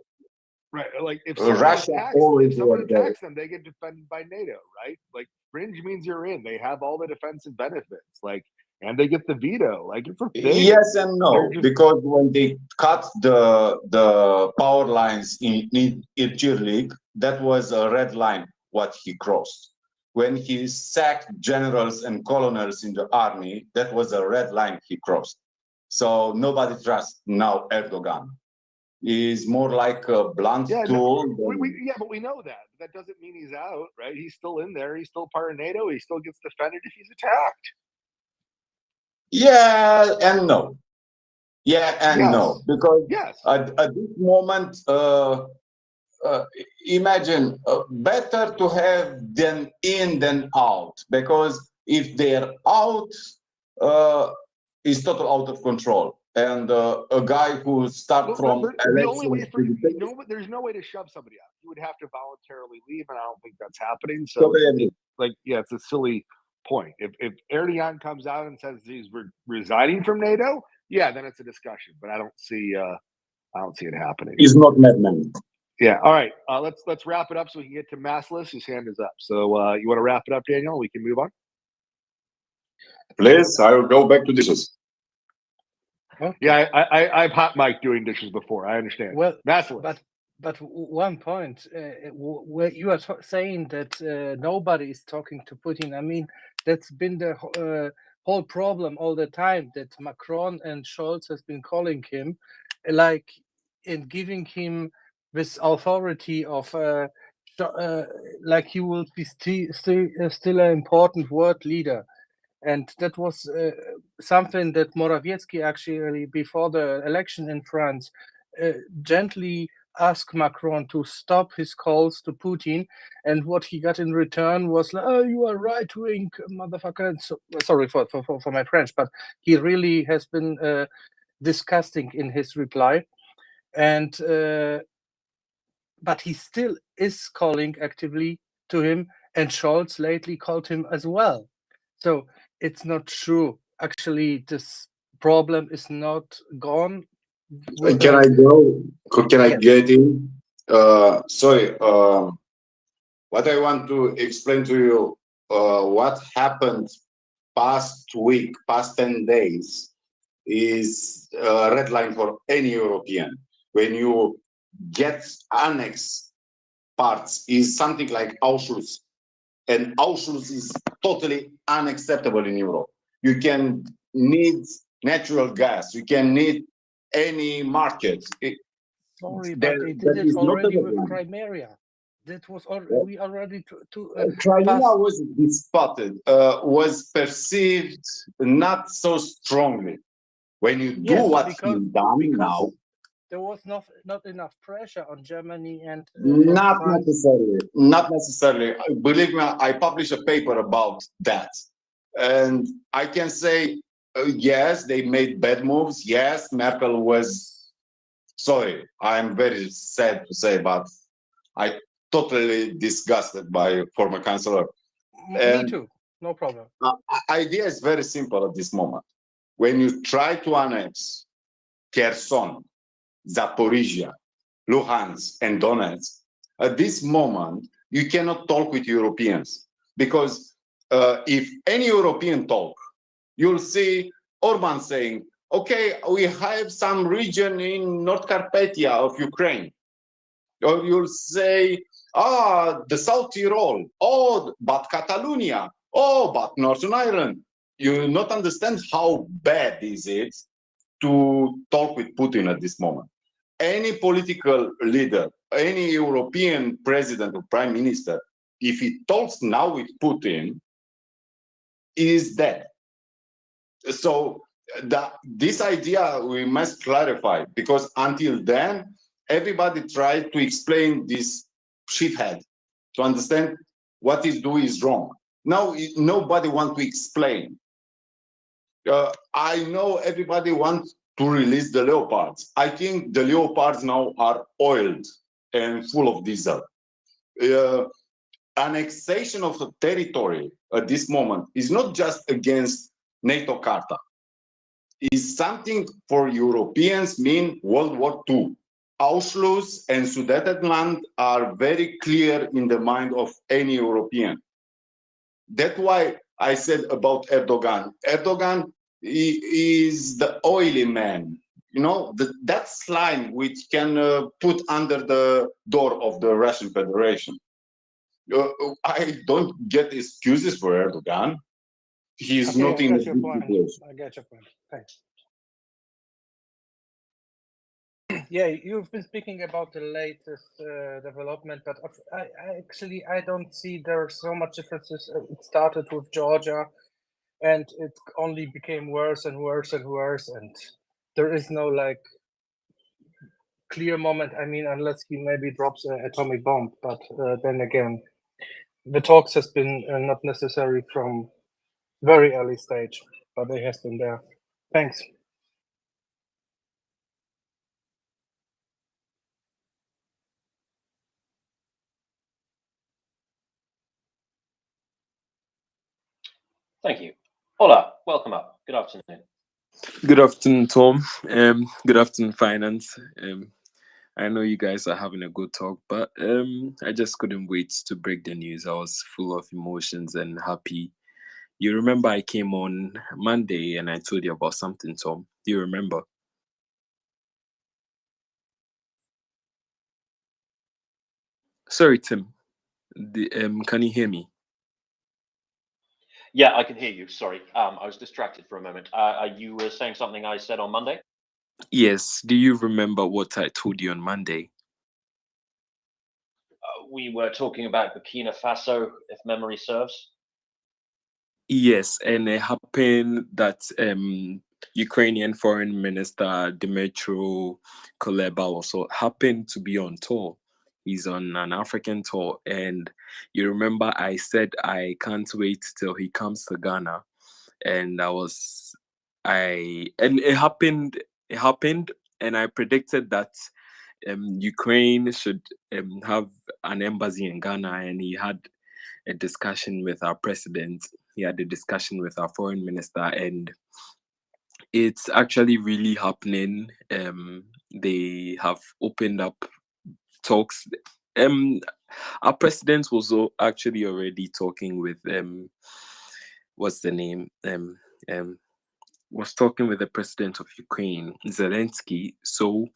Right. Like, if someone Russia attacks them, they get defended by NATO, right? Like, fringe means you're in. They have all the defensive benefits. Like, and they get the veto. Like it's a thing. Yes and no, They're just- because when they cut the power lines in Incirlik, that was a red line what he crossed. When he sacked generals and colonels in the army, that was a red line he crossed. So nobody trusts now Erdogan. He's more like a blunt tool. But we know that. That doesn't mean he's out, right? He's still in there. He's still part of NATO. He still gets defended if he's attacked. Yeah and no. Yeah and Yes. no. Because Yes. at this moment, imagine better to have them in than out. Because if they're out, it's total out of control. And a guy who starts from the only way for there's no way to shove somebody out. You would have to voluntarily leave, and I don't think that's happening. So, it's a silly point. If Erdogan comes out and says he's resigning from NATO, yeah, then it's a discussion. But I don't see it happening. He's not madman. Yeah. All right. Let's wrap it up so we can get to Massless. His hand is up. So you want to wrap it up, Daniel? We can move on. Please, I will go back to dishes. Okay. Yeah, I've hot mic'd doing dishes before. I understand. Well, Massless. but one point, where you are saying that nobody is talking to Putin. I mean, that's been the whole problem all the time, that Macron and Scholz has been calling him, like, and giving him this authority of like he will be still an important world leader. And that was something that Morawiecki actually, before the election in France, gently asked Macron to stop his calls to Putin. And what he got in return was, like, "Oh, you are right-wing, motherfucker." And so, sorry for my French, but he really has been disgusting in his reply. And but he still is calling actively to him, and Scholz lately called him as well. So it's not true. Actually, this problem is not gone. Can I go? Can I Yes. get in? Sorry. What I want to explain to you, what happened past week, past 10 days, is a red line for any European. When you get annex parts, is something like Auschwitz, and Auschwitz is totally unacceptable in Europe. You can need natural gas. You can need any market. Sorry, but they did it already with Crimea. That was we already Crimea was disputed, was perceived not so strongly. When you do what he's done now, there was not enough pressure on Germany and not France. necessarily. Not necessarily. Believe me, I published a paper about that, and I can say yes, they made bad moves. Yes, Merkel was. Sorry, I'm very sad to say, but I totally disgusted by former chancellor. Me too. No problem. Idea is very simple at this moment. When you try to annex Kherson, Zaporizhia, Luhansk, and Donetsk, at this moment, you cannot talk with Europeans. Because if any European talk, you'll see Orban saying, okay, we have some region in North Carpathia of Ukraine. Or you'll say, the South Tyrol, but Catalonia, but Northern Ireland. You will not understand how bad is it to talk with Putin at this moment. Any political leader, any European president or prime minister, if he talks now with Putin, is dead. So this idea we must clarify, because until then, everybody tried to explain this shithead to understand what he's doing is wrong. Now nobody wants to explain. I know everybody wants to release the Leopards. I think the Leopards now are oiled and full of diesel. Annexation of the territory at this moment is not just against NATO Carta. Is something for Europeans mean World War II. Auschwitz and Sudetenland are very clear in the mind of any European. That's why I said about Erdogan. Erdogan is the oily man. You know, that slime which can put under the door of the Russian Federation. I don't get excuses for Erdogan. He's Okay, not I in a got your good point. situation. I get your point. Thanks. Yeah, you've been speaking about the latest development, but I don't see there are so much differences. It started with Georgia, and it only became worse and worse and worse, and there is no like clear moment. I mean, unless he maybe drops an atomic bomb, but then again, the talks has been not necessary from very early stage, but they has been there. Thanks. Thank you. Hola, welcome up. Good afternoon. Good afternoon, Tom. Good afternoon, Finance. I know you guys are having a good talk, but I just couldn't wait to break the news. I was full of emotions and happy. You remember I came on Monday and I told you about something, Tom. Do you remember? Sorry, Tim. Can you hear me? Yeah, I can hear you. Sorry, I was distracted for a moment. You were saying something I said on Monday? Yes. Do you remember what I told you on Monday? We were talking about Burkina Faso, if memory serves. Yes, and it happened that Ukrainian Foreign Minister Dmytro Kuleba also happened to be on tour. He's on an African tour, and you remember I said I can't wait till he comes to Ghana, and it happened. It happened, and I predicted that Ukraine should have an embassy in Ghana, and he had a discussion with our president. He had a discussion with our foreign minister, and it's actually really happening. They have opened up talks. Our president was actually already talking with what's the name? Was talking with the president of Ukraine, Zelensky. So,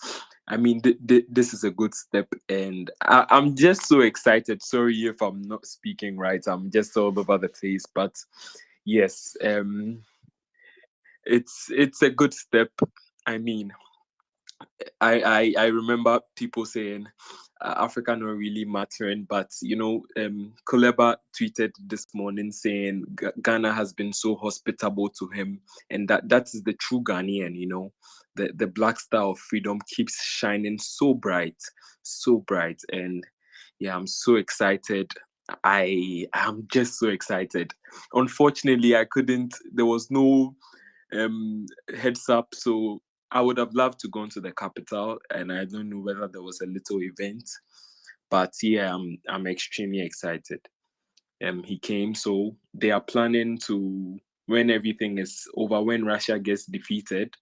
I mean, this is a good step, and I'm just so excited. Sorry if I'm not speaking right. I'm just all over the place, but yes, it's a good step. I mean, I remember people saying Africa not really mattering, but Kuleba tweeted this morning saying Ghana has been so hospitable to him, and that is the true Ghanaian. The black star of freedom keeps shining so bright, and yeah, I'm so excited. I'm just so excited. Unfortunately, I couldn't. There was no heads up, so I would have loved to go into the capital, and I don't know whether there was a little event, but yeah, I'm extremely excited. He came, so they are planning to, when everything is over, when Russia gets defeated,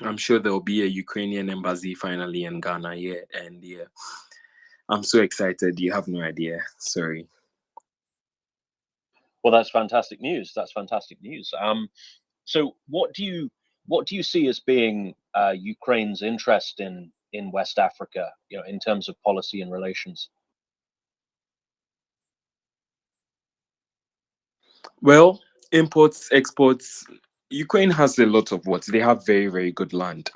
I'm sure there will be a Ukrainian embassy finally in Ghana. Yeah, and yeah, I'm so excited. You have no idea. Sorry. Well, that's fantastic news. That's fantastic news. So what do you see as being Ukraine's interest in West Africa, in terms of policy and relations? Well, imports, exports. Ukraine has a lot of what? They have very, very good land.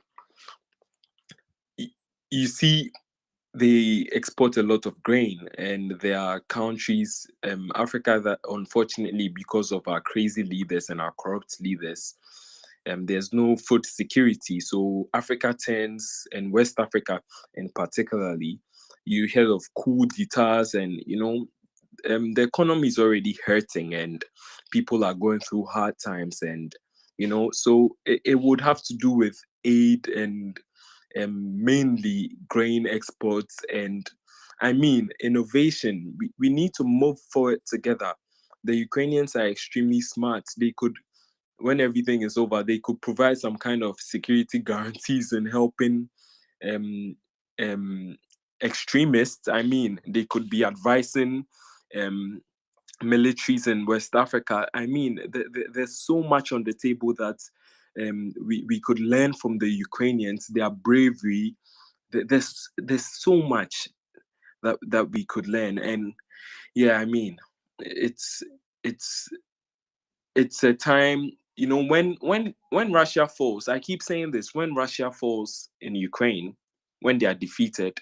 You see, they export a lot of grain, and there are countries, Africa, that unfortunately, because of our crazy leaders and our corrupt leaders, there's no food security. So Africa turns, and West Africa in particularly, you hear of coup d'etats, and the economy is already hurting, and people are going through hard times, and so it would have to do with aid and mainly grain exports, and I mean innovation. We need to move forward together. The Ukrainians are extremely smart. They could, when everything is over, they could provide some kind of security guarantees and helping extremists. I mean, they could be advising militaries in West Africa. I mean, there's so much on the table that we could learn from the Ukrainians, their bravery. There's so much that we could learn. And yeah, I mean, it's a time, when Russia falls, I keep saying this, when Russia falls in Ukraine, when they are defeated,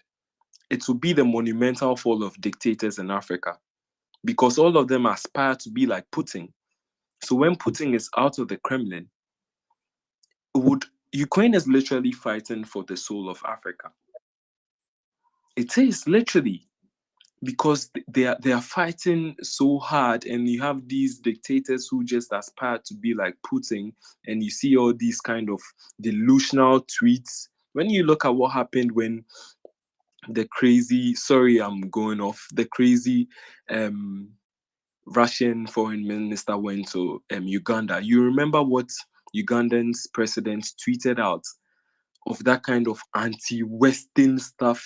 it will be the monumental fall of dictators in Africa, because all of them aspire to be like Putin. So when Putin is out of the Kremlin, Ukraine is literally fighting for the soul of Africa. It is literally, because they are fighting so hard, and you have these dictators who just aspire to be like Putin, and you see all these kind of delusional tweets. When you look at what happened when the crazy Russian foreign minister went to Uganda, you remember what Ugandan's president tweeted out of that kind of anti-Western stuff.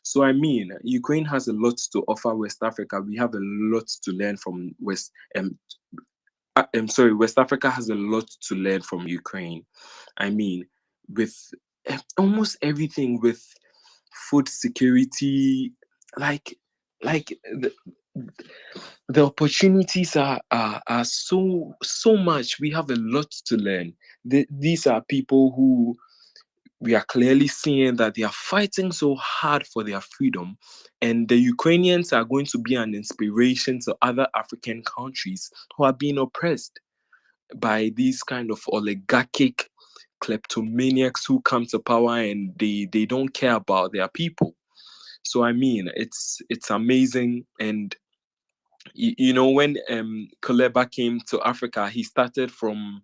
So I mean, Ukraine has a lot to offer West Africa. We have a lot to learn from West Africa has a lot to learn from Ukraine. I mean, with almost everything, with food security, like the opportunities are so much. We have a lot to learn. These are people who we are clearly seeing that they are fighting so hard for their freedom, and the Ukrainians are going to be an inspiration to other African countries who are being oppressed by these kind of oligarchic kleptomaniacs who come to power, and they don't care about their people. So I mean, it's amazing. And when Kuleba came to Africa, he started from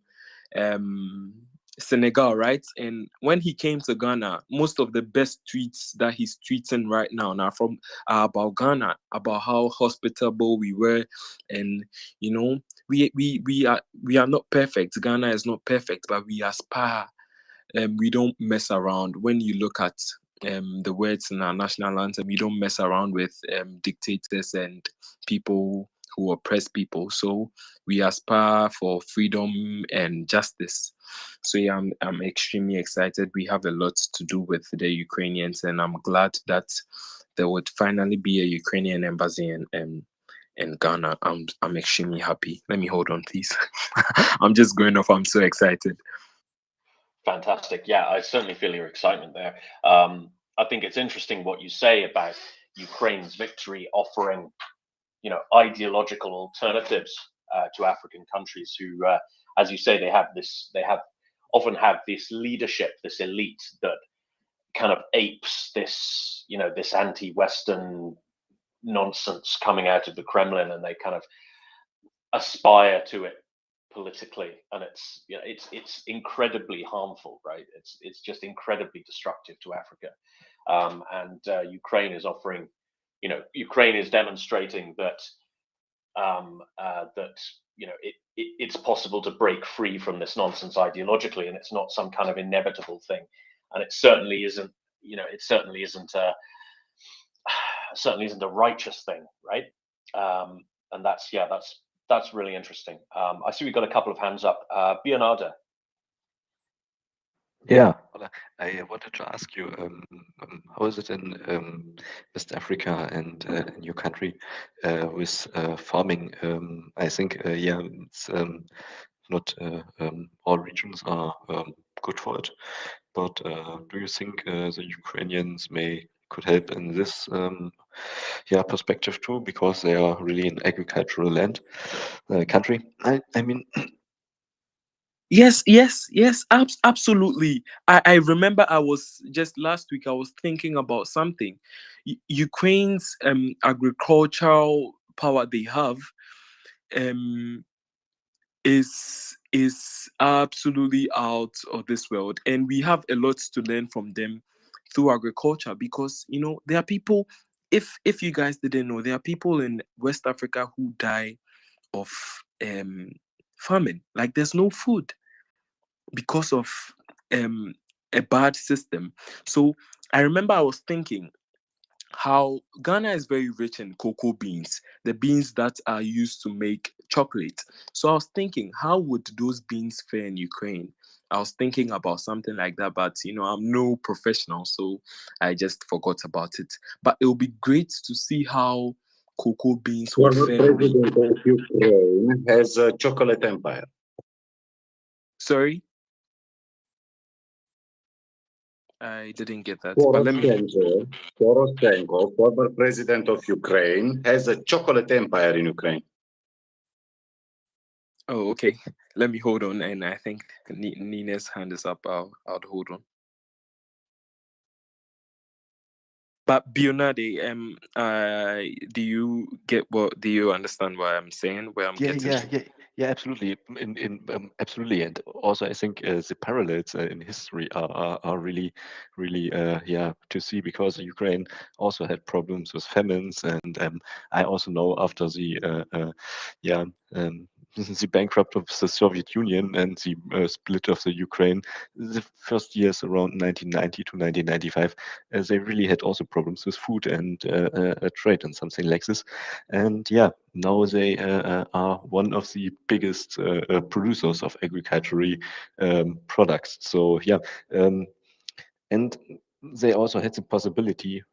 Senegal, right? And when he came to Ghana, most of the best tweets that he's tweeting right now are about Ghana, about how hospitable we were. And we are not perfect. Ghana is not perfect, but we aspire. We don't mess around. When you look at the words in our national anthem, we don't mess around with dictators and people who oppress people. So we aspire for freedom and justice. So yeah, I'm extremely excited. We have a lot to do with the Ukrainians, and I'm glad that there would finally be a Ukrainian embassy in Ghana. I'm extremely happy. Let me hold on, please. I'm just going off. I'm so excited. Fantastic. Yeah, I certainly feel your excitement there. I think it's interesting what you say about Ukraine's victory offering, ideological alternatives to African countries who, as you say, they often have this leadership, this elite that kind of apes this, this anti-Western nonsense coming out of the Kremlin, and they kind of aspire to it politically, and it's incredibly harmful, right? It's just incredibly destructive to Africa, and Ukraine is offering, Ukraine is demonstrating that it's possible to break free from this nonsense ideologically, and it's not some kind of inevitable thing, and it certainly isn't, certainly isn't a righteous thing, right? And that's really interesting. I see we've got a couple of hands up. Bernardo. Yeah, I wanted to ask you, how is it in West Africa and in your country with farming? I think, it's not all regions are good for it, but do you think the Ukrainians could help in this perspective too, because they are really an agricultural land country? I mean. Yes, absolutely. I remember just last week, I was thinking about something. Ukraine's agricultural power they have is absolutely out of this world, and we have a lot to learn from them through agriculture, because there are people, if you guys didn't know, there are people in West Africa who die of famine. Like, there's no food because of a bad system. So I remember I was thinking, how Ghana is very rich in cocoa beans, the beans that are used to make chocolate. So I was thinking, how would those beans fare in Ukraine? I was thinking about something like that, but I'm no professional, so I just forgot about it. But it would be great to see how cocoa beans would Former fare in the. president of Ukraine has a chocolate empire. Sorry? I didn't get that. But let me. Poroshenko, former president of Ukraine, has a chocolate empire in Ukraine. Oh, okay. Let me hold on, and I think Nina's hand is up. I'll hold on. But Bionade, do you understand what I'm saying? Where I'm getting to? Yeah, absolutely. Absolutely, and also I think the parallels in history are really, really, to see, because Ukraine also had problems with famines, and I also know after the the bankrupt of the Soviet Union and the split of the Ukraine, the first years around 1990 to 1995, they really had also problems with food and trade and something like this. And yeah, now they are one of the biggest producers of agricultural products. So yeah, and they also had the possibility,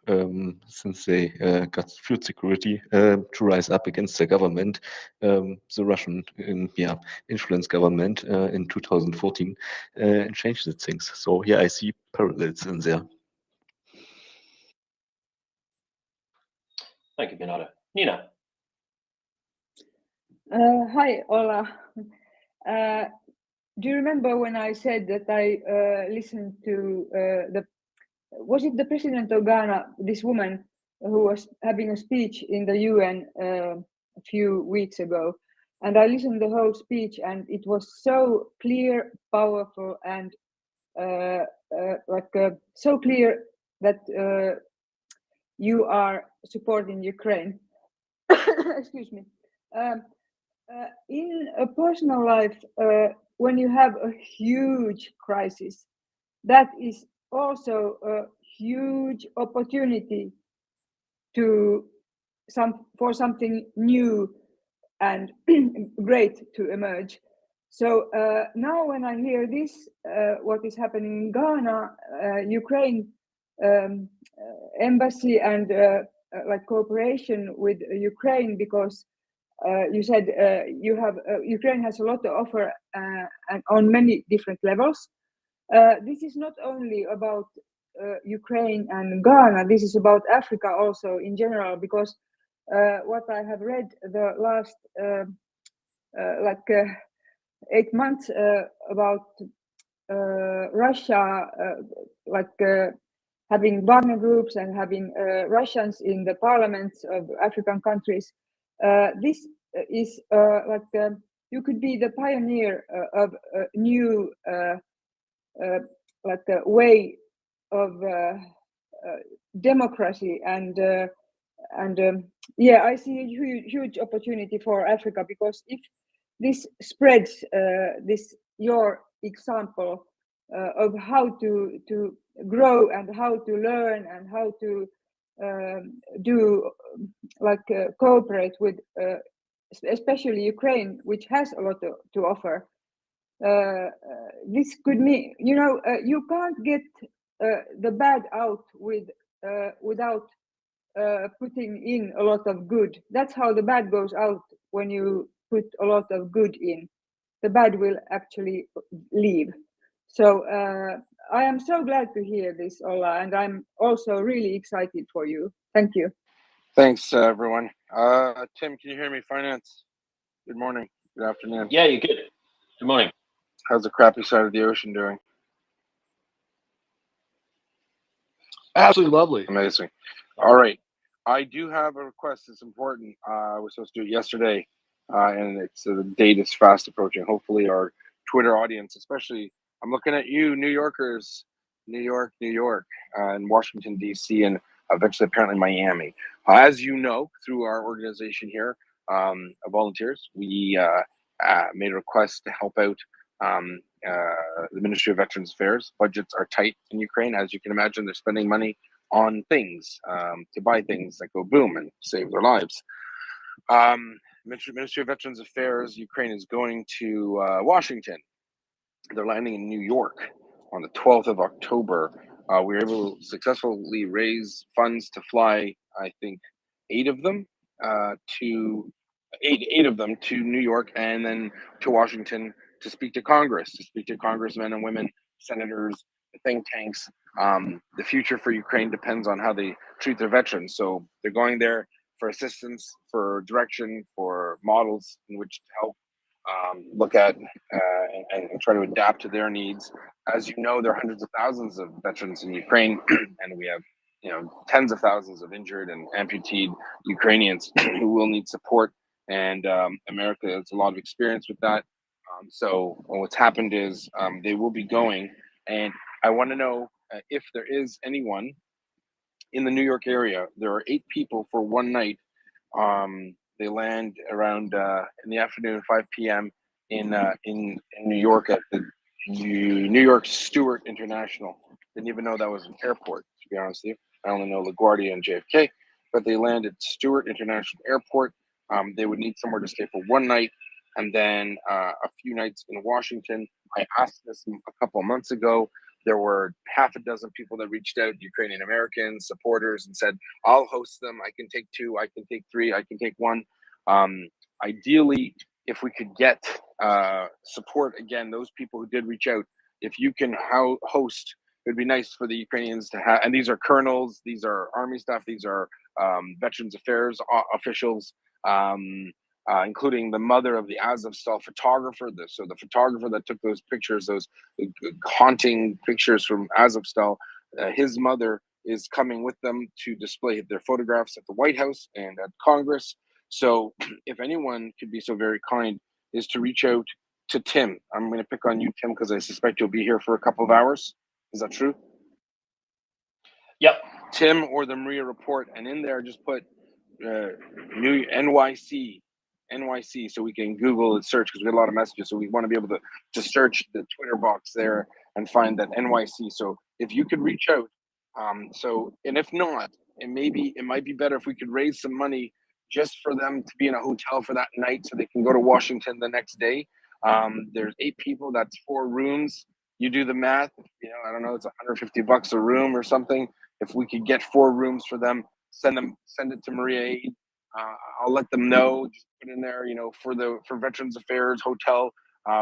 since they got food security, to rise up against the government, the Russian influence government in 2014, and change the things. So yeah, I see parallels in there. Thank you, Bernardo. Nina. Hi, Ola. Do you remember when I said that I listened to was it the president of Ghana, this woman who was having a speech in the UN a few weeks ago, and I listened to the whole speech, and it was so clear, powerful, and so clear that you are supporting Ukraine. Excuse me. In a personal life, when you have a huge crisis, that is also a huge opportunity for something new and great to emerge. So now when I hear this, what is happening in Ghana, Ukraine embassy and like cooperation with Ukraine, because you said Ukraine has a lot to offer and on many different levels. This is not only about Ukraine and Ghana. This is about Africa also in general, because what I have read the last 8 months about Russia, having Wagner groups and having Russians in the parliaments of African countries. This is you could be the pioneer of a new a way of democracy, and I see a huge opportunity for Africa, because if this spreads, your example of how to grow and how to learn and how to cooperate with especially Ukraine, which has a lot to offer. This could mean, you can't get the bad out without putting in a lot of good. That's how the bad goes out. When you put a lot of good in, the bad will actually leave. So I am so glad to hear this, Ola, and I'm also really excited for you. Thank you. Thanks, everyone. Tim, can you hear me? Finance. Good morning. Good afternoon. Yeah, you're good. Good morning. How's the crappy side of the ocean doing? Absolutely lovely. Amazing. All right. I do have a request. It's important. We're supposed to do it yesterday, and it's the date is fast approaching. Hopefully, our Twitter audience, especially, I'm looking at you, New Yorkers, New York, and Washington, D.C., and eventually, apparently, Miami. As you know, through our organization here, volunteers, we made a request to help out the Ministry of Veterans Affairs. Budgets are tight in Ukraine. As you can imagine, they're spending money on things, to buy things that go boom and save their lives. Ministry of Veterans Affairs, Ukraine is going to Washington. They're landing in New York on the 12th of October. We were able to successfully raise funds to fly, I think, eight of them to New York, and then to Washington to speak to Congress, to speak to congressmen and women, senators, think tanks. The future for Ukraine depends on how they treat their veterans. So they're going there for assistance, for direction, for models in which to help look at and try to adapt to their needs. As you know, there are hundreds of thousands of veterans in Ukraine, and we have tens of thousands of injured and amputated Ukrainians who will need support. And America has a lot of experience with that. So what's happened is they will be going, and I want to know if there is anyone in the New York area. There are 8 people for one night. They land around in the afternoon, 5 p.m. in New York at the New York Stewart International. Didn't even know that was an airport, to be honest with you. I only know LaGuardia and JFK, but they land at Stewart International Airport. They would need somewhere to stay for one night, and then a few nights in Washington. I asked this a couple of months ago. There were half a dozen people that reached out, Ukrainian Americans, supporters, and said, I'll host them. I can take 2, I can take 3, I can take 1. Ideally, if we could get support, again, those people who did reach out, if you can host, it would be nice for the Ukrainians to have, and these are colonels, these are army staff, these are Veterans Affairs officials, including the mother of the Azovstal photographer. So the photographer that took those pictures, those haunting pictures from Azovstal, his mother is coming with them to display their photographs at the White House and at Congress. So if anyone could be so very kind is to reach out to Tim. I'm going to pick on you, Tim, because I suspect you'll be here for a couple of hours. Is that true? Yep. Tim or the MriyaReport, and in there just put new NYC, so we can Google and search, because we get a lot of messages. So we want to be able to search the Twitter box there and find that NYC. So if you could reach out, and if not, it might be better if we could raise some money just for them to be in a hotel for that night, so they can go to Washington the next day. There's 8 people. That's 4 rooms. You do the math. I don't know. It's $150 a room or something. If we could get 4 rooms for them, send it to Maria Aid. I'll let them know. Just put in there, for Veterans Affairs hotel.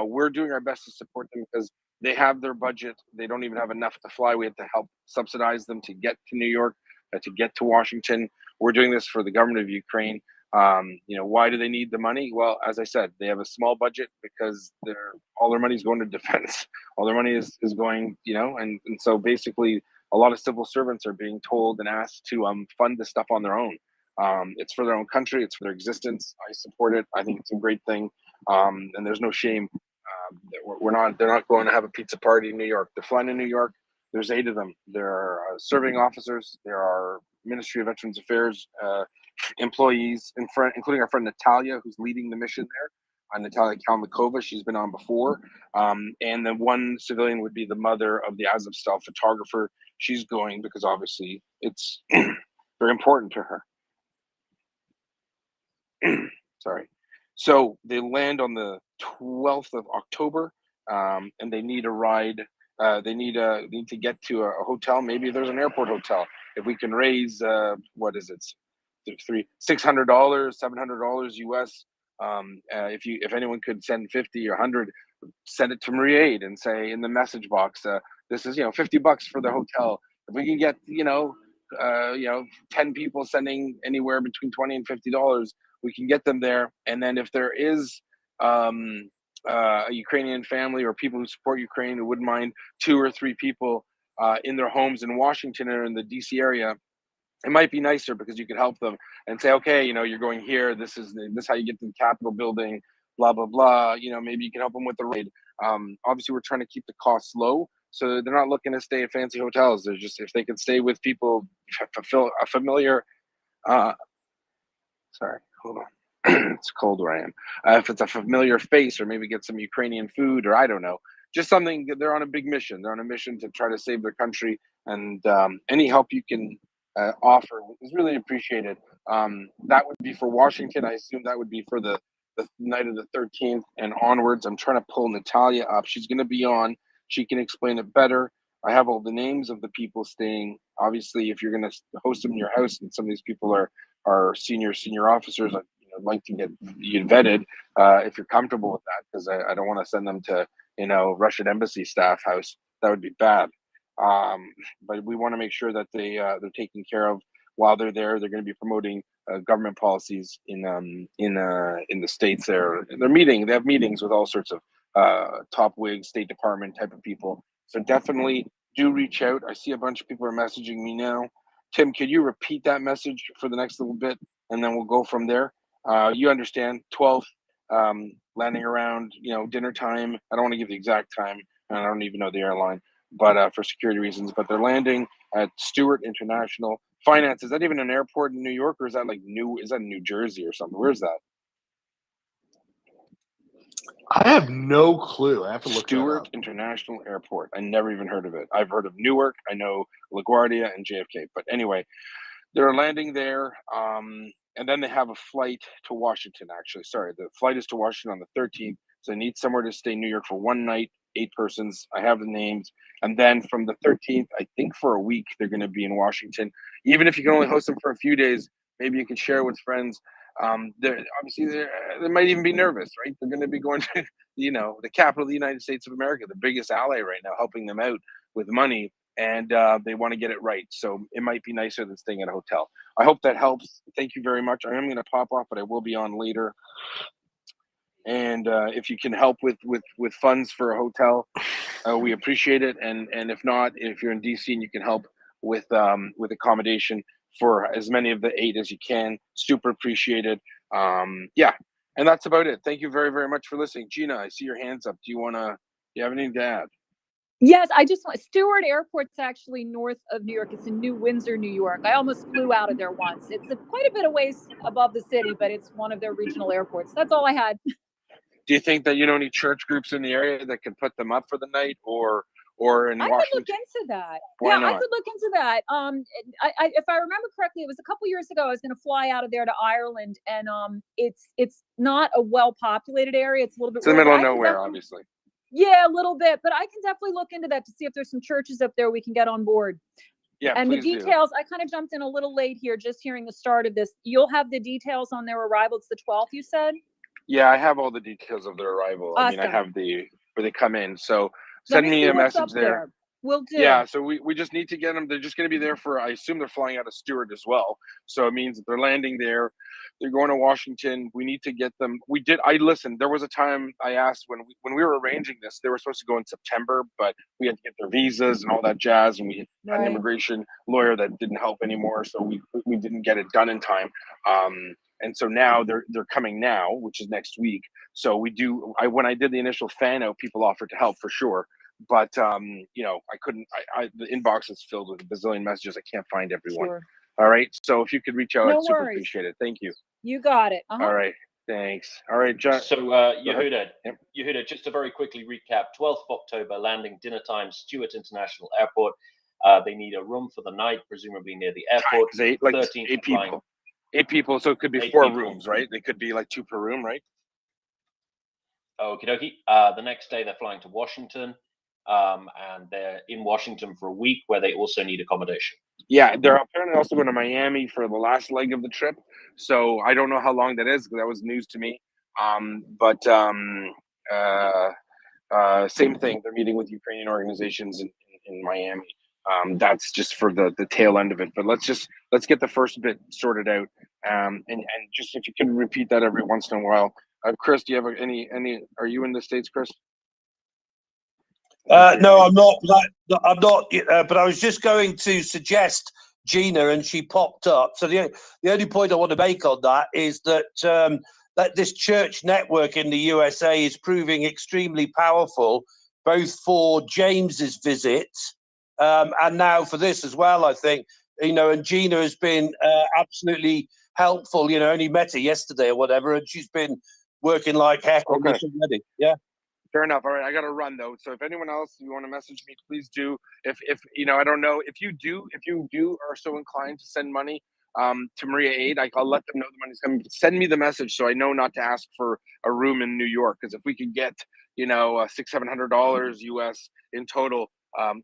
We're doing our best to support them because they have their budget. They don't even have enough to fly. We have to help subsidize them to get to New York, to get to Washington. We're doing this for the government of Ukraine. Why do they need the money? Well, as I said, they have a small budget because all their money is going to defense. All their money is going, and so basically a lot of civil servants are being told and asked to fund this stuff on their own. It's for their own country. It's for their existence. I support it. I think it's a great thing. And there's no shame. They're not going to have a pizza party in New York. They're flying to New York. There's 8 of them. There are serving officers. There are Ministry of Veterans Affairs employees, including our friend Natalia, who's leading the mission there. Natalia Kalmakova, she's been on before. And then one civilian would be the mother of the Azovstal photographer. She's going because obviously it's very important to her. Sorry. So they land on the 12th of October, and they need a ride. They need to get to a hotel. Maybe there's an airport hotel. If we can raise, what is it? $600, $700 US. If anyone could send 50 or 100, send it to Maria Aid and say in the message box, this is $50 for the hotel. If we can get 10 people sending anywhere between $20 and $50, we can get them there. And then if there is a Ukrainian family or people who support Ukraine who wouldn't mind 2 or 3 people in their homes in Washington or in the DC area, it might be nicer because you can help them and say, okay, you're going here. This is how you get to the Capitol building, blah, blah, blah. Maybe you can help them with the ride. Obviously, we're trying to keep the costs low. So they're not looking to stay at fancy hotels. They're just, if they can stay with people, fulfill a familiar, sorry, hold on. It's cold where I am. If it's a familiar face, or maybe get some Ukrainian food, or I don't know, just something. They're on a big mission. They're on a mission to try to save their country. and any help you can offer is really appreciated. That would be for Washington. I assume that would be for the night of the 13th and onwards. I'm trying to pull Natalia up. She's going to be on. She can explain it better. I have all the names of the people staying. Obviously, if you're going to host them in your house, and some of these people are senior officers, I'd like to get you vetted if you're comfortable with that, because I don't want to send them to Russian embassy staff house. That would be bad. But we want to make sure that they're taken care of while they're there. They're going to be promoting government policies in the states. They're meeting. They have meetings with all sorts of top wig State Department type of people. So definitely do reach out. I see a bunch of people are messaging me now. Tim, could you repeat that message for the next little bit, and then we'll go from there. You understand, 12th, landing around dinner time. I don't want to give the exact time, and I don't even know the airline, but for security reasons. But they're landing at Stewart International. Finance, is that even an airport in New York, or is that is that in New Jersey or something? Where's that? I have no clue. I have to look Stewart International Airport. I never even heard of it. I've heard of Newark. I know LaGuardia and JFK. But anyway, they're landing there. And then they have a flight to Washington, actually. Sorry, the flight is to Washington on the 13th. So they need somewhere to stay in New York for one night, 8 persons. I have the names. And then from the 13th, I think for a week, they're going to be in Washington. Even if you can only host them for a few days, maybe you can share with friends. They might even be nervous, right? They're going to be going to, the capital of the United States of America, the biggest ally right now, helping them out with money, and they want to get it right. So it might be nicer than staying at a hotel. I hope that helps. Thank you very much. I am going to pop off, but I will be on later. And if you can help with funds for a hotel, we appreciate it. And if not, if you're in DC and you can help with accommodation for as many of the 8 as you can, super appreciated. Yeah, and that's about it. Thank you very, very much for listening. Gina, I see your hands up. Do you have anything to add? Yes, I just want Stewart Airport's actually north of New York. It's in New Windsor, New York. I almost flew out of there once. It's quite a bit of ways above the city, but it's one of their regional airports. That's all I had. Do you think that any church groups in the area that could put them up for the night, or in I Washington? could look into that. Why I not? could look into that. If I remember correctly, it was a couple years ago. I was going to fly out of there to Ireland, and it's not a well-populated area. It's a little bit. It's in the middle of rural. nowhere, obviously. Yeah, a little bit, but I can definitely look into that to see if there's some churches up there we can get on board. Yeah, and the please do. details, I kind of jumped in a little late here, just hearing the start of this. You'll have the details on their arrival. It's the 12th, you said? Yeah, I have all the details of their arrival. I mean, I Awesome. have where they come in. So Let send me me see a what's message up there. Will do. Yeah, so we just need to get them. They're just going to be there for, I assume they're flying out of Stewart as well. So it means that they're landing there. They're going to Washington. We need to get them. Listened, there was a time I asked when we were arranging this, they were supposed to go in September, but we had to get their visas and all that jazz. And we had an immigration lawyer that didn't help anymore. So we didn't get it done in time. And so now they're coming now, which is next week. So when I did the initial fan out, people offered to help for sure. But I couldn't. The inbox is filled with a bazillion messages. I can't find everyone. Sure. All right. So if you could reach out, No I'd super worries. appreciate it. Thank you. You got it. All right. Thanks. All right, John. So Yehuda, just to very quickly recap: 12th of October, landing dinner time, Stewart International Airport. They need a room for the night, presumably near the airport. 8 people. 8 people. So it could be 4 rooms, right? They could be 2 per room, right? Okie dokie. The next day they're flying to Washington. And they're in Washington for a week, where they also need accommodation. Yeah, they're apparently also going to Miami for the last leg of the trip. So I don't know how long that is, because that was news to me. Same thing. They're meeting with Ukrainian organizations in Miami. That's just for the tail end of it. But let's get the first bit sorted out. And just if you can repeat that every once in a while. Chris, do you have any? Are you in the States, Chris? No, I'm not. I'm not. But I was just going to suggest Gina, and she popped up. So the only point I want to make on that is that that this church network in the USA is proving extremely powerful, both for James's visit and now for this as well. I think and Gina has been absolutely helpful. Only met her yesterday or whatever, and she's been working like heck on this already. Yeah. Fair enough. All right, I got to run though. So if anyone else, you want to message me, please do. If you know, I don't know if you do are so inclined to send money to Maria Aid, I'll let them know the money's coming. Send me the message so I know not to ask for a room in New York, because if we could get $600-700 US in total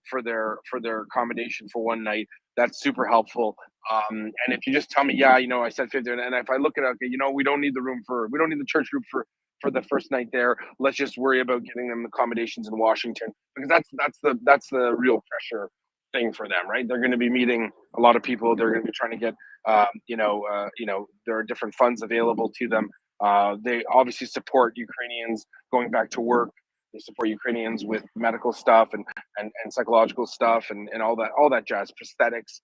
for their accommodation for one night, that's super helpful. And if you just tell me, yeah, I said 50, and if I look at it, okay, we don't need the church group for the first night there. Let's just worry about getting them accommodations in Washington, because that's the real pressure thing for them, right? They're going to be meeting a lot of people. They're going to be trying to get, there are different funds available to them. They obviously support Ukrainians going back to work. They support Ukrainians with medical stuff and psychological stuff and all that jazz, prosthetics.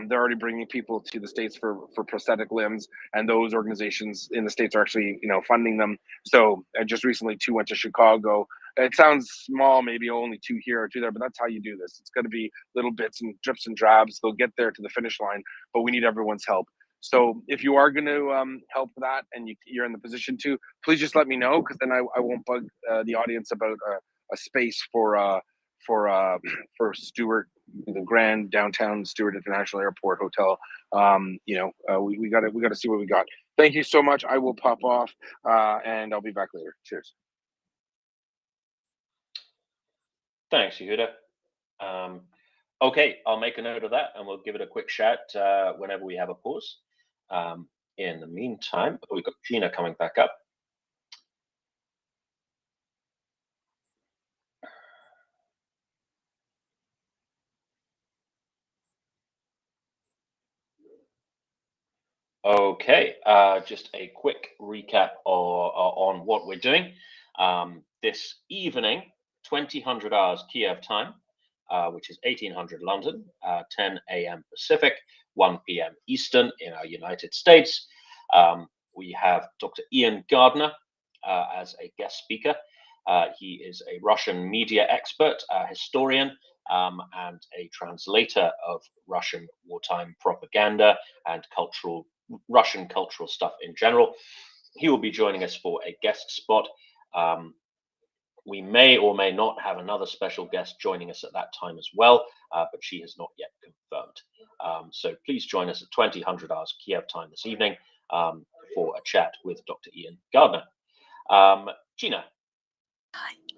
They're already bringing people to the States for prosthetic limbs, and those organizations in the States are actually, funding them. So just recently 2 went to Chicago. It sounds small, maybe only 2 here or 2 there, but that's how you do this. It's going to be little bits and drips and drabs. They'll get there to the finish line, but we need everyone's help. So if you are going to help that and you're in the position to, please just let me know, because then I won't bug the audience about a space for Stewart, the Grand Downtown Stewart International Airport Hotel. We got to see what we got. Thank you so much. I will pop off and I'll be back later. Cheers. Thanks, Yehuda. Okay, I'll make a note of that and we'll give it a quick shout whenever we have a pause. In the meantime, we've got Gina coming back up. Okay, just a quick recap on what we're doing. This evening, 2000 hours Kiev time, which is 1800 London, 10 a.m. Pacific, 1 p.m. Eastern in our United States. We have Dr. Ian Gardner as a guest speaker. He is a Russian media expert, historian, and a translator of Russian wartime propaganda and Russian cultural stuff in general. He will be joining us for a guest spot. We may or may not have another special guest joining us at that time as well, but she has not yet confirmed. So please join us at 2000 hours Kiev time this evening for a chat with Dr. Ian Gardner. Gina.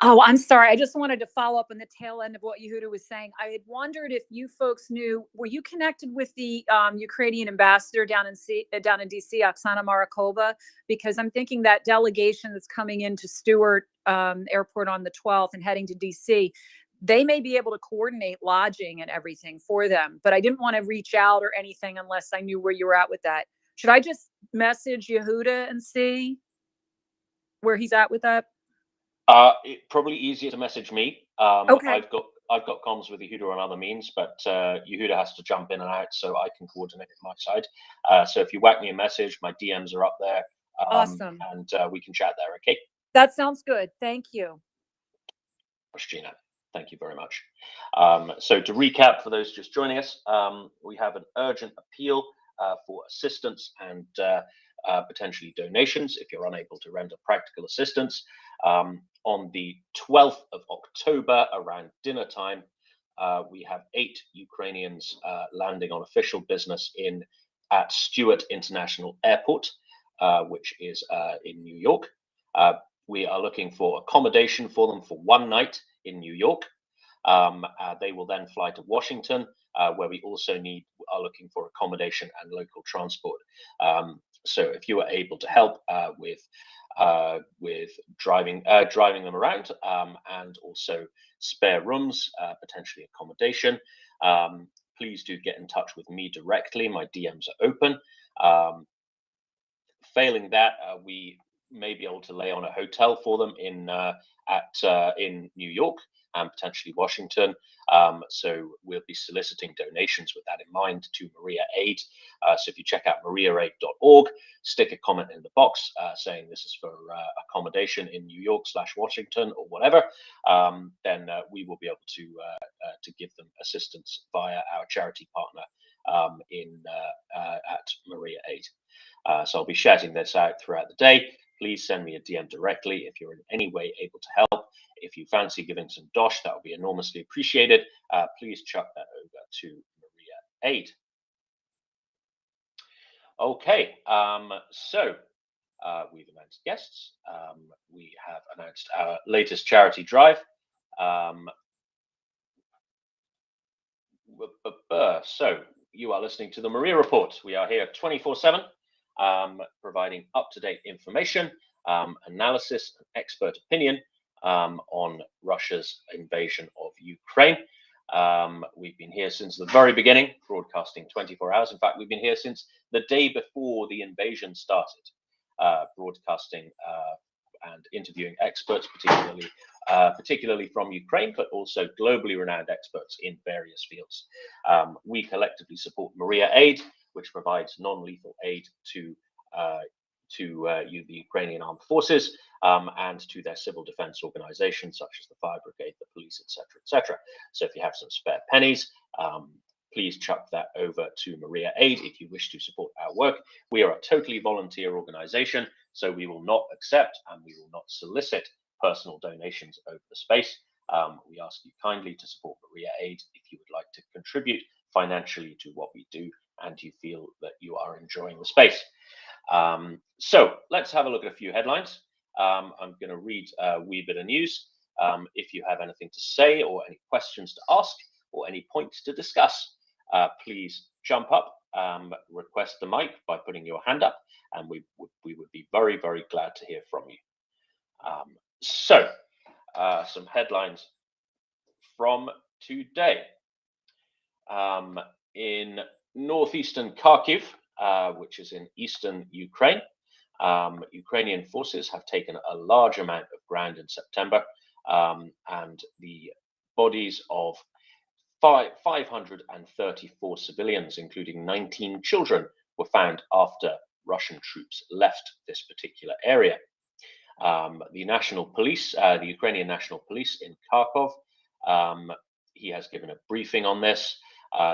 Oh, I'm sorry. I just wanted to follow up on the tail end of what Yehuda was saying. I had wondered if you folks knew, were you connected with the Ukrainian ambassador down in DC, Oksana Marakova? Because I'm thinking that delegation that's coming into Stewart Airport on the 12th and heading to DC, they may be able to coordinate lodging and everything for them. But I didn't want to reach out or anything unless I knew where you were at with that. Should I just message Yehuda and see where he's at with that? Probably easier to message me. Okay. I've got comms with Yehuda on other means, but Yehuda has to jump in and out so I can coordinate my side. So if you whack me a message, my DMs are up there. Awesome. And we can chat there, okay? That sounds good. Thank you. Gina, thank you very much. So to recap for those just joining us, we have an urgent appeal for assistance and potentially donations if you're unable to render practical assistance. On the 12th of October, around dinner time, we have 8 Ukrainians landing on official business at Stewart International Airport, which is in New York. We are looking for accommodation for them for one night in New York. They will then fly to Washington, where we also are looking for accommodation and local transport. So if you are able to help with driving them around and also spare rooms, potentially accommodation, please do get in touch with me directly. My DMs are open. Failing that, we may be able to lay on a hotel for them in New York and potentially Washington. So we'll be soliciting donations with that in mind to Maria Aid. So if you check out MriyaReport.org, stick a comment in the box saying this is for accommodation in New York / Washington or whatever, then we will be able to give them assistance via our charity partner at Maria Aid. So I'll be shouting this out throughout the day. Please send me a DM directly if you're in any way able to help. If you fancy giving some dosh, that would be enormously appreciated. Please chuck that over to Maria Aid. Okay, so we've announced guests. We have announced our latest charity drive. So you are listening to the Maria Report. We are here 24/7, providing up-to-date information, analysis, and expert opinion on Russia's invasion of Ukraine. We've been here since the very beginning, broadcasting 24 hours. In fact, we've been here since the day before the invasion started, broadcasting and interviewing experts, particularly from Ukraine, but also globally renowned experts in various fields. We collectively support Maria Aid, which provides non-lethal aid to the Ukrainian armed forces and to their civil defense organizations such as the fire brigade, the police, etc., etc. So if you have some spare pennies, please chuck that over to Maria Aid if you wish to support our work. We are a totally volunteer organization, so we will not accept and we will not solicit personal donations over the space. We ask you kindly to support Maria Aid if you would like to contribute financially to what we do and you feel that you are enjoying the space. So let's have a look at a few headlines. I'm going to read a wee bit of news. If you have anything to say or any questions to ask or any points to discuss, please jump up, request the mic by putting your hand up, and we would be very, very glad to hear from you. So some headlines from today. In northeastern Kharkiv, which is in eastern Ukraine, Ukrainian forces have taken a large amount of ground in September, and the bodies of 534 civilians, including 19 children, were found after Russian troops left this particular area. The national police, the Ukrainian National Police in Kharkov, he has given a briefing on this.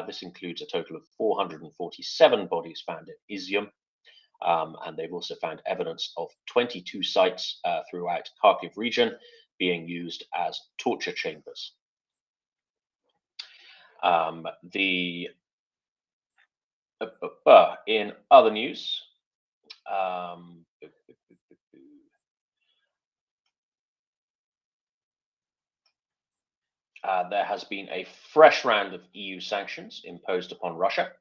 This includes a total of 447 bodies found in Izium, and they've also found evidence of 22 sites throughout Kharkiv region being used as torture chambers. In other news, there has been a fresh round of EU sanctions imposed upon Russia.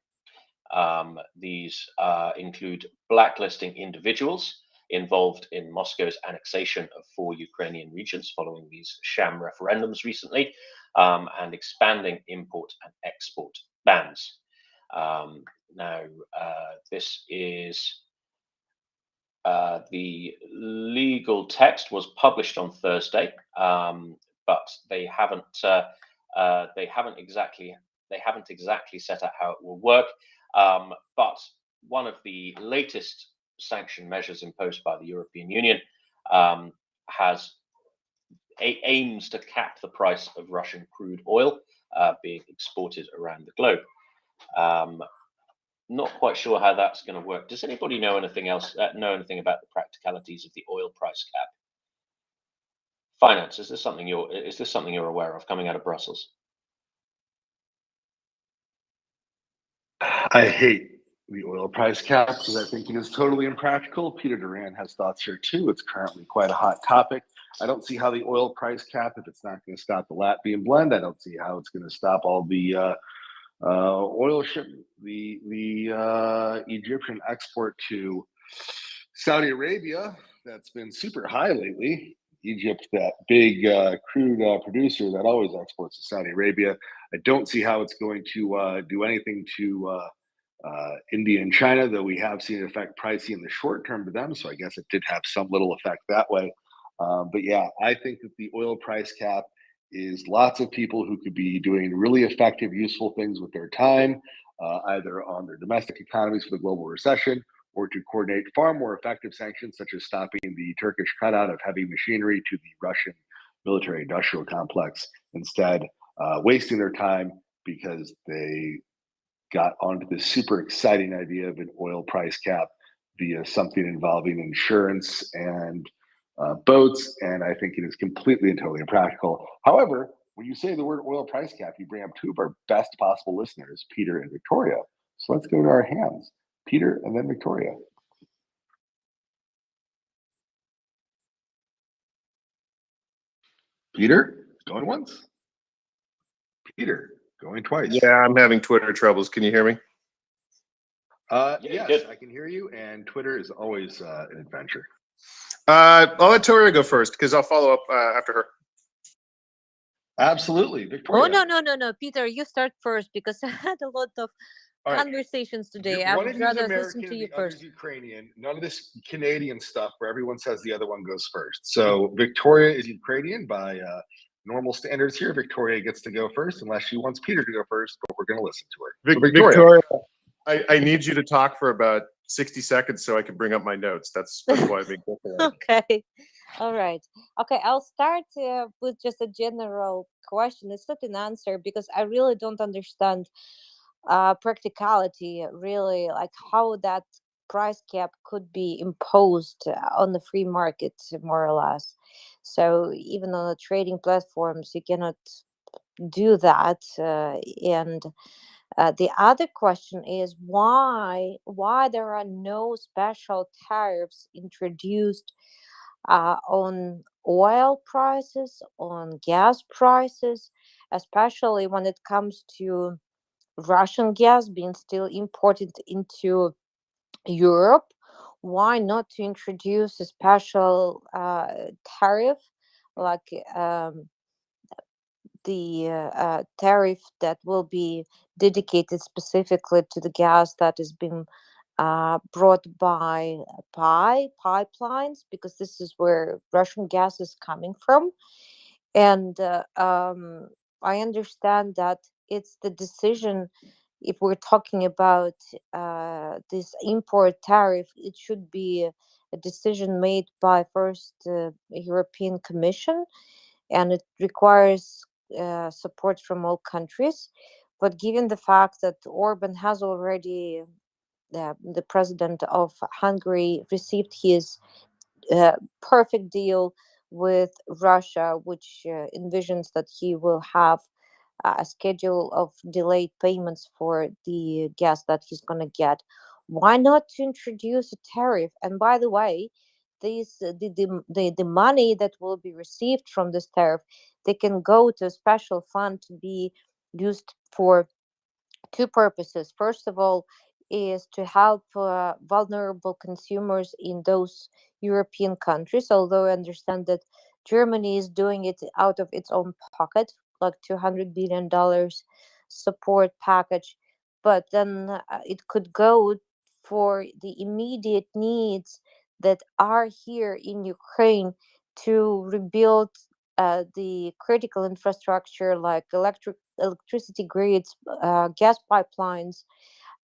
These include blacklisting individuals involved in Moscow's annexation of 4 Ukrainian regions following these sham referendums recently, and expanding import and export bans. Now, this is the legal text was published on Thursday, but they haven't exactly set out how it will work. But one of the latest sanction measures imposed by the European Union aims to cap the price of Russian crude oil being exported around the globe. Not quite sure how that's going to work. Does anybody know anything else? Know anything about the practicalities of the oil price cap? Finance, is this something you're aware of coming out of Brussels? I hate the oil price cap because I think it is totally impractical. Peter Duran has thoughts here too. It's currently quite a hot topic. I don't see how the oil price cap, if it's not going to stop the Latvian blend, I don't see how it's going to stop all the oil shipment, the Egyptian export to Saudi Arabia that's been super high lately. Egypt, that big crude producer that always exports to Saudi Arabia. I don't see how it's going to do anything to India and China, though we have seen it affect pricing in the short term to them. So I guess it did have some little effect that way. But yeah, I think that the oil price cap is lots of people who could be doing really effective, useful things with their time, either on their domestic economies for the global recession, or to coordinate far more effective sanctions, such as stopping the Turkish cutout of heavy machinery to the Russian military industrial complex, instead wasting their time because they got onto this super exciting idea of an oil price cap via something involving insurance and boats, and I think it is completely and totally impractical. However, when you say the word oil price cap, you bring up two of our best possible listeners, Peter and Victoria. So let's go to our hands. Peter and then Victoria. Peter, going once. Peter, going twice. Yeah, I'm having Twitter troubles. Can you hear me? Yes, good. I can hear you, and Twitter is always an adventure. I'll let Tori go first because I'll follow up after her. Absolutely, Oh, Victoria. no, Peter, you start first because I had a lot of All right. conversations today. I One would of you is rather American, listen to you the other is first. Ukrainian. None of this Canadian stuff where everyone says the other one goes first. So Victoria is Ukrainian by normal standards here. Victoria gets to go first unless she wants Peter to go first, but we're going to listen to her. So Victoria, I need you to talk for about 60 seconds so I can bring up my notes. That's why I'm being careful. Okay. All right. Okay, I'll start with just a general question. It's not an answer because I really don't understand practicality, really, like how that price cap could be imposed on the free market, more or less. So even on the trading platforms, you cannot do that. And the other question is why there are no special tariffs introduced on oil prices, on gas prices, especially when it comes to Russian gas being still imported into Europe. Why not to introduce a special tariff like the tariff that will be dedicated specifically to the gas that is being brought by pipelines, because this is where Russian gas is coming from. And I understand that it's the decision, if we're talking about this import tariff, it should be a decision made by first European Commission, and it requires support from all countries. But given the fact that Orban has already, the president of Hungary, received his perfect deal with Russia, which envisions that he will have a schedule of delayed payments for the gas that he's going to get. Why not to introduce a tariff? And by the way, the money that will be received from this tariff, they can go to a special fund to be used for two purposes. First of all, is to help vulnerable consumers in those European countries, although I understand that Germany is doing it out of its own pocket, like $200 billion support package. But then it could go for the immediate needs that are here in Ukraine to rebuild the critical infrastructure like electricity grids, gas pipelines,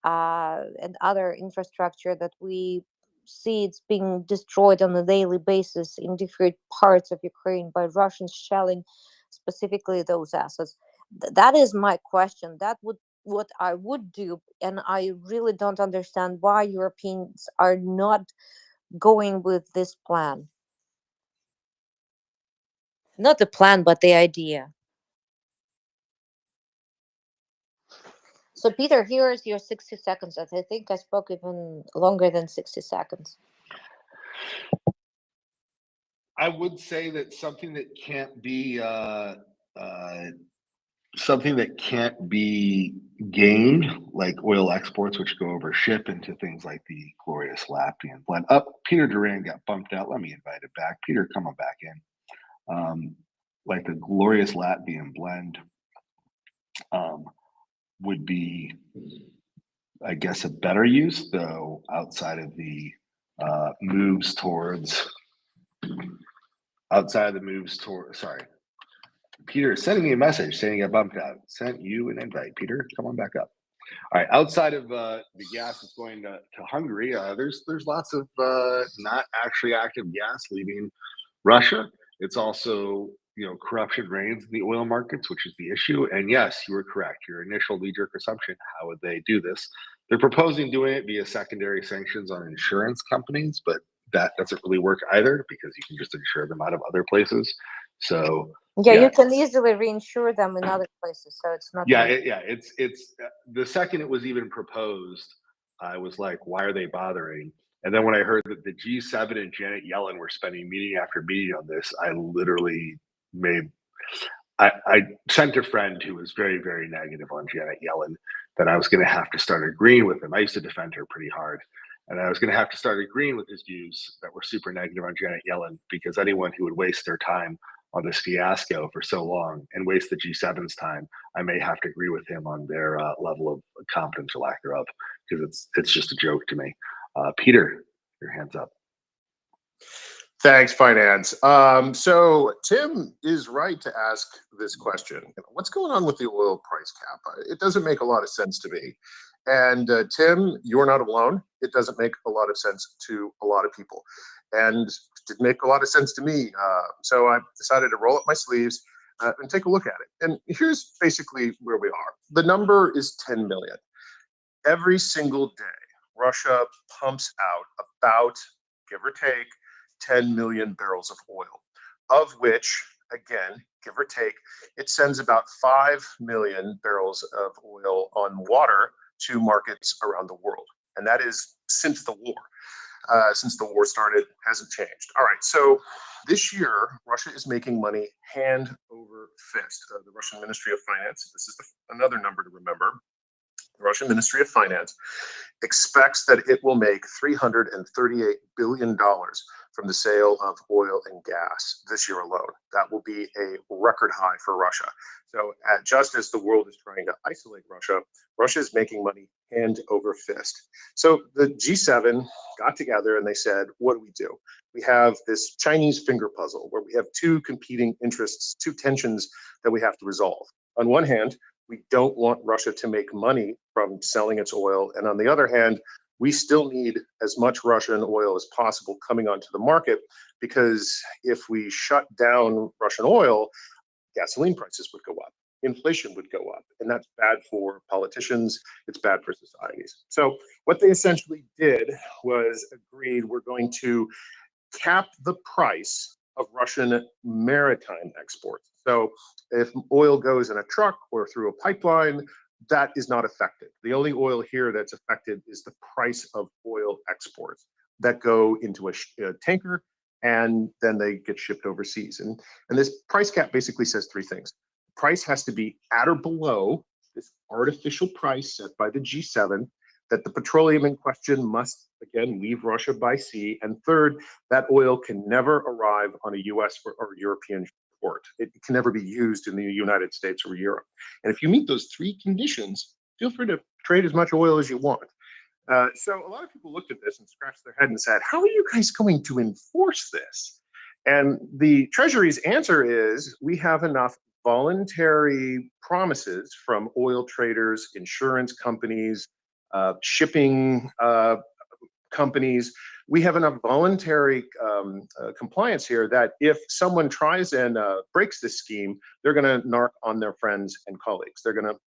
and other infrastructure that we see it's being destroyed on a daily basis in different parts of Ukraine by Russians shelling specifically those assets. That is my question. That would what I would do, and I really don't understand why Europeans are not going with this plan. Not the plan, but the idea. So, Peter, here is your 60 seconds. I think I spoke even longer than 60 seconds. I would say that something that can't be gained, like oil exports, which go over ship into things like the glorious Latvian blend. Peter Duran got bumped out. Let me invite it back. Peter, come on back in. Like the glorious Latvian blend would be, I guess, a better use, though, outside of the moves towards. Sorry. Peter is sending me a message saying I bumped out. Sent you an invite. Peter, come on back up. All right. Outside of the gas that's going to Hungary, there's lots of not actually active gas leaving Russia. It's also, corruption reigns in the oil markets, which is the issue. And yes, you were correct. Your initial knee-jerk assumption, how would they do this? They're proposing doing it via secondary sanctions on insurance companies, but that doesn't really work either, because you can just insure them out of other places. So Yeah, yeah, you can easily reinsure them in other places, so it's not. yeah, it's the second it was even proposed, I was like, why are they bothering? And then when I heard that the G7 and Janet Yellen were spending meeting after meeting on this, I literally I sent a friend who was very, very negative on Janet Yellen that I was going to have to start agreeing with him. I used to defend her pretty hard. And I was going to have to start agreeing with his views that were super negative on Janet Yellen, because anyone who would waste their time on this fiasco for so long and waste the G7's time, I may have to agree with him on their level of competence or lack thereof, because it's just a joke to me. Peter, your hand's up. Thanks, Finance. So Tim is right to ask this question. What's going on with the oil price cap? It doesn't make a lot of sense to me. And Tim, you're not alone. It doesn't make a lot of sense to a lot of people. And it didn't make a lot of sense to me. So I decided to roll up my sleeves and take a look at it. And here's basically where we are. The number is 10 million. Every single day, Russia pumps out about, give or take, 10 million barrels of oil, of which, again, give or take, it sends about 5 million barrels of oil on water to markets around the world. And that is since the war. Since the war started, hasn't changed. All right, so this year, Russia is making money hand over fist. The Russian Ministry of Finance, this is another number to remember, the Russian Ministry of Finance expects that it will make $338 billion from the sale of oil and gas this year alone. That will be a record high for Russia. So just as the world is trying to isolate Russia, Russia is making money hand over fist. So the G7 got together and they said, what do? We have this Chinese finger puzzle where we have two competing interests, two tensions that we have to resolve. On one hand, we don't want Russia to make money from selling its oil. And on the other hand, we still need as much Russian oil as possible coming onto the market, because if we shut down Russian oil, gasoline prices would go up, inflation would go up, and that's bad for politicians, it's bad for societies. So what they essentially did was agreed, we're going to cap the price of Russian maritime exports. So if oil goes in a truck or through a pipeline, that is not affected. The only oil here that's affected is the price of oil exports that go into a tanker, and then they get shipped overseas. And this price cap basically says three things. Price has to be at or below this artificial price set by the G7, that the petroleum in question must, again, leave Russia by sea. And third, that oil can never arrive on a US or European port. It can never be used in the United States or Europe. And if you meet those three conditions, feel free to trade as much oil as you want. So a lot of people looked at this and scratched their head and said, how are you guys going to enforce this? And the Treasury's answer is, we have enough voluntary promises from oil traders, insurance companies, shipping companies. We have enough voluntary compliance here that if someone tries and breaks this scheme, they're going to narc on their friends and colleagues. They're going to,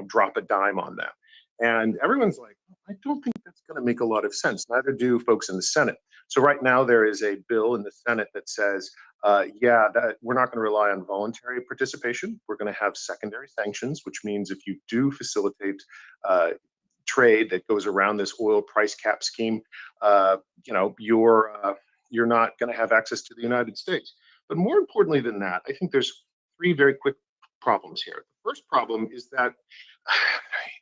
drop a dime on them. And everyone's like, I don't think that's going to make a lot of sense. Neither do folks in the Senate. So right now there is a bill in the Senate that says, that we're not going to rely on voluntary participation. We're going to have secondary sanctions, which means if you do facilitate trade that goes around this oil price cap scheme, you're not going to have access to the United States. But more importantly than that, I think there's three very quick problems here. The first problem is that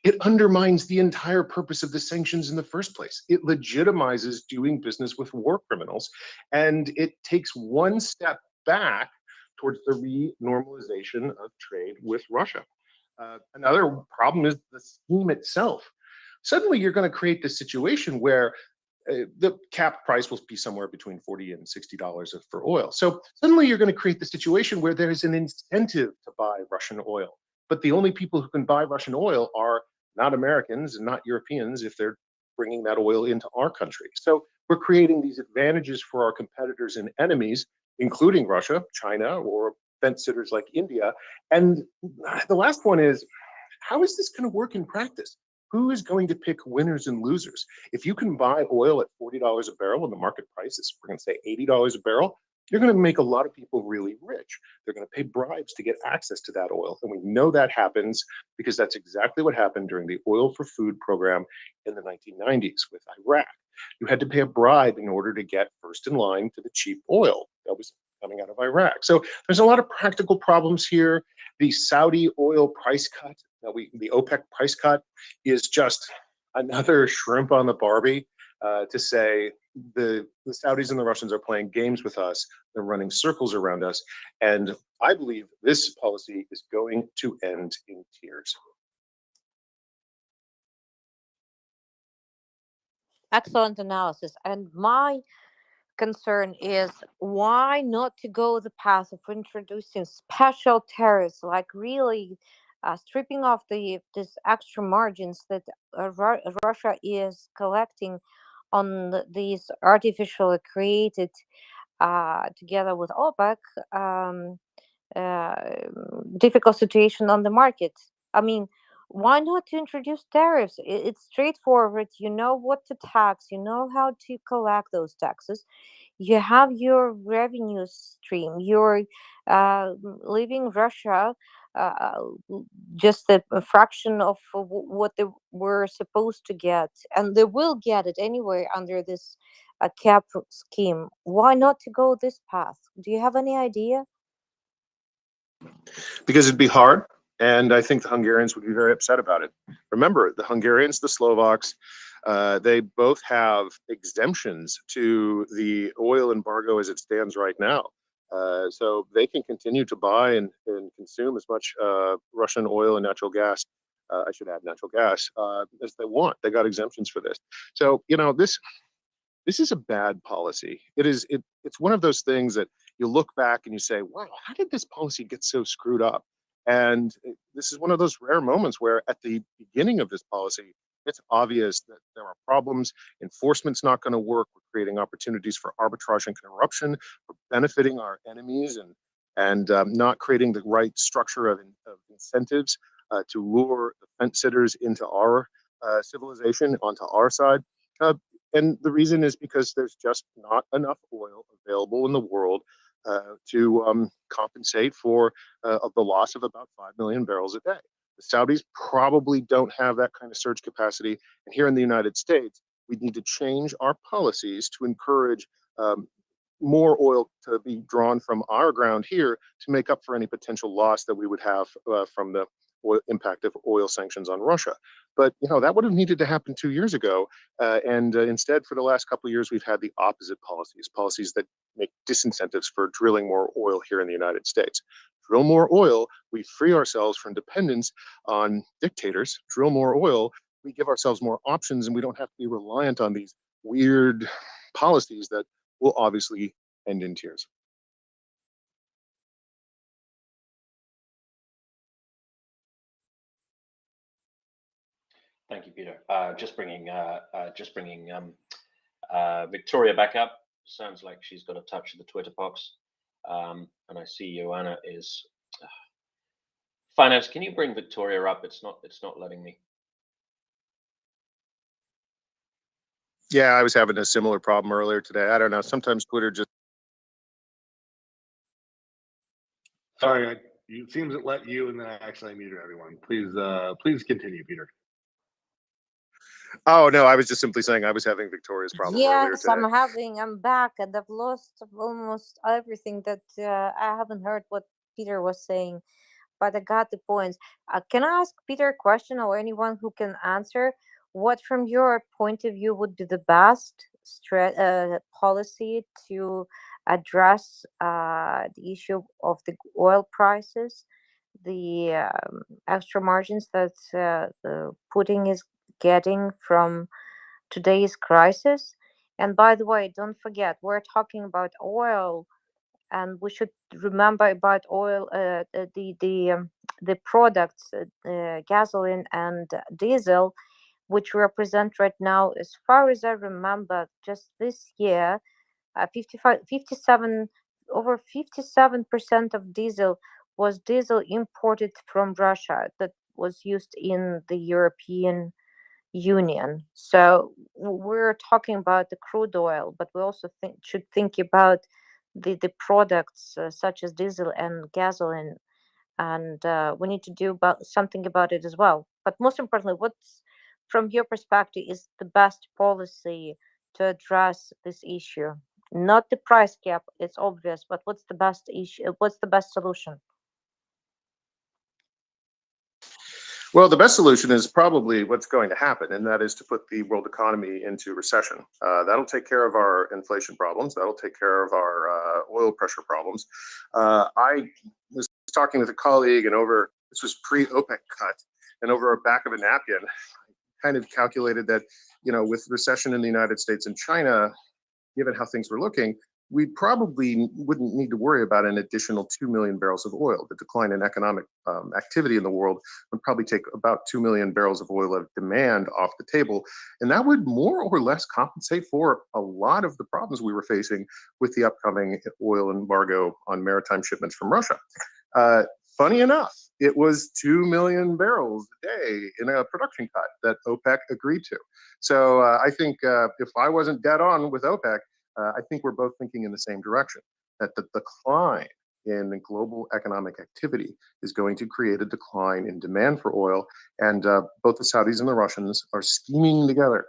it undermines the entire purpose of the sanctions in the first place. It legitimizes doing business with war criminals, and it takes one step back towards the re-normalization of trade with Russia. Another problem is the scheme itself. Suddenly you're going to create this situation where the cap price will be somewhere between $40 and $60 for oil. So suddenly you're going to create the situation where there's an incentive to buy Russian oil. But the only people who can buy Russian oil are not Americans and not Europeans if they're bringing that oil into our country. So we're creating these advantages for our competitors and enemies, including Russia, China, or fence sitters like India. And the last one is, how is this going to work in practice? who is going to pick winners and losers? If you can buy oil at $40 a barrel and the market price is, we're going to say $80 a barrel, you're going to make a lot of people really rich. They're going to pay bribes to get access to that oil. And we know that happens because that's exactly what happened during the Oil for Food program in the 1990s with Iraq. You had to pay a bribe in order to get first in line to the cheap oil that was coming out of Iraq. So there's a lot of practical problems here. The Saudi oil price cut, the OPEC price cut, is just another shrimp on the Barbie to say the Saudis and the Russians are playing games with us. They're running circles around us. And I believe this policy is going to end in tears. Excellent analysis. And my concern is why not to go the path of introducing special tariffs, like really stripping off these extra margins that Russia is collecting on these artificially created, together with OPEC, difficult situation on the market. I mean, why not to introduce tariffs? It's straightforward. You know what to tax. You know how to collect those taxes. You have your revenue stream. You're leaving Russia just a fraction of what they were supposed to get, and they will get it anyway under this cap scheme. Why not to go this path? Do you have any idea? Because it'd be hard. And I think the Hungarians would be very upset about it. Remember, the Hungarians, the Slovaks, they both have exemptions to the oil embargo as it stands right now. So they can continue to buy and consume as much Russian oil and natural gas, I should add natural gas, as they want. They got exemptions for this. So, this is a bad policy. It's one of those things that you look back and you say, wow, how did this policy get so screwed up? And this is one of those rare moments where at the beginning of this policy, it's obvious that there are problems. Enforcement's not going to work. We're creating opportunities for arbitrage and corruption. We're benefiting our enemies and not creating the right structure of incentives to lure the fence sitters into our civilization, onto our side. And the reason is because there's just not enough oil available in the world to compensate for the loss of about 5 million barrels a day. The Saudis probably don't have that kind of surge capacity. And here in the United States, we need to change our policies to encourage more oil to be drawn from our ground here to make up for any potential loss that we would have from the impact of oil sanctions on Russia. But that would have needed to happen 2 years ago. And instead, for the last couple of years, we've had the opposite policies that make disincentives for drilling more oil here in the United States. Drill more oil, we free ourselves from dependence on dictators. Drill more oil, we give ourselves more options, and we don't have to be reliant on these weird policies that will obviously end in tears. Thank you, Peter. Just bringing Victoria back up. Sounds like she's got a touch of the Twitter box. And I see Joanna is finance. Can you bring Victoria up? It's not letting me. Yeah, I was having a similar problem earlier today. I don't know. Sometimes Twitter just. Sorry, it seems it let you, and then I actually muted everyone. Please continue, Peter. Oh no, I was just simply saying I was having Victoria's problem earlier Yes, today. I'm back, and I've lost almost everything that I haven't heard what Peter was saying, but I got the points. Can I ask Peter a question, or anyone who can answer? What, from your point of view, would be the best policy to address the issue of the oil prices, the extra margins that Putin is getting from today's crisis? And by the way, don't forget, we're talking about oil, and we should remember about oil, the products, gasoline and diesel, which represent right now, as far as I remember, just this year, 57 over 57% of diesel was diesel imported from Russia that was used in the European Union. So we're talking about the crude oil, but we also should think about the products such as diesel and gasoline, and we need to do something about it as well. But most importantly, what's from your perspective is the best policy to address this issue? Not the price cap, it's obvious, but what's the best issue? What's the best solution? Well, the best solution is probably what's going to happen, and that is to put the world economy into recession. That'll take care of our inflation problems. That'll take care of our oil pressure problems. I was talking with a colleague, and this was pre-OPEC cut, and over the back of a napkin, kind of calculated that, with recession in the United States and China, given how things were looking, we probably wouldn't need to worry about an additional 2 million barrels of oil. The decline in economic activity in the world would probably take about 2 million barrels of oil of demand off the table. And that would more or less compensate for a lot of the problems we were facing with the upcoming oil embargo on maritime shipments from Russia. Funny enough, it was 2 million barrels a day in a production cut that OPEC agreed to. So I think if I wasn't dead on with OPEC, I think we're both thinking in the same direction, that the decline in global economic activity is going to create a decline in demand for oil. And both the Saudis and the Russians are scheming together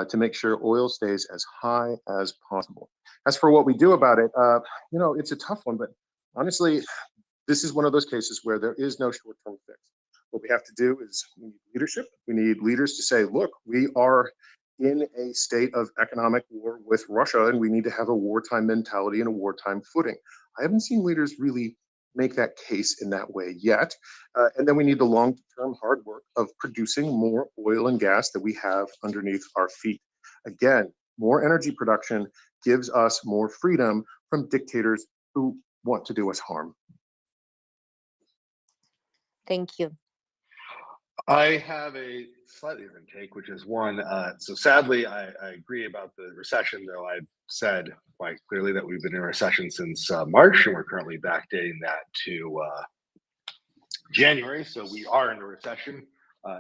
to make sure oil stays as high as possible. As for what we do about it, it's a tough one, but honestly, this is one of those cases where there is no short-term fix. What we have to do is we need leadership. We need leaders to say, look, we are in a state of economic war with Russia, and we need to have a wartime mentality and a wartime footing. I haven't seen leaders really make that case in that way yet. And then we need the long-term hard work of producing more oil and gas that we have underneath our feet. Again, more energy production gives us more freedom from dictators who want to do us harm. Thank you. I have a slightly different take, which is one. So sadly, I agree about the recession, though I've said quite clearly that we've been in a recession since March, and we're currently backdating that to January. So we are in a recession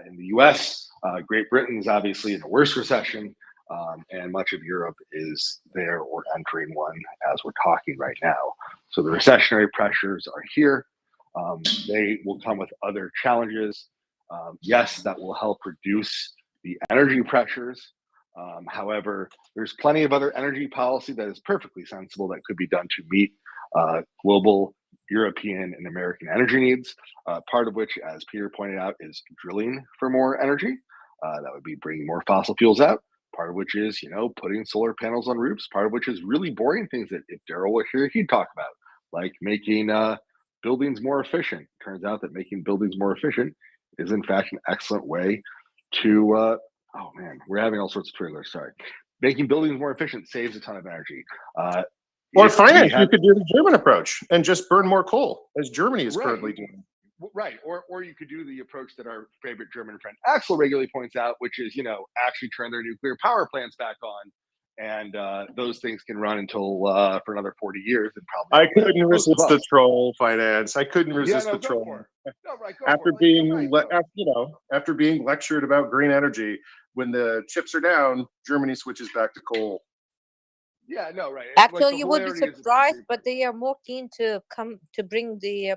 in the US. Great Britain is obviously in a worse recession, and much of Europe is there or entering one as we're talking right now. So the recessionary pressures are here. They will come with other challenges. Yes, that will help reduce the energy pressures. However, there's plenty of other energy policy that is perfectly sensible that could be done to meet global, European, and American energy needs, part of which, as Peter pointed out, is drilling for more energy. That would be bringing more fossil fuels out. Part of which is, putting solar panels on roofs. Part of which is really boring things that if Daryl were here, he'd talk about, like making buildings more efficient. Turns out that making buildings more efficient is in fact an excellent way to oh man, we're having all sorts of trailers. Sorry. Making buildings more efficient saves a ton of energy. Or finance, you could do the German approach and just burn more coal, as Germany is currently doing. Right. Or you could do the approach that our favorite German friend Axel regularly points out, which is, actually turn their nuclear power plants back on. And those things can run until for another 40 years. And probably I couldn't resist the troll, finance. I couldn't resist the troll. After being lectured about green energy, when the chips are down, Germany switches back to coal. Yeah, no, right. Actually, you would be surprised, but they are more keen to come to bring their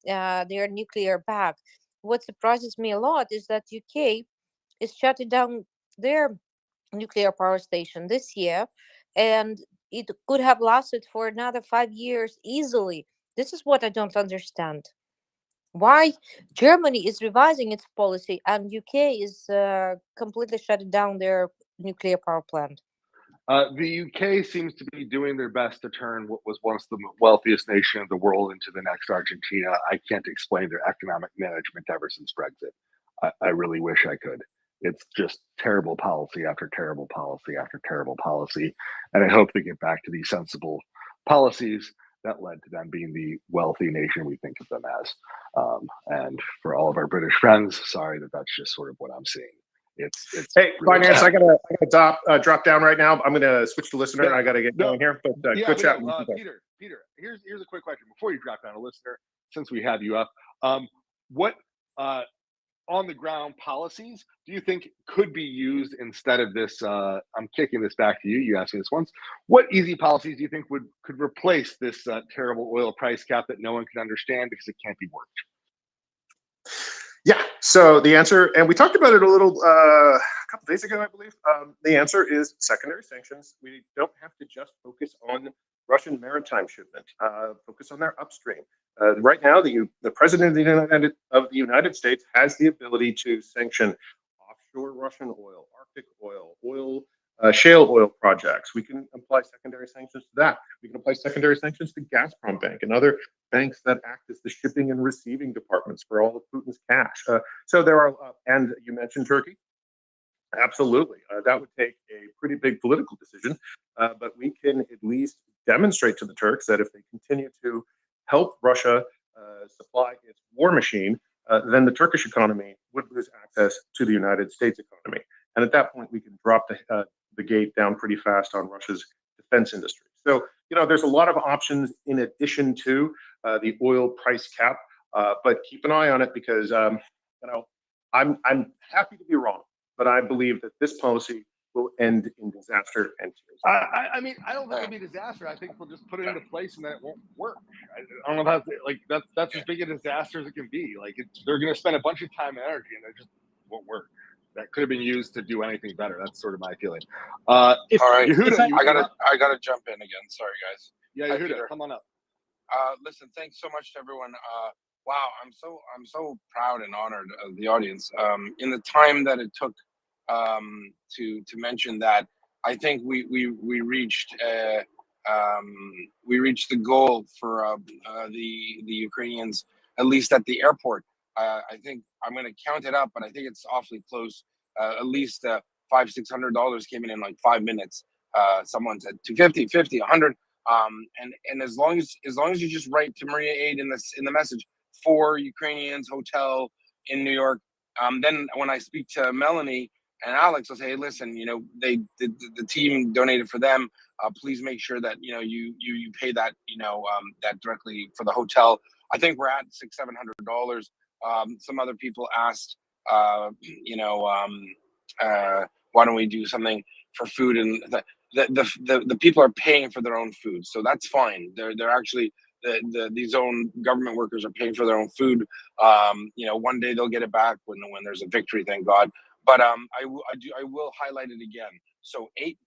nuclear back. What surprises me a lot is that UK is shutting down their nuclear power station this year, and it could have lasted for another 5 years easily. This is what I don't understand. Why Germany is revising its policy and UK is completely shutting down their nuclear power plant. The UK seems to be doing their best to turn what was once the wealthiest nation of the world into the next Argentina. I can't explain their economic management ever since Brexit. I really wish I could. It's just terrible policy after terrible policy after terrible policy. And I hope they get back to these sensible policies that led to them being the wealthy nation we think of them as. And for all of our British friends, sorry that's just sort of what I'm seeing. It's hey, really finance. I gotta drop down right now. I'm gonna switch to listener. And I gotta get going here. But good chat. Peter, here's a quick question before you drop down a listener. Since we have you up, what on the ground policies do you think could be used instead of this? I'm kicking this back to you. You asked me this once. What easy policies do you think could replace this terrible oil price cap that no one can understand because it can't be worked? Yeah. So the answer, and we talked about it a little a couple days ago, I believe. The answer is secondary sanctions. We don't have to just focus on Russian maritime shipment. Focus on their upstream. Right now, the president of the United States has the ability to sanction offshore Russian oil, Arctic oil, shale oil projects. We can apply secondary sanctions to that. We can apply secondary sanctions to Gazprom Bank and other banks that act as the shipping and receiving departments for all of Putin's cash. So there are, and you mentioned Turkey. Absolutely. That would take a pretty big political decision, but we can at least demonstrate to the Turks that if they continue to help Russia supply its war machine, then the Turkish economy would lose access to the United States economy. And at that point, we can drop the gate down pretty fast on Russia's defense industry. So, there's a lot of options in addition to the oil price cap, but keep an eye on it because, I'm happy to be wrong, but I believe that this policy will end in disaster and tears. I mean, I don't think it'll be a disaster. I think we'll just put it into place and then it won't work. I don't know how that's as big a disaster as it can be. They're going to spend a bunch of time and energy and it just won't work. That could have been used to do anything better. That's sort of my feeling. All right, Yehuda, I gotta jump in again. Sorry, guys. Yeah, Hi, Yehuda, Peter. come on up. Listen, thanks so much to everyone. Wow, I'm so proud and honored of the audience. In the time that it took to mention that, I think we reached the goal for the Ukrainians, at least at the airport. I think I'm going to count it up, but I think it's awfully close. At least $500-600 came in like 5 minutes. Someone said 250, 50, 100. And as long as you just write to Maria Aid in the message for Ukrainians hotel in New York, then when I speak to Melanie and Alex, I'll say, hey, listen, the team donated for them. Please make sure that you pay that that directly for the hotel. I think we're at $600-700. Some other people asked, why don't we do something for food? And the people are paying for their own food, so that's fine. They're actually these own government workers are paying for their own food. One day they'll get it back when there's a victory, thank God. But I will highlight it again. So eight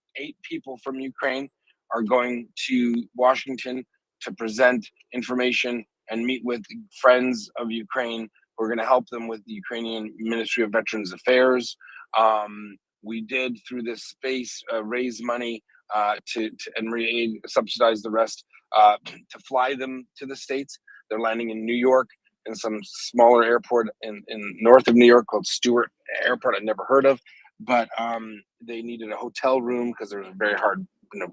people from Ukraine are going to Washington to present information and meet with friends of Ukraine. We're going to help them with the Ukrainian Ministry of Veterans Affairs. We did through this space raise money to and Maria subsidize the rest to fly them to the States. They're landing in New York in some smaller airport in north of New York called Stewart Airport. I'd never heard of, but they needed a hotel room because there was a very hard,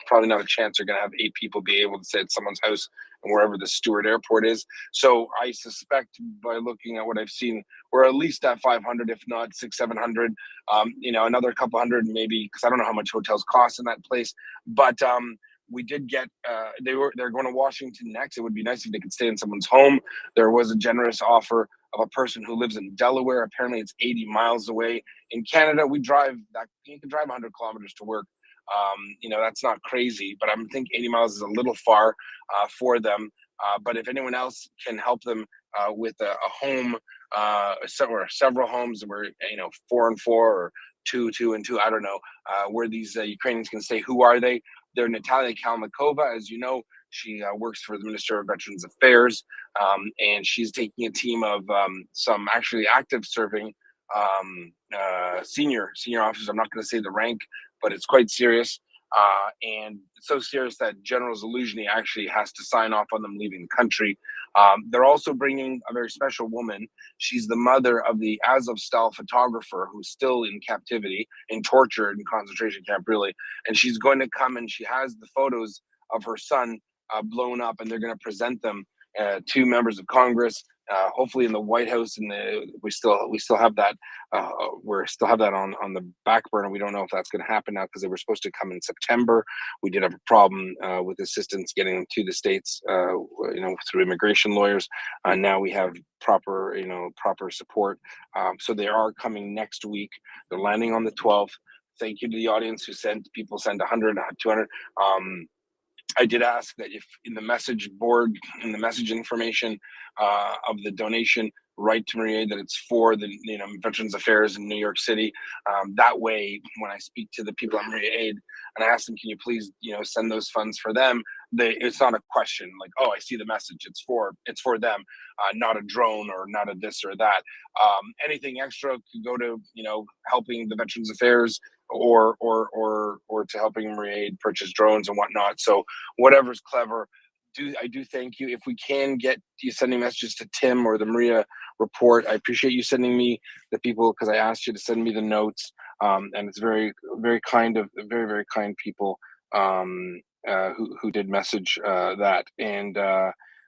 probably not a chance they're going to have 8 people be able to stay at someone's house and wherever the Stewart Airport is. So I suspect by looking at what I've seen, we're at least at 500, if not 600-700. Another couple hundred maybe, because I don't know how much hotels cost in that place. But we did get they're going to Washington next. It would be nice if they could stay in someone's home. There was a generous offer of a person who lives in Delaware. Apparently it's 80 miles away. In Canada, you can drive 100 kilometers to work. That's not crazy, but I think 80 miles is a little far for them. But if anyone else can help them with a home, or several homes where 4 and 4 or 2 and 2, I don't know, where these Ukrainians can stay. Who are they? They're Natalia Kalmakova, as you know. She works for the Minister of Veterans Affairs, and she's taking a team of some actually active serving senior officers. I'm not going to say the rank, but it's quite serious. And it's so serious that General Zaluzhny actually has to sign off on them leaving the country. They're also bringing a very special woman. She's the mother of the Azovstal photographer who's still in captivity and tortured in concentration camp, really. And she's going to come, and she has the photos of her son blown up, and they're going to present them to members of Congress, hopefully in the White House, and we still have that on the back burner. We don't know if that's going to happen now because they were supposed to come in September. We did have a problem with assistance getting them to the States, through immigration lawyers. Now we have proper support. So they are coming next week. They're landing on the 12th. Thank you to the audience who sent 100, 200. I did ask that if in the message board, in the message information of the donation, write to Maria that it's for the Veterans Affairs in New York City. That way, when I speak to the people at Maria Aid and I ask them, can you please send those funds for them? It's not a question like, oh, I see the message. It's for them, not a drone or not a this or that. Anything extra could go to helping the Veterans Affairs or to helping Maria Aid purchase drones and whatnot. So whatever's clever. I do thank you. If we can get you sending messages to Tim or the Maria Report, I appreciate you sending me the people because I asked you to send me the notes. And it's very, very kind of very, very kind people who did message that. And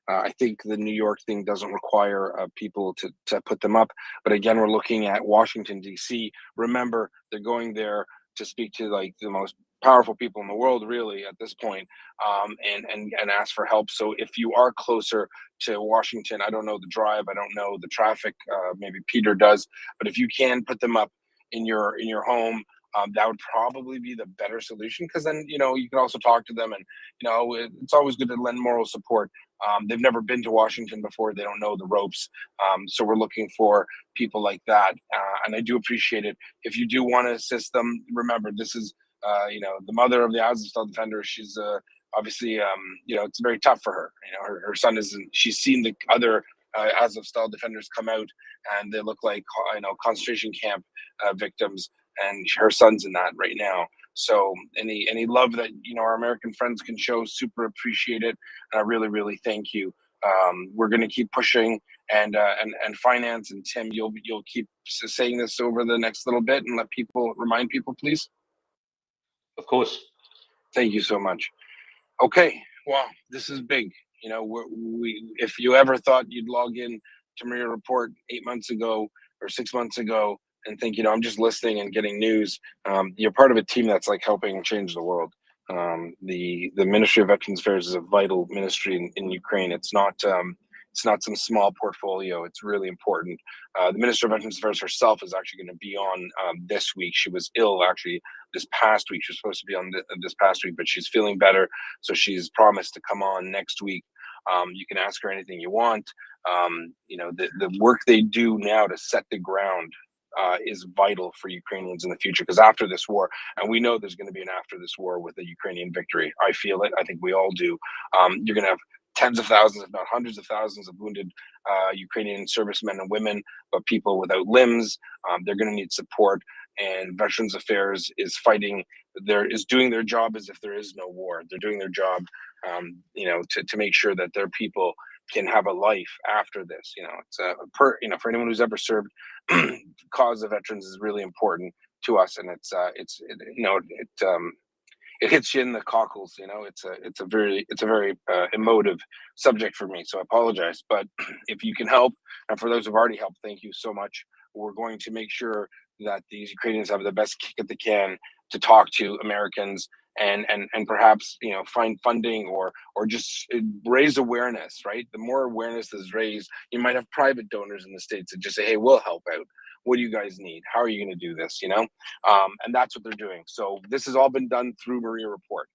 I think the New York thing doesn't require people to put them up. But again, we're looking at Washington, D.C. Remember, they're going there to speak to like the most powerful people in the world, really, at this point, and ask for help. So if you are closer to Washington, I don't know the drive, I don't know the traffic, maybe Peter does, but if you can put them up in your home, that would probably be the better solution, because then you can also talk to them, and it's always good to lend moral support. They've never been to Washington before, they don't know the ropes, so we're looking for people like that, and I do appreciate it. If you do want to assist them, remember this is the mother of the Azovstal defender. She's obviously it's very tough for her. Her son isn't. She's seen the other Azovstal defenders come out, and they look like concentration camp victims, and her son's in that right now. So any love that our American friends can show, super appreciate it, and I really, really thank you. We're going to keep pushing, and finance, and Tim, you'll keep saying this over the next little bit and remind people, please. Of course. Thank you so much. Okay, wow, this is big. If you ever thought you'd log in to MriyaReport 8 months ago or 6 months ago and think, I'm just listening and getting news, you're part of a team that's like helping change the world. The Ministry of Veterans Affairs is a vital ministry in Ukraine. It's not some small portfolio. It's really important. The Minister of Veterans Affairs herself is actually going to be on this week. She was ill actually this past week. She was supposed to be on this past week, but she's feeling better. So she's promised to come on next week. You can ask her anything you want. The work they do now to set the ground is vital for Ukrainians in the future, because after this war, and we know there's going to be an after this war with a Ukrainian victory. I feel it. I think we all do. You're going to have tens of thousands, if not hundreds of thousands, of wounded Ukrainian servicemen and women, but people without limbs. They're going to need support, and Veterans Affairs is doing their job as if there is no war. They're doing their job, to make sure that their people can have a life after this. It's for anyone who's ever served, the cause of veterans is really important to us, and it hits you in the cockles. It's a very emotive subject for me, so I apologize. But if you can help, and for those who've already helped, thank you so much. We're going to make sure that these Ukrainians have the best kick at the can to talk to Americans, and perhaps find funding or just raise awareness. Right, the more awareness is raised, you might have private donors in the States that just say, hey, we'll help out. What do you guys need? How are you going to do this? And that's what they're doing. So this has all been done through MriyaReport.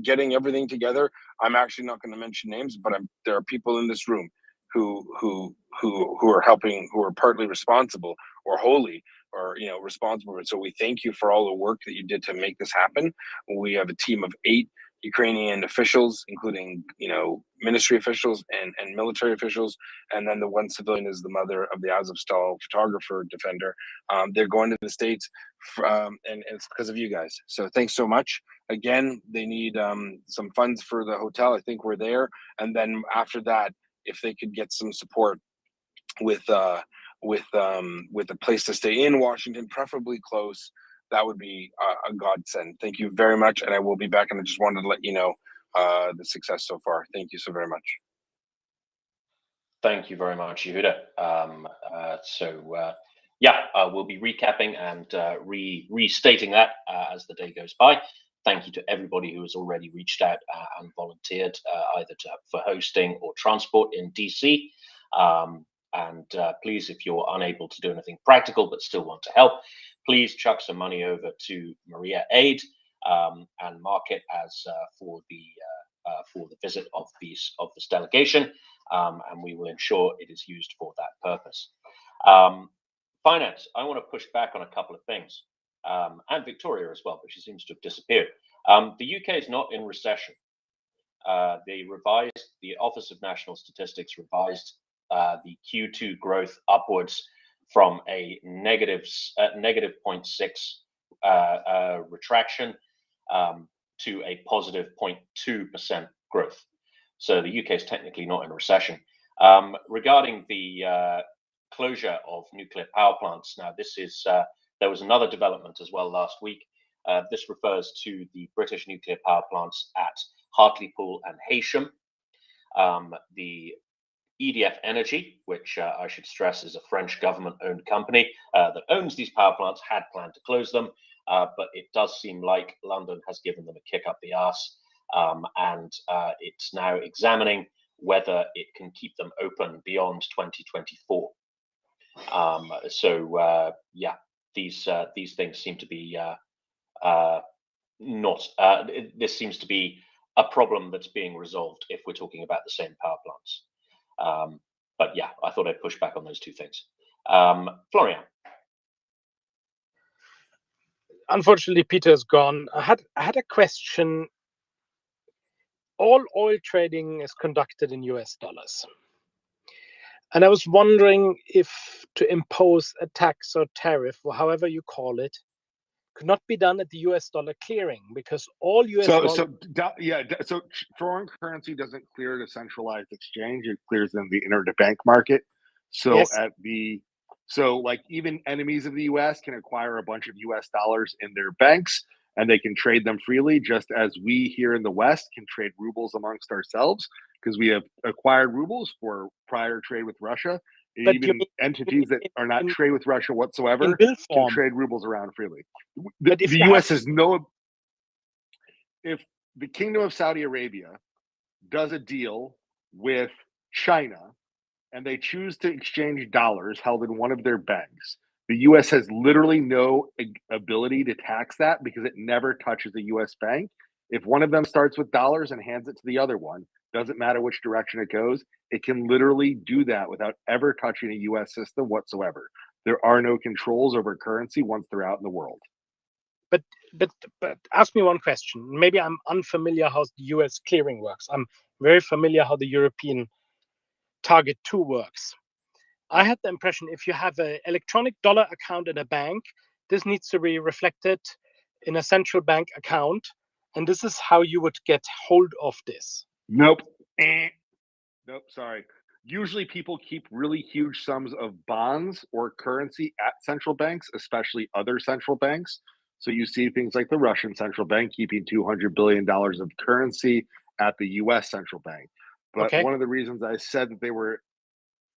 Getting everything together. I'm actually not going to mention names, but there are people in this room who are helping, who are partly responsible or wholly or responsible. So we thank you for all the work that you did to make this happen. We have a team of 8 Ukrainian officials, including ministry officials and military officials, and then the one civilian is the mother of the Azovstal photographer defender. They're going to the States, and it's because of you guys. So thanks so much. Again, they need some funds for the hotel. I think we're there, and then after that, if they could get some support with a place to stay in Washington, preferably close, that would be a godsend. Thank you very much, and I will be back. And I just wanted to let you know the success so far. Thank you so very much. Thank you very much, Yehuda. We'll be recapping and restating that as the day goes by. Thank you to everybody who has already reached out and volunteered either for hosting or transport in DC. Please, if you're unable to do anything practical but still want to help, please chuck some money over to Maria Aid and mark it as for the visit of this delegation, and we will ensure it is used for that purpose. Finance, I want to push back on a couple of things, and Victoria as well, but she seems to have disappeared. The UK is not in recession. The Office of National Statistics revised the Q2 growth upwards from a negative 0.6 retraction to a positive 0.2% growth. So the UK is technically not in recession. Regarding the closure of nuclear power plants, now this is there was another development as well last week. This refers to the British nuclear power plants at Hartlepool and Heysham. The EDF Energy, which I should stress is a French government-owned company that owns these power plants, had planned to close them, but it does seem like London has given them a kick up the arse, and it's now examining whether it can keep them open beyond 2024. These things seem to be not. This seems to be a problem that's being resolved if we're talking about the same power plants. But yeah, I thought I'd push back on those two things. Florian. Unfortunately, Peter's gone. I had a question. All oil trading is conducted in US dollars. And I was wondering if to impose a tax or tariff, or however you call it, could not be done at the US dollar clearing, because all US dollars. So foreign currency doesn't clear at a centralized exchange; it clears in the interbank market. So Yes. like even enemies of the US can acquire a bunch of US dollars in their banks, and they can trade them freely, just as we here in the West can trade rubles amongst ourselves, because we have acquired rubles for prior trade with Russia. And But even entities that are not trade with Russia whatsoever bill can form. trade rubles around freely. But The if you US have- has no. If the Kingdom of Saudi Arabia does a deal with China and they choose to exchange dollars held in one of their banks, the US has literally no ability to tax that because it never touches a US bank. If one of them starts with dollars and hands it to the other one, doesn't matter which direction it goes, it can literally do that without ever touching a US system whatsoever. There are no controls over currency once they're out in the world. But ask me one question. Maybe I'm unfamiliar how the US clearing works. I'm very familiar how the European Target 2 works. I had the impression if you have an electronic dollar account in a bank, this needs to be reflected in a central bank account, and this is how you would get hold of this. Nope. Nope, sorry. Usually people keep really huge sums of bonds or currency at central banks, especially other central banks. So you see things like the Russian central bank keeping $200 billion of currency at the US central bank. But Okay. one of the reasons I said that they were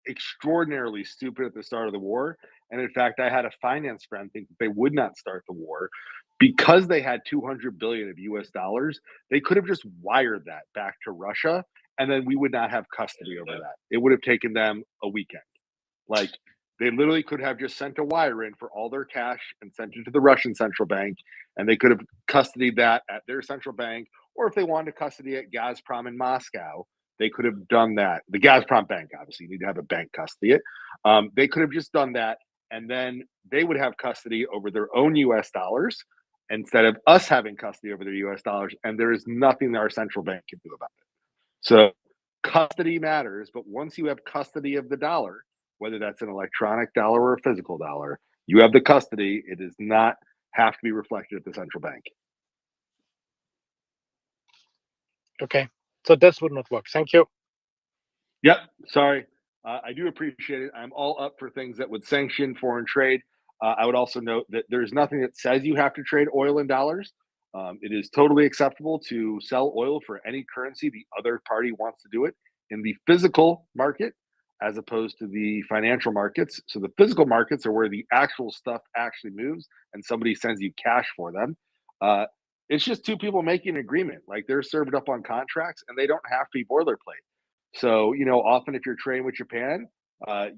extraordinarily stupid at the start of the war, and in fact, I had a finance friend think that they would not start the war because they had 200 billion of US dollars. They could have just wired that back to Russia, and then we would not have custody over that. It would have taken them a weekend. Like, they literally could have just sent a wire in for all their cash and sent it to the Russian central bank, and they could have custodied that at their central bank, or if they wanted to custody at Gazprom in Moscow, they could have done that. The Gazprom bank, obviously, you need to have a bank custody it. They could have just done that, and then they would have custody over their own US dollars instead of us having custody over their US dollars, and there is nothing that our central bank can do about it. So custody matters, but once you have custody of the dollar, whether that's an electronic dollar or a physical dollar, you have the custody. It does not have to be reflected at the central bank. Okay, so this would not work. Thank you. Yep, sorry. I do appreciate it. I'm all up for things that would sanction foreign trade. I would also note that there's nothing that says you have to trade oil in dollars. It is totally acceptable to sell oil for any currency the other party wants to do it in the physical market. as opposed to the financial markets. So the physical markets are where the actual stuff actually moves and somebody sends you cash for them. It's just two people making an agreement. Like they're served up on contracts and they don't have to be boilerplate. So, often if you're trading with Japan,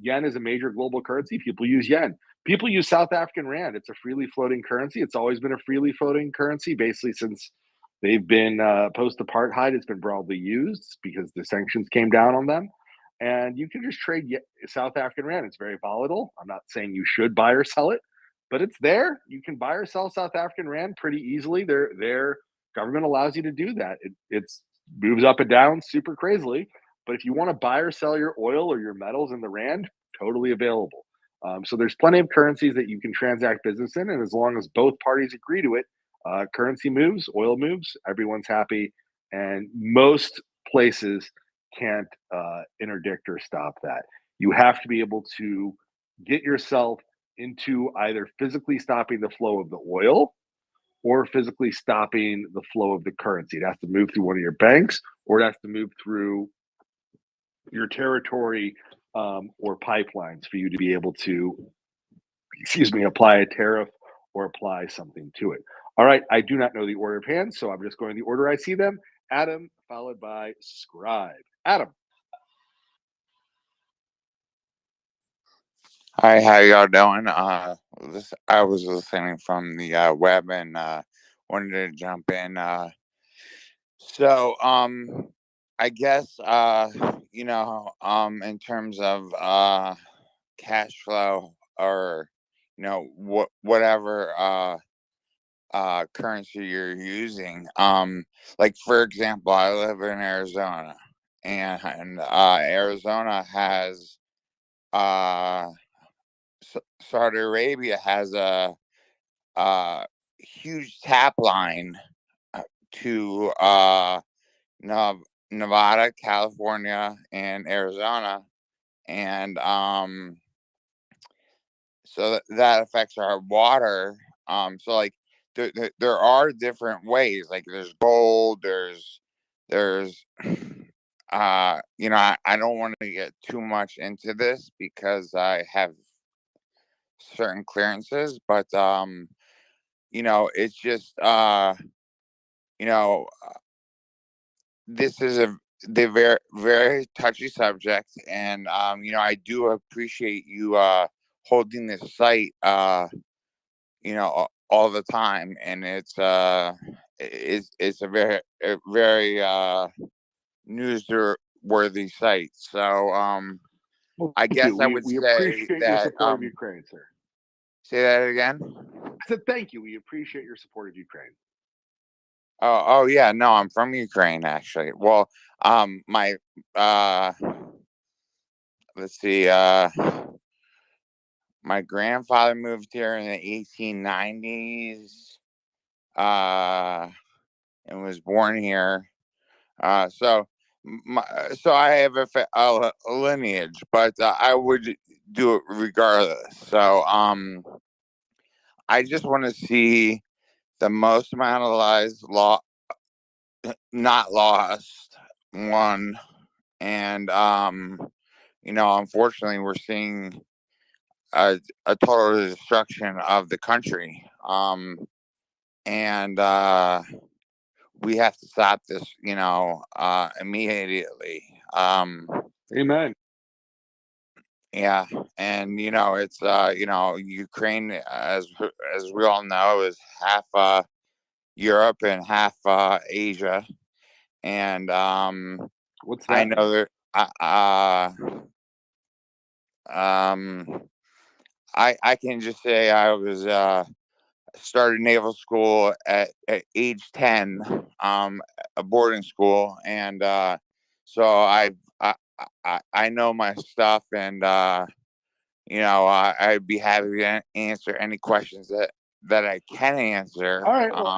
yen is a major global currency. People use yen. People use South African rand. It's a freely floating currency. It's always been a freely floating currency, basically since they've been post-apartheid. It's been broadly used because the sanctions came down on them. And you can just trade South African rand. It's very volatile. I'm not saying you should buy or sell it, but it's there. You can buy or sell South African rand pretty easily. Their government allows you to do that. It moves up and down super crazily. But if you want to buy or sell your oil or your metals in the rand, totally available. So there's plenty of currencies that you can transact business in, and as long as both parties agree to it, currency moves, oil moves, everyone's happy, and most places can't interdict or stop that. You have to be able to get yourself into either physically stopping the flow of the oil or physically stopping the flow of the currency. It has to move through one of your banks, or it has to move through your territory or pipelines for you to be able to, apply a tariff or apply something to it. All right, I do not know the order of hands, so I'm just going the order I see them. Adam, followed by Scribe. Adam. Hi, how y'all doing? I was listening from the web and wanted to jump in. I guess in terms of cash flow or whatever currency you're using. Like for example, I live in Arizona, and Arizona has Saudi Arabia has a huge tap line to Nevada, California, and Arizona, and so that affects our water. So like there are different ways. Like there's gold, there's I don't want to get too much into this because I have certain clearances, but it's just this is the very very touchy subject, and I do appreciate you holding this site all the time, and it's a very newsworthy site. So Well, I thank guess you. I We, would we say appreciate your that support of Ukraine, sir. say that again. I said thank you. We appreciate your support of Ukraine. Oh yeah, no, I'm from Ukraine actually. Well, my let's see, my grandfather moved here in the 1890s, and was born here. So I have a lineage, but I would do it regardless. So I just want to see the most amount of lives not lost, one, and unfortunately we're seeing a total destruction of the country, and we have to stop this immediately. Amen. Yeah, and it's Ukraine, as we all know, is half Europe and half Asia, and what's I that know mean? that I can just say I was started naval school at age 10, a boarding school, and so I know my stuff, and I'd be happy to answer any questions that I can answer. All right. Well,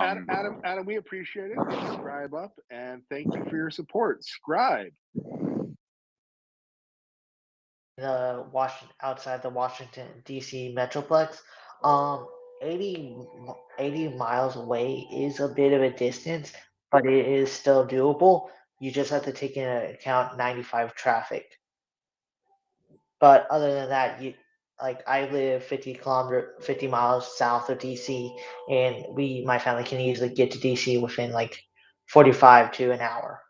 Adam, we appreciate it. Scribe up, and thank you for your support. Scribe. Outside the Washington D.C. Metroplex, um, 80 miles away is a bit of a distance, but it is still doable. You just have to take into account 95 traffic. But other than that, I live 50 miles south of DC, and my family can easily get to DC within like 45 to an hour.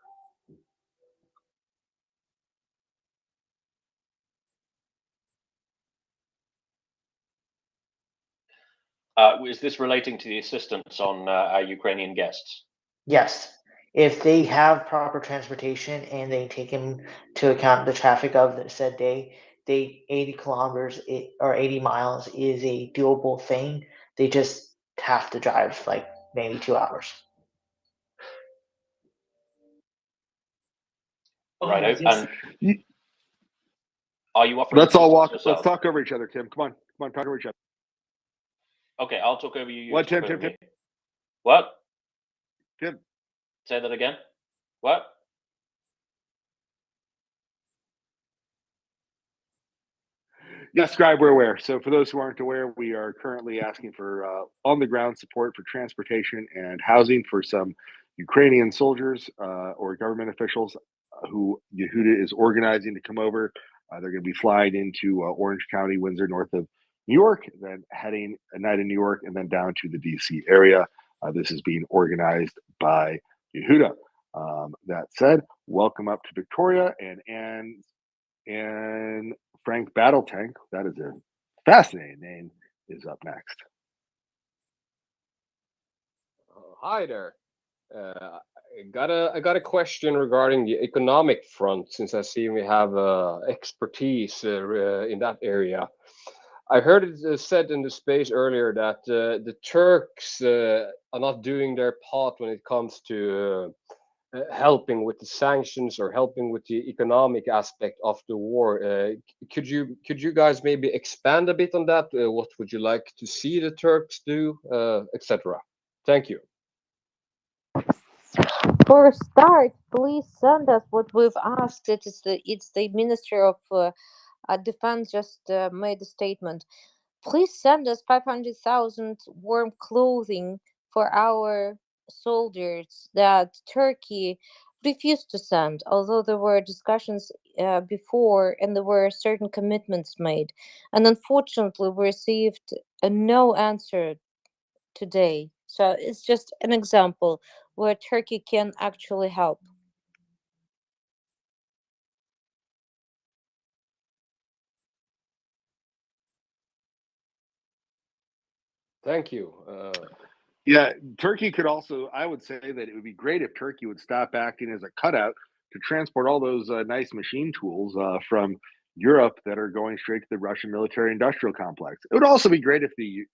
Is this relating to the assistance on our Ukrainian guests? Yes. If they have proper transportation and they take into account the traffic of the said day, 80 kilometers or 80 miles is a doable thing. They just have to drive like maybe 2 hours. Right. And are you offering Let's all assistance walk. yourself? Let's talk over each other, Tim. Come on, talk over each other. Okay, I'll talk over you. You What, talk Tim? over me. What? Tim. Say that again. What? Describe where we're. So for those who aren't aware, we are currently asking for on-the-ground support for transportation and housing for some Ukrainian soldiers or government officials who Yehuda is organizing to come over. They're going to be flying into Orange County, Windsor, north of New York, then heading a night in New York, and then down to the DC area. This is being organized by Yehuda. That said, welcome up to Victoria and Frank Battle Tank, that is a fascinating name, is up next. Hi there. I got a question regarding the economic front, since I see we have expertise in that area. I heard it said in the space earlier that the Turks are not doing their part when it comes to helping with the sanctions or helping with the economic aspect of the war. Could you guys maybe expand a bit on that? What would you like to see the Turks do, etc.? Thank you. For a start, please send us what we've asked. It's the Ministry of Defense just made a statement. Please send us 500,000 warm clothing for our soldiers that Turkey refused to send, although there were discussions before and there were certain commitments made. And unfortunately, we received a no answer today. So it's just an example where Turkey can actually help. Thank you. Yeah, Turkey could also, I would say that it would be great if Turkey would stop acting as a cutout to transport all those nice machine tools from Europe that are going straight to the Russian military industrial complex. It would also be great if the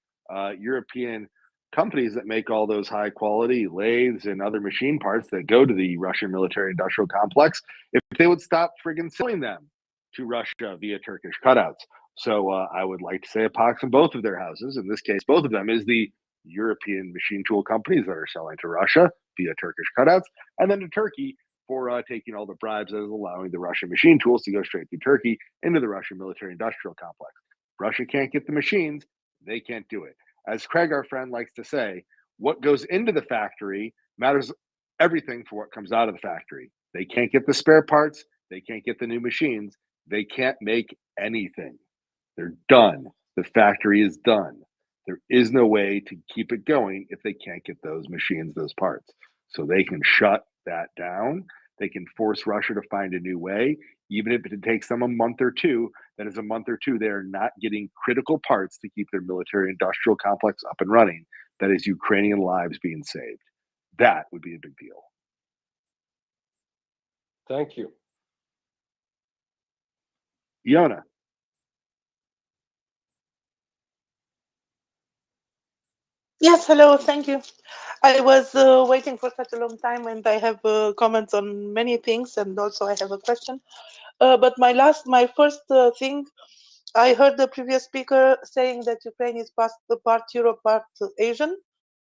European companies that make all those high quality lathes and other machine parts that go to the Russian military industrial complex, if they would stop friggin' selling them to Russia via Turkish cutouts. So I would like to say a pox in both of their houses. In this case, both of them is the European machine tool companies that are selling to Russia via Turkish cutouts, and then to Turkey for taking all the bribes that is allowing the Russian machine tools to go straight through Turkey into the Russian military industrial complex. Russia can't get the machines, they can't do it. As Craig, our friend, likes to say, what goes into the factory matters everything for what comes out of the factory. They can't get the spare parts, they can't get the new machines, they can't make anything. They're done. The factory is done. There is no way to keep it going if they can't get those machines, those parts. So they can shut that down. They can force Russia to find a new way, even if it takes them a month or two. That is a month or two. They are not getting critical parts to keep their military industrial complex up and running. That is Ukrainian lives being saved. That would be a big deal. Thank you. Yona. Yes, hello, thank you. I was waiting for such a long time and I have comments on many things and also I have a question. But my first thing, I heard the previous speaker saying that Ukraine is part Europe, part Asian.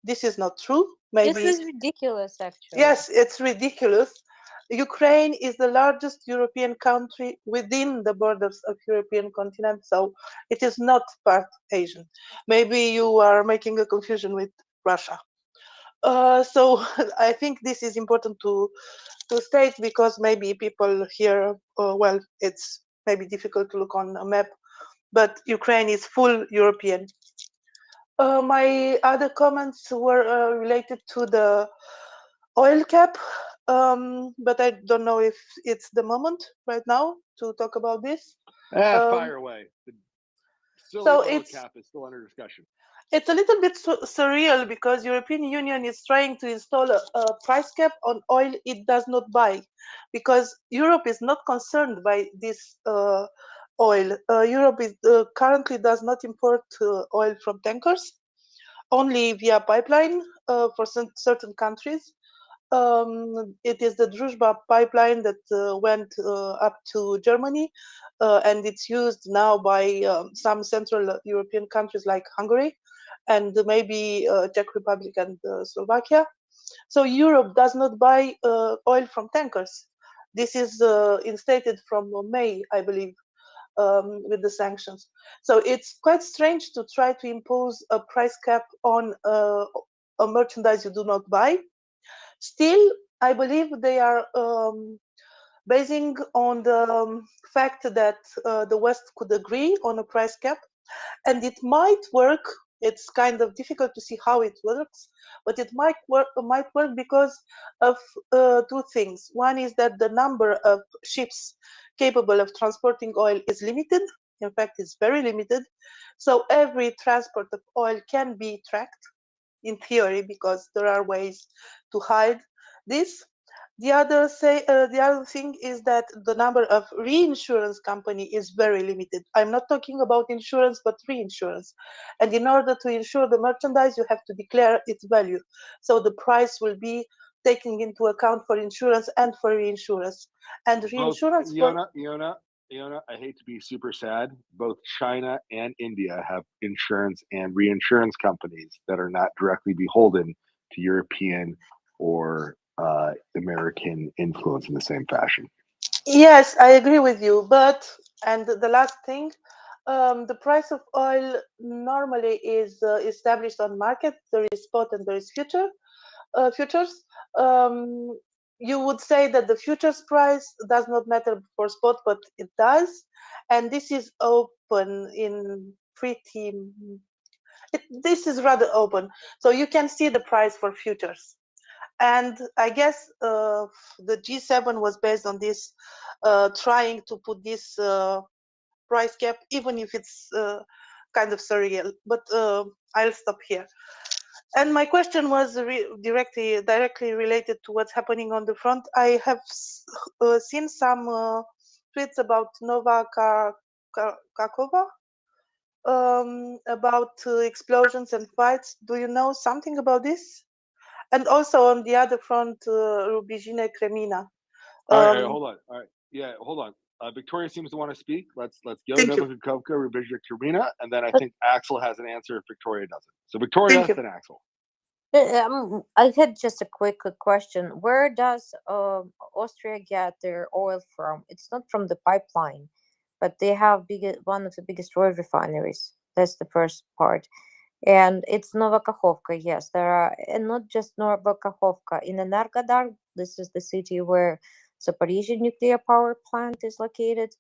This is not true. Maybe This is ridiculous, actually. yes, it's ridiculous. Ukraine is the largest European country within the borders of European continent, so it is not part Asian. Maybe you are making a confusion with Russia. So I think this is important to state because maybe people here, well, it's maybe difficult to look on a map, but Ukraine is full European. My other comments were related to the oil cap, but I don't know if it's the moment right now to talk about this. Fire away. The silly oil cap is still under discussion. It's a little bit surreal because European Union is trying to install a price cap on oil it does not buy, because Europe is not concerned by this oil. Europe is, currently does not import oil from tankers, only via pipeline for certain countries. It is the Druzhba pipeline that went up to Germany, and it's used now by some Central European countries like Hungary and maybe Czech Republic and Slovakia. So Europe does not buy oil from tankers. This is instated from May, I believe, with the sanctions. So it's quite strange to try to impose a price cap on a merchandise you do not buy. Still, I believe they are basing on the fact that the West could agree on a price cap, and it might work. It's kind of difficult to see how it works, but it might work because of two things. One is that the number of ships capable of transporting oil is limited. In fact, it's very limited. So every transport of oil can be tracked in theory, because there are ways to hide this. The other thing is that the number of reinsurance company is very limited. I'm not talking about insurance, but reinsurance. And in order to insure the merchandise, you have to declare its value. So the price will be taking into account for insurance and for reinsurance. And reinsurance Iona, I hate to be super sad. Both China and India have insurance and reinsurance companies that are not directly beholden to European or American influence in the same fashion. Yes, I agree with you. But, and the last thing, the price of oil normally is established on market. There is spot and there is futures. You would say that the futures price does not matter for spot, but it does. And this is open in this is rather open. So you can see the price for futures. And I guess the G7 was based on this, trying to put this price cap, even if it's kind of surreal. But I'll stop here. And my question was directly related to what's happening on the front. I have seen some tweets about Nova Kakova, about explosions and fights. Do you know something about this? And also on the other front, Rubizhine Kremina. All right, hold on. All right, yeah, hold on. Victoria seems to want to speak. Let's go to Nova Kakovka, Rubizhine Kremina, and then I think Axel has an answer if Victoria doesn't. So Victoria, then Axel. I had just a quick question. Where does Austria get their oil from? It's not from the pipeline, but they have one of the biggest oil refineries. That's the first part. And it's Nova Kakhovka, yes. There are, and not just Nova Kakhovka. In Energodar, this is the city where Zaporizhzhia nuclear power plant is located.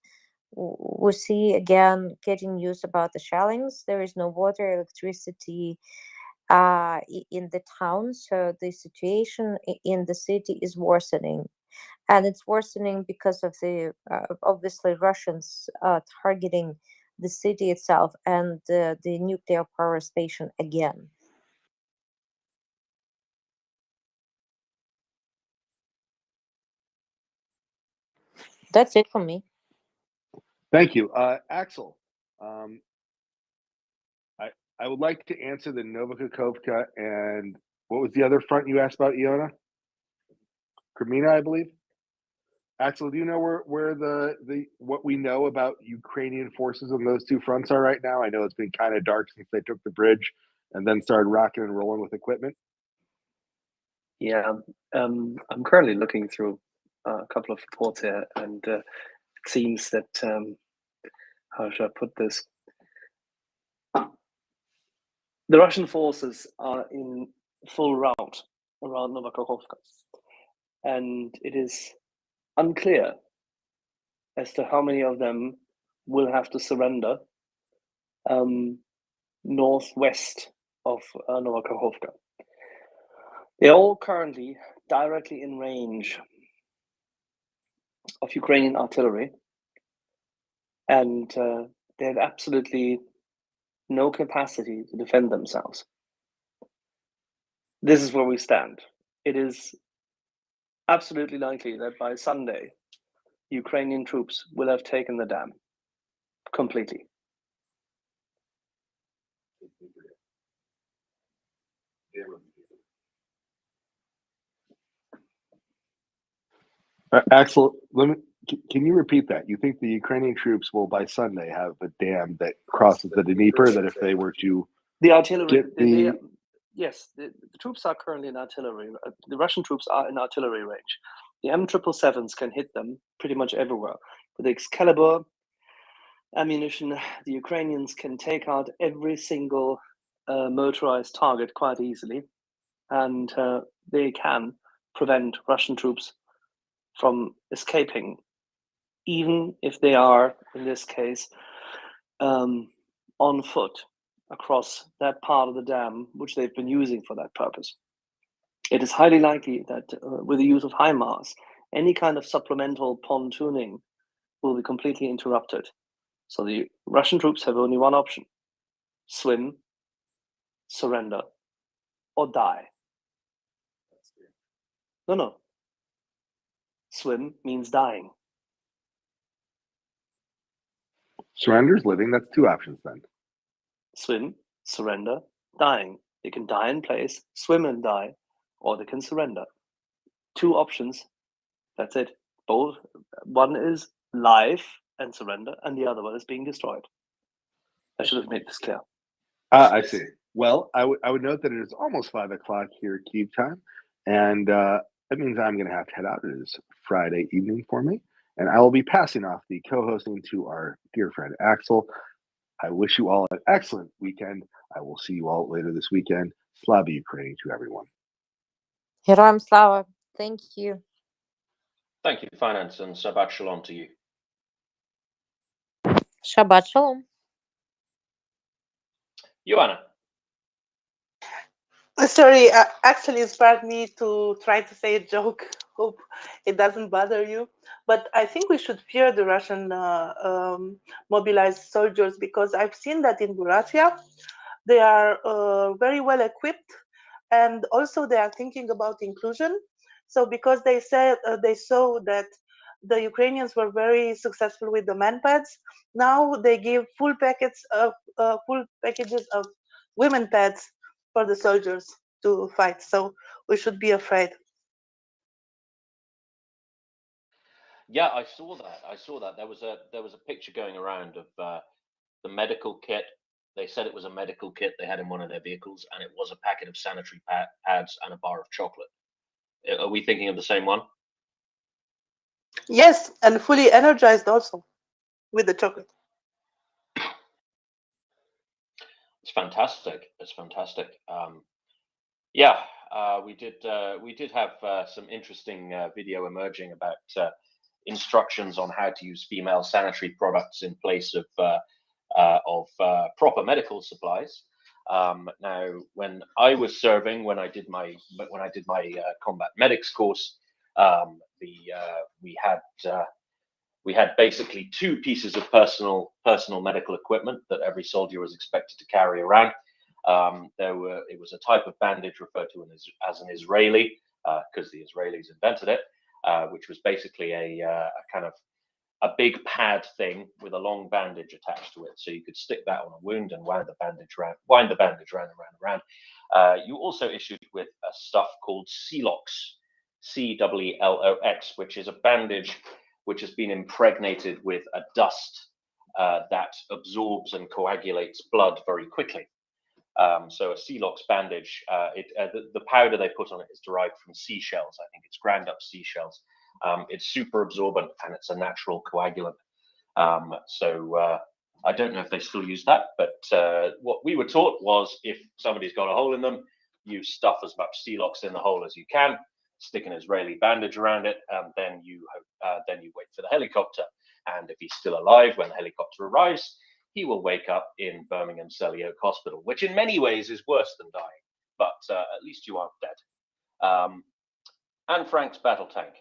We see again getting news about the shellings. There is no water, electricity in the town, so the situation in the city is worsening. And it's worsening because of the obviously Russians targeting the city itself and the nuclear power station again. That's it from me. Thank you. Axel, I would like to answer the Nova Kakovka, and what was the other front you asked about, Iona? Kremina, I believe. Axel, do you know where the what we know about Ukrainian forces on those two fronts are right now? I know it's been kind of dark since they took the bridge and then started rocking and rolling with equipment. Yeah, I'm currently looking through a couple of reports here, and it seems that how should I put this? The Russian forces are in full rout around Nova Kakhovka, and it is unclear as to how many of them will have to surrender northwest of Nova Kakhovka. They're all currently directly in range of Ukrainian artillery, and they have absolutely no capacity to defend themselves. This is where we stand. It is absolutely likely that by Sunday, Ukrainian troops will have taken the dam completely. Axel, can you repeat that? You think the Ukrainian troops will by Sunday have a dam that crosses the Dnieper? That if they were to the artillery, get the yes, the troops are currently in artillery. The Russian troops are in artillery range. The M777s can hit them pretty much everywhere. With the Excalibur ammunition, the Ukrainians can take out every single motorized target quite easily, and they can prevent Russian troops from escaping, even if they are, in this case, on foot across that part of the dam which they've been using for that purpose. It is highly likely that with the use of HIMARS, any kind of supplemental pontooning will be completely interrupted. So the Russian troops have only one option: swim, surrender, or die. No. Swim means dying. surrenders living? That's two options then. Swim, surrender, dying. They can die in place, swim and die, or they can surrender. Two options. That's it. Both. One is life and surrender, and the other one is being destroyed. I should have made this clear. I see. Well, I would note that it is almost 5 o'clock here Kyiv time, and that means I'm going to have to head out. It is Friday evening for me, and I will be passing off the co-hosting to our dear friend Axel. I wish you all an excellent weekend. I will see you all later this weekend. Slava Ukraine to everyone. Heroям Slava. Thank you. Thank you, Finance, and Shabbat Shalom to you. Shabbat Shalom. Joanna. Sorry, actually inspired me to try to say a joke. Hope it doesn't bother you. But I think we should fear the Russian mobilized soldiers, because I've seen that in Buryatia. They are very well equipped, and also they are thinking about inclusion. So because they said they saw that the Ukrainians were very successful with the man-pads, now they give full packages of women pads for the soldiers to fight. So we should be afraid. Yeah, I saw that. There was a picture going around of the medical kit. They said it was a medical kit they had in one of their vehicles, and it was a packet of sanitary pads and a bar of chocolate. Are we thinking of the same one? Yes, and fully energized also with the chocolate. It's fantastic. It's fantastic. We did have some interesting video emerging about instructions on how to use female sanitary products in place of proper medical supplies. Now, when I was serving, when I did my combat medics course, we had basically two pieces of personal medical equipment that every soldier was expected to carry around. It was a type of bandage referred to as an Israeli, because the Israelis invented it, which was basically a kind of a big pad thing with a long bandage attached to it, so you could stick that on a wound and wind the bandage round and round. You also issued with a stuff called Celox, C-E-L-O-X, which is a bandage which has been impregnated with a dust that absorbs and coagulates blood very quickly. So a Celox bandage, the powder they put on it is derived from seashells. I think it's ground up seashells. It's super absorbent and it's a natural coagulant. I don't know if they still use that, but what we were taught was if somebody's got a hole in them, you stuff as much Celox in the hole as you can, stick an Israeli bandage around it, and then you wait for the helicopter. And if he's still alive when the helicopter arrives, he will wake up in Birmingham Selly Oak Hospital, which in many ways is worse than dying, but at least you aren't dead. Anne Frank's battle tank.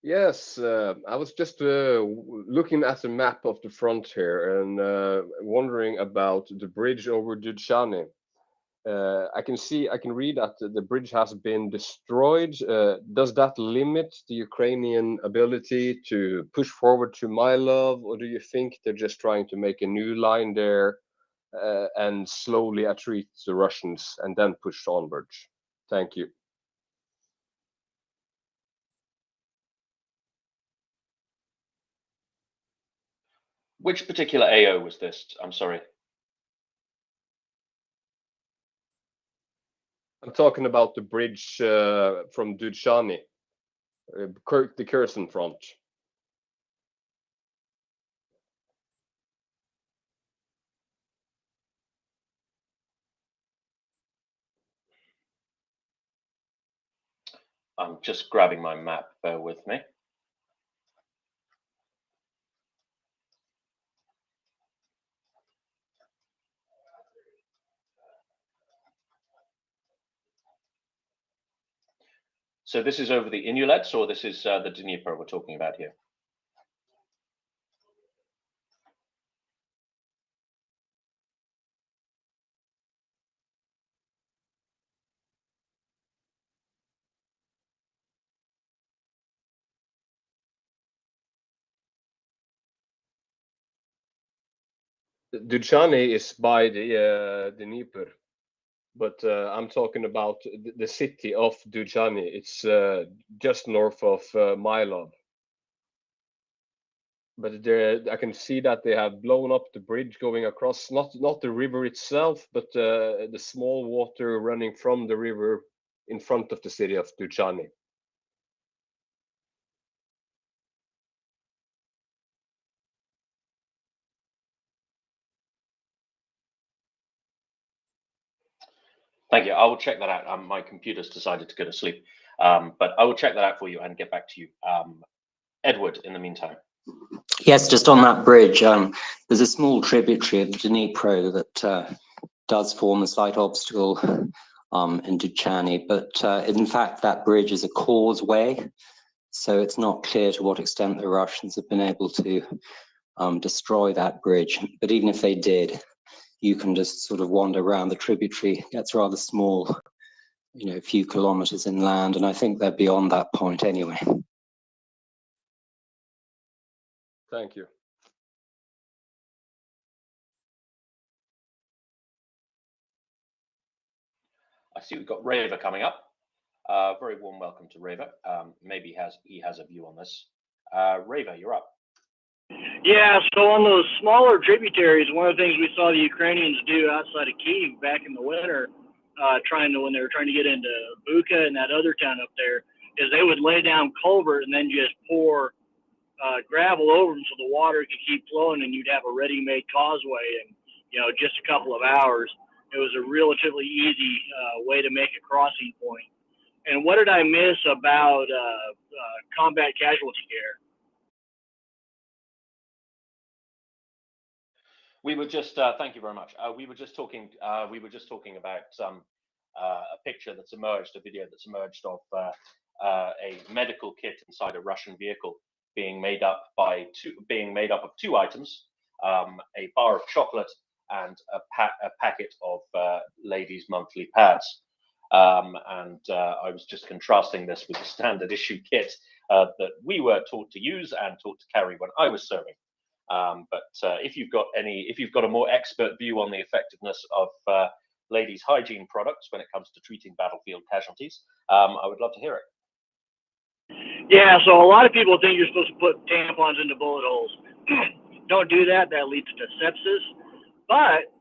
Yes, I was just looking at the map of the front here and wondering about the bridge over Dudjani. I can read that the bridge has been destroyed. Does that limit the Ukrainian ability to push forward to Milov, or do you think they're just trying to make a new line there and slowly retreat the Russians and then push onwards? Thank you. Which particular AO was this? I'm sorry. I'm talking about the bridge from Dudjani, the Kherson front. I'm just grabbing my map, bear with me. So this is over the inulets, or this is the Dnieper we're talking about here? Dudjani is by the Dnieper, but I'm talking about the city of Dudjani. It's just north of Milov. But there, I can see that they have blown up the bridge going across, not the river itself, but the small water running from the river in front of the city of Dudjani. Thank you. I will check that out. My computer's decided to go to sleep, but I will check that out for you and get back to you. Edward, in the meantime. Yes, just on that bridge, there's a small tributary of the Dnipro that does form a slight obstacle in Dudjani, but in fact that bridge is a causeway, so it's not clear to what extent the Russians have been able to destroy that bridge. But even if they did, you can just sort of wander around the tributary. It gets rather small, you know, a few kilometers inland, and I think they're beyond that point anyway. Thank you. I see we've got Raver coming up. Very warm welcome to Raver. Maybe he has a view on this. Raver, you're up. Yeah, so on those smaller tributaries, one of the things we saw the Ukrainians do outside of Kyiv back in the winter, when they were trying to get into Bucha and that other town up there, is they would lay down culvert and then just pour gravel over them so the water could keep flowing, and you'd have a ready-made causeway in, just a couple of hours. It was a relatively easy way to make a crossing point. And what did I miss about combat casualty care? We were just thank you very much. We were just talking about a picture that's emerged, a video that's emerged of a medical kit inside a Russian vehicle being made up of two items: a bar of chocolate and a packet of ladies' monthly pads. And I was just contrasting this with the standard issue kit that we were taught to use and taught to carry when I was serving. But if you've got a more expert view on the effectiveness of ladies' hygiene products when it comes to treating battlefield casualties, I would love to hear it. Yeah, so a lot of people think you're supposed to put tampons into bullet holes. Don't do that. That leads to sepsis. But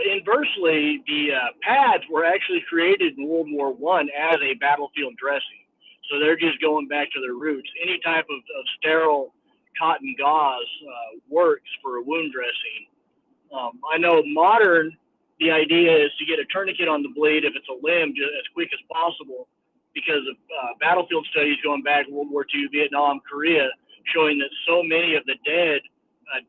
inversely, the pads were actually created in World War I as a battlefield dressing. So they're just going back to their roots. Any type of sterile cotton gauze works for a wound dressing. I know modern, the idea is to get a tourniquet on the blade if it's a limb just as quick as possible, because of battlefield studies going back World War II, Vietnam, Korea, showing that so many of the dead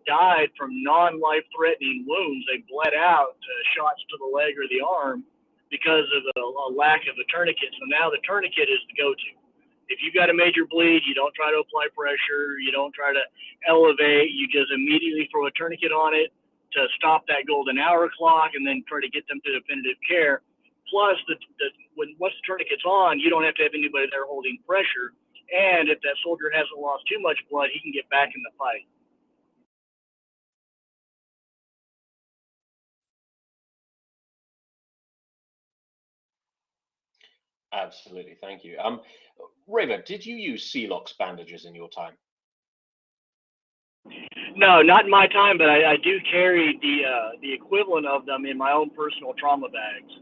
died from non-life-threatening wounds. They bled out, shots to the leg or the arm, because of a lack of a tourniquet. So now the tourniquet is the go-to. If you've got a major bleed, you don't try to apply pressure, you don't try to elevate, you just immediately throw a tourniquet on it to stop that golden hour clock and then try to get them to definitive care. Plus, once the tourniquet's on, you don't have to have anybody there holding pressure. And if that soldier hasn't lost too much blood, he can get back in the fight. Absolutely, thank you. Raver, did you use Celox bandages in your time? No, not in my time, but I do carry the equivalent of them in my own personal trauma bags.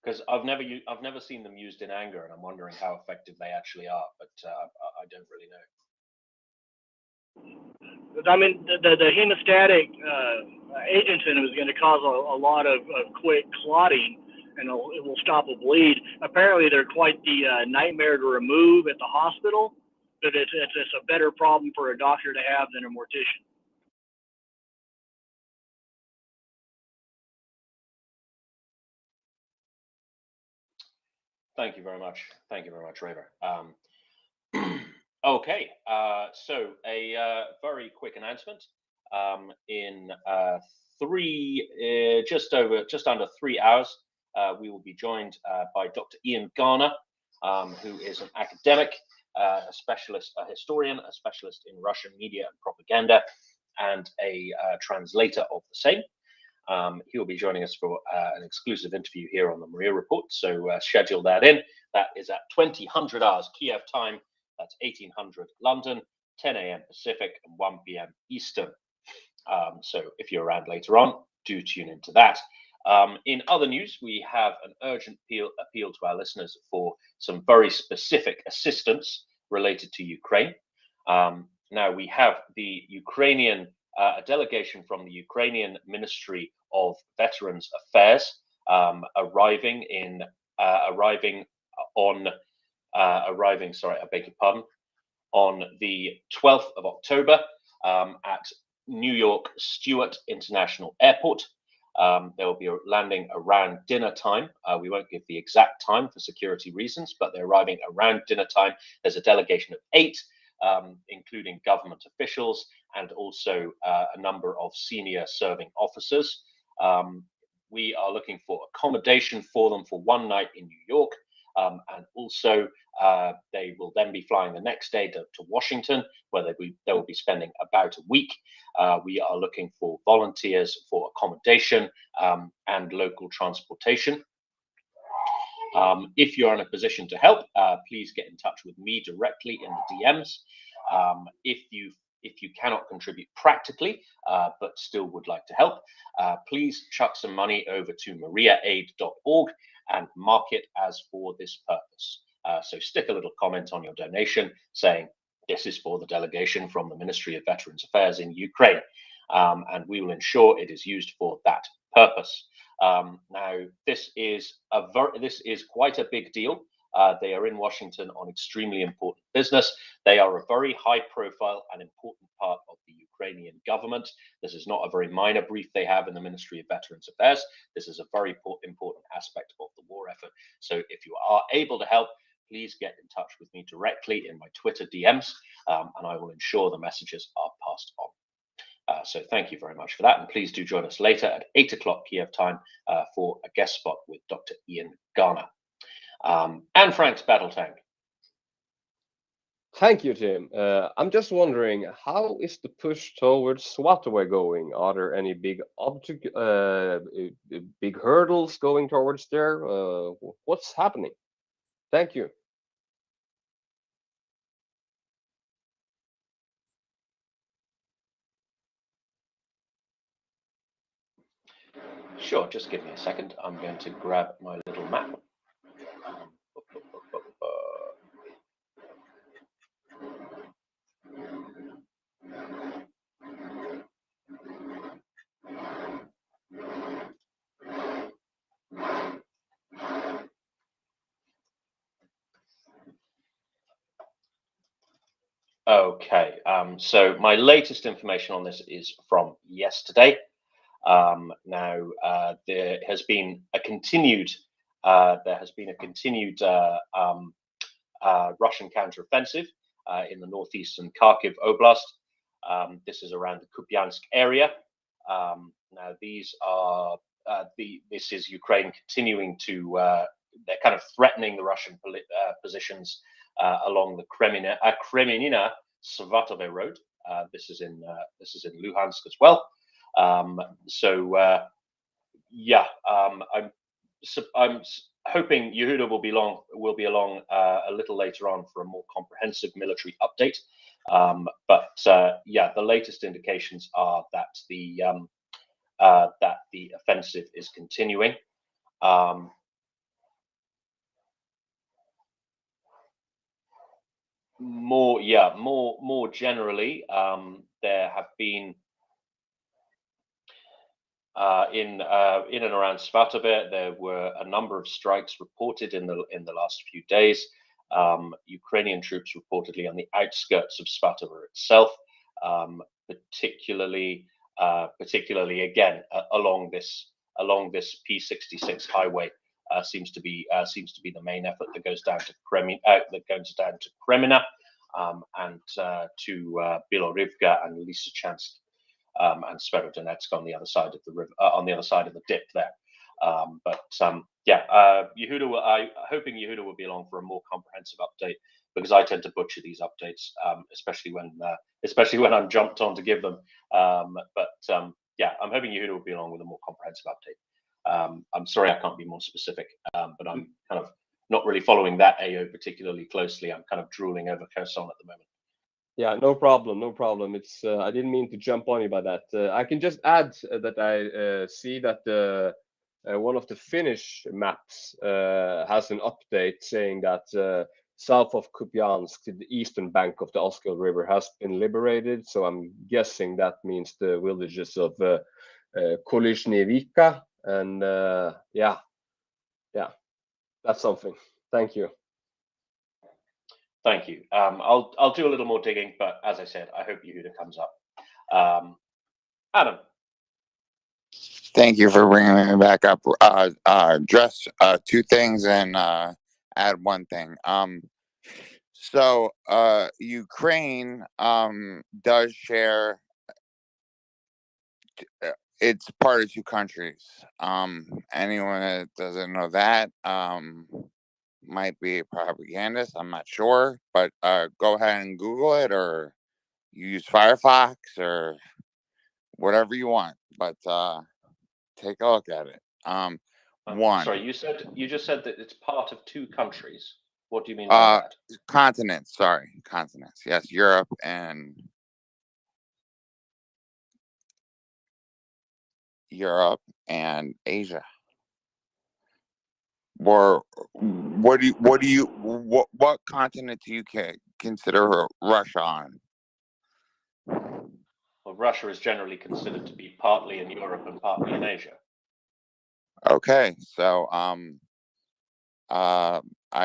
Because I've never seen them used in anger, and I'm wondering how effective they actually are. But I don't really know. I mean, the hemostatic agent in it is going to cause a lot of quick clotting, and it will stop a bleed. Apparently, they're quite the nightmare to remove at the hospital, but it's a better problem for a doctor to have than a mortician. Thank you very much. Thank you very much, Raver. Okay, so a very quick announcement. In just under 3 hours, we will be joined by Dr. Ian Garner, who is an academic, a specialist, a historian, a specialist in Russian media and propaganda, and a translator of the same. He will be joining us for an exclusive interview here on the Maria Report. So schedule that in. That is at 2000 hours Kiev time. That's 1800 London, 10 a.m. Pacific, and 1 p.m. Eastern. So if you're around later on, do tune into that. In other news, we have an urgent appeal to our listeners for some very specific assistance related to Ukraine. Now, we have the Ukrainian, a delegation from the Ukrainian Ministry of Veterans Affairs arriving on the 12th of October at New York Stewart International Airport. They will be landing around dinner time. We won't give the exact time for security reasons, but they're arriving around dinner time. There's a delegation of 8, including government officials and also a number of senior serving officers. We are looking for accommodation for them for one night in New York. And also, they will then be flying the next day to Washington, where they will be spending about a week. We are looking for volunteers for accommodation and local transportation. If you're in a position to help, please get in touch with me directly in the DMs. If you cannot contribute practically, but still would like to help, please chuck some money over to MriyaAid.org and mark it as for this purpose. So stick a little comment on your donation saying this is for the delegation from the Ministry of Veterans Affairs in Ukraine, and we will ensure it is used for that purpose. Now, this is quite a big deal. They are in Washington on extremely important business. They are a very high-profile and important part of the Ukrainian government. This is not a very minor brief they have in the Ministry of Veterans Affairs. This is a very important aspect of the war effort. So if you are able to help, please get in touch with me directly in my Twitter DMs, and I will ensure the messages are passed on. So thank you very much for that. And please do join us later at 8 o'clock Kiev time for a guest spot with Dr. Ian Garner. And Frank's Battle Tank. Thank you, Tim. I'm just wondering, how is the push towards Swataway going? Are there any big big hurdles going towards there? What's happening? Thank you. Sure, just give me a second. I'm going to grab my little map. Okay, so my latest information on this is from yesterday. Now there has been a continued Russian counteroffensive in the northeastern Kharkiv Oblast. This is around the Kupiansk area. Now these are this is Ukraine continuing to they're kind of threatening the Russian positions along the Kremenina Svatove road. This is in Luhansk as well. Yeah, I'm hoping Yehuda will be along a little later on for a more comprehensive military update. Yeah, the latest indications are that the offensive is continuing. More generally, there have been in and around Svatove, there were a number of strikes reported in the last few days. Ukrainian troops reportedly on the outskirts of Svatove itself, particularly again along this P66 highway. Seems to be the main effort that goes down to Kremina, and to Bilorivka and Lysychansk, and Sverodonetsk on the other side of the river, on the other side of the dip there. Yehuda, hoping Yehuda will be along for a more comprehensive update, because I tend to butcher these updates, especially when I'm jumped on to give them. Yeah, I'm hoping Yehuda will be along with a more comprehensive update. I'm sorry I can't be more specific, but I'm kind of not really following that AO particularly closely. I'm kind of drooling over Kherson at the moment. Yeah, no problem, no problem. It's I didn't mean to jump on you by that. I can just add that I see that one of the Finnish maps has an update saying that south of Kupiansk, the eastern bank of the Oskil River has been liberated. So I'm guessing that means the villages of Kolizhnevika, and yeah, that's something. Thank you. Thank you. I'll do a little more digging, but as I said, I hope Yehuda comes up. Adam. Thank you for bringing me back up. Address two things and add one thing. So Ukraine does share. It's part of two countries. Anyone that doesn't know that might be a propagandist. I'm not sure, but go ahead and Google it, or use Firefox, or whatever you want. But take a look at it. One. Sorry, you just said that it's part of two countries. What do you mean by that? Continents. Sorry, continents. Yes, Europe and Asia. Or what continent do you consider Russia on? Well, Russia is generally considered to be partly in Europe and partly in Asia. Okay, so I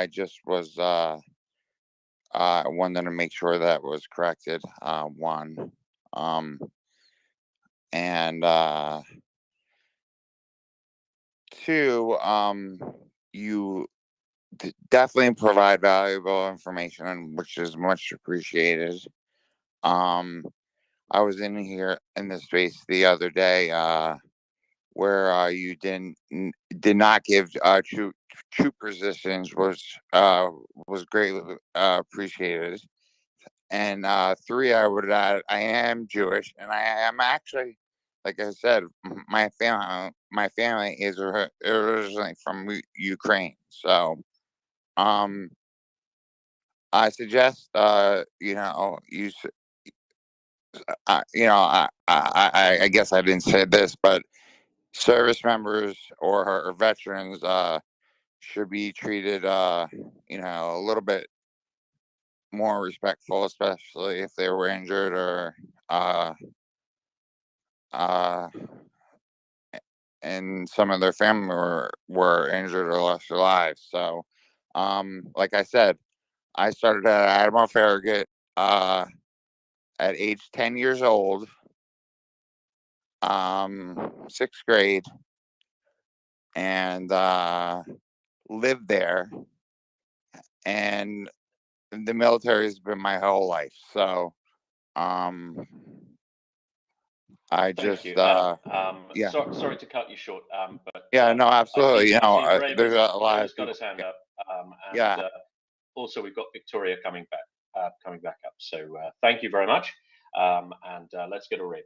just was wanted to make sure that was corrected. One, and two, you definitely provide valuable information, which is much appreciated. I was in here in the space the other day where you did not give troop resistance was greatly apprecited. And three, I would add, I am Jewish, and I am actually, like I said, my family is originally from Ukraine. So I suggest I guess I didn't say this, but service members or veterans should be treated a little bit more respectful, especially if they were injured or and some of their family were injured or lost their lives. So like I said, I started at Admiral Farragut at age 10 years old, 6th grade, and lived there. And the military has been my whole life. So I Thank just you. yeah. Sorry to cut you short, but Yeah, no, absolutely. I see There's a lot Raven's of got people. his hand up, and Yeah. also we've got Victoria coming back up. So thank you very much, and let's go to Raven.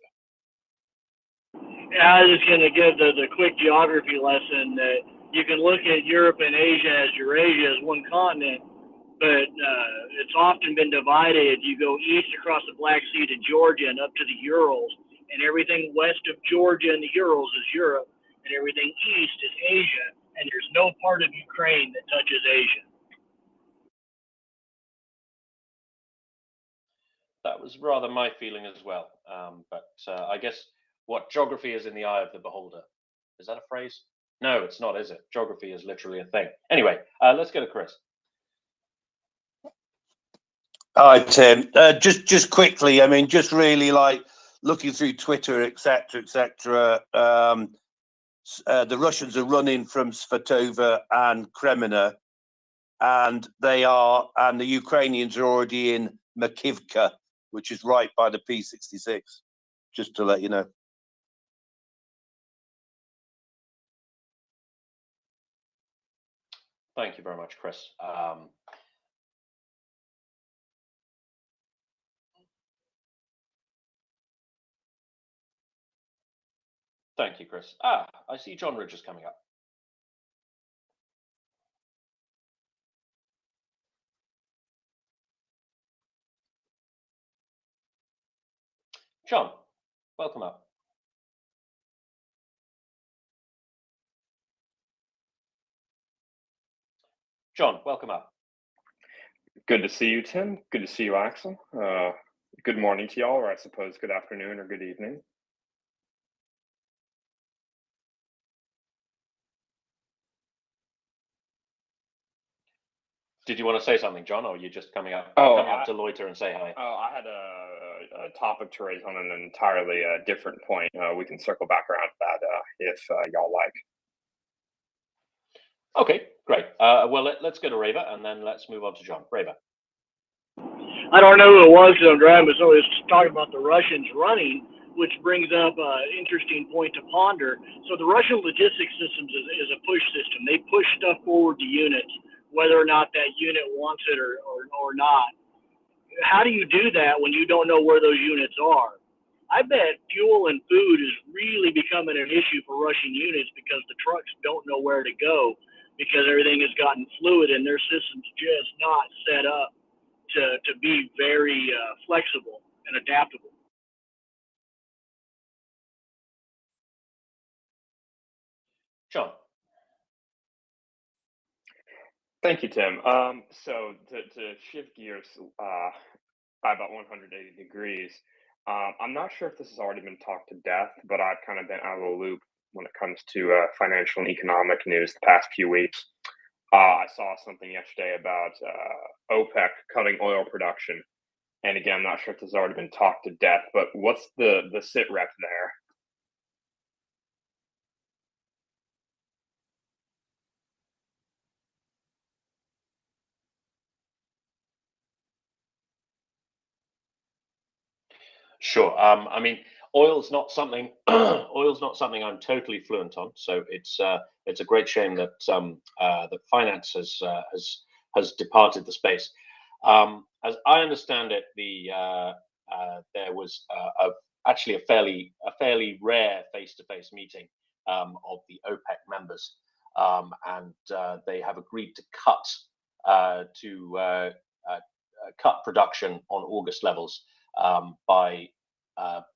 Yeah, I was just going to give the quick geography lesson that you can look at Europe and Asia as Eurasia as one continent, but it's often been divided. You go east across the Black Sea to Georgia and up to the Urals, and everything west of Georgia and the Urals is Europe, and everything east is Asia, and there's no part of Ukraine that touches Asia. That was rather my feeling as well, but I guess what geography is in the eye of the beholder. Is that a phrase? No, it's not, is it? Geography is literally a thing. Anyway, let's go to Chris. Hi, Tim. Just quickly, I mean, just really like looking through Twitter, etc., etc. The Russians are running from Svatova and Kremina, and the Ukrainians are already in Makivka, which is right by the P-66. Just to let you know. Thank you very much, Chris. Thank you, Chris. I see John Ridge is coming up. John, welcome up. John, welcome up. Good to see you, Tim. Good to see you, Axel. Good morning to y'all, or I suppose good afternoon or good evening. Did you want to say something, John, or are you just coming up to loiter and say hi? I had a topic to raise on an entirely different point. We can circle back around to that if y'all like. Okay, great. Well, let's go to Reva, and then let's move on to John. Reva. I don't know who it was because I'm driving, but somebody was talking about the Russians running, which brings up an interesting point to ponder. So the Russian logistics systems is a push system. They push stuff forward to units, whether or not that unit wants it or not. How do you do that when you don't know where those units are? I bet fuel and food is really becoming an issue for Russian units because the trucks don't know where to go because everything has gotten fluid and their system's just not set up to be very flexible and adaptable. John. Thank you, Tim. So to shift gears by about 180 degrees, I'm not sure if this has already been talked to death, but I've kind of been out of the loop when it comes to financial and economic news the past few weeks. I saw something yesterday about OPEC cutting oil production. And again, I'm not sure if this has already been talked to death, but what's the sit rep there? Sure. I mean, oil's not something I'm totally fluent on. So it's a great shame that that finance has departed the space. As I understand it, there was actually a fairly rare face-to-face meeting of the OPEC members, and they have agreed to cut production on August levels by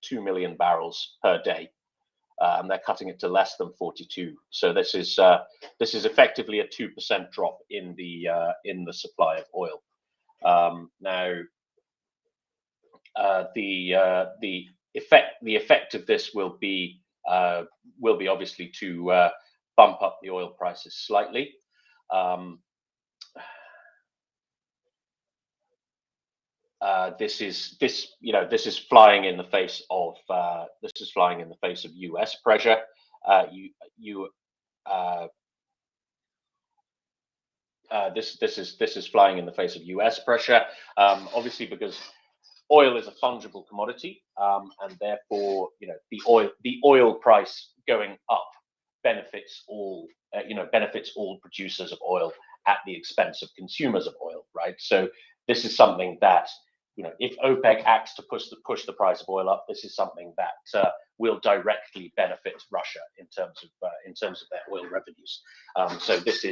2 million barrels per day, and they're cutting it to less than 42. So this is effectively a 2% drop in the supply of oil. Now, the effect of this will be obviously to bump up the oil prices slightly. this is flying in the face of U.S. pressure. This is flying in the face of U.S. pressure, obviously because oil is a fungible commodity, and therefore the oil price going up benefits all producers of oil at the expense of consumers of oil, right? So this is something that if OPEC acts to push the price of oil up, this is something that will directly benefit Russia in terms of their oil revenues. So this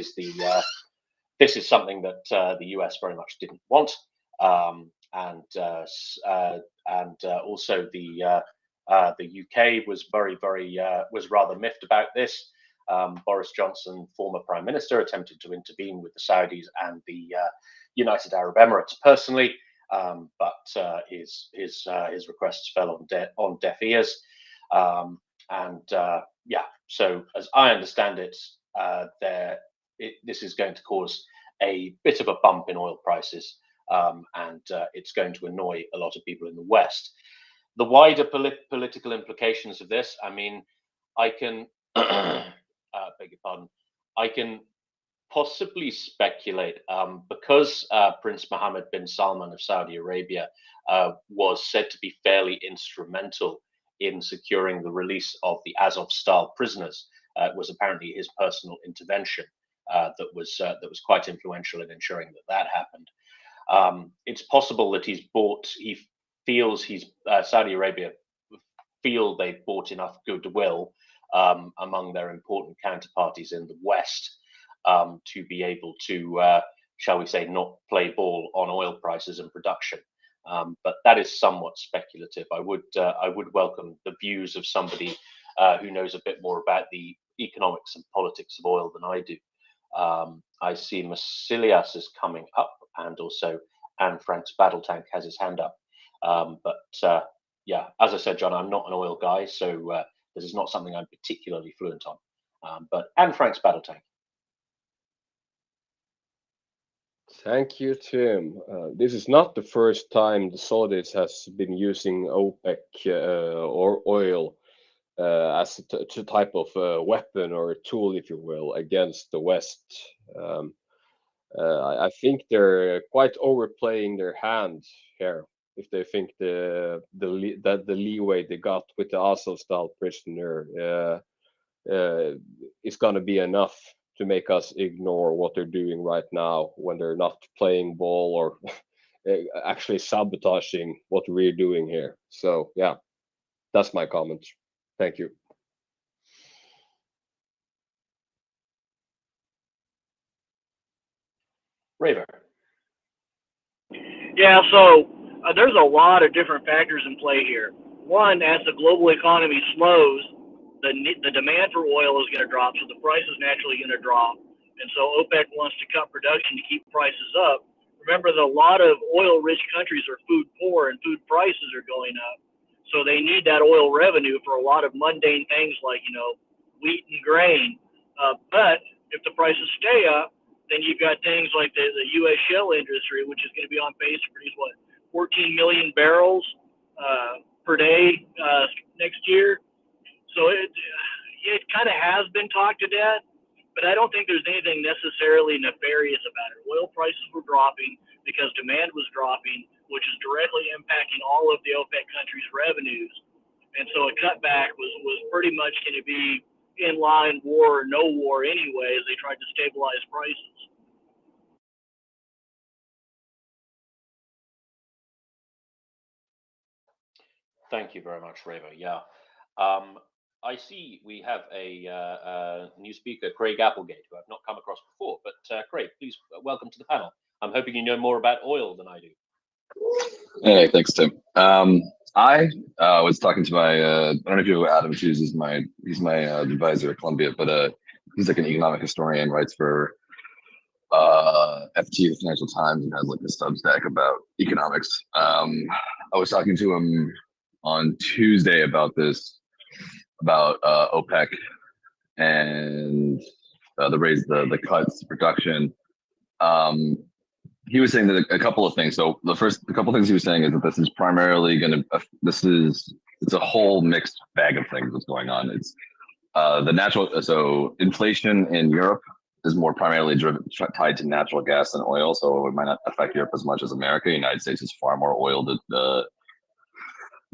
is something that the US very much didn't want, and also the UK was was rather miffed about this. Boris Johnson, former Prime Minister, attempted to intervene with the Saudis and the United Arab Emirates personally, but his requests fell on deaf ears. So as I understand it, this is going to cause a bit of a bump in oil prices, and it's going to annoy a lot of people in the West. The wider political implications of this, I mean, I can beg your pardon, I can possibly speculate, because Prince Mohammed bin Salman of Saudi Arabia was said to be fairly instrumental in securing the release of the Azov-style prisoners. It was apparently his personal intervention that was quite influential in ensuring that happened. It's possible that Saudi Arabia feel they've bought enough goodwill among their important counterparties in the West to be able to, shall we say, not play ball on oil prices and production. But that is somewhat speculative. I would welcome the views of somebody who knows a bit more about the economics and politics of oil than I do. I see Masilias is coming up, and also Anne Frank's Battle Tank has his hand up. Yeah, as I said, John, I'm not an oil guy, so this is not something I'm particularly fluent on. But Anne Frank's Battle Tank. Thank you, Tim. This is not the first time the Saudis has been using OPEC or oil as a type of weapon or a tool, if you will, against the West. I think they're quite overplaying their hand here if they think that the leeway they got with the Azov-style prisoner is going to be enough to make us ignore what they're doing right now when they're not playing ball or actually sabotaging what we're doing here. So yeah, that's my comment. Thank you. Raver. Yeah, so there's a lot of different factors in play here. One, as the global economy slows, the demand for oil is going to drop, so the price is naturally going to drop. And so OPEC wants to cut production to keep prices up. Remember that a lot of oil-rich countries are food poor, and food prices are going up. So they need that oil revenue for a lot of mundane things like, wheat and grain. But if the prices stay up, then you've got things like the U.S. shale industry, which is going to be on pace to produce, 14 million barrels per day next year. So it kind of has been talked to death, but I don't think there's anything necessarily nefarious about it. Oil prices were dropping because demand was dropping, which is directly impacting all of the OPEC countries' revenues. And so a cutback was pretty much going to be in line, war or no war anyway, as they tried to stabilize prices. Thank you very much, Raver. Yeah. I see we have a new speaker, Craig Applegate, who I've not come across before. But Craig, please welcome to the panel. I'm hoping you know more about oil than I do. Hey, thanks, Tim. I was talking to my, I don't know if you know who Adam Shoes is. He's my advisor at Columbia, but he's like an economic historian, writes for FT, the Financial Times, and has like a Substack about economics. I was talking to him on Tuesday about this, about OPEC and the cuts to production. he was saying that a couple of things. So a couple of things he was saying is that this is primarily going to, it's a whole mixed bag of things that's going on. It's so inflation in Europe is more primarily tied to natural gas than oil. So it might not affect Europe as much as America. The United States is far more oil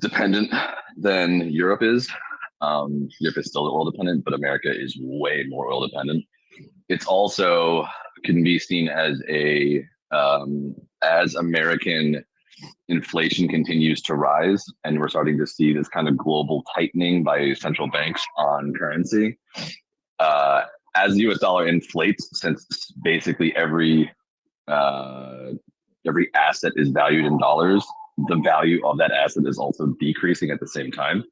dependent than Europe is. Europe is still oil dependent, but America is way more oil dependent. It's also can be seen as as American inflation continues to rise, and we're starting to see this kind of global tightening by central banks on currency. As the U.S. dollar inflates, since basically every asset is valued in dollars, the value of that asset is also decreasing at the same time.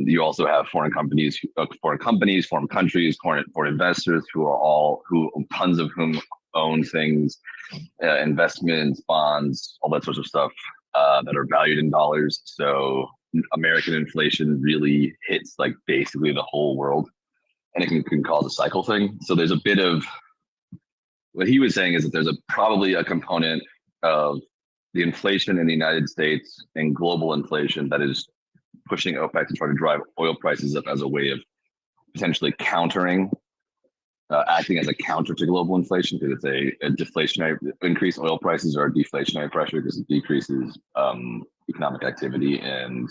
You also have foreign companies, foreign countries, foreign investors who tons of whom own things, investments, bonds, all that sorts of stuff that are valued in dollars. So American inflation really hits like basically the whole world, and it can cause a cycle thing. So there's a bit of what he was saying is that there's probably a component of the inflation in the United States and global inflation that is pushing OPEC to try to drive oil prices up as a way of potentially countering, acting as a counter to global inflation, because it's a deflationary increase. Oil prices are a deflationary pressure because it decreases economic activity and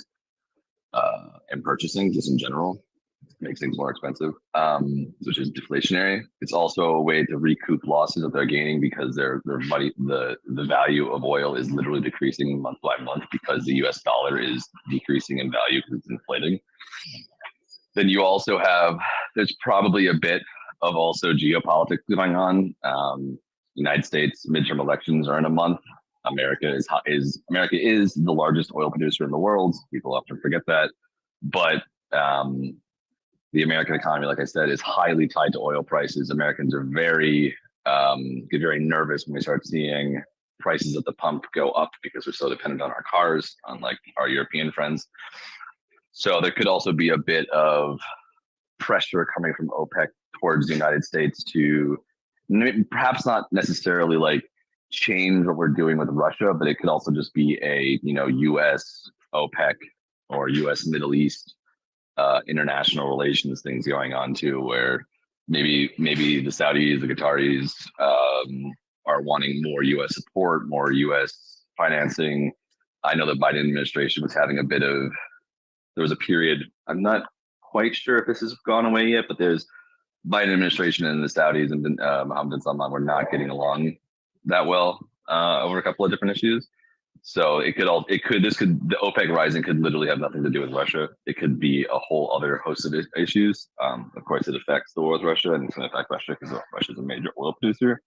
purchasing just in general, makes things more expensive, which is deflationary. It's also a way to recoup losses that they're gaining because their money, the value of oil is literally decreasing month by month because the US dollar is decreasing in value because it's inflating. Then you also have, there's probably a bit of also geopolitics going on. United States midterm elections are in a month. America is the largest oil producer in the world. People often forget that, but the American economy, like I said, is highly tied to oil prices. Americans are get very nervous when we start seeing prices at the pump go up because we're so dependent on our cars, unlike our European friends. So there could also be a bit of pressure coming from OPEC towards the United States to perhaps not necessarily like change what we're doing with Russia, but it could also just be a U.S. OPEC or U.S. Middle East international relations things going on too, where maybe the Saudis, the Qataris are wanting more U.S. support, more U.S. financing. I know the Biden administration was having there was a period, I'm not quite sure if this has gone away yet, but there's Biden administration and the Saudis and Mohammed bin Salman were not getting along that well over a couple of different issues. So the OPEC rising could literally have nothing to do with Russia. It could be a whole other host of issues. Of course, it affects the war with Russia, and it's going to affect Russia because Russia is a major oil producer.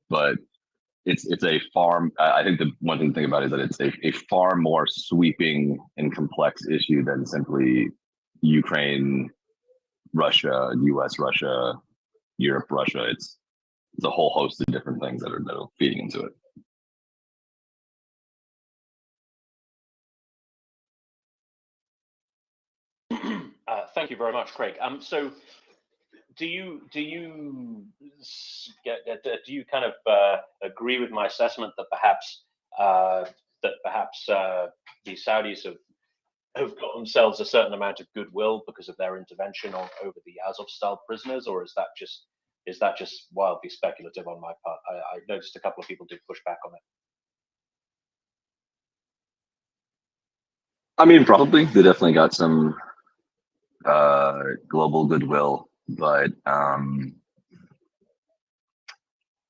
But it's a far. I think the one thing to think about is that it's a far more sweeping and complex issue than simply Ukraine, Russia, U.S., Russia, Europe, Russia. It's a whole host of different things that are feeding into it. Thank you very much, Craig. So, do you kind of agree with my assessment that perhaps the Saudis have got themselves a certain amount of goodwill because of their intervention over the Azov-style prisoners, or is that just wildly speculative on my part? I noticed a couple of people did push back on it. I mean, probably they definitely got some global goodwill, but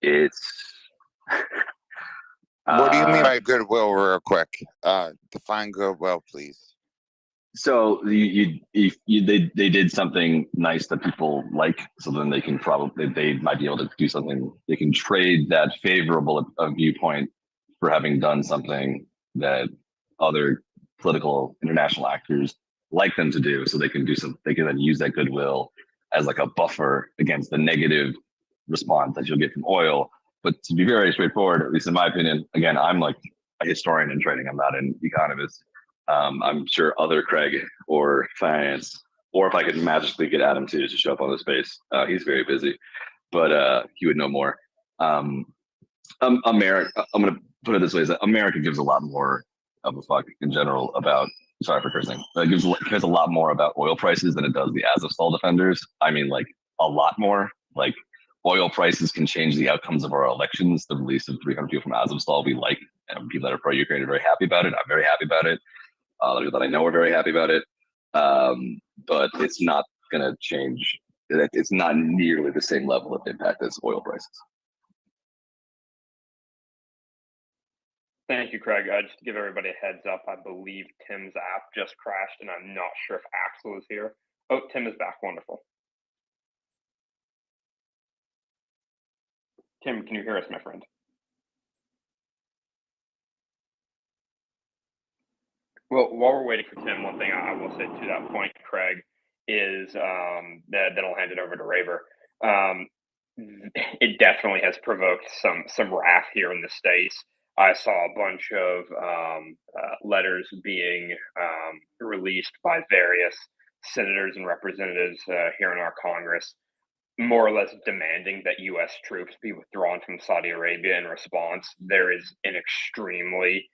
it's what do you mean by goodwill, real quick? Define goodwill, please. So they did something nice that people like, so then they might be able to do something. They can trade that favorable viewpoint for having done something that other political international actors like them to do, so they can then use that goodwill as like a buffer against the negative response that you'll get from oil. But to be very straightforward, at least in my opinion, again, I'm like a historian in trading, I'm not an economist. I'm sure other Craig or finance, or if I could magically get Adam to show up on the space, he's very busy, but he would know more. America. I'm gonna put it this way: is that America gives a lot more of a fuck in general about. Sorry for cursing. It cares a lot more about oil prices than it does the Azovstal defenders. I mean, like a lot more. Like oil prices can change the outcomes of our elections. The release of 300 people from Azovstal, we like, and people that are pro-Ukraine are very happy about it. I'm very happy about it. The people that I know are very happy about it. But it's not going to change. It's not nearly the same level of impact as oil prices. Thank you, Craig. Just to give everybody a heads up, I believe Tim's app just crashed, and I'm not sure if Axel is here. Oh, Tim is back. Wonderful. Tim, can you hear us, my friend? Well, while we're waiting for Tim, one thing I will say to that point, Craig, is that I'll hand it over to Raver. It definitely has provoked some wrath here in the States. I saw a bunch of letters being released by various senators and representatives here in our Congress, more or less demanding that U.S. troops be withdrawn from Saudi Arabia in response. There is an extremely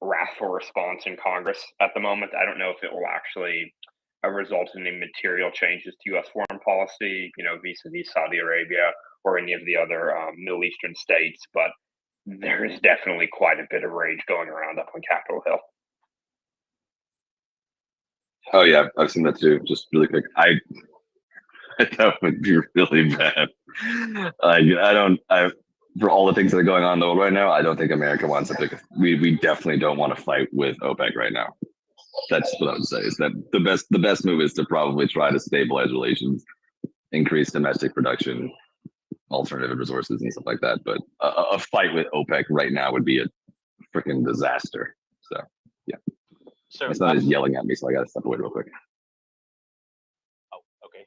wrathful response in Congress at the moment. I don't know if it will actually result in any material changes to U.S. foreign policy, vis-a-vis Saudi Arabia or any of the other Middle Eastern states, but there is definitely quite a bit of rage going around up on Capitol Hill. Oh yeah, I've seen that too. Just really quick, that would be really bad. For all the things that are going on in the world right now, I don't think America wants to pick. We definitely don't want to fight with OPEC right now. That's what I would say. Is that the best move is to probably try to stabilize relations, increase domestic production, alternative resources and stuff like that. But a fight with OPEC right now would be a freaking disaster. So yeah. So my son is yelling at me, so I gotta step away real quick. Oh, okay.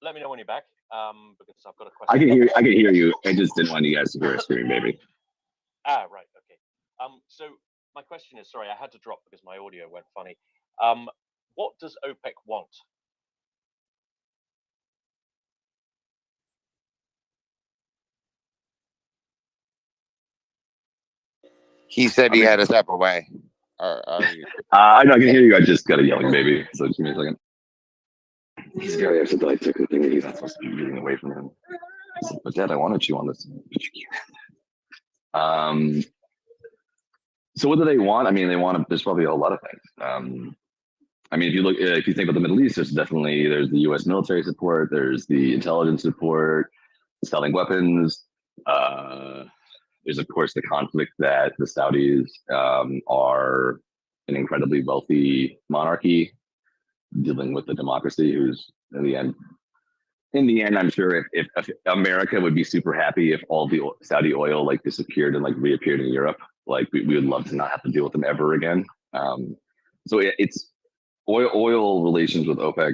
Let me know when you're back. Because I've got a question. I can hear you. I just didn't want you guys to hear a scream, baby. Ah, right. Okay. So my question is, sorry, I had to drop because my audio went funny. What does OPEC want? He said he had to step away. I know I can hear you. I just got a yelling baby. So just give me a second. He's very upset that I took the thing that he's not supposed to be getting away from him. I said, but Dad, I want to chew on this. But you can't. So what do they want? I mean, there's probably a lot of things. I mean, if you think about the Middle East, there's the U.S. military support, there's the intelligence support, selling weapons. There's of course the conflict that the Saudis are an incredibly wealthy monarchy dealing with the democracy, who's in the end, I'm sure if America would be super happy if all the Saudi oil like disappeared and like reappeared in Europe. Like we would love to not have to deal with them ever again. So it's oil relations with OPEC,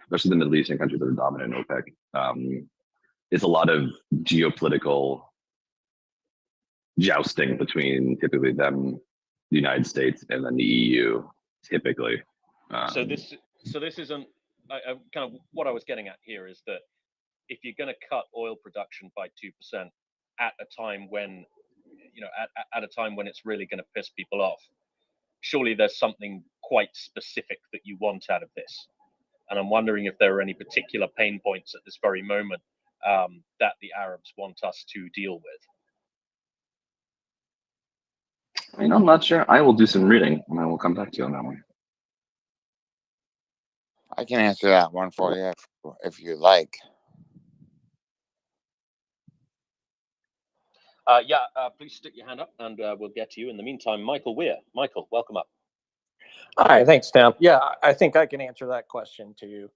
especially the Middle Eastern countries that are dominant in OPEC. It's a lot of geopolitical jousting between typically them, the United States, and then the EU. Typically. So this isn't kind of what I was getting at here is that if you're going to cut oil production by 2% at a time when at a time when it's really going to piss people off, surely there's something quite specific that you want out of this. And I'm wondering if there are any particular pain points at this very moment that the Arabs want us to deal with. I mean, I'm not sure. I will do some reading and I will come back to you on that one. I can answer that one for you if you like. Please stick your hand up and we'll get to you. In the meantime, Michael Weir. Michael, welcome up. Hi, thanks, Tim. Yeah, I think I can answer that question to you.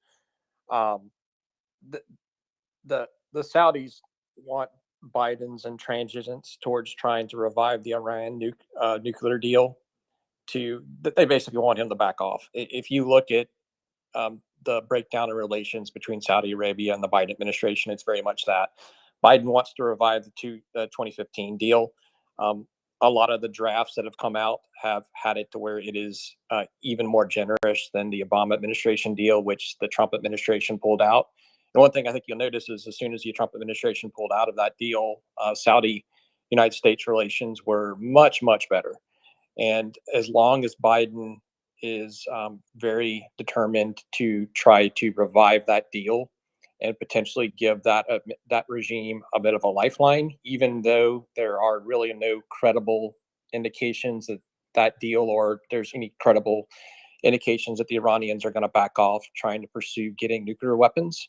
The Saudis want Biden's intransigence towards trying to revive the Iran nuclear deal. They basically want him to back off. If you look at the breakdown in relations between Saudi Arabia and the Biden administration, it's very much that. Biden wants to revive the 2015 deal. A lot of the drafts that have come out have had it to where it is even more generous than the Obama administration deal, which the Trump administration pulled out. The one thing I think you'll notice is as soon as the Trump administration pulled out of that deal, Saudi-United States relations were much, much better. And as long as Biden is very determined to try to revive that deal and potentially give that regime a bit of a lifeline, even though there are really no credible indications that that deal or there's any credible indications that the Iranians are going to back off trying to pursue getting nuclear weapons.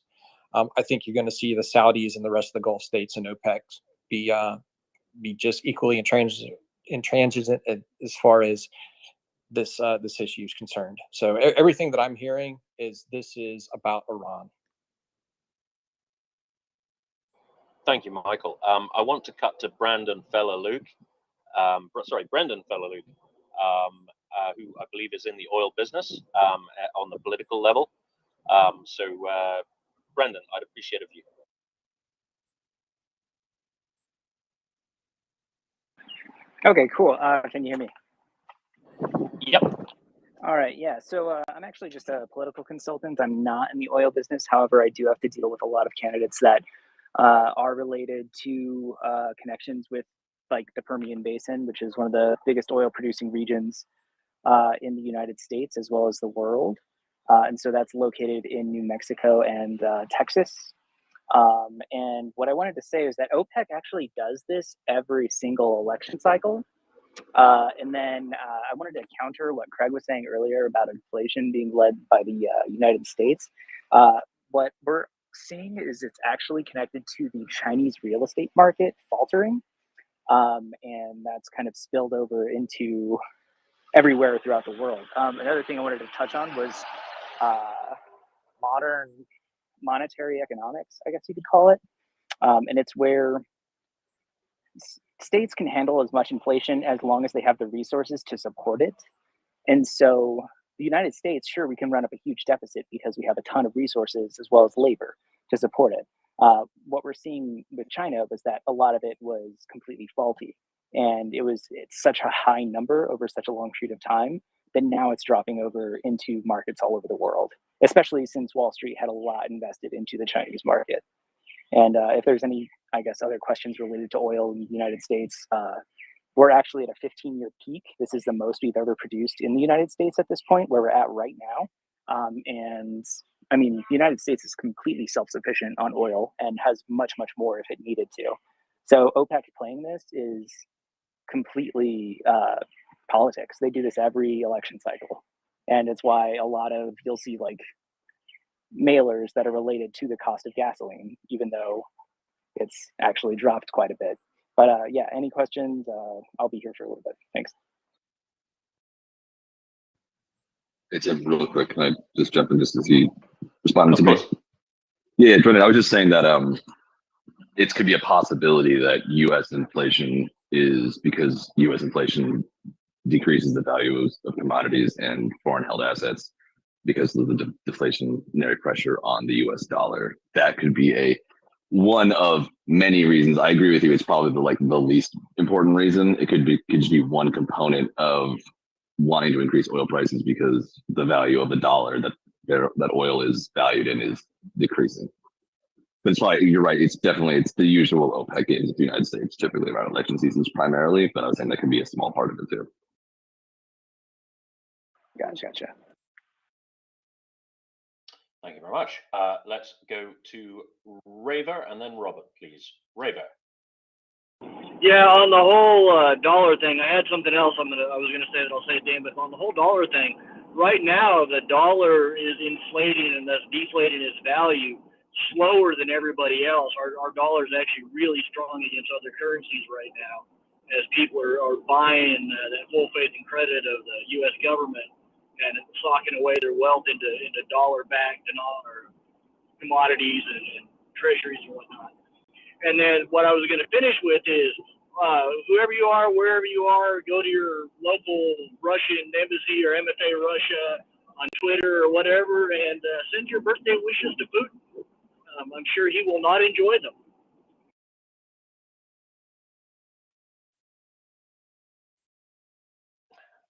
I think you're going to see the Saudis and the rest of the Gulf states and OPEC be just equally intransigent as far as this issue is concerned. So everything that I'm hearing is this is about Iran. Thank you, Michael. I want to cut to Brendan Feller-Luke, who I believe is in the oil business on the political level. Brendan, I'd appreciate a view. Okay, cool. Can you hear me? Yep. All right, yeah. So I'm actually just a political consultant. I'm not in the oil business. However, I do have to deal with a lot of candidates that are related to connections with like the Permian Basin, which is one of the biggest oil producing regions in the United States as well as the world. And so that's located in New Mexico and Texas. And what I wanted to say is that OPEC actually does this every single election cycle. And then I wanted to counter what Craig was saying earlier about inflation being led by the United States. What we're seeing is it's actually connected to the Chinese real estate market faltering. And that's kind of spilled over into everywhere throughout the world. Another thing I wanted to touch on was modern monetary economics, I guess you could call it. And it's where states can handle as much inflation as long as they have the resources to support it. And so the United States, sure, we can run up a huge deficit because we have a ton of resources as well as labor to support it. What we're seeing with China was that a lot of it was completely faulty. And it's such a high number over such a long period of time that now it's dropping over into markets all over the world, especially since Wall Street had a lot invested into the Chinese market. And if there's any, I guess, other questions related to oil in the United States, we're actually at a 15-year peak. This is the most we've ever produced in the United States at this point, where we're at right now. And I mean, the United States is completely self-sufficient on oil and has much, much more if it needed to. So OPEC playing this is completely politics. They do this every election cycle. And it's why you'll see like mailers that are related to the cost of gasoline, even though it's actually dropped quite a bit. But yeah, any questions? I'll be here for a little bit. Thanks. It's real quick. Can I just jump in just as he responded to me? Yeah, Brendan, I was just saying that it could be a possibility that U.S. inflation is because U.S. inflation decreases the value of commodities and foreign held assets because of the deflationary pressure on the U.S. dollar. That could be one of many reasons. I agree with you. It's probably the least important reason. It could just be one component of wanting to increase oil prices because the value of the dollar that oil is valued in is decreasing. But it's probably, you're right. It's the usual OPEC games of the United States, typically around election seasons primarily. But I was saying that could be a small part of it too. Gotcha. Thank you very much. Let's go to Raver and then Robert, please. Raver. Yeah, on the whole dollar thing, I had something else I was gonna say that I'll say at the end, but on the whole dollar thing, right now the dollar is inflating and thus deflating its value slower than everybody else. Our dollar is actually really strong against other currencies right now, as people are buying that full faith and credit of the U.S. government and socking away their wealth into dollar-backed and all our commodities and treasuries and whatnot. And then what I was going to finish with is, whoever you are, wherever you are, go to your local Russian embassy or MFA Russia on Twitter or whatever, and send your birthday wishes to Putin. I'm sure he will not enjoy them.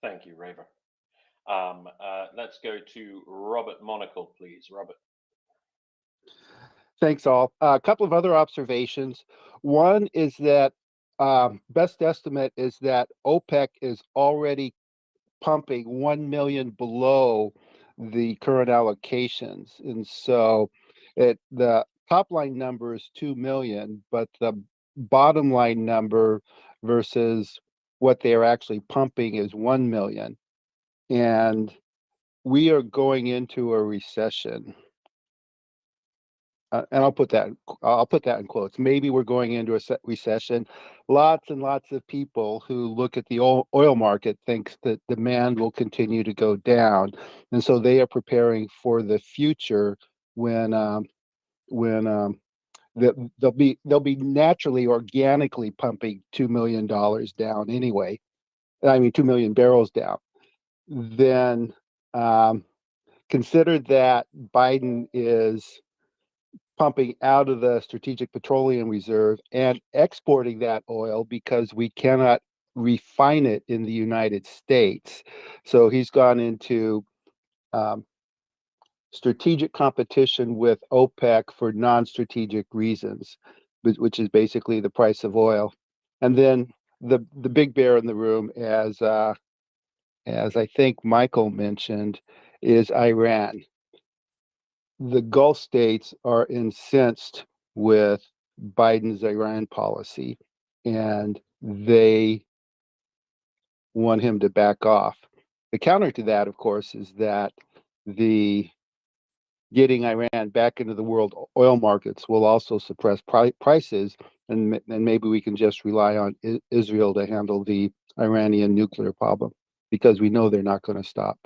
Thank you, Raver. Let's go to Robert Monaco, please. Robert. Thanks, all. A couple of other observations. One is that best estimate is that OPEC is already pumping 1 million below the current allocations. And so the top line number is 2 million, but the bottom line number versus what they are actually pumping is 1 million. And we are going into a recession. And I'll put that in quotes. Maybe we're going into a recession. Lots and lots of people who look at the oil market thinks that demand will continue to go down, and so they are preparing for the future when they'll be naturally organically pumping $2 million down anyway. I mean 2 million barrels down. Then consider that Biden is pumping out of the Strategic Petroleum Reserve and exporting that oil because we cannot refine it in the United States. So he's gone into strategic competition with OPEC for non-strategic reasons, which is basically the price of oil. And then the big bear in the room, as I think Michael mentioned, is Iran. The Gulf states are incensed with Biden's Iran policy, and they want him to back off. The counter to that, of course, is that the getting Iran back into the world oil markets will also suppress prices, and maybe we can just rely on Israel to handle the Iranian nuclear problem, because we know they're not going to stop.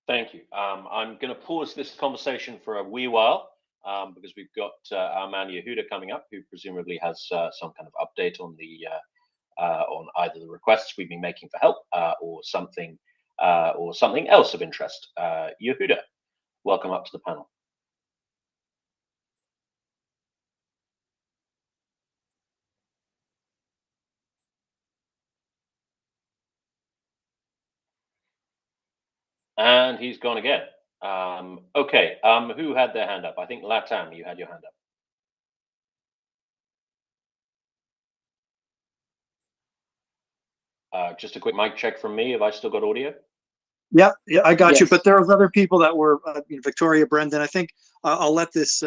Thank you. I'm going to pause this conversation for a wee while because we've got our man Yehuda coming up, who presumably has some kind of update on the on either the requests we've been making for help or something else of interest. Yehuda, welcome up to the panel. And he's gone again. Okay, who had their hand up? I think Latam, you had your hand up. Just a quick mic check from me. Have I still got audio? Yeah, I got you. Yes. But there are other people that were, Victoria, Brendan. I think I'll let this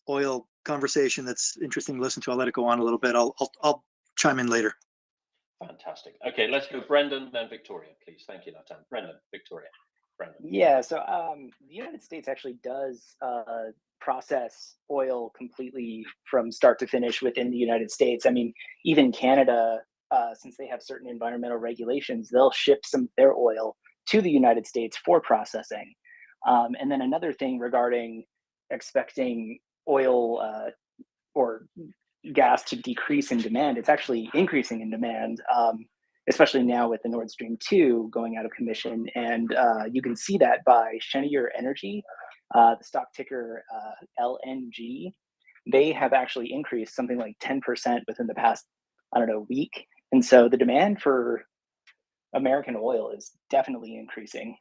oil conversation that's interesting to listen to. I'll let it go on a little bit. I'll chime in later. Fantastic. Okay, let's go Brendan, then Victoria, please. Thank you, Latam. Brendan, Victoria. Brendan. Yeah, so the United States actually does process oil completely from start to finish within the United States. I mean, even Canada, since they have certain environmental regulations, they'll ship some of their oil to the United States for processing. And then another thing regarding expecting oil or gas to decrease in demand, it's actually increasing in demand, especially now with the Nord Stream 2 going out of commission. And you can see that by Cheniere Energy, the stock ticker LNG. They have actually increased something like 10% within the past, week. And so the demand for American oil is definitely increasing.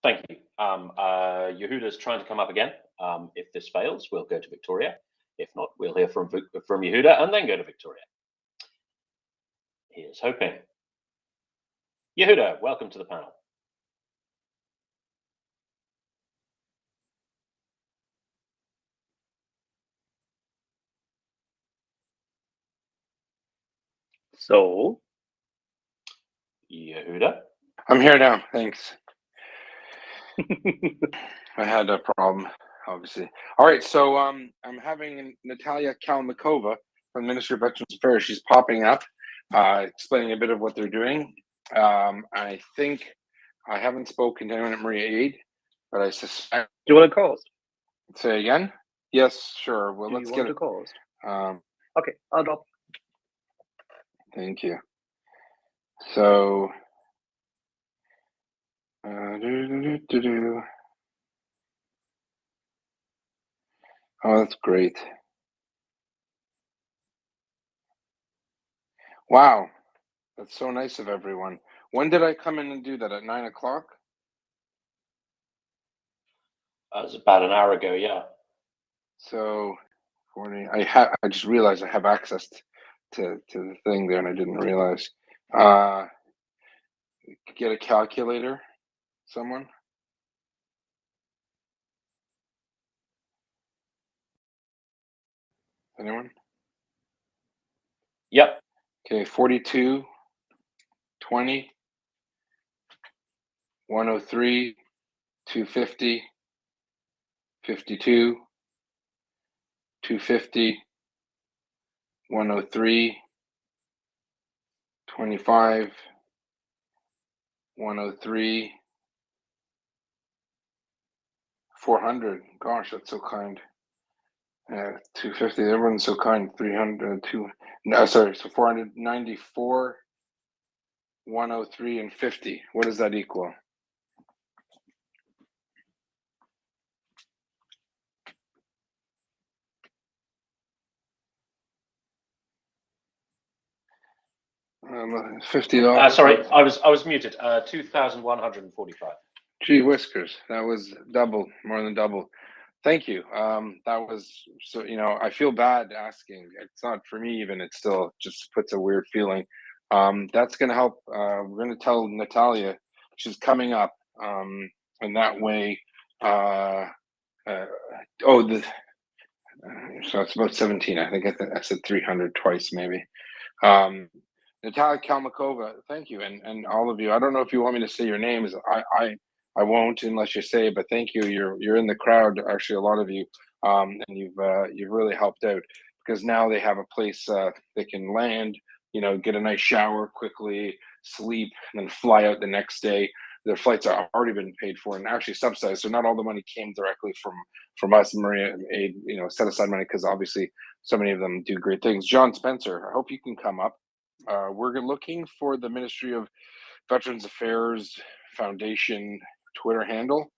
Thank you. Yehuda's trying to come up again. If this fails, we'll go to Victoria. If not, we'll hear from Yehuda and then go to Victoria. Here's hoping. Yehuda, welcome to the panel. So, Yehuda? I'm here now. Thanks. I had a problem, obviously. All right, so I'm having Natalia Kalmakova from the Ministry of Veterans Affairs. She's popping up, explaining a bit of what they're doing. I think I haven't spoken to anyone at MriyaAid, but I suspect. Do you want to close? Say again? Yes, sure. Well, let's get it closed. Okay, I'll drop. Thank you. So, oh, that's great. Wow, that's so nice of everyone. When did I come in and do that? At 9 o'clock? That was about an hour ago, yeah. So 40. I just realized I have access to the thing there, and I didn't realize. Get a calculator, someone. Anyone? Yep. Okay, 42, 20, 103, 250, 52, 250, 103, 25, 103, 400. Gosh, that's so kind. 250. Everyone's so kind. 300. No, sorry. So 494, 103, and 50. What does that equal? $50. Sorry, I was muted. 2,145. Gee whiskers, that was double, more than double. Thank you. That was so. I feel bad asking. It's not for me even. It still just puts a weird feeling. That's gonna help. We're gonna tell Natalia she's coming up, and that way. So it's about 17. I think I said 300 twice, maybe. Natalia Kalmakova, thank you, and all of you. I don't know if you want me to say your names. I won't unless you say it, but thank you. You're in the crowd, actually, a lot of you, and you've really helped out because now they have a place they can land. Get a nice shower quickly, sleep, and then fly out the next day. Their flights are already been paid for and actually subsidized, so not all the money came directly from us. Maria Aid, set aside money because obviously so many of them do great things. John Spencer, I hope you can come up. We're looking for the Ministry of Veterans Affairs Foundation Twitter handle,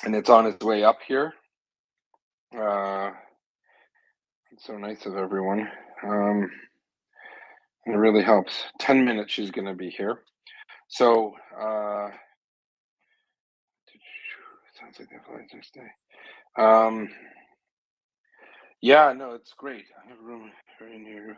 and it's on its way up here. It's so nice of everyone. It really helps. 10 minutes she's going to be here. So, sounds like they're flying next day. Yeah, no, it's great. I have a room right in here.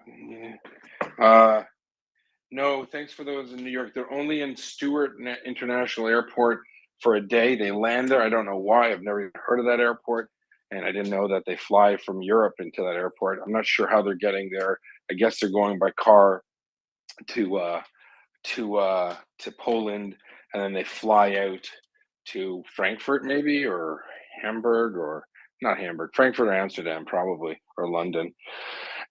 No, thanks for those in New York. They're only in Stewart International Airport for a day. They land there. I don't know why. I've never even heard of that airport, and I didn't know that they fly from Europe into that airport. I'm not sure how they're getting there. I guess they're going by car to Poland, and then they fly out to Frankfurt, maybe, or Hamburg, or not Hamburg, Frankfurt or Amsterdam, probably, or London.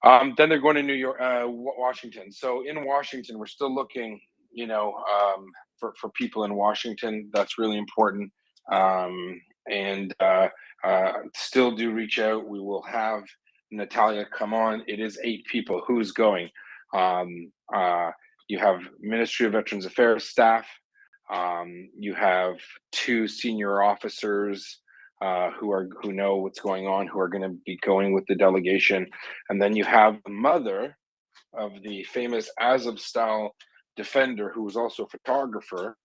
Then they're going to New York, Washington. So in Washington, we're still looking, for people in Washington. That's really important. And still do reach out. We will have Natalia come on. It is 8 people. Who's going? You have Ministry of Veterans Affairs staff. You have 2 senior officers who know what's going on, who are going to be going with the delegation, and then you have the mother of the famous Azovstal defender, who was also a photographer.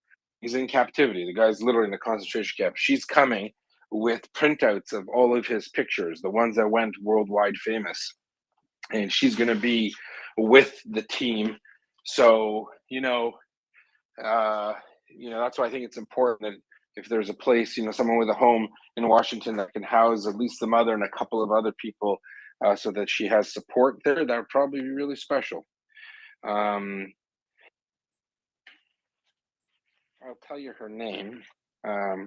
He's in captivity. The guy's literally in the concentration camp. She's coming with printouts of all of his pictures, the ones that went worldwide famous, and she's going to be with the team. So that's why I think it's important that if there's a place, someone with a home in Washington that can house at least the mother and a couple of other people, so that she has support there, that would probably be really special. I'll tell you her name. I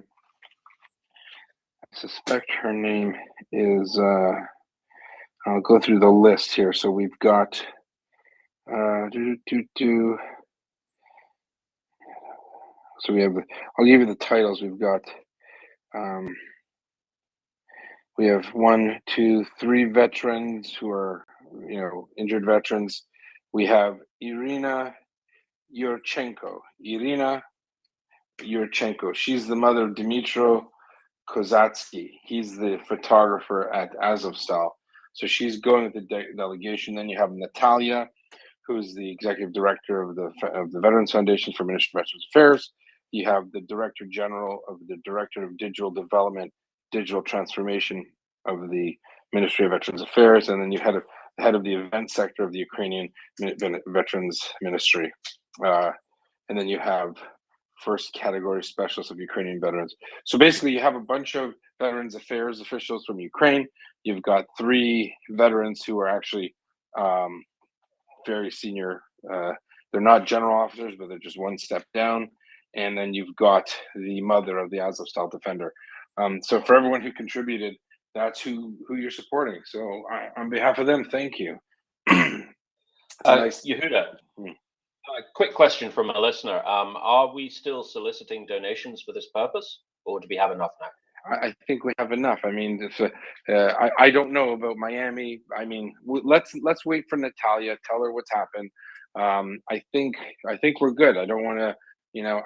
suspect her name is, I'll go through the list here. So we've got, so we have, I'll give you the titles. We've got, we have 1, 2, 3 veterans who are, injured veterans. We have Irina Yurchenko. She's the mother of Dmytro Kozatsky. He's the photographer at Azovstal. So she's going with the delegation. Then you have Natalia, who's the executive director of the Veterans Foundation for Ministry of Veterans Affairs. You have the director general of the director of digital development, digital transformation of the Ministry of Veterans Affairs, and then you had the head of the event sector of the Ukrainian Veterans Ministry. And then you have first category specialists of Ukrainian veterans. So basically you have a bunch of Veterans Affairs officials from Ukraine. You've got 3 veterans who are actually very senior. They're not general officers, but they're just one step down. And then you've got the mother of the Azovstal defender. So for everyone who contributed, that's who you're supporting. So on behalf of them, thank you. Nice. Yehuda, a quick question from a listener. Are we still soliciting donations for this purpose, or do we have enough now? I think we have enough. I mean, I don't know about Miami. I mean, let's wait for Natalia. Tell her what's happened. I think we're good. I don't want to,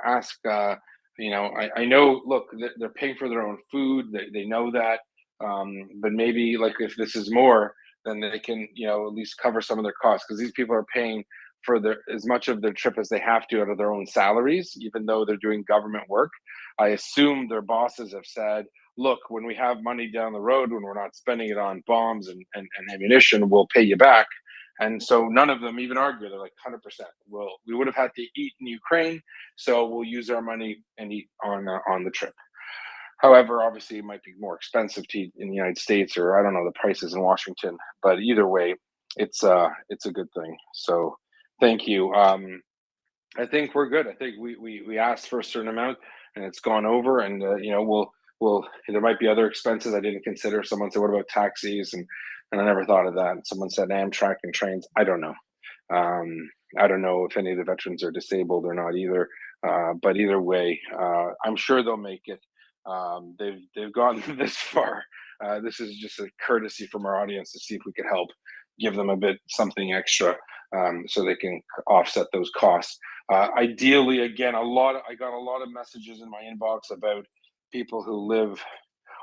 ask. I know. Look, they're paying for their own food. They know that. But maybe like if this is more, then they can, at least cover some of their costs, because these people are paying for as much of their trip as they have to out of their own salaries, even though they're doing government work. I assume their bosses have said, look, when we have money down the road, when we're not spending it on bombs and ammunition, we'll pay you back. And so none of them even argue. They're like 100%. Well, we would have had to eat in Ukraine, so we'll use our money and eat on the trip. However, obviously it might be more expensive to eat in the United States, or I don't know the prices in Washington, but either way, it's a good thing. So thank you. I think we're good. I think we asked for a certain amount and it's gone over, and we'll there might be other expenses I didn't consider. Someone said, what about taxis? And I never thought of that. Someone said Amtrak and trains. I don't know. I don't know if any of the veterans are disabled or not either. But either way, I'm sure they'll make it. They've gone this far. This is just a courtesy from our audience to see if we could help give them a bit something extra, so they can offset those costs. Ideally, again, I got a lot of messages in my inbox about people who live.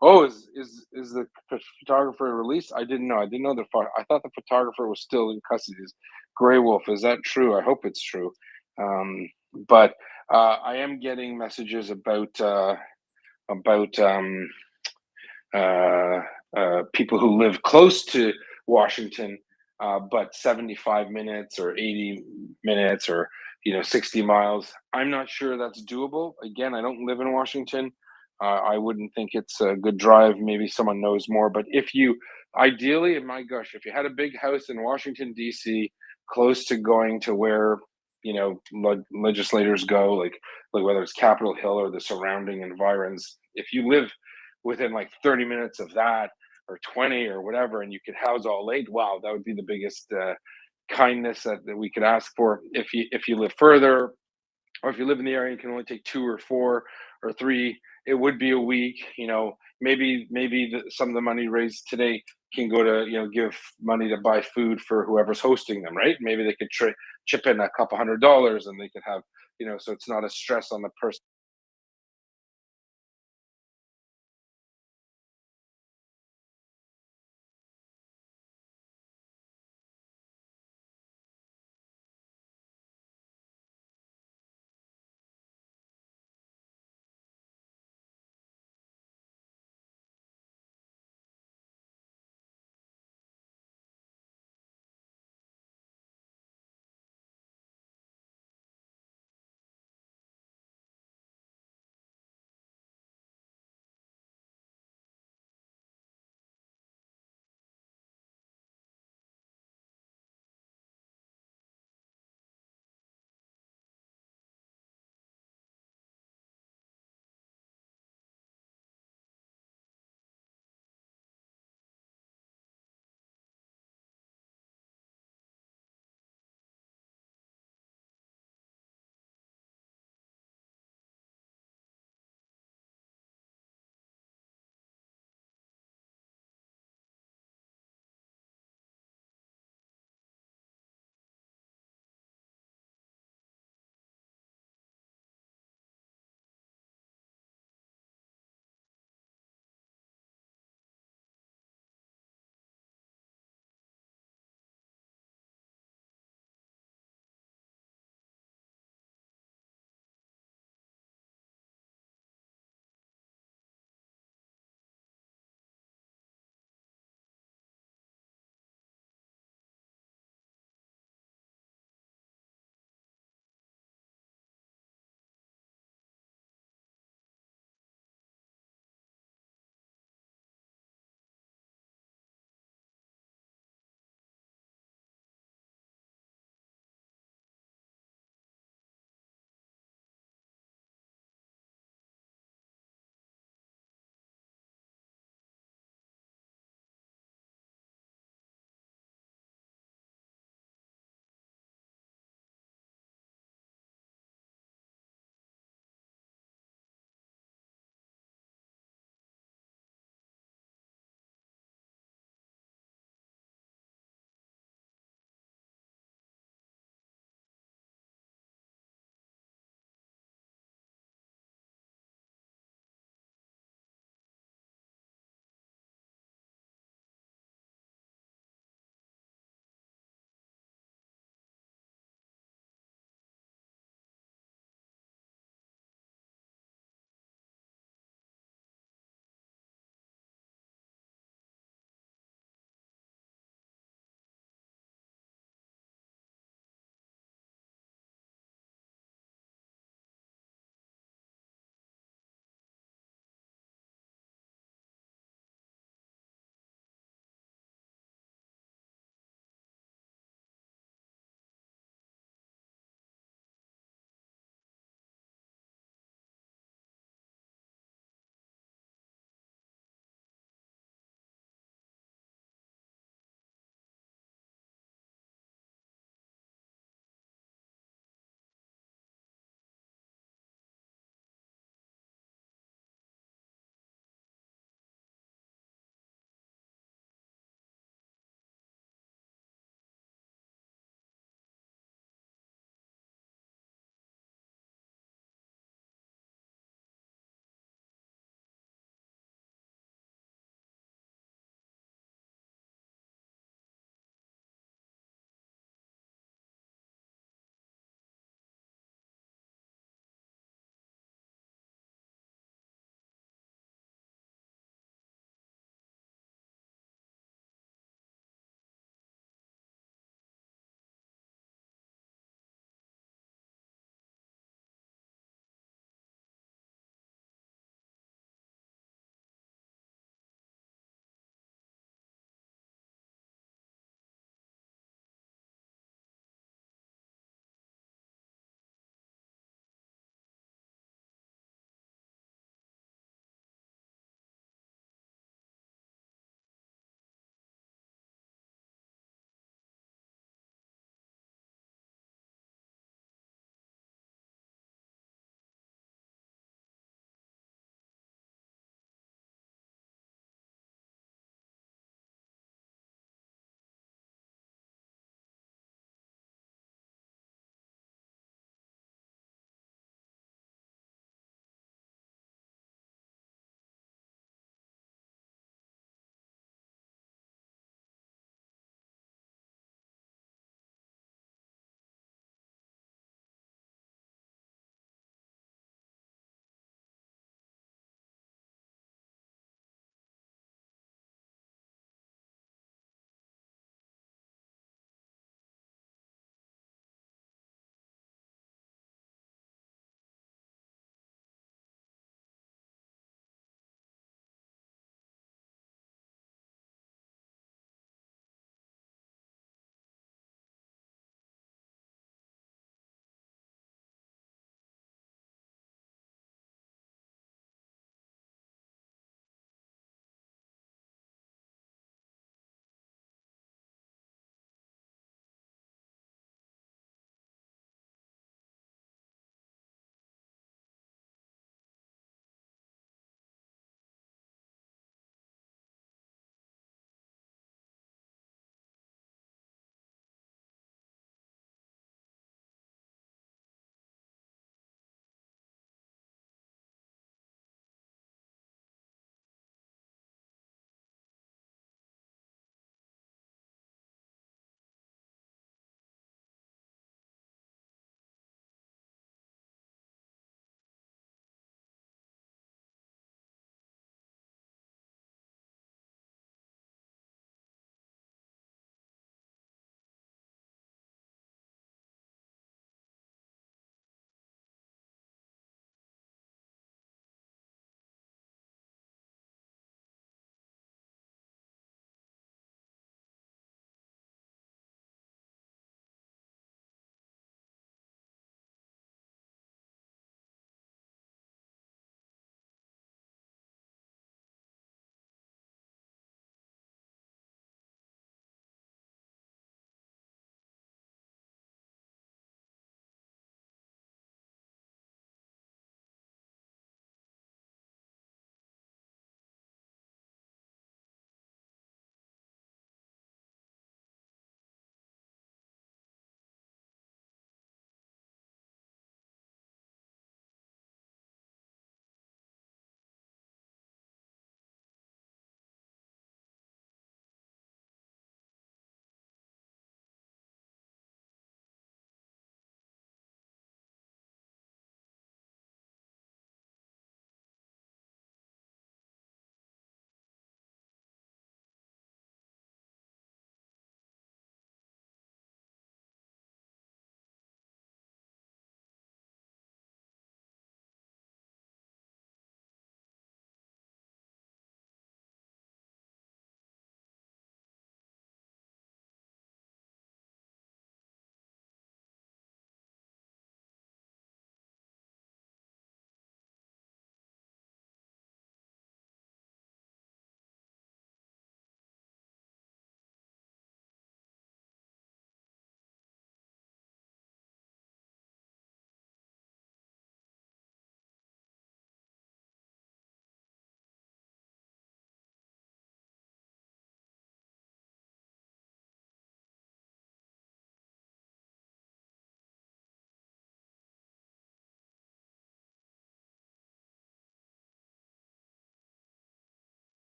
Oh, is the photographer released? I didn't know. I thought the photographer was still in custody. Grey Wolf, is that true? I hope it's true. But I am getting messages about people who live close to Washington, but 75 minutes or 80 minutes or 60 miles. I'm not sure that's doable. Again, I don't live in Washington. I wouldn't think it's a good drive. Maybe someone knows more. But if you ideally, my gosh, if you had a big house in Washington, D.C., close to going to where legislators go, like whether it's Capitol Hill or the surrounding environs, if you live within like 30 minutes of that or 20 or whatever, and you could house all 8, wow, that would be the biggest kindness that we could ask for. If you live further, or if you live in the area, you can only take 2 or 4 or 3. It would be a week. Maybe some of the money raised today can go to give money to buy food for whoever's hosting them, right? Maybe they could chip in a couple $100, and they could have so it's not a stress on the person